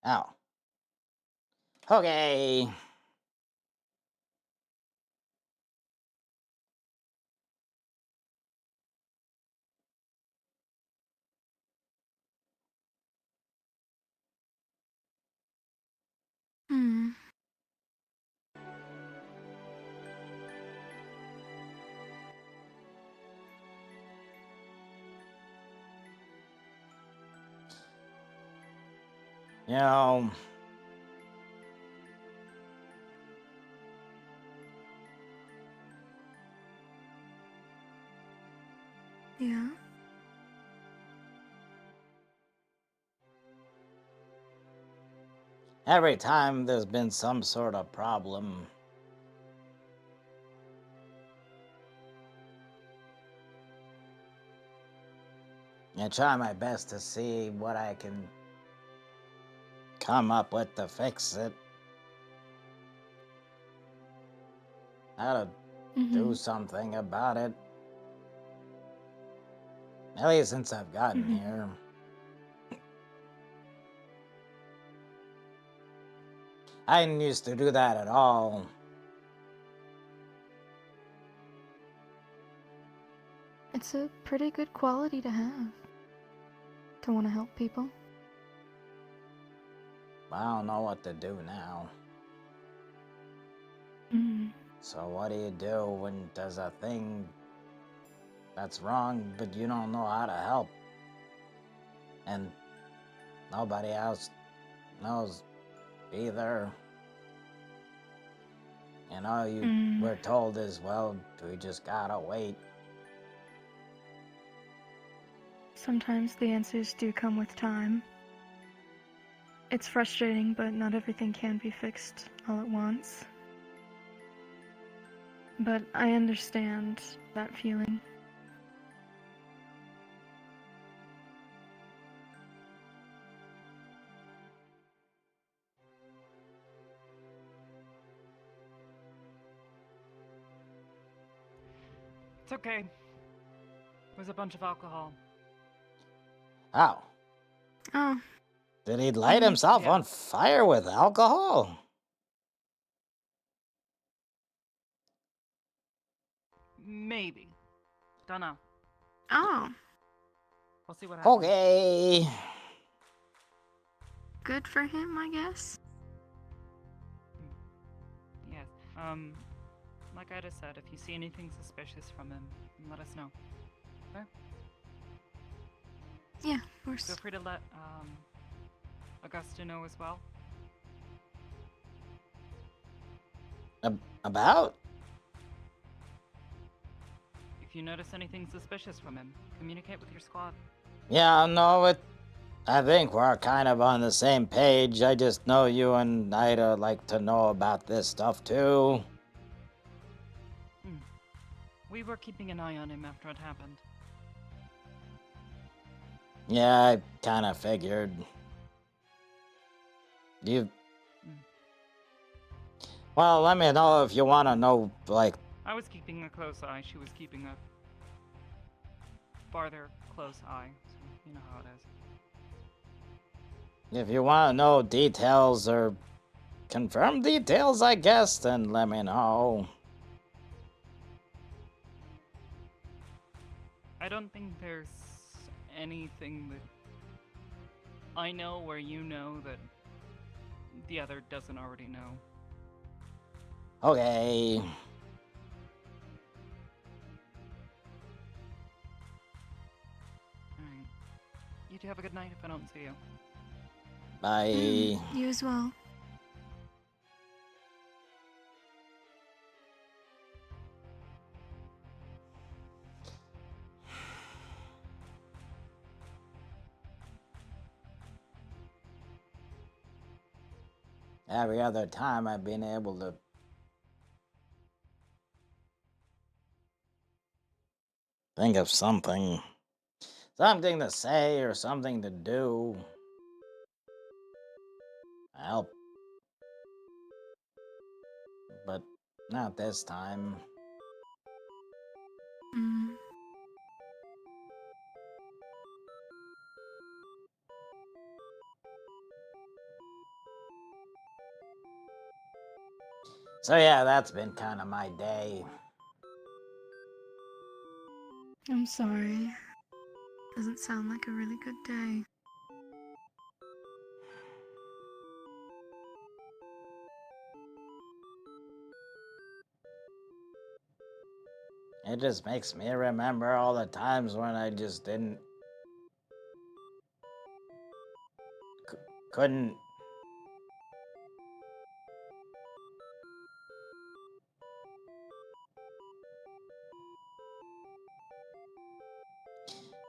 Ow. Okay. Hmm. You know, Yeah? every time there's been some sort of problem, I try my best to see what I can come up with to fix it. How to do something about it. At least since I've gotten here. I didn't used to do that at all. It's a pretty good quality to have. To want to help people. I don't know what to do now. So what do you do when there's a thing that's wrong, but you don't know how to help? And nobody else knows either. And all you were told is, well, we just gotta wait. Sometimes the answers do come with time. It's frustrating, but not everything can be fixed all at once. But I understand that feeling. It's okay. It was a bunch of alcohol. Oh. Oh. Did he light himself on fire with alcohol? Maybe. Don't know. Oh. We'll see what happens. Okay. Good for him, I guess. Yes. Like I just said, if you see anything suspicious from him, let us know. Okay? Yeah, of course. Feel free to let Augusta know as well. About? If you notice anything suspicious from him, communicate with your squad. Yeah, no, I think we're kind of on the same page. I just know you and Ida like to know about this stuff too. We were keeping an eye on him after it happened. Yeah, I kind of figured. Well, let me know if you want to know, like... I was keeping a close eye. She was keeping a farther close eye. So you know how it is. If you want to know details or confirm details, I guess, then let me know. I don't think there's anything that I know or you know that the other doesn't already know. Okay. Alright. You two have a good night if I don't see you. Bye. You as well. Every other time I've been able to think of something to say or something to do. Help. But not this time. So yeah, that's been kind of my day. I'm sorry. Doesn't sound like a really good day. It just makes me remember all the times when I just didn't couldn't.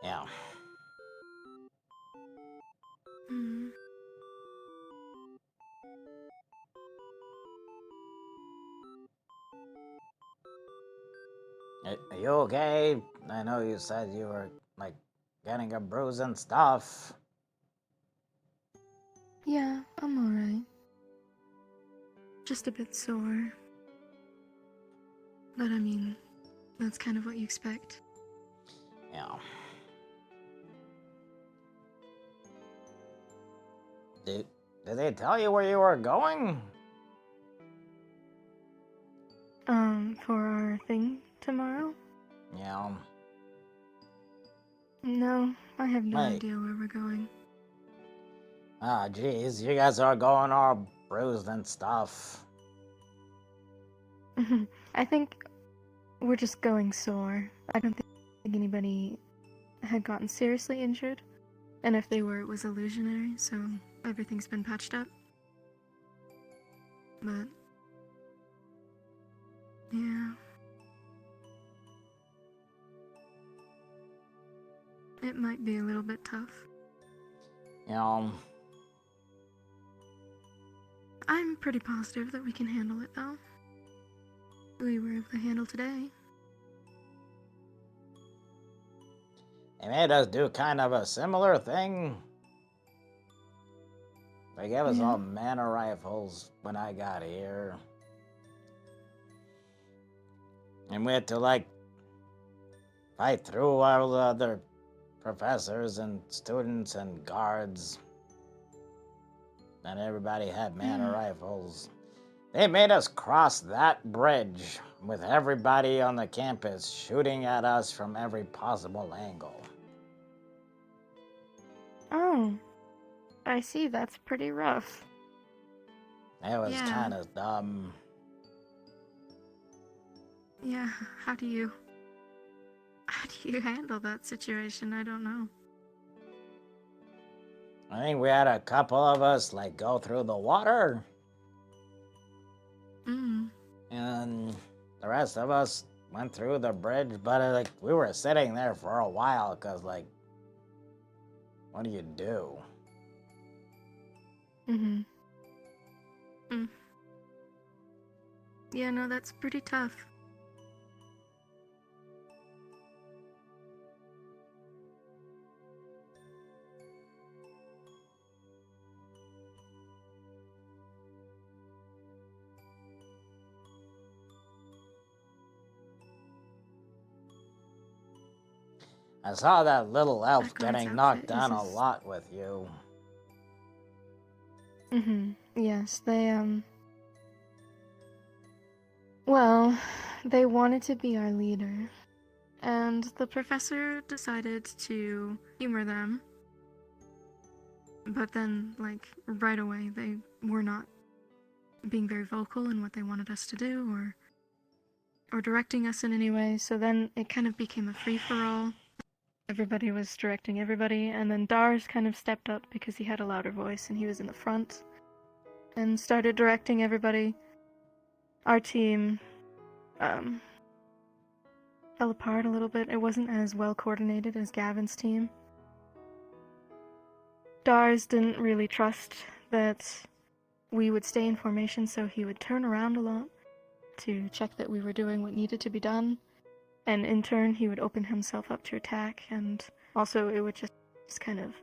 Yeah. Mm. Are you okay? I know you said you were, like, getting a bruise and stuff. Yeah, I'm alright. Just a bit sore. But I mean, that's kind of what you expect. Yeah. Did they tell you where you were going? For our thing tomorrow? Yeah. No, I have no Wait. idea where we're going. Ah, jeez, you guys are going all bruised and stuff. I think we're just going sore. I don't think anybody had gotten seriously injured. And if they were, it was illusionary, so everything's been patched up. But yeah. It might be a little bit tough. Yeah. I'm pretty positive that we can handle it, though. We were able to handle today. They made us do kind of a similar thing. They gave us all mana rifles when I got here. And we had to, like, fight through all the other professors and students and guards. And everybody had mana rifles. They made us cross that bridge with everybody on the campus shooting at us from every possible angle. Oh, I see. That's pretty rough. It was kind of dumb. Yeah, how do you handle that situation? I don't know. I think we had a couple of us, like, go through the water. And the rest of us went through the bridge, but, like, we were sitting there for a while, because, like, what do you do? Yeah, no, that's pretty tough. I saw that little elf getting knocked down a lot with you. Yes, well, they wanted to be our leader. And the professor decided to humor them. But then, like, right away, they were not being very vocal in what they wanted us to do or directing us in any way. So then it kind of became a free-for-all. Everybody was directing everybody, and then Dars kind of stepped up because he had a louder voice and he was in the front and started directing everybody. Our team fell apart a little bit. It wasn't as well coordinated as Gavin's team. Dars didn't really trust that we would stay in formation, so he would turn around a lot to check that we were doing what needed to be done. And in turn, he would open himself up to attack, and also it would just kind of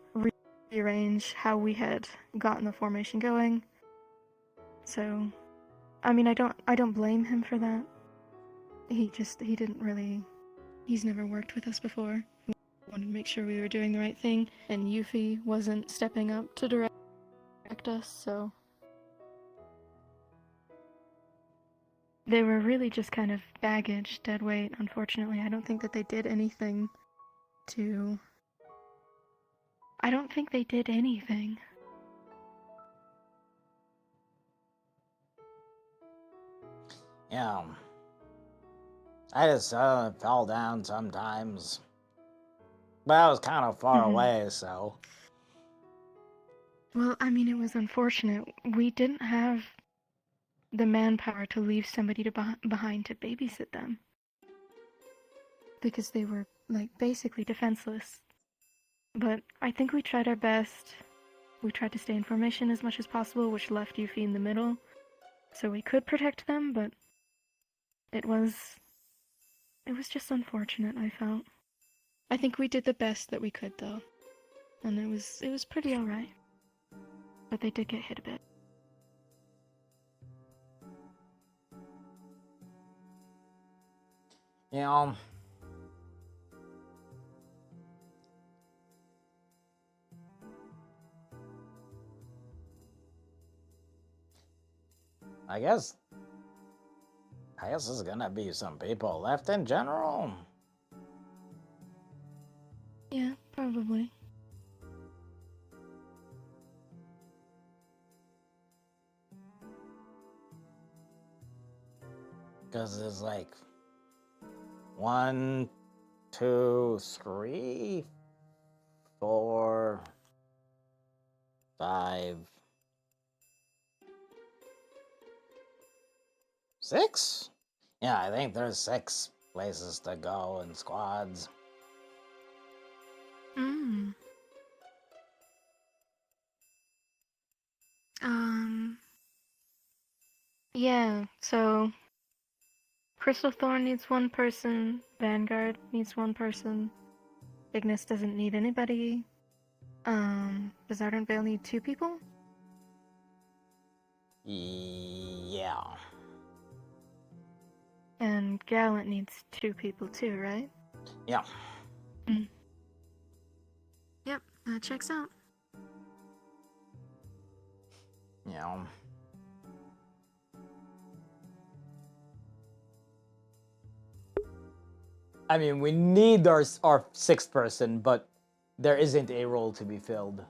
rearrange how we had gotten the formation going. So, I mean, I don't blame him for that. He didn't really, he's never worked with us before. We wanted to make sure we were doing the right thing, and Yuffie wasn't stepping up to direct us, so they were really just kind of baggage, dead weight, unfortunately. I don't think that they did anything to... I don't think they did anything. Yeah. I just fell down sometimes. But I was kind of far away, so... Well, I mean, it was unfortunate. We didn't have the manpower to leave somebody behind to babysit them. Because they were, like, basically defenseless. But I think we tried our best. We tried to stay in formation as much as possible, which left Yuffie in the middle. So we could protect them, but it was just unfortunate, I felt. I think we did the best that we could, though. And it was pretty alright. But they did get hit a bit. You know, I guess there's gonna be some people left in general. Yeah, probably. Because there's like 1, 2, 3, 4, 5, 6? Yeah, I think there's 6 places to go in squads. Mm. Yeah, so Crystal Thorn needs 1 person, Vanguard needs 1 person, Ignis doesn't need anybody. Does Ardent Veil need 2 people? Yeah. And Gallant needs 2 people too, right? Yeah. Mm. Yep, that checks out. Yeah. I mean, we need our 6th person, but there isn't a role to be filled.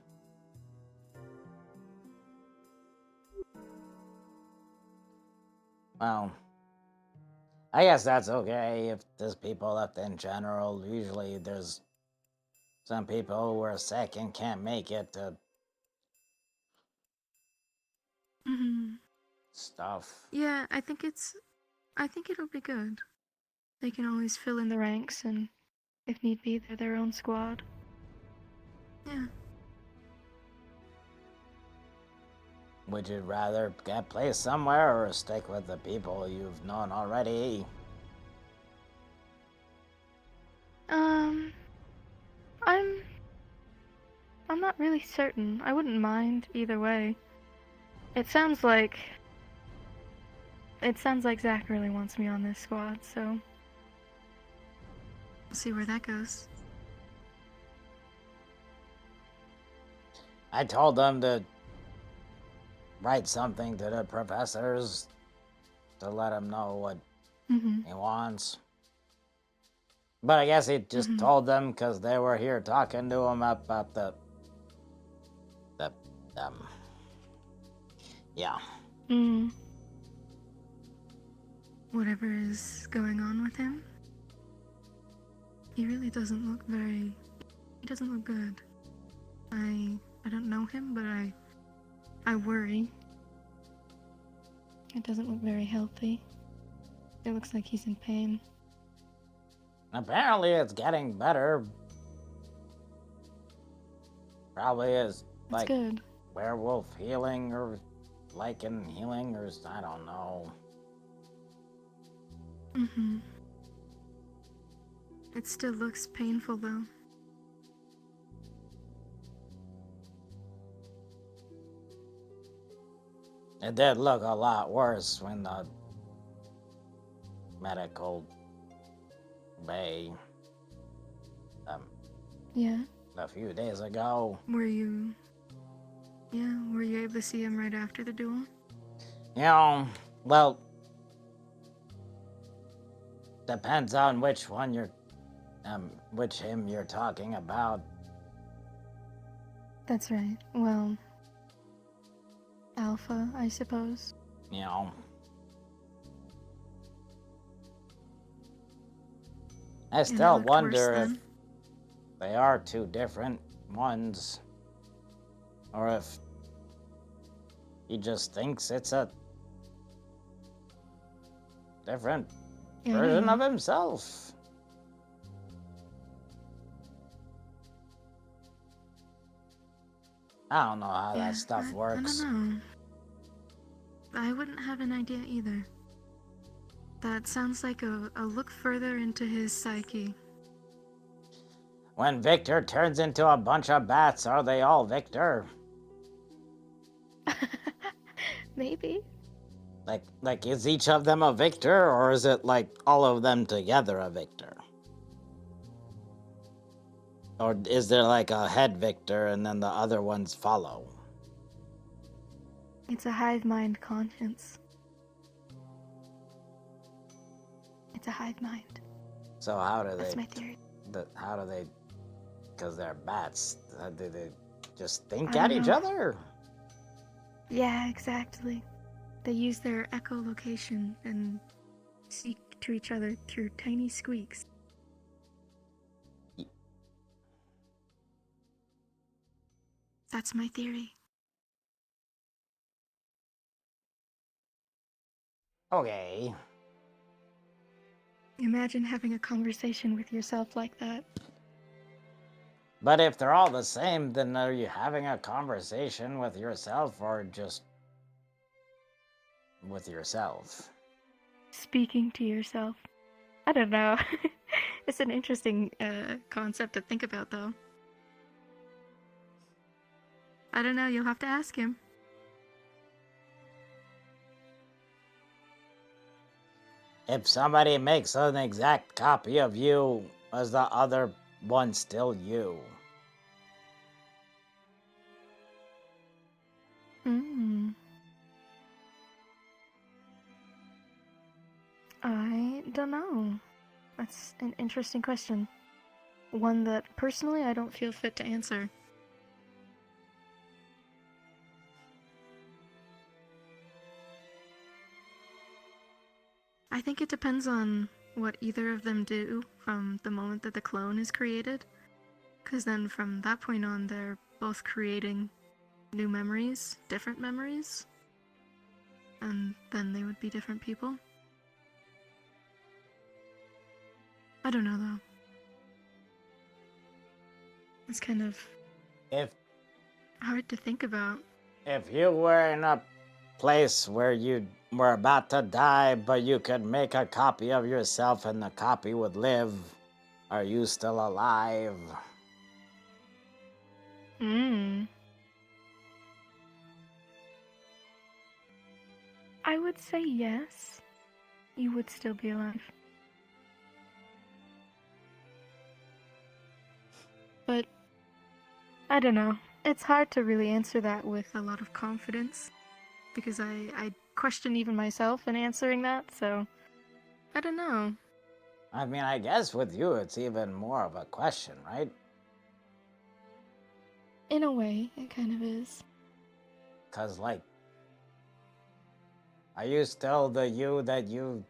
Well, I guess that's okay if there's people left in general. Usually there's some people who are sick and can't make it to stuff. Yeah, I think it'll be good. They can always fill in the ranks, and if need be, they're their own squad. Yeah. Would you rather get placed somewhere or stick with the people you've known already? I'm not really certain. I wouldn't mind either way. It sounds like Zach really wants me on this squad, so we'll see where that goes. I told them to write something to the professors to let them know what he wants. But I guess he just told them because they were here talking to him about the yeah. Whatever is going on with him, he really doesn't look he doesn't look good. I don't know him, but I worry. It doesn't look very healthy. It looks like he's in pain. Apparently it's getting better. Probably is like good. Werewolf healing or lichen healing or I don't know. It still looks painful though. It did look a lot worse when the medical bay Yeah. a few days ago. Were you able to see him right after the duel? You know, well, depends on which one which him you're talking about. That's right. Well, Alpha, I suppose. You know. I still wonder if they are 2 different ones. Or if He just thinks it's a different version of himself. I don't know how that stuff works. I don't know. I wouldn't have an idea either. That sounds like a look further into his psyche. When Victor turns into a bunch of bats, are they all Victor? Maybe. Like, is each of them a Victor, or is it like all of them together a Victor? Or is there like a head Victor and then the other ones follow? It's a hive mind conscience. It's a hive mind. So how do they... That's my theory. How do they... Because they're bats, do they just think I at don't each know. other? Yeah, exactly. They use their echolocation and speak to each other through tiny squeaks. That's my theory. Okay. Imagine having a conversation with yourself like that. But if they're all the same, then are you having a conversation with yourself or just with yourself? Speaking to yourself. I don't know. It's an interesting concept to think about, though. I don't know, you'll have to ask him. If somebody makes an exact copy of you, is the other one still you? I don't know. That's an interesting question. One that, personally, I don't feel fit to answer. I think it depends on what either of them do from the moment that the clone is created. Because then from that point on, they're both creating new memories, different memories. And then they would be different people. I don't know, though. It's kind of hard to think about. If you were in a place where you were about to die, but you could make a copy of yourself and the copy would live, are you still alive? I would say yes. You would still be alive. But I don't know. It's hard to really answer that with a lot of confidence because I question even myself in answering that, so I don't know. I mean, I guess with you it's even more of a question, right? In a way, it kind of is. 'Cause, like, are you still the you that you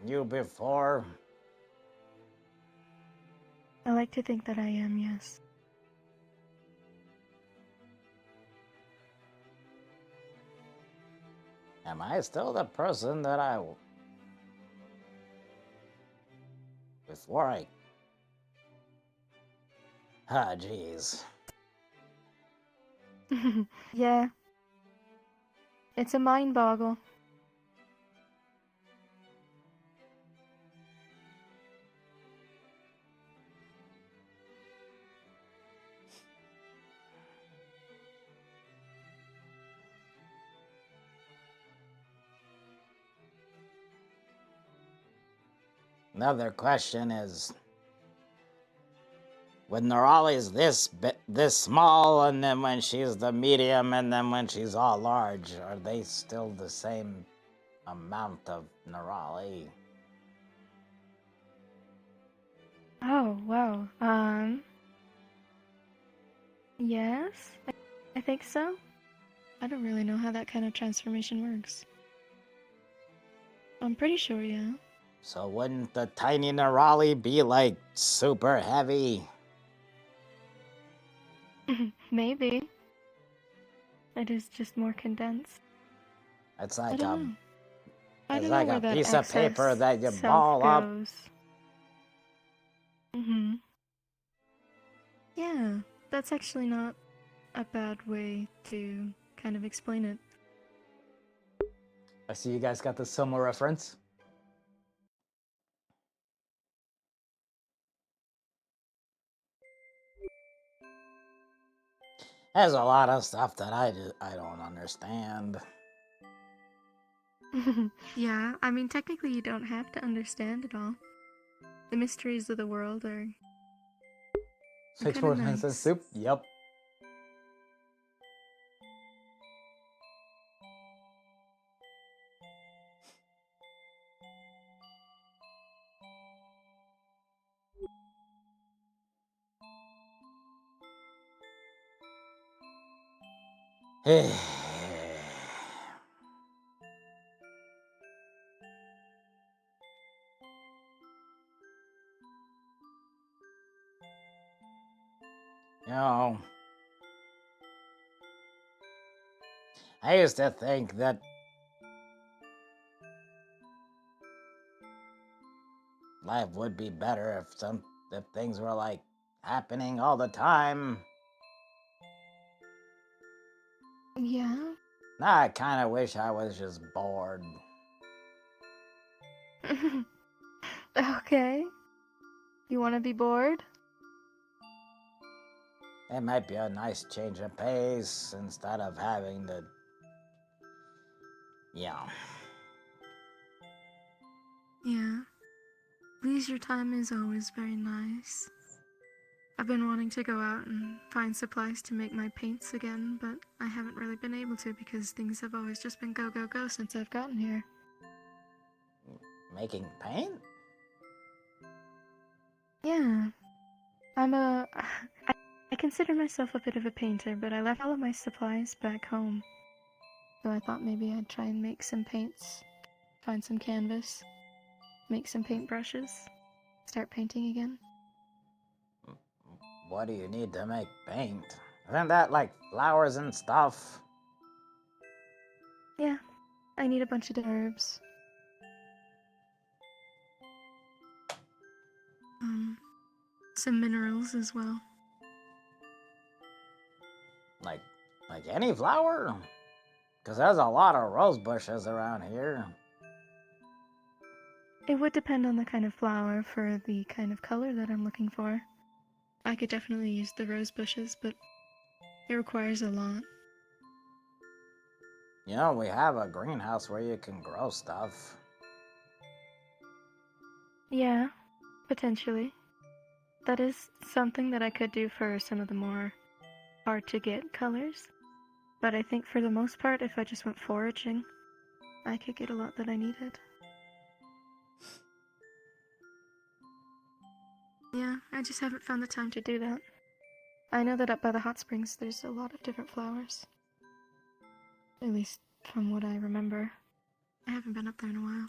knew before? I like to think that I am, yes. Am I still the person that I... Before I... Ah, jeez. Yeah. It's a mind boggle. Another question is, when Neurali's this small, and then when she's the medium, and then when she's all large, are they still the same amount of Neurali? Oh, wow. Yes, I think so. I don't really know how that kind of transformation works. I'm pretty sure, yeah. So wouldn't the tiny Neurali be, like, super heavy? Maybe. It is just more condensed. It's I like don't know. I it's don't like know a where that piece of paper excess that you self ball up. goes. Mm-hmm. Yeah, that's actually not a bad way to kind of explain it. I see you guys got the similar reference. There's a lot of stuff that I don't understand. Yeah, I mean, technically you don't have to understand it all. The mysteries of the world are 6 kinda more cents nice. soup? Yep. You know, I used to think that life would be better if things were like happening all the time. Yeah? Now I kind of wish I was just bored. Okay. You want to be bored? It might be a nice change of pace instead of having to, yeah. Yeah. Leisure time is always very nice. I've been wanting to go out and find supplies to make my paints again, but I haven't really been able to because things have always just been go, go, go since I've gotten here. Making paint? Yeah. I consider myself a bit of a painter, but I left all of my supplies back home. So I thought maybe I'd try and make some paints, find some canvas, make some paintbrushes, start painting again. What do you need to make paint? Isn't that like flowers and stuff? Yeah, I need a bunch of herbs. Some minerals as well. Like any flower? Because there's a lot of rose bushes around here. It would depend on the kind of flower for the kind of color that I'm looking for. I could definitely use the rose bushes, but it requires a lot. You know, we have a greenhouse where you can grow stuff. Yeah, potentially. That is something that I could do for some of the more hard-to-get colors. But I think for the most part, if I just went foraging, I could get a lot that I needed. Yeah, I just haven't found the time to do that. I know that up by the hot springs there's a lot of different flowers. At least from what I remember. I haven't been up there in a while.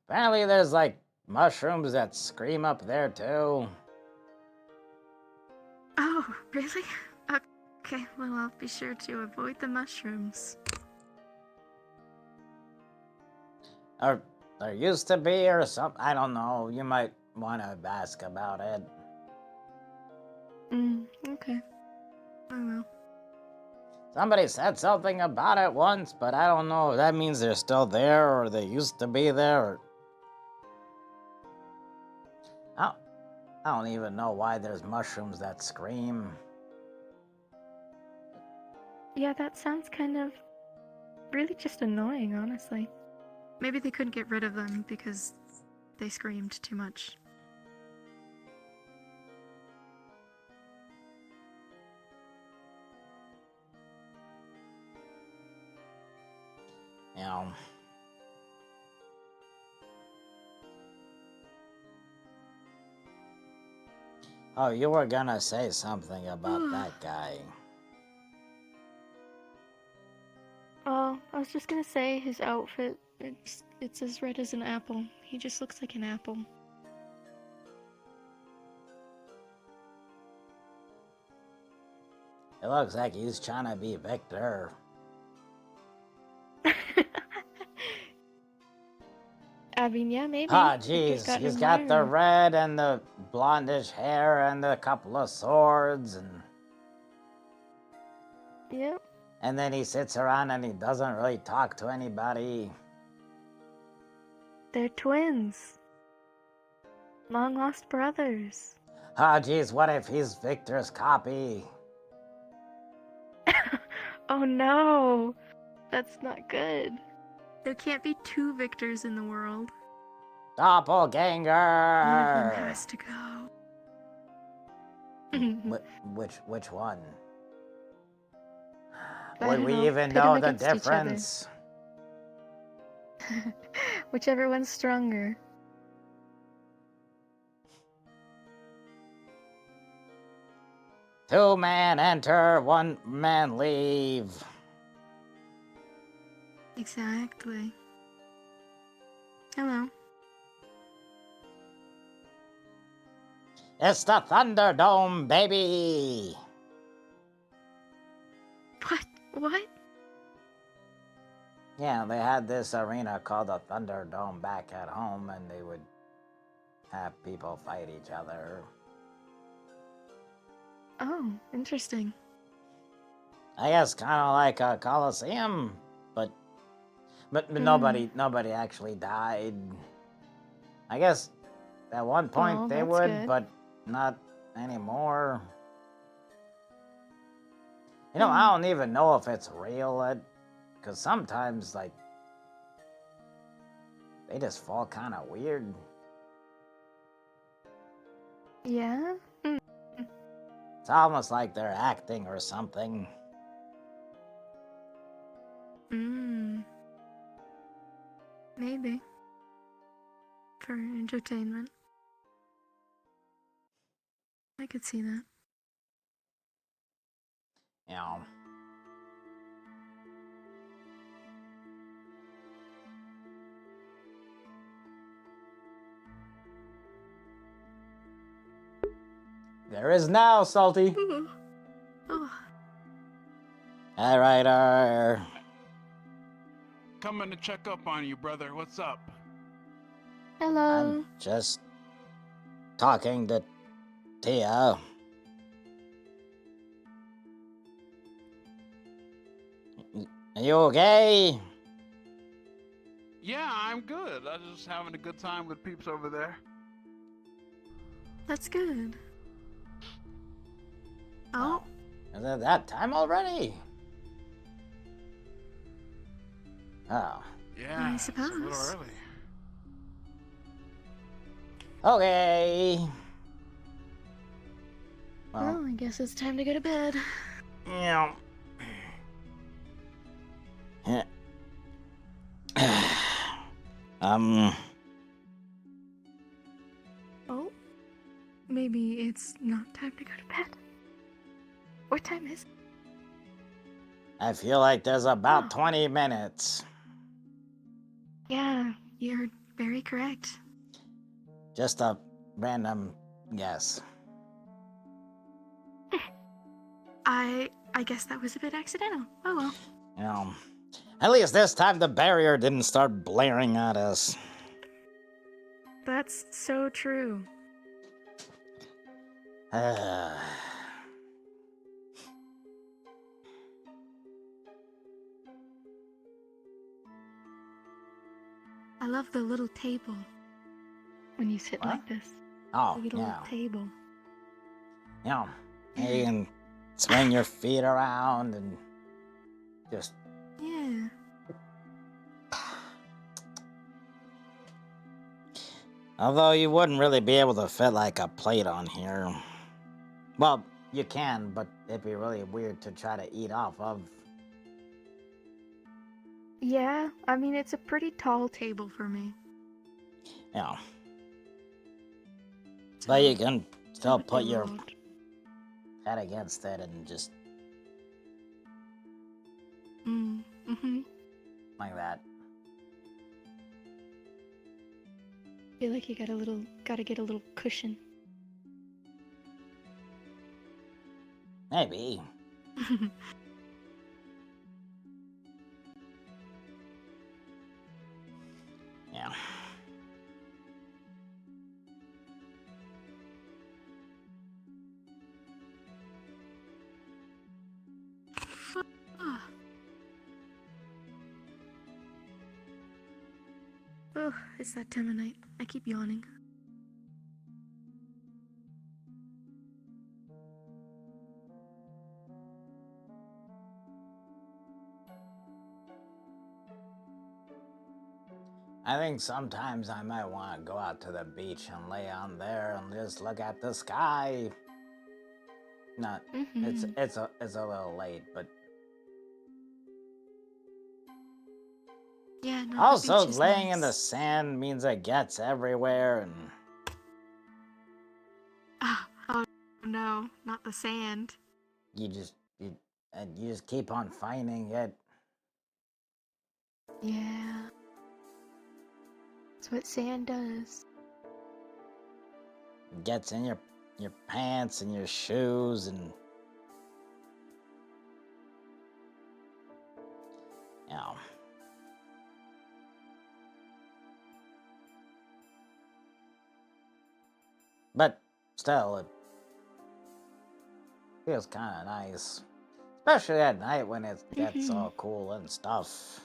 Apparently there's like mushrooms that scream up there too. Oh, really? Okay, well I'll be sure to avoid the mushrooms. Or there used to be or something. I don't know. You might want to ask about it. Okay. I will. Somebody said something about it once, but I don't know if that means they're still there or they used to be there. Or... I don't even know why there's mushrooms that scream. Yeah, that sounds kind of really just annoying, honestly. Maybe they couldn't get rid of them because they screamed too much. You know. Oh, you were gonna say something about that guy. Oh, I was just gonna say his outfit, it's as red as an apple. He just looks like an apple. It looks like he's trying to be Victor. I mean, yeah, maybe. Ah, Victor's jeez, he's him got the wired. red and the blondish hair and a couple of swords and... Yep. And then he sits around and he doesn't really talk to anybody. They're twins. Long lost brothers. Ah, jeez, what if he's Victor's copy? Oh no! That's not good. There can't be two Victors in the world. Doppelganger! One of them has to go. Which one? I Would don't we know. even Pit 'em know the against each other. difference? Whichever one's stronger. Two man enter, one man leave. Exactly. Hello. It's the Thunderdome, baby! What? Yeah, they had this arena called the Thunderdome back at home, and they would have people fight each other. Oh, interesting. I guess kind of like a Coliseum, but nobody actually died. I guess at one point Oh, they that's would, good. but not anymore. You know, I don't even know if it's real, because sometimes, like, they just fall kind of weird. Yeah? It's almost like they're acting or something. Maybe. For entertainment. I could see that. You know. There is now, Salty. Oh. All right, Coming to check up on you, brother. What's up? Hello. I'm just talking to Tia. Are you okay? Yeah, I'm good. I'm just having a good time with peeps over there. That's good. Oh. Is it that time already? Oh. Yeah, I it's a little suppose. early. Okay. Well, I guess it's time to go to bed. Yeah. Oh? Maybe it's not time to go to bed. What time is it? I feel like there's about 20 minutes. Yeah, you're very correct. Just a random guess. I guess that was a bit accidental. Oh well. You know, at least this time the barrier didn't start blaring at us. That's so true. I love the little table. When you sit like this. Oh, the little yeah. table. You know, you can swing your feet around and just... Yeah. Although you wouldn't really be able to fit like a plate on here. Well, you can, but it'd be really weird to try to eat off of. Yeah, I mean, it's a pretty tall table for me. Yeah. But you can still put your head against it and just Mm-hmm. like that. I feel like you gotta get a little cushion. Maybe. Yeah. Oh, it's that time of night. I keep yawning. I think sometimes I might want to go out to the beach and lay on there and just look at the sky. Not, it's a little late, but yeah. No, also the beach is laying in the nice. sand means it gets everywhere, and Oh no, not the sand. you just keep on finding it. Yeah. That's what sand does. It gets in your pants and your shoes, and you know. But still, it feels kind of nice, especially at night when it gets all cool and stuff,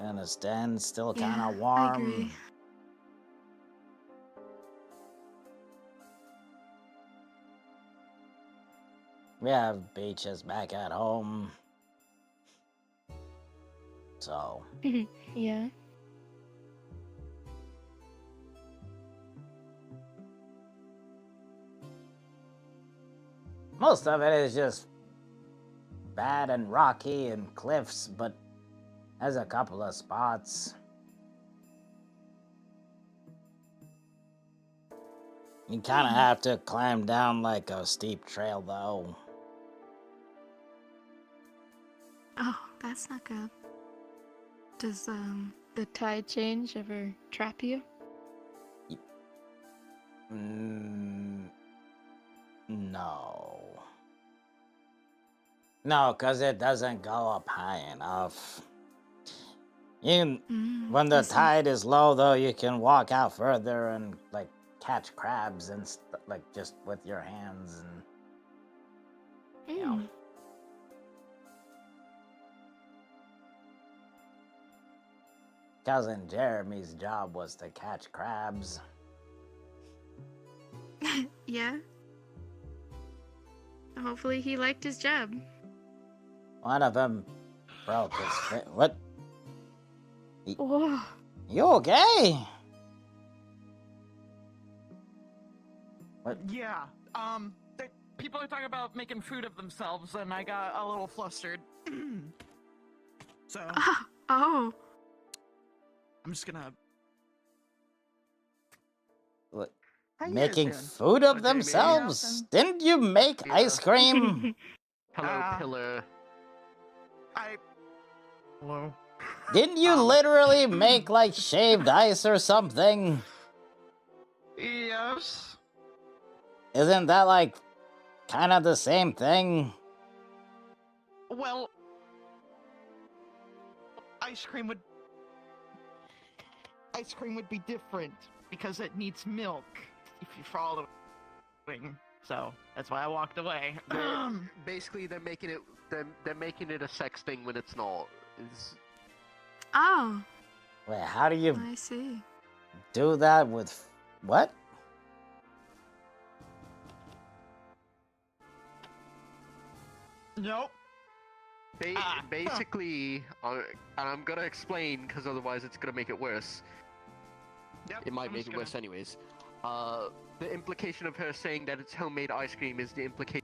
and it's then still kind of warm. I agree. We have beaches back at home, so yeah. most of it is just bad and rocky and cliffs, but there's a couple of spots. You kind of have to climb down like a steep trail, though. Oh, that's not good. Does the tide change ever trap you? No. No, because it doesn't go up high enough. When the tide is low, though, you can walk out further and, like, catch crabs and like, just with your hands and, you know. Cousin Jeremy's job was to catch crabs. Yeah. Hopefully he liked his job. One of them broke his foot. What? Whoa. You okay? What? Yeah. People are talking about making food of themselves, and I got a little flustered. So. Oh. I'm just gonna. What? How you Making guys doing? food of themselves? Didn't you make ice cream? Hello, Pillar. Hello. Didn't you literally make like shaved ice or something? Yes. Isn't that like kind of the same thing? Well, ice cream would be different because it needs milk. If you follow, so that's why I walked away. Basically, they're making it a sex thing when it's not. Oh. Wait, how do you I see. do that with what? Nope. Basically, and I'm gonna explain because otherwise it's gonna make it worse. Yep, it might make it worse anyways. The implication of her saying that it's homemade ice cream is the implication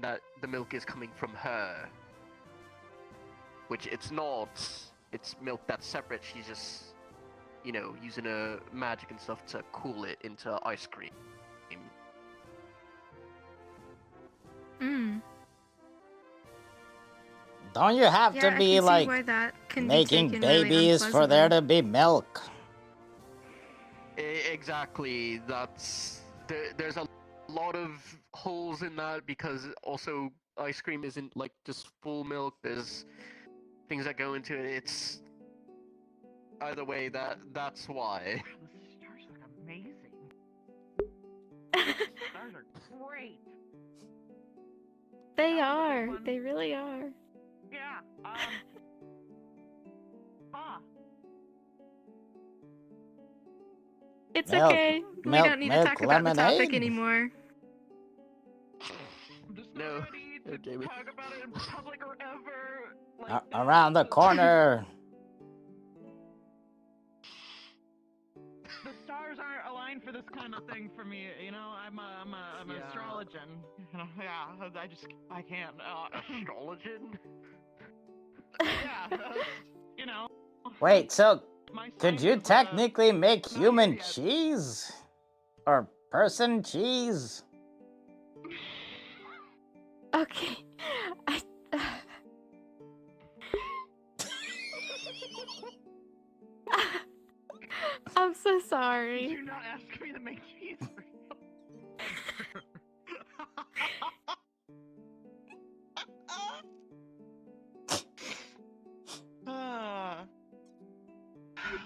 that the milk is coming from her. Which it's not. It's milk that's separate. She's just, you know, using her magic and stuff to cool it into ice cream. Don't you have to be like making babies for there to be milk? Exactly. There's a lot of holes in that because also ice cream isn't like just full milk. There's things that go into it. It's either way. That's why. The stars look amazing. Stars are great. They are. They really are. Yeah. It's Milk, okay. We milk, don't need to milk, talk about the topic lemonade. anymore. No. Talk about it in public or ever. Around the corner. The stars aren't aligned for this kind of thing for me. You know, I'm an astrologian. You know, yeah, I can't. Astrologian? Yeah, you know. Wait, so could you sign is, technically make human cheese? Or person cheese? Okay. I'm so sorry. Do not ask me to make cheese for you.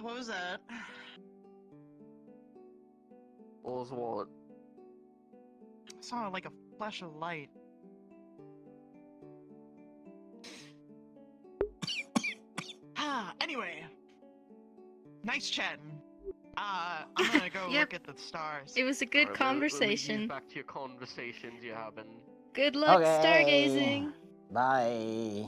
What was that? What was what? I saw like a flash of light. Anyway. Nice chatting. I'm gonna go Yep. look at the stars. It was a good Alright, conversation. Back to your conversations you're having. Good luck Okay. stargazing. Bye.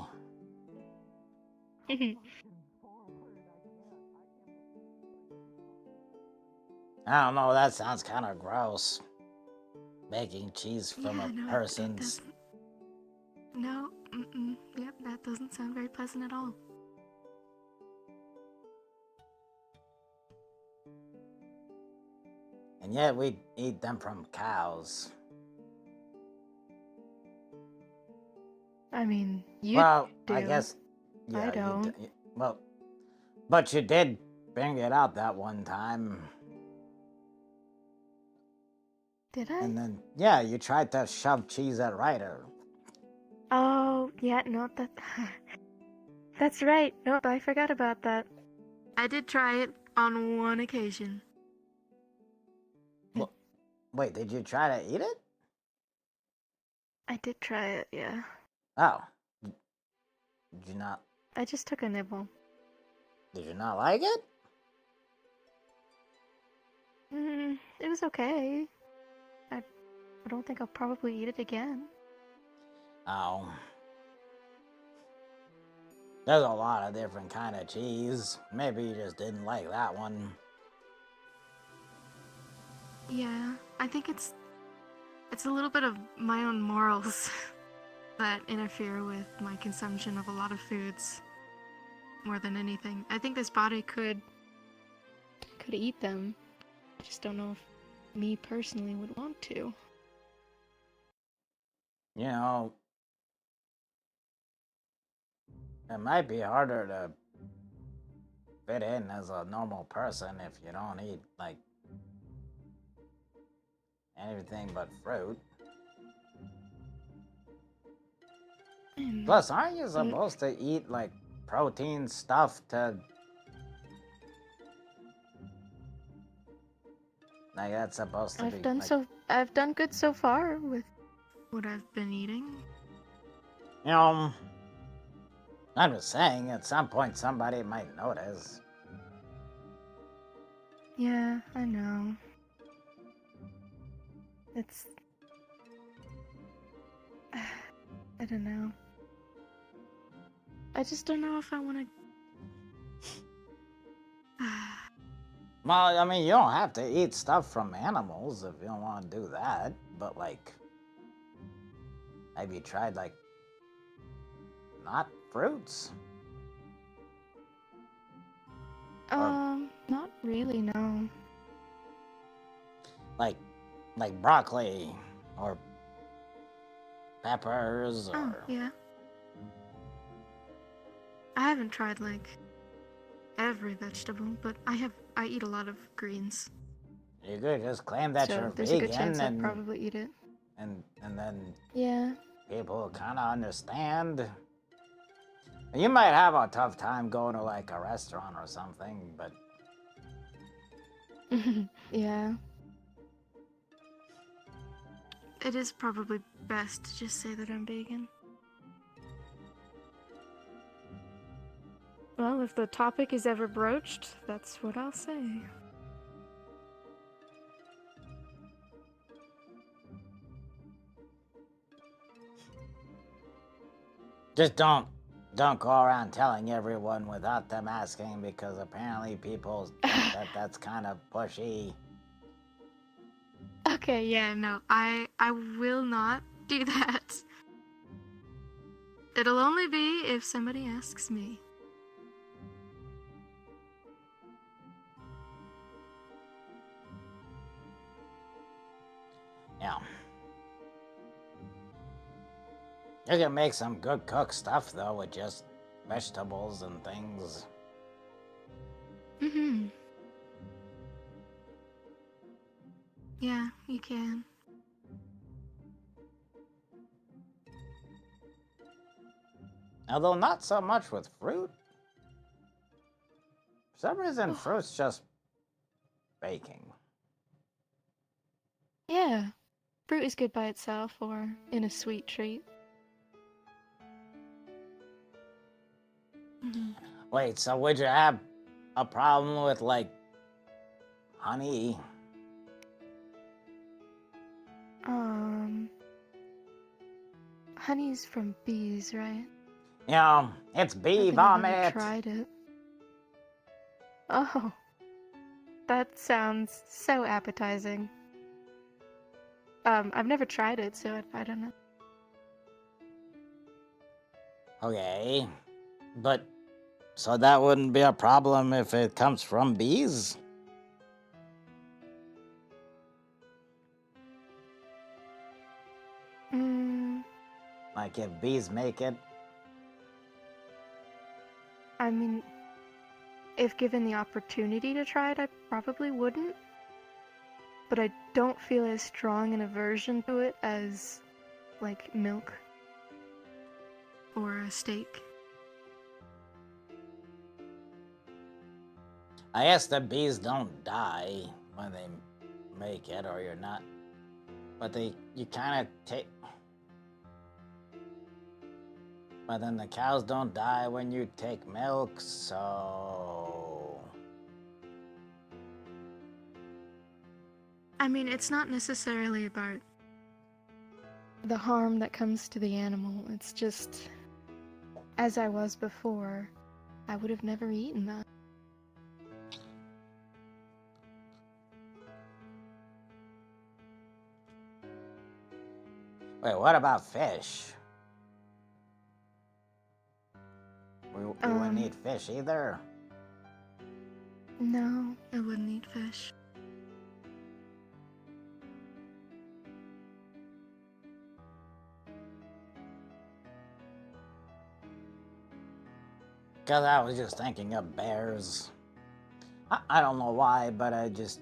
I don't know, that sounds kind of gross. Making cheese from a no, person's. No, yep, that doesn't sound very pleasant at all. And yet we eat them from cows. I mean, you Well, do. I guess. Yeah, I don't. Well, but you did bring it out that one time. Did I? And then, yeah, you tried to shove cheese at Ryder. Oh, yeah, no, that's right. Nope, I forgot about that. I did try it on one occasion. Well, wait, did you try to eat it? I did try it, yeah. Oh. Did you not? I just took a nibble. Did you not like it? It was okay. I don't think I'll probably eat it again. Oh. There's a lot of different kind of cheese. Maybe you just didn't like that one. Yeah, I think it's a little bit of my own morals that interfere with my consumption of a lot of foods more than anything. I think this body could eat them. I just don't know if me personally would want to. You know, it might be harder to fit in as a normal person if you don't eat, like, anything but fruit. Plus, aren't you supposed to eat, like, protein stuff to... Like, that's supposed to be... I've done good so far with what I've been eating. You know, I'm just saying, at some point somebody might notice. Yeah, I know. It's... I don't know. I just don't know if I want to... Well, I mean, you don't have to eat stuff from animals if you don't want to do that, but, like... Have you tried, like... not fruits? Not really, no. Like broccoli, or... peppers, or... Oh, yeah. I haven't tried, like, every vegetable, but I eat a lot of greens. You could just claim that So you're there's vegan a good chance I'll and... probably eat it. And then... Yeah. people kind of understand. You might have a tough time going to like a restaurant or something, but Yeah. It is probably best to just say that I'm vegan. Well, if the topic is ever broached, that's what I'll say. just don't go around telling everyone without them asking, because apparently people think that that's kind of pushy. Okay, yeah, no, I will not do that. It'll only be if somebody asks me. Yeah. You can make some good cooked stuff though with just vegetables and things. Mm-hmm. Yeah, you can. Although not so much with fruit. For some reason, fruit's just baking. Yeah, fruit is good by itself or in a sweet treat. Mm-hmm. Wait, so would you have a problem with, like, honey? Honey's from bees, right? You know, it's bee I've vomit. never tried it. Oh, that sounds so appetizing. I've never tried it, so I don't know. Okay, but so that wouldn't be a problem if it comes from bees? Like if bees make it? I mean, if given the opportunity to try it, I probably wouldn't. But I don't feel as strong an aversion to it as, like, milk. Or a steak. I guess the bees don't die when they make it, or you're not. But you kind of take. But then the cows don't die when you take milk, so. I mean, it's not necessarily about the harm that comes to the animal. It's just, as I was before, I would have never eaten that. Wait, what about fish? We wouldn't eat fish either? No, I wouldn't eat fish. Because I was just thinking of bears. I don't know why, but I just...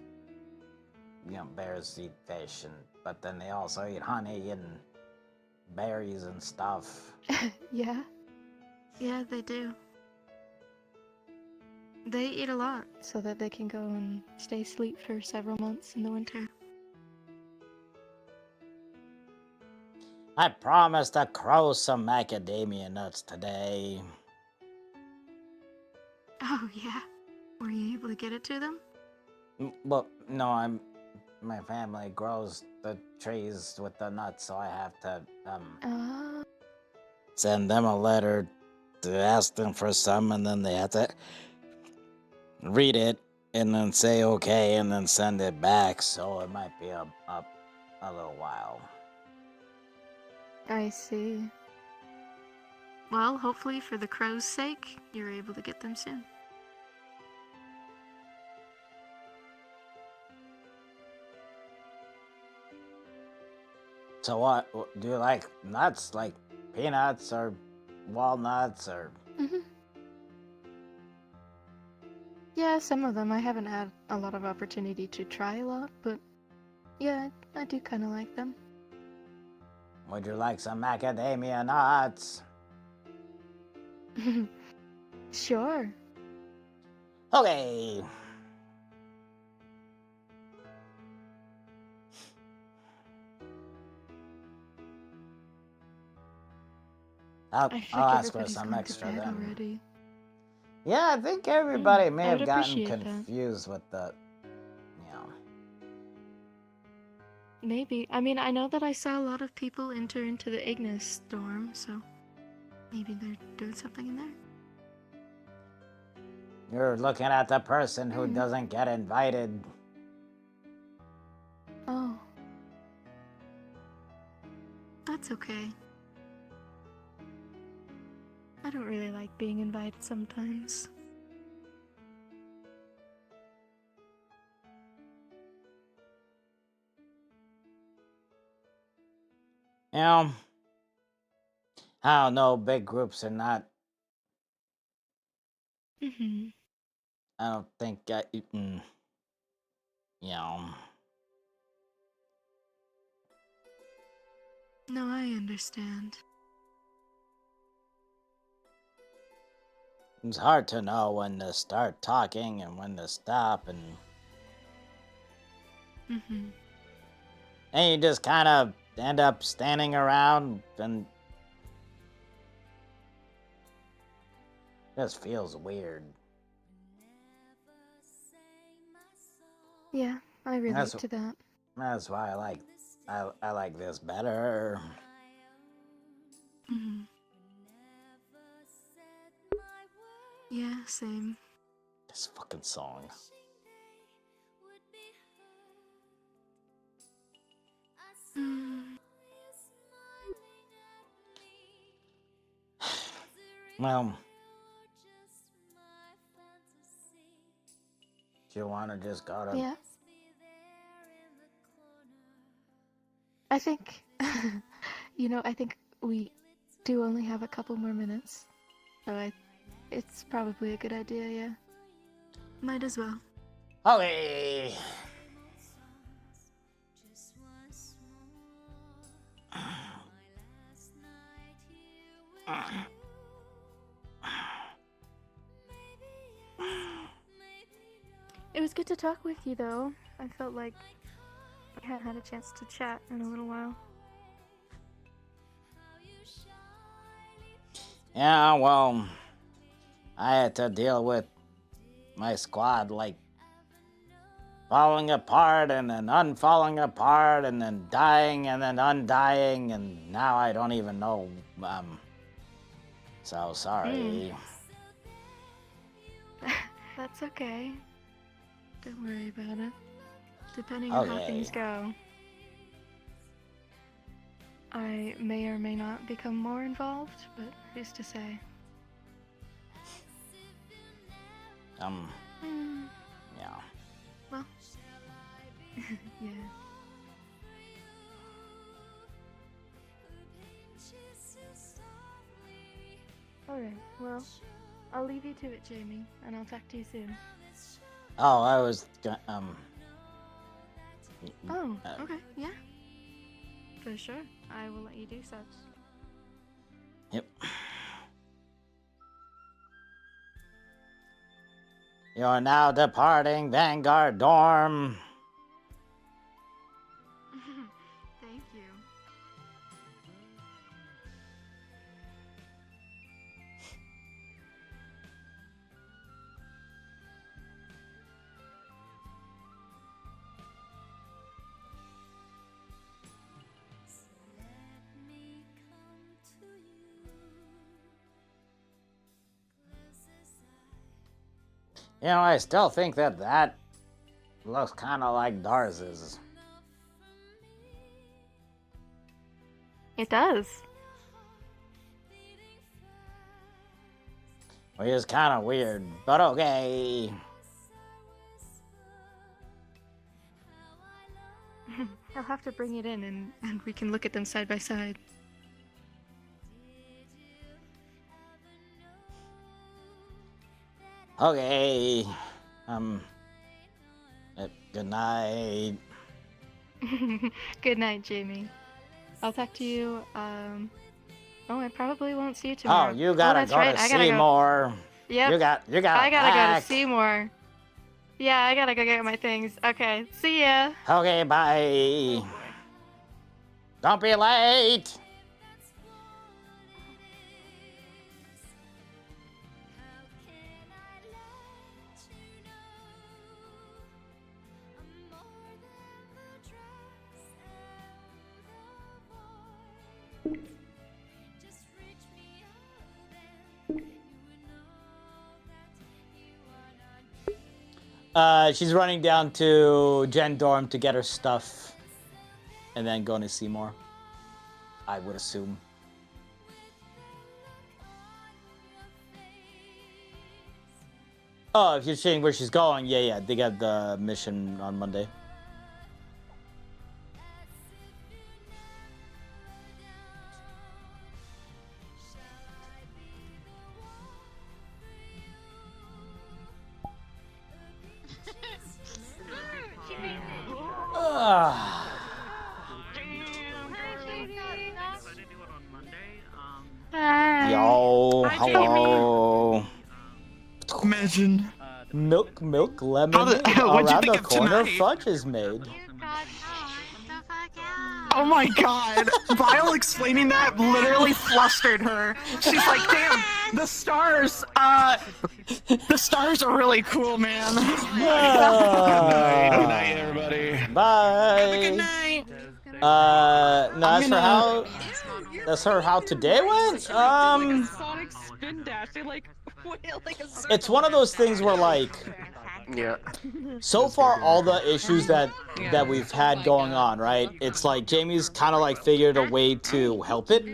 You know, bears eat fish, but then they also eat honey and berries and stuff. Yeah. Yeah, they do. They eat a lot so that they can go and stay asleep for several months in the winter. I promised the crows some macadamia nuts today. Oh, yeah? Were you able to get it to them? Well, no, my family grows the trees with the nuts, so I have to, send them a letter to ask them for some, and then they have to read it, and then say okay, and then send it back, so it might be a little while. I see. Well, hopefully for the crow's sake, you're able to get them soon. So what, do you like nuts, like peanuts or walnuts or... Yeah, some of them. I haven't had a lot of opportunity to try a lot, but yeah, I do kind of like them. Would you like some macadamia nuts? Sure. Okay. I'll ask for some extra then. Already. Yeah, I think everybody may I would have gotten appreciate that. confused with the, you know. Maybe. I mean, I know that I saw a lot of people enter into the Ignis storm, so maybe they're doing something in there. You're looking at the person who doesn't get invited. Oh. That's okay. I don't really like being invited sometimes. You know, I don't know, big groups are not. Mm-hmm. I don't think you know. No, I understand. It's hard to know when to start talking and when to stop, and Mm-hmm. you just kind of end up standing around and just feels weird. Yeah, I relate to that. That's why I like this better. Mm-hmm. Yeah, same. This fucking song. Well, do you want to just go to? Yeah. I think, I think we do only have a couple more minutes, so it's probably a good idea, yeah. Might as well. Okay. It was good to talk with you, though. I felt like I hadn't had a chance to chat in a little while. Yeah, well, I had to deal with my squad, like, falling apart and then unfalling apart and then dying and then undying, and now I don't even know, so sorry. That's okay. Don't worry about it. Depending on how things go, I may or may not become more involved, but who's to say? Yeah. Well, yeah. Alright, well, I'll leave you to it, Jamie, and I'll talk to you soon. Oh, I was Oh, okay, yeah. For sure, I will let you do such. Yep. You're now departing Vanguard Dorm. Thank you. You know, I still think that looks kind of like Darz's. It does. Which is kind of weird, but okay. I'll have to bring it in and we can look at them side by side. Okay. Good night. Good night, Jamie. I'll talk to you. Oh, I probably won't see you tomorrow. Oh, you gotta that's go right. to I gotta Seymour. Go. Yep. You gotta I gotta pack. go to Seymour. Yeah, I gotta go get my things. Okay, see ya. Okay, bye. Don't be late. She's running down to Jen dorm to get her stuff, and then going to Seymour. I would assume. Oh, if you're saying where she's going, yeah, they got the mission on Monday. Yo, hello. Imagine. Milk, lemon. Around the corner, fudge is made. Oh my god. Vile explaining that literally flustered her. She's like, damn, the stars are really cool, man. Good night, everybody. Bye. Good night. No, that's how today went. It's one of those things where yeah. So far, all the issues that we've had going on, right? It's like Jamie's kind of like figured a way to help it,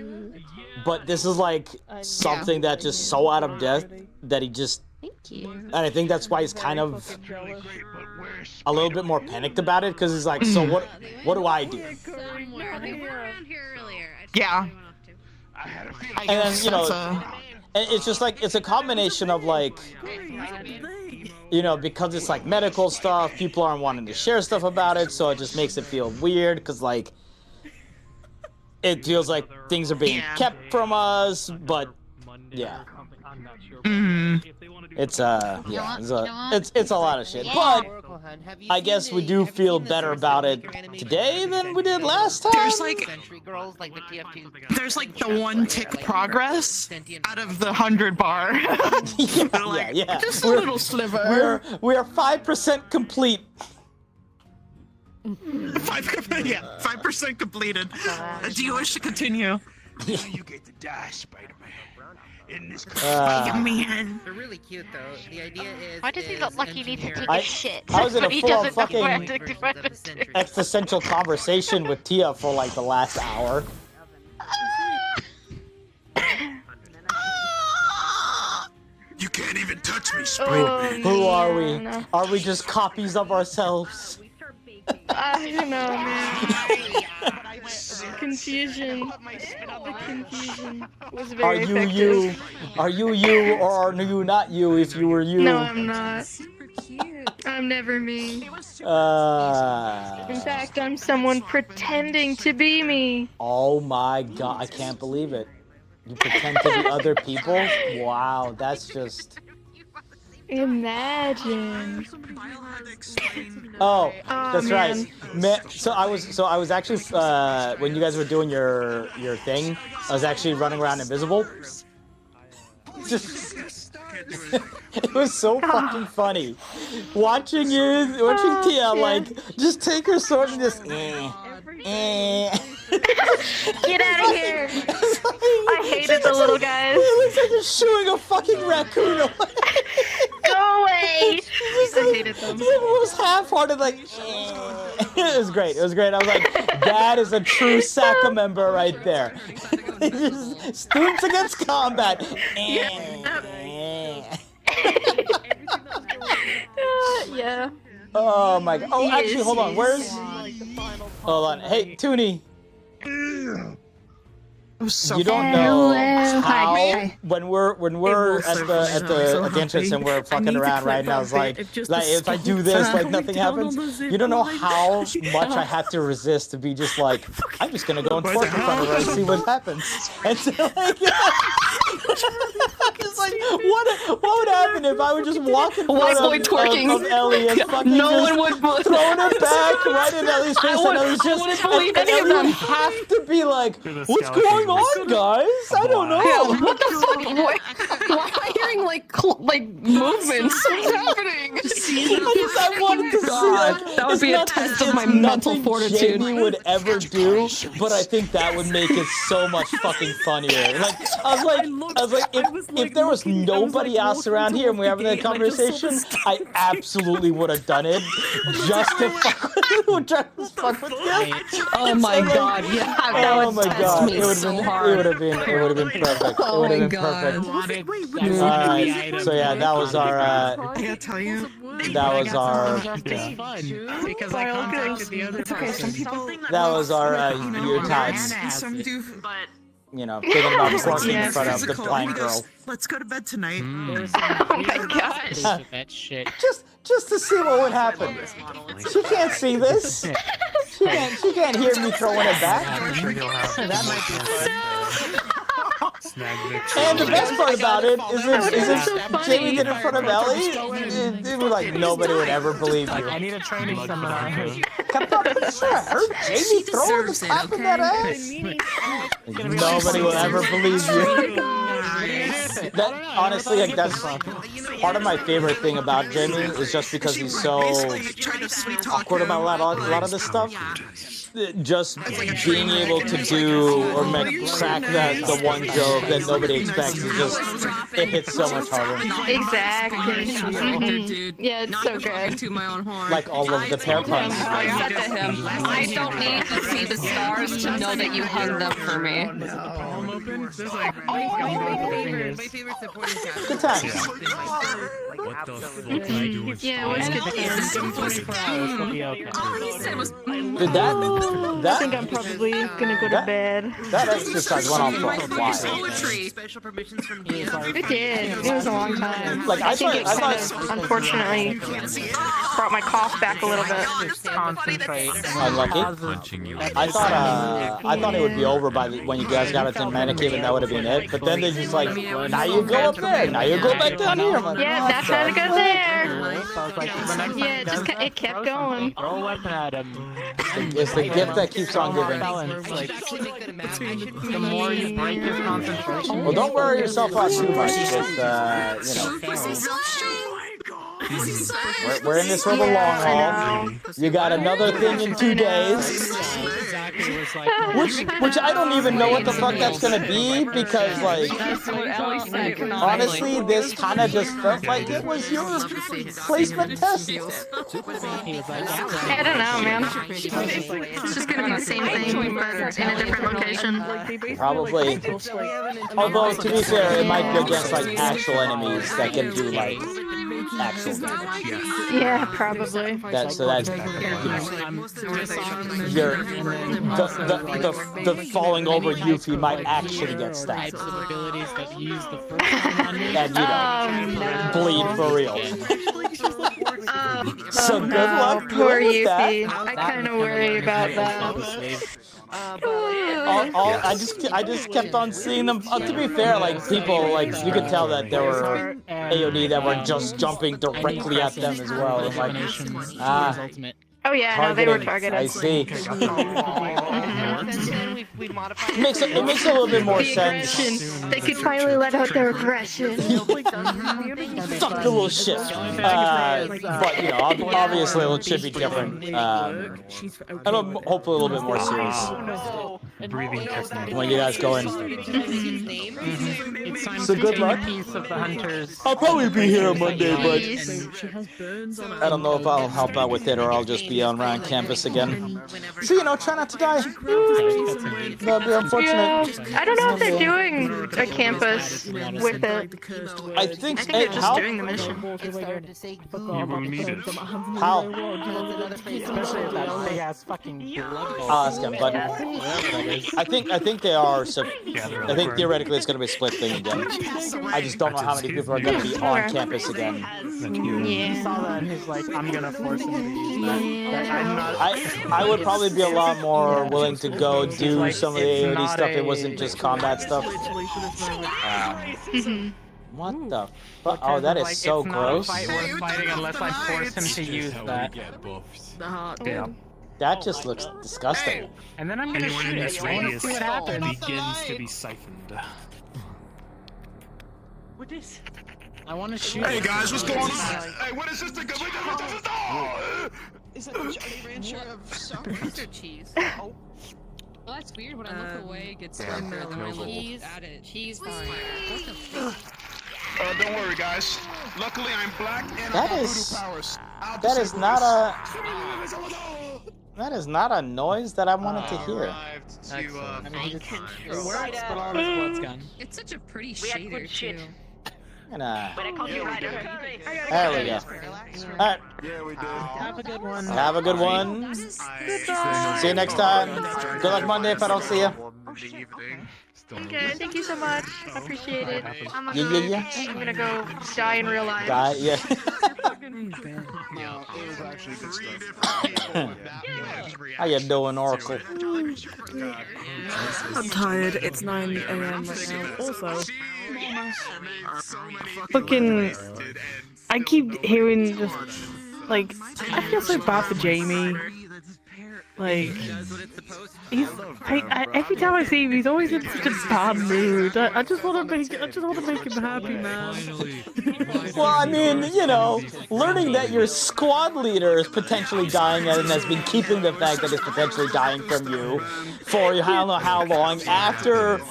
but this is like something that's just so out of depth that he just. And I think that's why he's kind of a little bit more panicked about it, because he's like, so what do I do? Yeah. And then, it's just like, it's a combination of like, because it's like medical stuff, people aren't wanting to share stuff about it, so it just makes it feel weird, because like, it feels like things are being kept from us, but yeah. It's a lot of shit, but I guess we do feel better about it today than we did last time. There's like the 1 tick progress out of the 100 bar. yeah. Just a little sliver. We are 5% complete. 5% completed. Do you wish to continue? You get to die, Spider-Man. In this man. They're really cute though. The idea is. Why does he look like he needs to take a shit? I was in a But he full doesn't know fucking where to do it. existential conversation with Tia for like the last hour. You can't even touch me, Spider-Man. Who are we? Are we just copies of ourselves? I don't know, man. Confusion. The confusion was very effective. Are you you, or are you not you if you were you? No, I'm not. I'm never me. In fact, I'm someone pretending to be me. Oh my god, I can't believe it. You pretend to be other people? Wow, that's just... Imagine. Oh, that's right. So I was actually when you guys were doing your thing, I was actually running around invisible. It was so fucking funny watching Tia like just take her sword and just. Get out of here! I hated the little guys. It looks like you're shooing a fucking raccoon away. Go away! I hated them. It was half-hearted, like. It was great. I was like, that is a true Saka member right there. Students against combat. Yeah. Oh my god. Oh, actually, hold on. Hold on. Hey, Toonie. you don't know Hello. how Hi. when we're at the entrance and we're fucking around, right? And I was like if I do this, like nothing happens. You don't know how much I had to resist to be just like, I'm just gonna go and twerk in front of her and see what happens. And so, like, it's like, what would happen if I would just walk in front of Ellie and fucking No one would throwing her back right in Ellie's face, and Ellie's just and Ellie would have to be like, what's going on, guys? I don't know. Yeah, what the fuck? Why am I hearing like movements? What's happening? I wanted to see. That would be a test of my mental fortitude. Jamie would ever do, but I think that would make it so much fucking funnier. Like I was like, if there was nobody else around here and we were having that conversation, I absolutely would have done it just to fuck with you. Oh my god, yeah, that would test me so hard. It would have been perfect. Oh it would have been my perfect. god. Alright, so yeah, that was our I gotta tell you, that was our Because I contacted the other person. that was our year time. You know, thinking about twerking in front of the blind girl. Let's go to bed tonight. Oh my gosh. That shit. Just to see what would happen. She can't see this. She can't hear me throwing it back. That might be fun. And the best part about it is if Jamie did it in front of Ellie, it was like nobody would ever believe you. I need a training seminar. I heard Jamie throw the top in that ass. Nobody will ever believe you. That honestly, like that's part of my favorite thing about Jamie is just because he's so awkward about a lot of this stuff. Just being able to do or crack the one joke that nobody expects is just it hits so much harder. Exactly. Yeah, it's so good. Like all of the pair puns. I said to him, I don't need to see the stars to know that you hung them for me. My favorite supporting cast. Good times. What the fuck did I do with Yeah, it was good times. Did I think I'm probably gonna go to bed. That exercise went on for a while. Special permissions from DM. It did. It was a long time. Like I think it kind of, unfortunately, brought my cough back a little bit. Concentrate. Unlucky. I thought it would be over by when you guys got it to Manicave and that would have been it. But then they just like, now you go up there, now you go back down here. I'm like, Yeah, that's how to go there. So I was like, the next Yeah, it kept going. throw a weapon at him. it's the gift that keeps on giving. Balance, like, the more you break his concentration. Well, don't worry yourself out too much. Just, we're in this for the long haul. You got another thing in 2 days. Which I don't even know what the fuck that's gonna be because like honestly this kinda just felt like it was your placement test. I don't know, man. It's just gonna be the same thing, but in a different location. Probably. Although to be fair, it might be against like actual enemies that can do like actual damage. Yeah, probably. That's the falling over Yuffie might actually get stabbed. And bleed for real. So good luck Poor with that. Yuffie. I kind of worry about that. I just kept on seeing them. To be fair, like people, like you could tell that there were AOD that were just jumping directly at them as well. And like, Oh yeah, no, they were targeted. I see. It makes a little bit more sense. They could finally let out their aggression. Fuck the little shit. But you know, obviously it should be different. And hopefully a little bit more serious. Breathing technique. When you guys go in. It's time So to good take luck. a piece of the hunters. I'll probably be here on Monday, but I don't know if I'll help out with it or I'll just be on around campus again. So you know, try not to die. That'd be unfortunate. Yeah, I don't know if they're doing a campus with it. I think they're just doing the mission. How? Especially if that big ass fucking I'll ask him, but I think they are. So I think theoretically it's going to be a split thing again. I just don't know how many people are going to be on campus again. He saw that and he's like, I'm gonna force him to use that. I'm not. I would probably be a lot more willing to go do some of the AOD stuff. It wasn't just combat stuff. What the fuck? Oh, that is so gross. It's not a fight worth fighting unless I force him to use that. Yeah. That just looks disgusting. And then I'm gonna shoot it. I wanna see what happens. Begins to be siphoned. What is? I wanna shoot. Hey guys, what's going on? Hey, what is this thing? Is that the Jolly Rancher of sauce or cheese? Oh. Well, that's weird. When I look away, it gets stronger, and then I look at it. Cheese fire. What the fuck? Don't worry, guys. Luckily, I'm black and That I have is- voodoo powers. That is not a. That is not a noise that I wanted to hear. It works, but all his blood's gone. It's such a pretty shader too. Gonna... When I called you right, There we go. Alright. Yeah, we did. Have a good one. Have a good one. See you next time. Good luck Monday if I don't see you. Okay, thank you so much. I appreciate it. I'm gonna, Yeah. I'm gonna go die in real life. Die, yeah. No, it was actually good stuff. How you doing, Oracle? I'm tired. It's 9 AM right now. Also, fucking, I keep hearing this. Like, I feel so bad for Jamie. Like, every time I see him, he's always in such a bad mood. I just want to make him happy, man. Well, I mean, you know, learning that your squad leader is potentially dying and has been keeping the fact that he's potentially dying from you for I don't know how long. After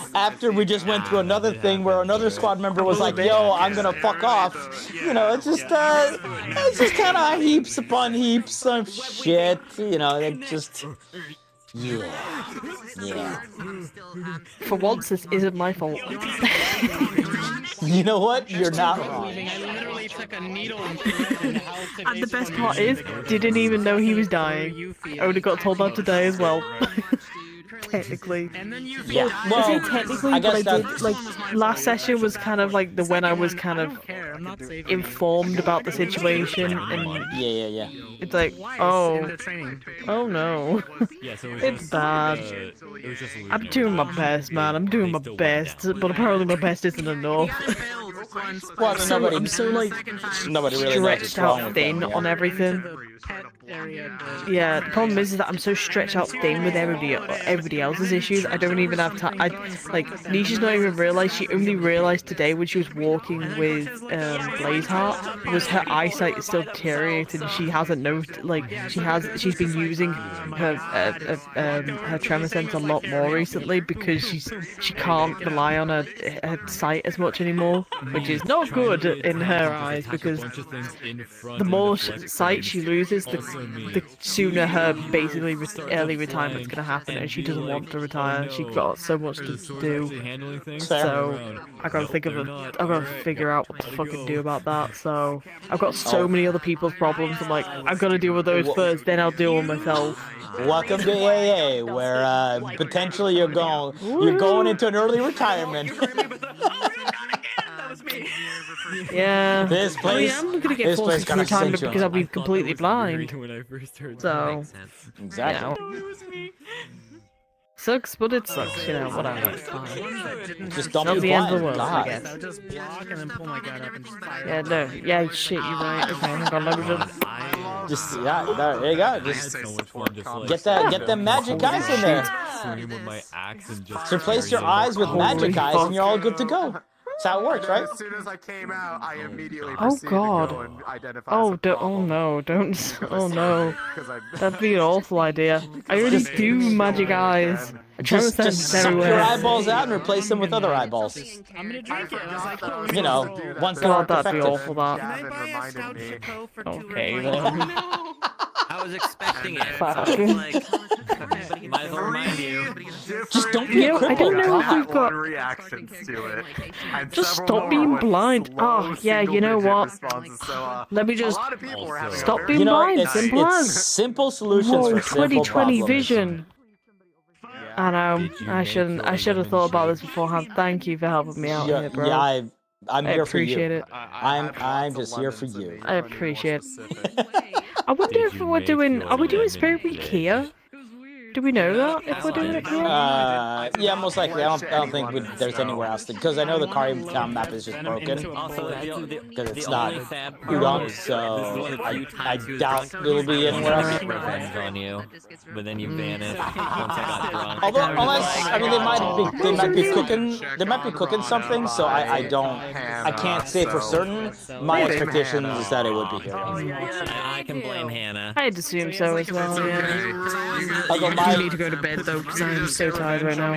we just went through another thing where another squad member was like, "Yo, I'm gonna fuck off." You know, it's just kind of heaps upon heaps of shit. You know, it just. Yeah. For once, this isn't my fault. You know what? You're not wrong. I literally took a needle and thread and held And the best part is, didn't even know he was dying. I only got told that today as well. Technically. Yeah. I Well, say technically, I but I guess did, like, last session was kind of like the when I was kind of informed about the situation, and yeah. it's like, oh no, it's bad. I'm doing my best, man. I'm doing my best, but apparently my best isn't enough. Well, I mean, I'm so like nobody really knows what's stretched wrong out with thin them, on everything. Yeah, the problem is that I'm so stretched out thin with everybody else's issues. I don't even have time. Nisha's not even realised. She only realised today when she was walking with Blazeheart was her eyesight is still deteriorating. She hasn't noticed. Like she's been using her tremor sense a lot more recently because she can't rely on her sight as much anymore, which is not good in her eyes because the more sight she loses, the sooner her basically early retirement's gonna happen, and she doesn't want to retire. She's got so much to do. So I gotta figure out what to fucking do about that. So I've got so many other people's problems. I'm like, I've got to deal with those first, then I'll deal with myself. Welcome to AA, where potentially you're going into an early retirement. Yeah. This place. I'm gonna get forced into retirement because I'll be completely blind. So, exactly. You know. Sucks, but it sucks, you know, whatever. It's fine. Just don't Not be the end of the blind, world, God. I guess. I'll just block and then pull my gun up and just fire. Yeah, no, yeah, shit, you're right. Okay, hang on, let me Just there you go. Just get them magic eyes in there. Just replace your eyes with magic eyes, and you're all good to go. That's how it works, right? As soon as I came out, I immediately Oh proceeded God! to go and identify Oh no! Don't! Oh no! That'd be an awful idea. I already do magic eyes. Just suck your eyeballs out and replace them with other eyeballs. I'm gonna drink it. You know, once they're God, that'd be effective. awful. That. Okay then. I was expecting it. Fuck. Might as well remind you. Just don't be You know, I don't know if we've got. reactions to it. And Just several stop more being with blind. slow Oh yeah, you know single-digit what? responses. So, Let me just a lot of people were having stop a being You know, blind. it's Simple as. simple solutions Whoa, for simple 20/20 problems. vision. I know. I shouldn't. I should have thought about this beforehand. Thank you for helping me out here, bro. Yeah, I'm I here for you. appreciate it. I'm just here for you. I appreciate it. I wonder if we're doing. Are we doing Spirit Week here? Do we know that if we're doing it here? Yeah, most likely. I don't think there's anywhere else because I know the Kari town map is just broken because it's not udon, so I doubt it'll be anywhere else. Revenge on you, but then you vanish once I got drunk. Although, unless I mean, they might be cooking something, so I can't say for certain. My expectation is that it would be here. I can blame Hannah. I'd assume so as well. Yeah. I need to go to bed though because I'm so tired right now.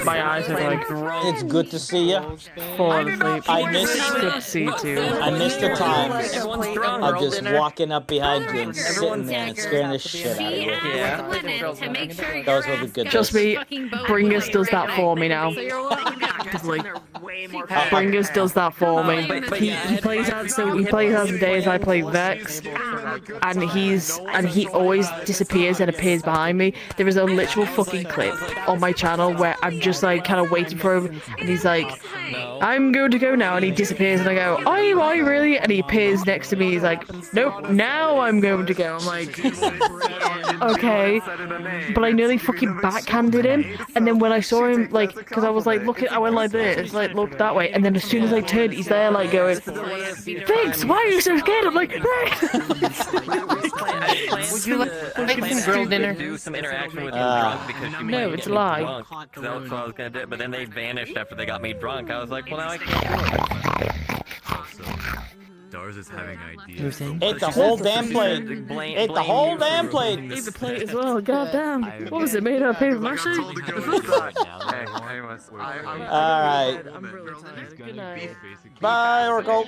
My eyes are like. It's good to see you. Falling asleep. I miss. It's good to see you too. I miss the times of just walking up behind you and sitting there and scaring the shit out of you. Yeah. Those were the good days. Trust me, Bringus does that for me now. Bringus does that for me. He plays as the days I play Vex, and he always disappears and appears behind me. There is a literal fucking clip on my channel where I'm just like kind of waiting for him, and he's like, "I'm going to go now," and he disappears, and I go, "Are you really?" And he appears next to me. He's like, "Nope, now I'm going to go." I'm like, okay, but I nearly fucking backhanded him, and then when I saw him, like, because I was like, I went like this, like look that way, and then as soon as I turned, he's there like going, "Thanks, why are you so scared?" I'm like, Would you like some grilled dinner? Do some interaction with you drunk because you no, it's a lie. That's what I was gonna do, but then they vanished after they got me drunk. I was like, well, now I can't do it. Dars is having ideas. Ate the whole damn plate. Ate the whole damn plate. Ate the plate as well. Goddamn. What was it made out of? Paper mache? Alright. Good night. Bye, Oracle.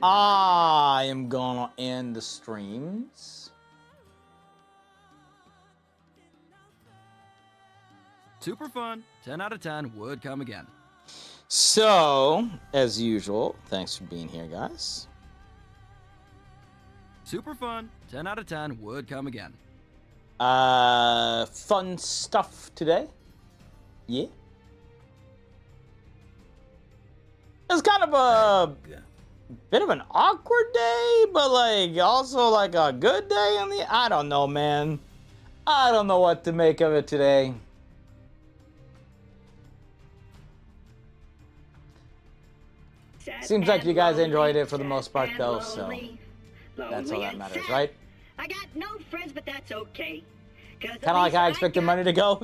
I am gonna end the streams. Super fun. 10 out of 10 would come again. So, as usual, thanks for being here, guys. Super fun. 10 out of 10 would come again. Fun stuff today. Yeah. It's kind of a bit of an awkward day, but like also like a good day on the. I don't know, man. I don't know what to make of it today. Seems like you guys enjoyed it for the most part, though, so that's all that matters, right? I got no friends, but that's okay. Kind of like I expected money to go.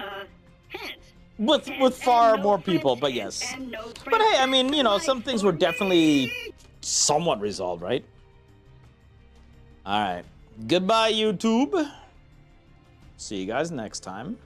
With far more people, but yes. But hey, I mean, you know, some things were definitely somewhat resolved, right? All right. Goodbye, YouTube. See you guys next time.